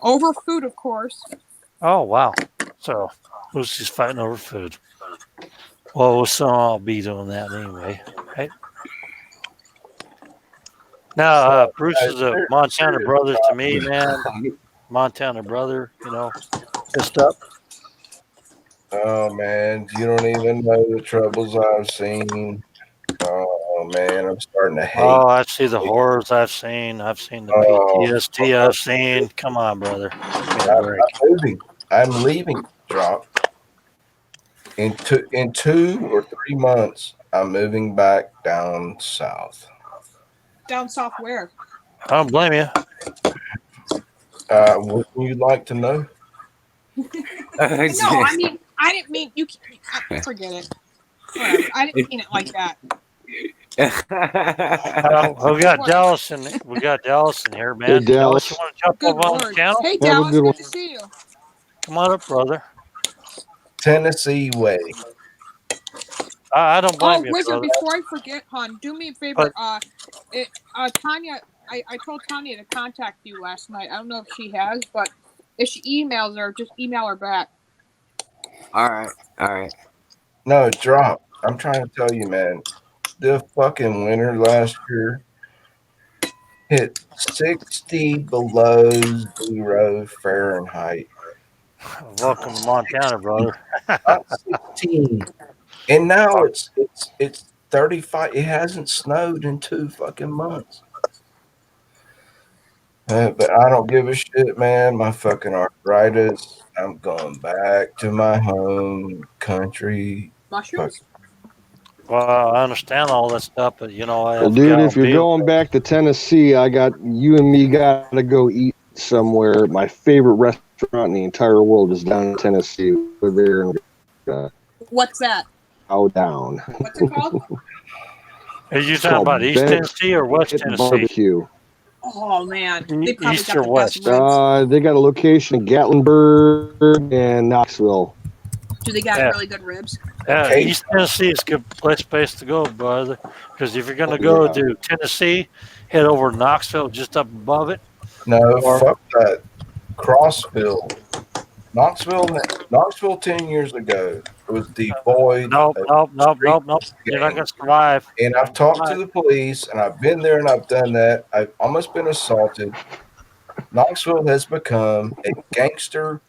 Over food, of course.
Oh wow. So Lucy's fighting over food. Well, we'll soon all be doing that anyway, right? Now, Bruce is a Montana brother to me, man. Montana brother, you know, pissed up.
Oh, man. You don't even know the troubles I've seen. Oh, man. I'm starting to hate.
Oh, I see the horrors I've seen. I've seen the PTSD I've seen. Come on, brother. Give me a break.
I'm moving. I'm leaving, Drop. In 2 or 3 months, I'm moving back down south.
Down south where?
I don't blame you.
Would you like to know?
No, I mean, I didn't mean you. Forget it. Whatever. I didn't mean it like that.
We got Dallas in. We got Dallas in here, man.
Hey, Dallas.
You want to jump
Good
up on the
lord.
channel?
Hey,
Have a
Dallas,
good
good
one.
to see you.
Come on up, brother.
Tennessee way.
I don't blame
Oh,
you,
Wizard,
brother.
before I forget, hon, do me a favor. Tanya, I told Tanya to contact you last night. I don't know if she has, but if she emails her, just email her back.
All right. All right.
No, Drop. I'm trying to tell you, man. The fucking winter last year hit 60 below 0 Fahrenheit.
Welcome to Montana, brother.
Not 16. And now it's 35. It hasn't snowed in 2 fucking months. But I don't give a shit, man. My fucking arthritis. I'm going back to my home country.
Mushrooms?
Well, I understand all that stuff, but you know, I
Well,
have
dude,
got
if
to
you're
be.
going back to Tennessee, I got you and me got to go eat somewhere. My favorite restaurant in the entire world is down in Tennessee. We're there and
What's that?
bow down.
What's it called?
Are you
It's
talking about
called
East
Bennett
Tennessee or West Tennessee?
Barbecue.
Oh man, they probably
East
got
or
the best
West?
ribs.
They got a location in Gatlinburg and Knoxville.
Do they got
Yeah.
really good ribs?
Okay.
East Tennessee is a good place to go, brother. Because if you're going to go
Yeah.
to Tennessee, head over to Knoxville, just up above it.
No,
Or
fuck that. Crossville. Knoxville 10 years ago was devoid
nope,
of
nope, nope,
street
nope, nope. You're not
gangs.
going to survive.
And I've talked to the police and I've been there and I've done that. I've almost been assaulted. Knoxville has become a gangster.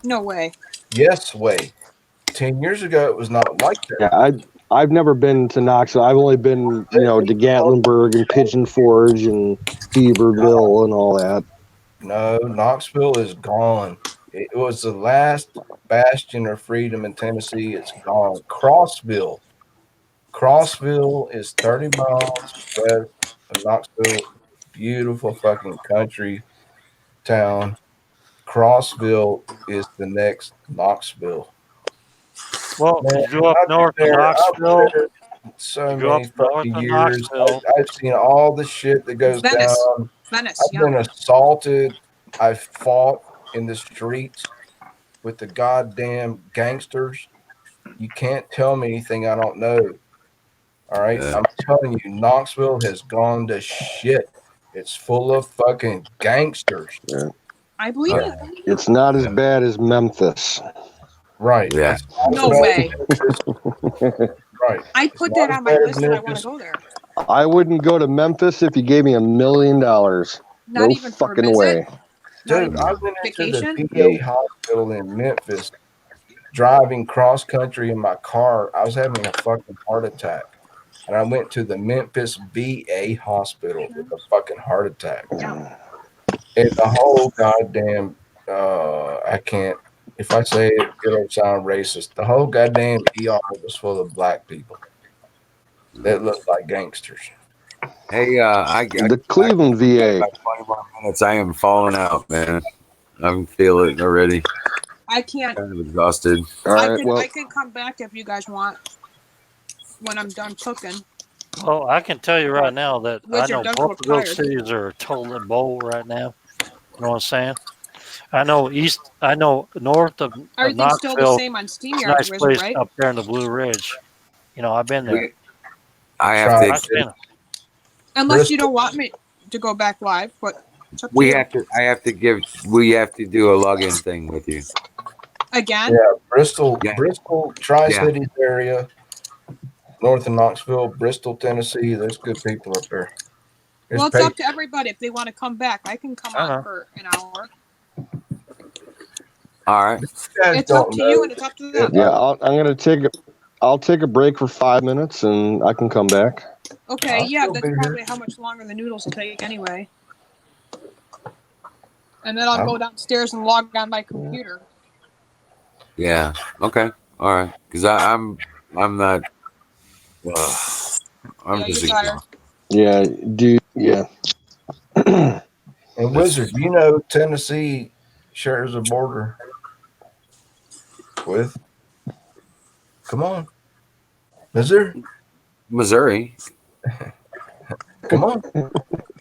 No way.
Yes, way. 10 years ago, it was not like that.
Yeah, I've never been to Knoxville. I've only been, to Gatlinburg and Pigeon Forge and Beaverville and all that.
No, Knoxville is gone. It was the last bastion of freedom in Tennessee. It's gone. Crossville is 30 miles west of Knoxville. Beautiful fucking country town. Crossville is the next Knoxville.
Well,
Man,
you go up
I've been
north to
there. I've been
Knoxville.
there so
You go up
many
north
fucking
to
years.
Knoxville.
I've seen all the shit that goes
Venice.
down.
Venice,
I've
yeah.
been assaulted. I've fought in the streets with the goddamn gangsters. You can't tell me anything I don't know. All right.
Yeah.
I'm telling you, Knoxville has gone to shit. It's full of fucking gangsters.
Yeah.
I believe
Yeah.
you.
It's not as bad as Memphis.
Right.
Yeah.
It's not
No
as bad
way.
as Memphis. Right.
I
It's
put
not
that
as
on my
bad as
list that I want to
Memphis.
go there.
I wouldn't go to Memphis if you gave me $1 million.
Not
No
even for a
fucking
visit.
way.
Not
Dude,
even
I went into the
vacation.
VA hospital in Memphis driving cross country in my car. I was having a fucking heart attack. And I went to the Memphis VA hospital with a fucking heart attack.
Yeah.
And the whole goddamn, I can't, if I say it, it'll sound racist. The whole goddamn ER was full of black people that looked like gangsters.
Hey, I
The
got
Cleveland VA.
about 20 more minutes. I am falling out, man. I can feel it already.
I can't.
Kind of exhausted.
All right. Well,
I can come back if you guys want when I'm done cooking.
Well, I can tell you right now that I
Wizard
know
does
both
look
of those
tired.
cities are totally bold right now. You know what I'm saying? I know north of
Everything's still the
Knoxville.
same on
It's a
SteamYard,
nice
Wizard,
place
right?
up there in the Blue Ridge. You know, I've been there.
I have
Try
to.
it.
Unless you don't want me to go back live, but it's up to
We
you.
have to. I have to give. We have to do a login thing with you.
Again?
Yeah, Bristol,
Yeah.
Tri Cities area, north of Knoxville, Bristol, Tennessee. There's good people up there. There's
Well, it's up to everybody if they want to come back. I can come on for an hour.
All right.
It's up to you and it's up to them.
yeah, I'll take a break for 5 minutes and I can come back.
Okay, yeah, that's probably how much longer the noodles will take anyway. And then I'll go downstairs and log on my computer.
Yeah. Okay. All right. Because I'm not. I'm just exhausted.
Yeah, dude. Yeah.
And Wizard, Tennessee shares a border with. Come on, Missouri. Come on.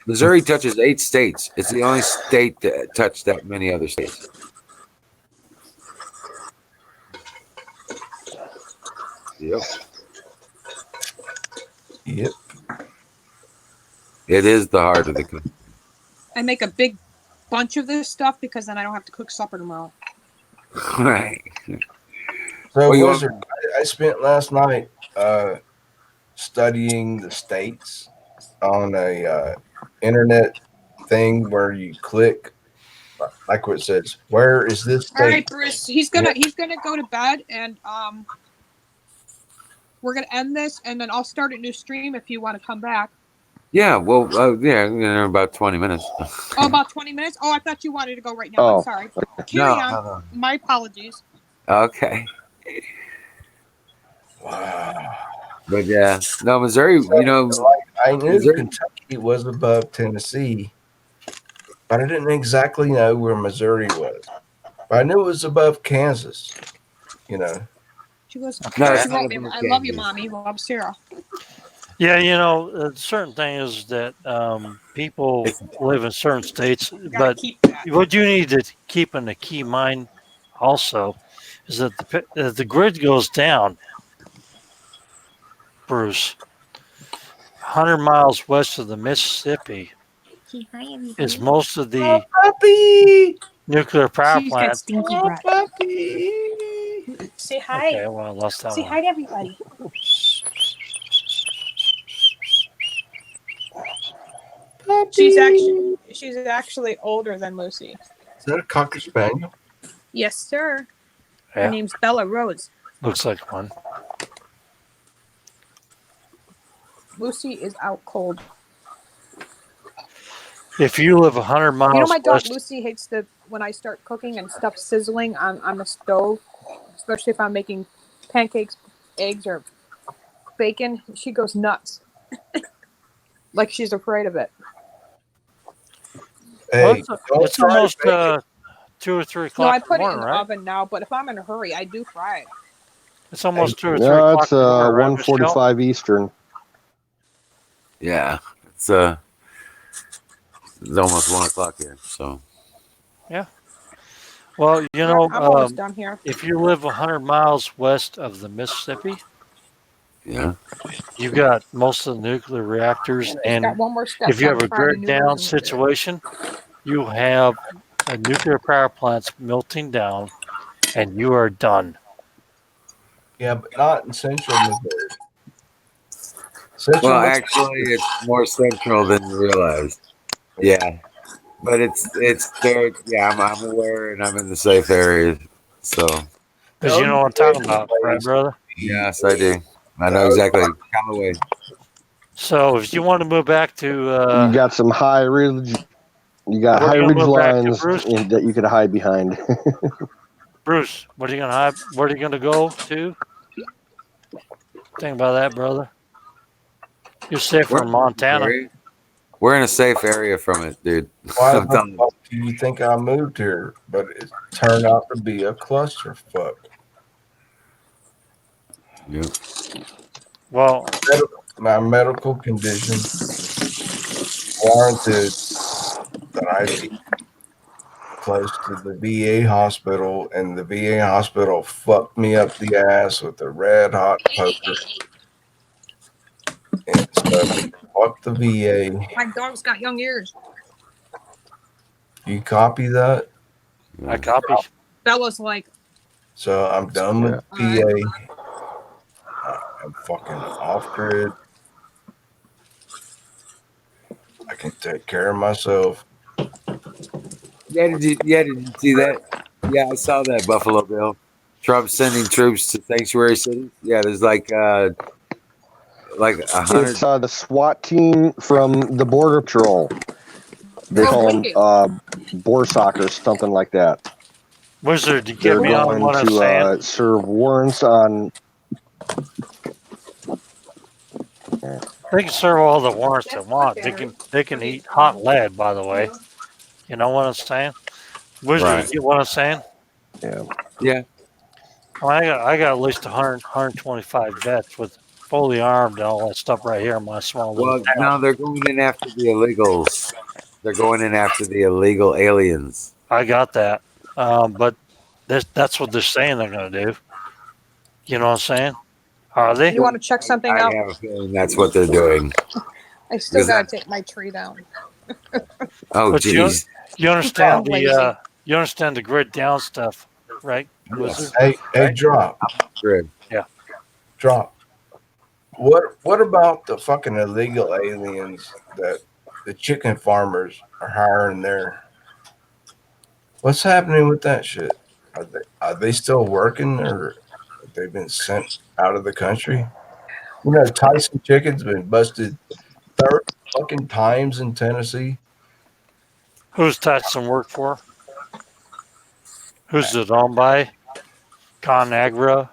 Missouri touches 8 states. It's the only state that touched that many other states. Yep.
Yep.
It is the heart of the country.
I make a big bunch of this stuff because then I don't have to cook supper tomorrow.
Right.
So, Wizard, I spent last night studying the states on a internet thing where you click, like what it says, where is this state?
All right, Bruce, he's gonna go to bed, and we're gonna end this, and then I'll start a new stream if you want to come back.
Yeah, well, yeah, in about 20 minutes.
Oh, about 20 minutes? Oh, I thought you wanted to go right now. I'm
Oh,
sorry. Carry
No,
on.
no,
My apologies.
no. Okay.
Wow.
But yeah, no, Missouri,
I knew
Missouri,
Kentucky was above Tennessee, but I didn't exactly know where Missouri was. But I knew it was above Kansas. You know.
She goes,
no,
Okay.
it's
she
not
wrote me,
above
I love you,
Kansas.
mommy. Love, Sarah.
Yeah, certain thing is that people
It's,
live in certain states,
Gotta
but
keep that.
what you need to keep in the key mind also is that the grid goes down, Bruce, 100 miles west of the Mississippi
Say hi,
is
everybody.
most of
Oh,
the
puppy!
nuclear power
She's got
plants.
stinky
Oh,
breath.
puppy!
Say hi.
Okay, well, I lost that
Say
one.
hi to everybody.
Puppy!
She's actually older than Lucy.
Is that a Cocker Spaniel?
Yes, sir. Her
Yeah,
name's Bella Rose.
looks like one.
Lucy is out cold.
If you live 100
You know,
miles
my dog
west,
Lucy hates when I start cooking and stuff sizzling on the stove, especially if I'm making pancakes, eggs, or bacon. She goes nuts. Like she's afraid of it.
well,
Hey, don't
it's
try
almost
bacon.
2 or 3
No,
o'clock
I
in the
put it
morning,
in the
right?
oven now, but if I'm in a hurry, I do fry it.
It's almost 2 or 3
no,
o'clock
it's
in the morning, right, Michelle?
1:45 Eastern.
yeah, it's almost 1 o'clock here. So
Yeah. Well,
I'm almost done here.
if you live 100 miles west of the Mississippi,
yeah,
you've got most of the nuclear reactors.
Just
And
got one more step.
if you have
Gotta
a
fry the
grid down
noodles and
situation, you have nuclear power plants melting down, and you are done.
Yeah, but not in central Missouri. Central
well,
Missouri.
actually, it's more central than you realize. Yeah, but it's there. Yeah, I'm aware, and I'm in the safe area. So
Because you know what I'm talking about, right,
Place
brother?
yes, I do. I know
No,
exactly. Callaway.
So if you want to move back to,
You got some high ridge. You got
where are
high
you going to
ridge
move back to,
lines
Bruce?
that you could hide behind.
Bruce, what are you going to hide? Where are you going to go to? Think about that, brother. You're safer
We're
in
in a safe
Montana.
area. We're in a safe area from it, dude.
why
I'm
the
telling you.
fuck do you think I moved here? But it turned out to be a clusterfuck.
Yeah.
Well,
My medical condition warranted that I be close to the VA hospital, and the VA hospital fucked me up the ass with a red hot poker. And so, fuck the VA.
my dog's got young ears.
You copy that?
I copy.
Bella's like,
So I'm done with
all right.
VA. I'm fucking off grid. I can take care of myself.
Did you see that? Yeah, I saw that Buffalo Bill. Trump sending troops to sanctuary cities. Yeah, there's like 100.
It's the SWAT team from the Border Patrol. They
Oh,
call them
wicked.
Borsock or something like that.
Wizard, you
They're
get me on
going
what I'm saying?
to serve warrants on.
They can serve all the warrants they
That's
want.
better.
They can eat hot lead, by the way. You know what I'm saying? Wizard,
Right.
you get what I'm saying?
Yeah.
Yeah.
Well, I got at least 100, 125 vets with fully armed and all that stuff right here in my small little
Well,
town.
no, they're going in after the illegals. They're going in after the illegal aliens.
I got that. But that's what they're saying they're going to do. You know what I'm saying? Are they?
You want to check something
I
out?
have a feeling that's what they're doing.
I still
Because
gotta take my tree down.
Oh,
But
jeez.
you understand
I'm lazy.
you understand the grid down stuff, right, Wizard?
Hey,
Right?
drop.
Good.
Drop. What about the fucking illegal aliens that the chicken farmers are hiring there? What's happening with that shit? Are they still working, or have they been sent out of the country? You know, Tyson Chicken's been busted fucking Times in Tennessee?
Who's Tyson work for? Who's it owned by? ConAgra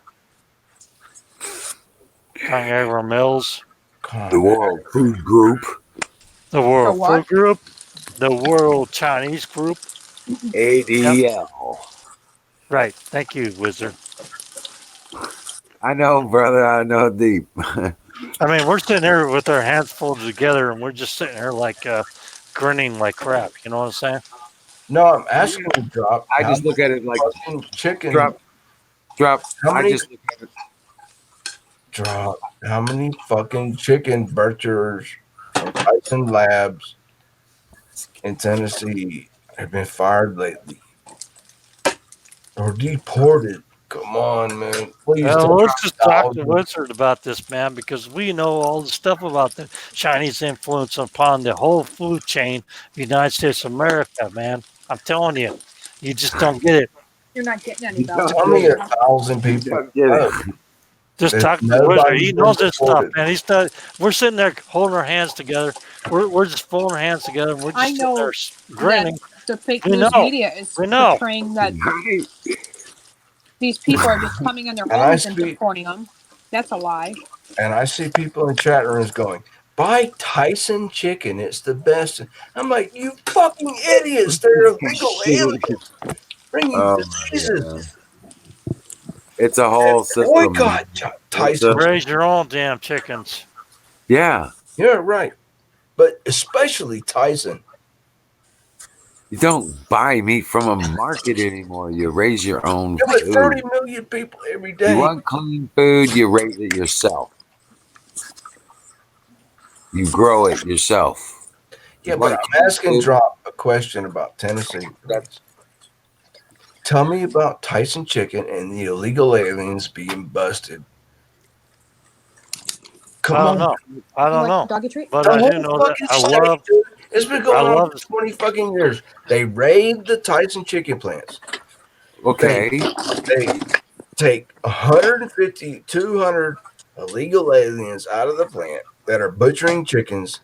Mills,
The World Food Group,
the World
what?
Food Group, the World Chinese Group.
ADL.
Right. Thank you, Wizard.
I know, brother. I know deep.
I mean, we're sitting here with our hands folded together, and we're just sitting here like grinning like crap. You know what I'm saying?
No, I'm asking you, Drop.
I
how
just look at it like
fucking chicken.
drop.
How
I
many
just look at it.
Drop? How many fucking chicken butchers from Tyson Labs in Tennessee have been fired lately or deported? Come on, man. Please
Well,
don't.
let's just talk to Wizard about this, man, because we know all the stuff about the Chinese influence upon the whole food chain of the United States of America, man. I'm telling you, you just don't get it.
You're not getting any
You
better.
don't
Tell me
get it.
1,000
You
people.
don't get
No,
it.
Just
there's
talk to
nobody
Wizard. He
been
knows this stuff,
deported.
man. He's not. We're sitting there holding our hands together. We're just holding our hands together, and we're just
I
sitting
know
there grinning.
the fake
We
news
know.
media is
We know.
portraying that
Right?
these people are just coming in their
And I
homes and
speak-
deporting them. That's a lie.
And I see people in chat rooms going, buy Tyson chicken. It's the best. I'm like, you fucking idiots. They're illegal aliens. Bring you
Oh,
diseases.
man. It's a whole system.
Boycott Tyson.
Raise your own damn chickens.
Yeah.
You're right. But especially Tyson.
You don't buy meat from a market anymore. You raise your own
There was
food.
30 million people every day.
You want clean food, you raise it yourself. You grow it yourself.
Yeah,
You
but
want
I'm asking
clean food?
Drop a question about Tennessee. Tell me about Tyson chicken and the illegal aliens being busted. Come
I
on.
don't know. I don't know.
Doggy treat?
But
The
I do
whole
know that
fucking
I
state,
love.
dude. It's been going
I
on
love-
for 20 fucking years. They raid the Tyson chicken plants.
Okay.
They take 150, 200 illegal aliens out of the plant that are butchering chickens.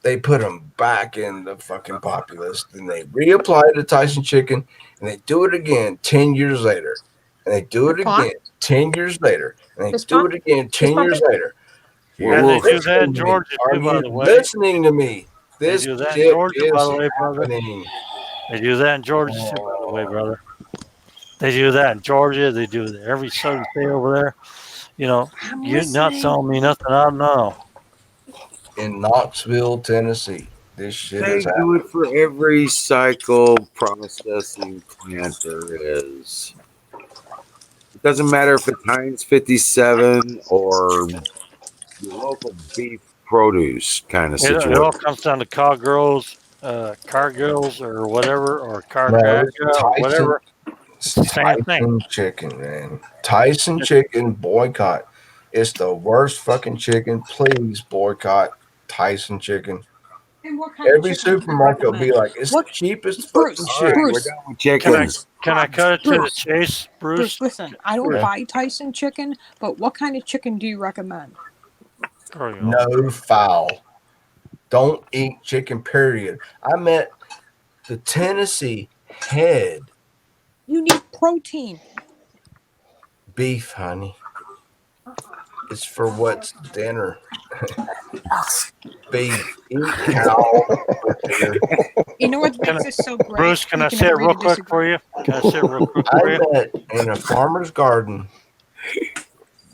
They put them back in the fucking populace. Then they reapply the Tyson chicken and they do it again 10 years later. And they do it
Response?
again 10 years later. And they
Response?
do it again 10 years
Response?
later.
And they do that in
Listening to me.
Georgia
Are
too, by
you
the way.
listening to me?
They
This
do that in
shit
Georgia, by
is
the way, brother.
happening.
They do that in Georgia too, by the way, brother. They do that in Georgia. They do that every southern state over there. You know,
I'm
you're not
listening.
telling me nothing I don't know.
In Knoxville, Tennessee, this shit
They
is
do
happening.
it for every cycle processing plant there is. It doesn't matter if it's Heinz 57 or your local beef produce kind of
It
situation.
all comes down to Cargills, or whatever, or
No,
Carcaga,
it's
or
Tyson.
whatever.
It's
the same thing.
Tyson chicken, man. Tyson chicken boycott. It's the worst fucking chicken. Please boycott Tyson chicken.
And what kind of
Every
chicken do you
supermarket will be
recommend?
like, it's
What-
the cheapest
Bruce,
fucking
All
shit.
right, we're
Bruce.
done with
Can I
chickens.
can I cut it to the
Bruce.
chase,
Bruce,
Bruce?
listen, I don't
Yeah.
buy Tyson chicken, but what kind of chicken do you recommend?
There you go.
No foul. Don't eat chicken, period. I met the Tennessee head
You need protein.
beef, honey. It's for what's dinner. Beef. Eat cow.
You know what
Can
makes this so great?
Bruce, can
We
I say it
agree
real
to
quick
disagree.
for you? Can I say it real quick for
I
you?
met in a farmer's garden.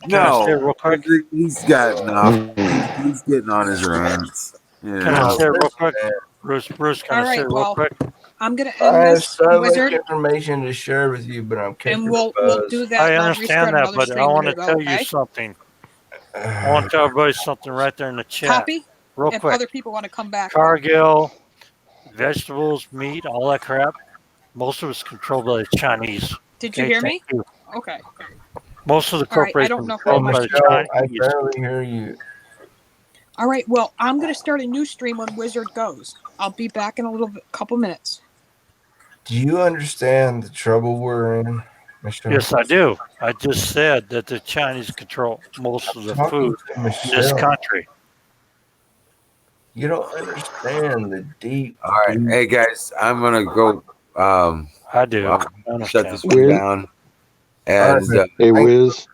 Can I say it
No,
real quick?
he's got enough. He's getting on his rants.
Can I
Yeah.
say it real
Listen,
quick?
man,
Bruce, can
All
I say
right,
it real
well,
quick?
I'm gonna
I
end
have
this,
so
Wizard,
much information to share with you, but I'm catching
and
a
we'll
buzz.
do that.
I
and I'll
understand
restart
that,
another
but I
stream
want
when
to
we
tell
go,
you
okay?
something. I want to tell everybody something right there in the chat,
Poppy,
real
if
quick.
other people want to come back.
Cargill, vegetables, meat, all that crap. Most of it's controlled by the Chinese.
Did you
Okay,
hear
thank
me?
you.
Okay.
Most of the
All right, I
corporations
don't know how
controlled
much-
by the
Michelle, I
Chinese.
barely hear you.
All right, well, I'm gonna start a new stream when Wizard goes. I'll be back in a couple minutes.
Do you understand the trouble we're in, Michelle?
Yes, I do. I just said that the Chinese control most of the
Talking
food
to
in this
Michelle.
country.
You don't understand the deep.
All right. Hey, guys, I'm going to go.
I do.
I'll
I
shut
understand.
this one
Wiz,
down.
All right,
And
man.
hey Wiz,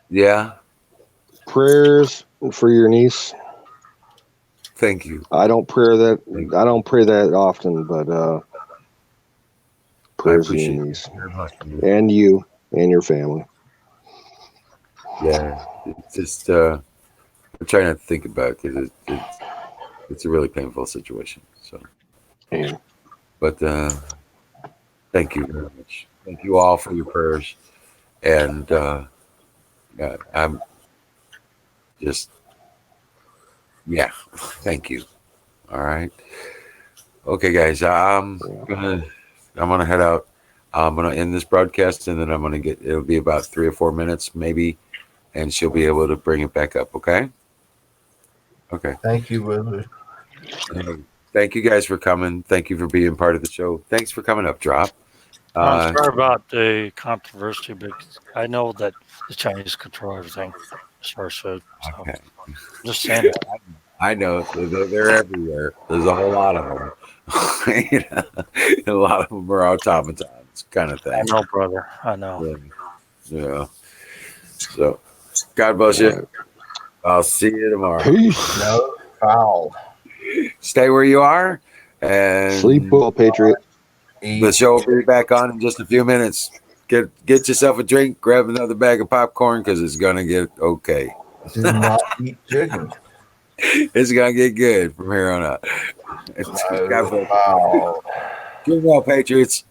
yeah,
prayers for your niece.
thank you.
I don't pray that.
Thank
I don't pray that often, but
I
prayers for your
appreciate
niece
it very much.
and you and your family.
Yeah, it's just I'm trying to think about it because it's a really painful situation. So,
And
but thank you very much. Thank you all for your prayers, and I'm just yeah, thank you. All right, okay, guys. I'm gonna head out. I'm gonna end this broadcast, and then I'm gonna get. It'll be about 3 or 4 minutes, maybe, and she'll be able to bring it back up. Okay. Okay.
Thank you, Willie.
Hey, thank you guys for coming. Thank you for being part of the show. Thanks for coming up, Drop.
I'm
Uh,
sorry about the controversy, but I know that the Chinese control everything as far as food. So
okay.
just saying that.
I know they're everywhere. There's a whole lot of them. You know, a lot of them are automatons, kind of
I
thing.
know, brother. I know.
Yeah. Yeah. So, God bless you. I'll see you tomorrow.
peace.
No foul.
Stay where you are,
Sleep
and
well, Patriot.
the show will be back on in just a few minutes. Get yourself a drink, grab another bag of popcorn because it's gonna get okay.
Do not eat chicken.
It's gonna get good from here on out.
No
God bless.
foul.
Drink well, Patriots.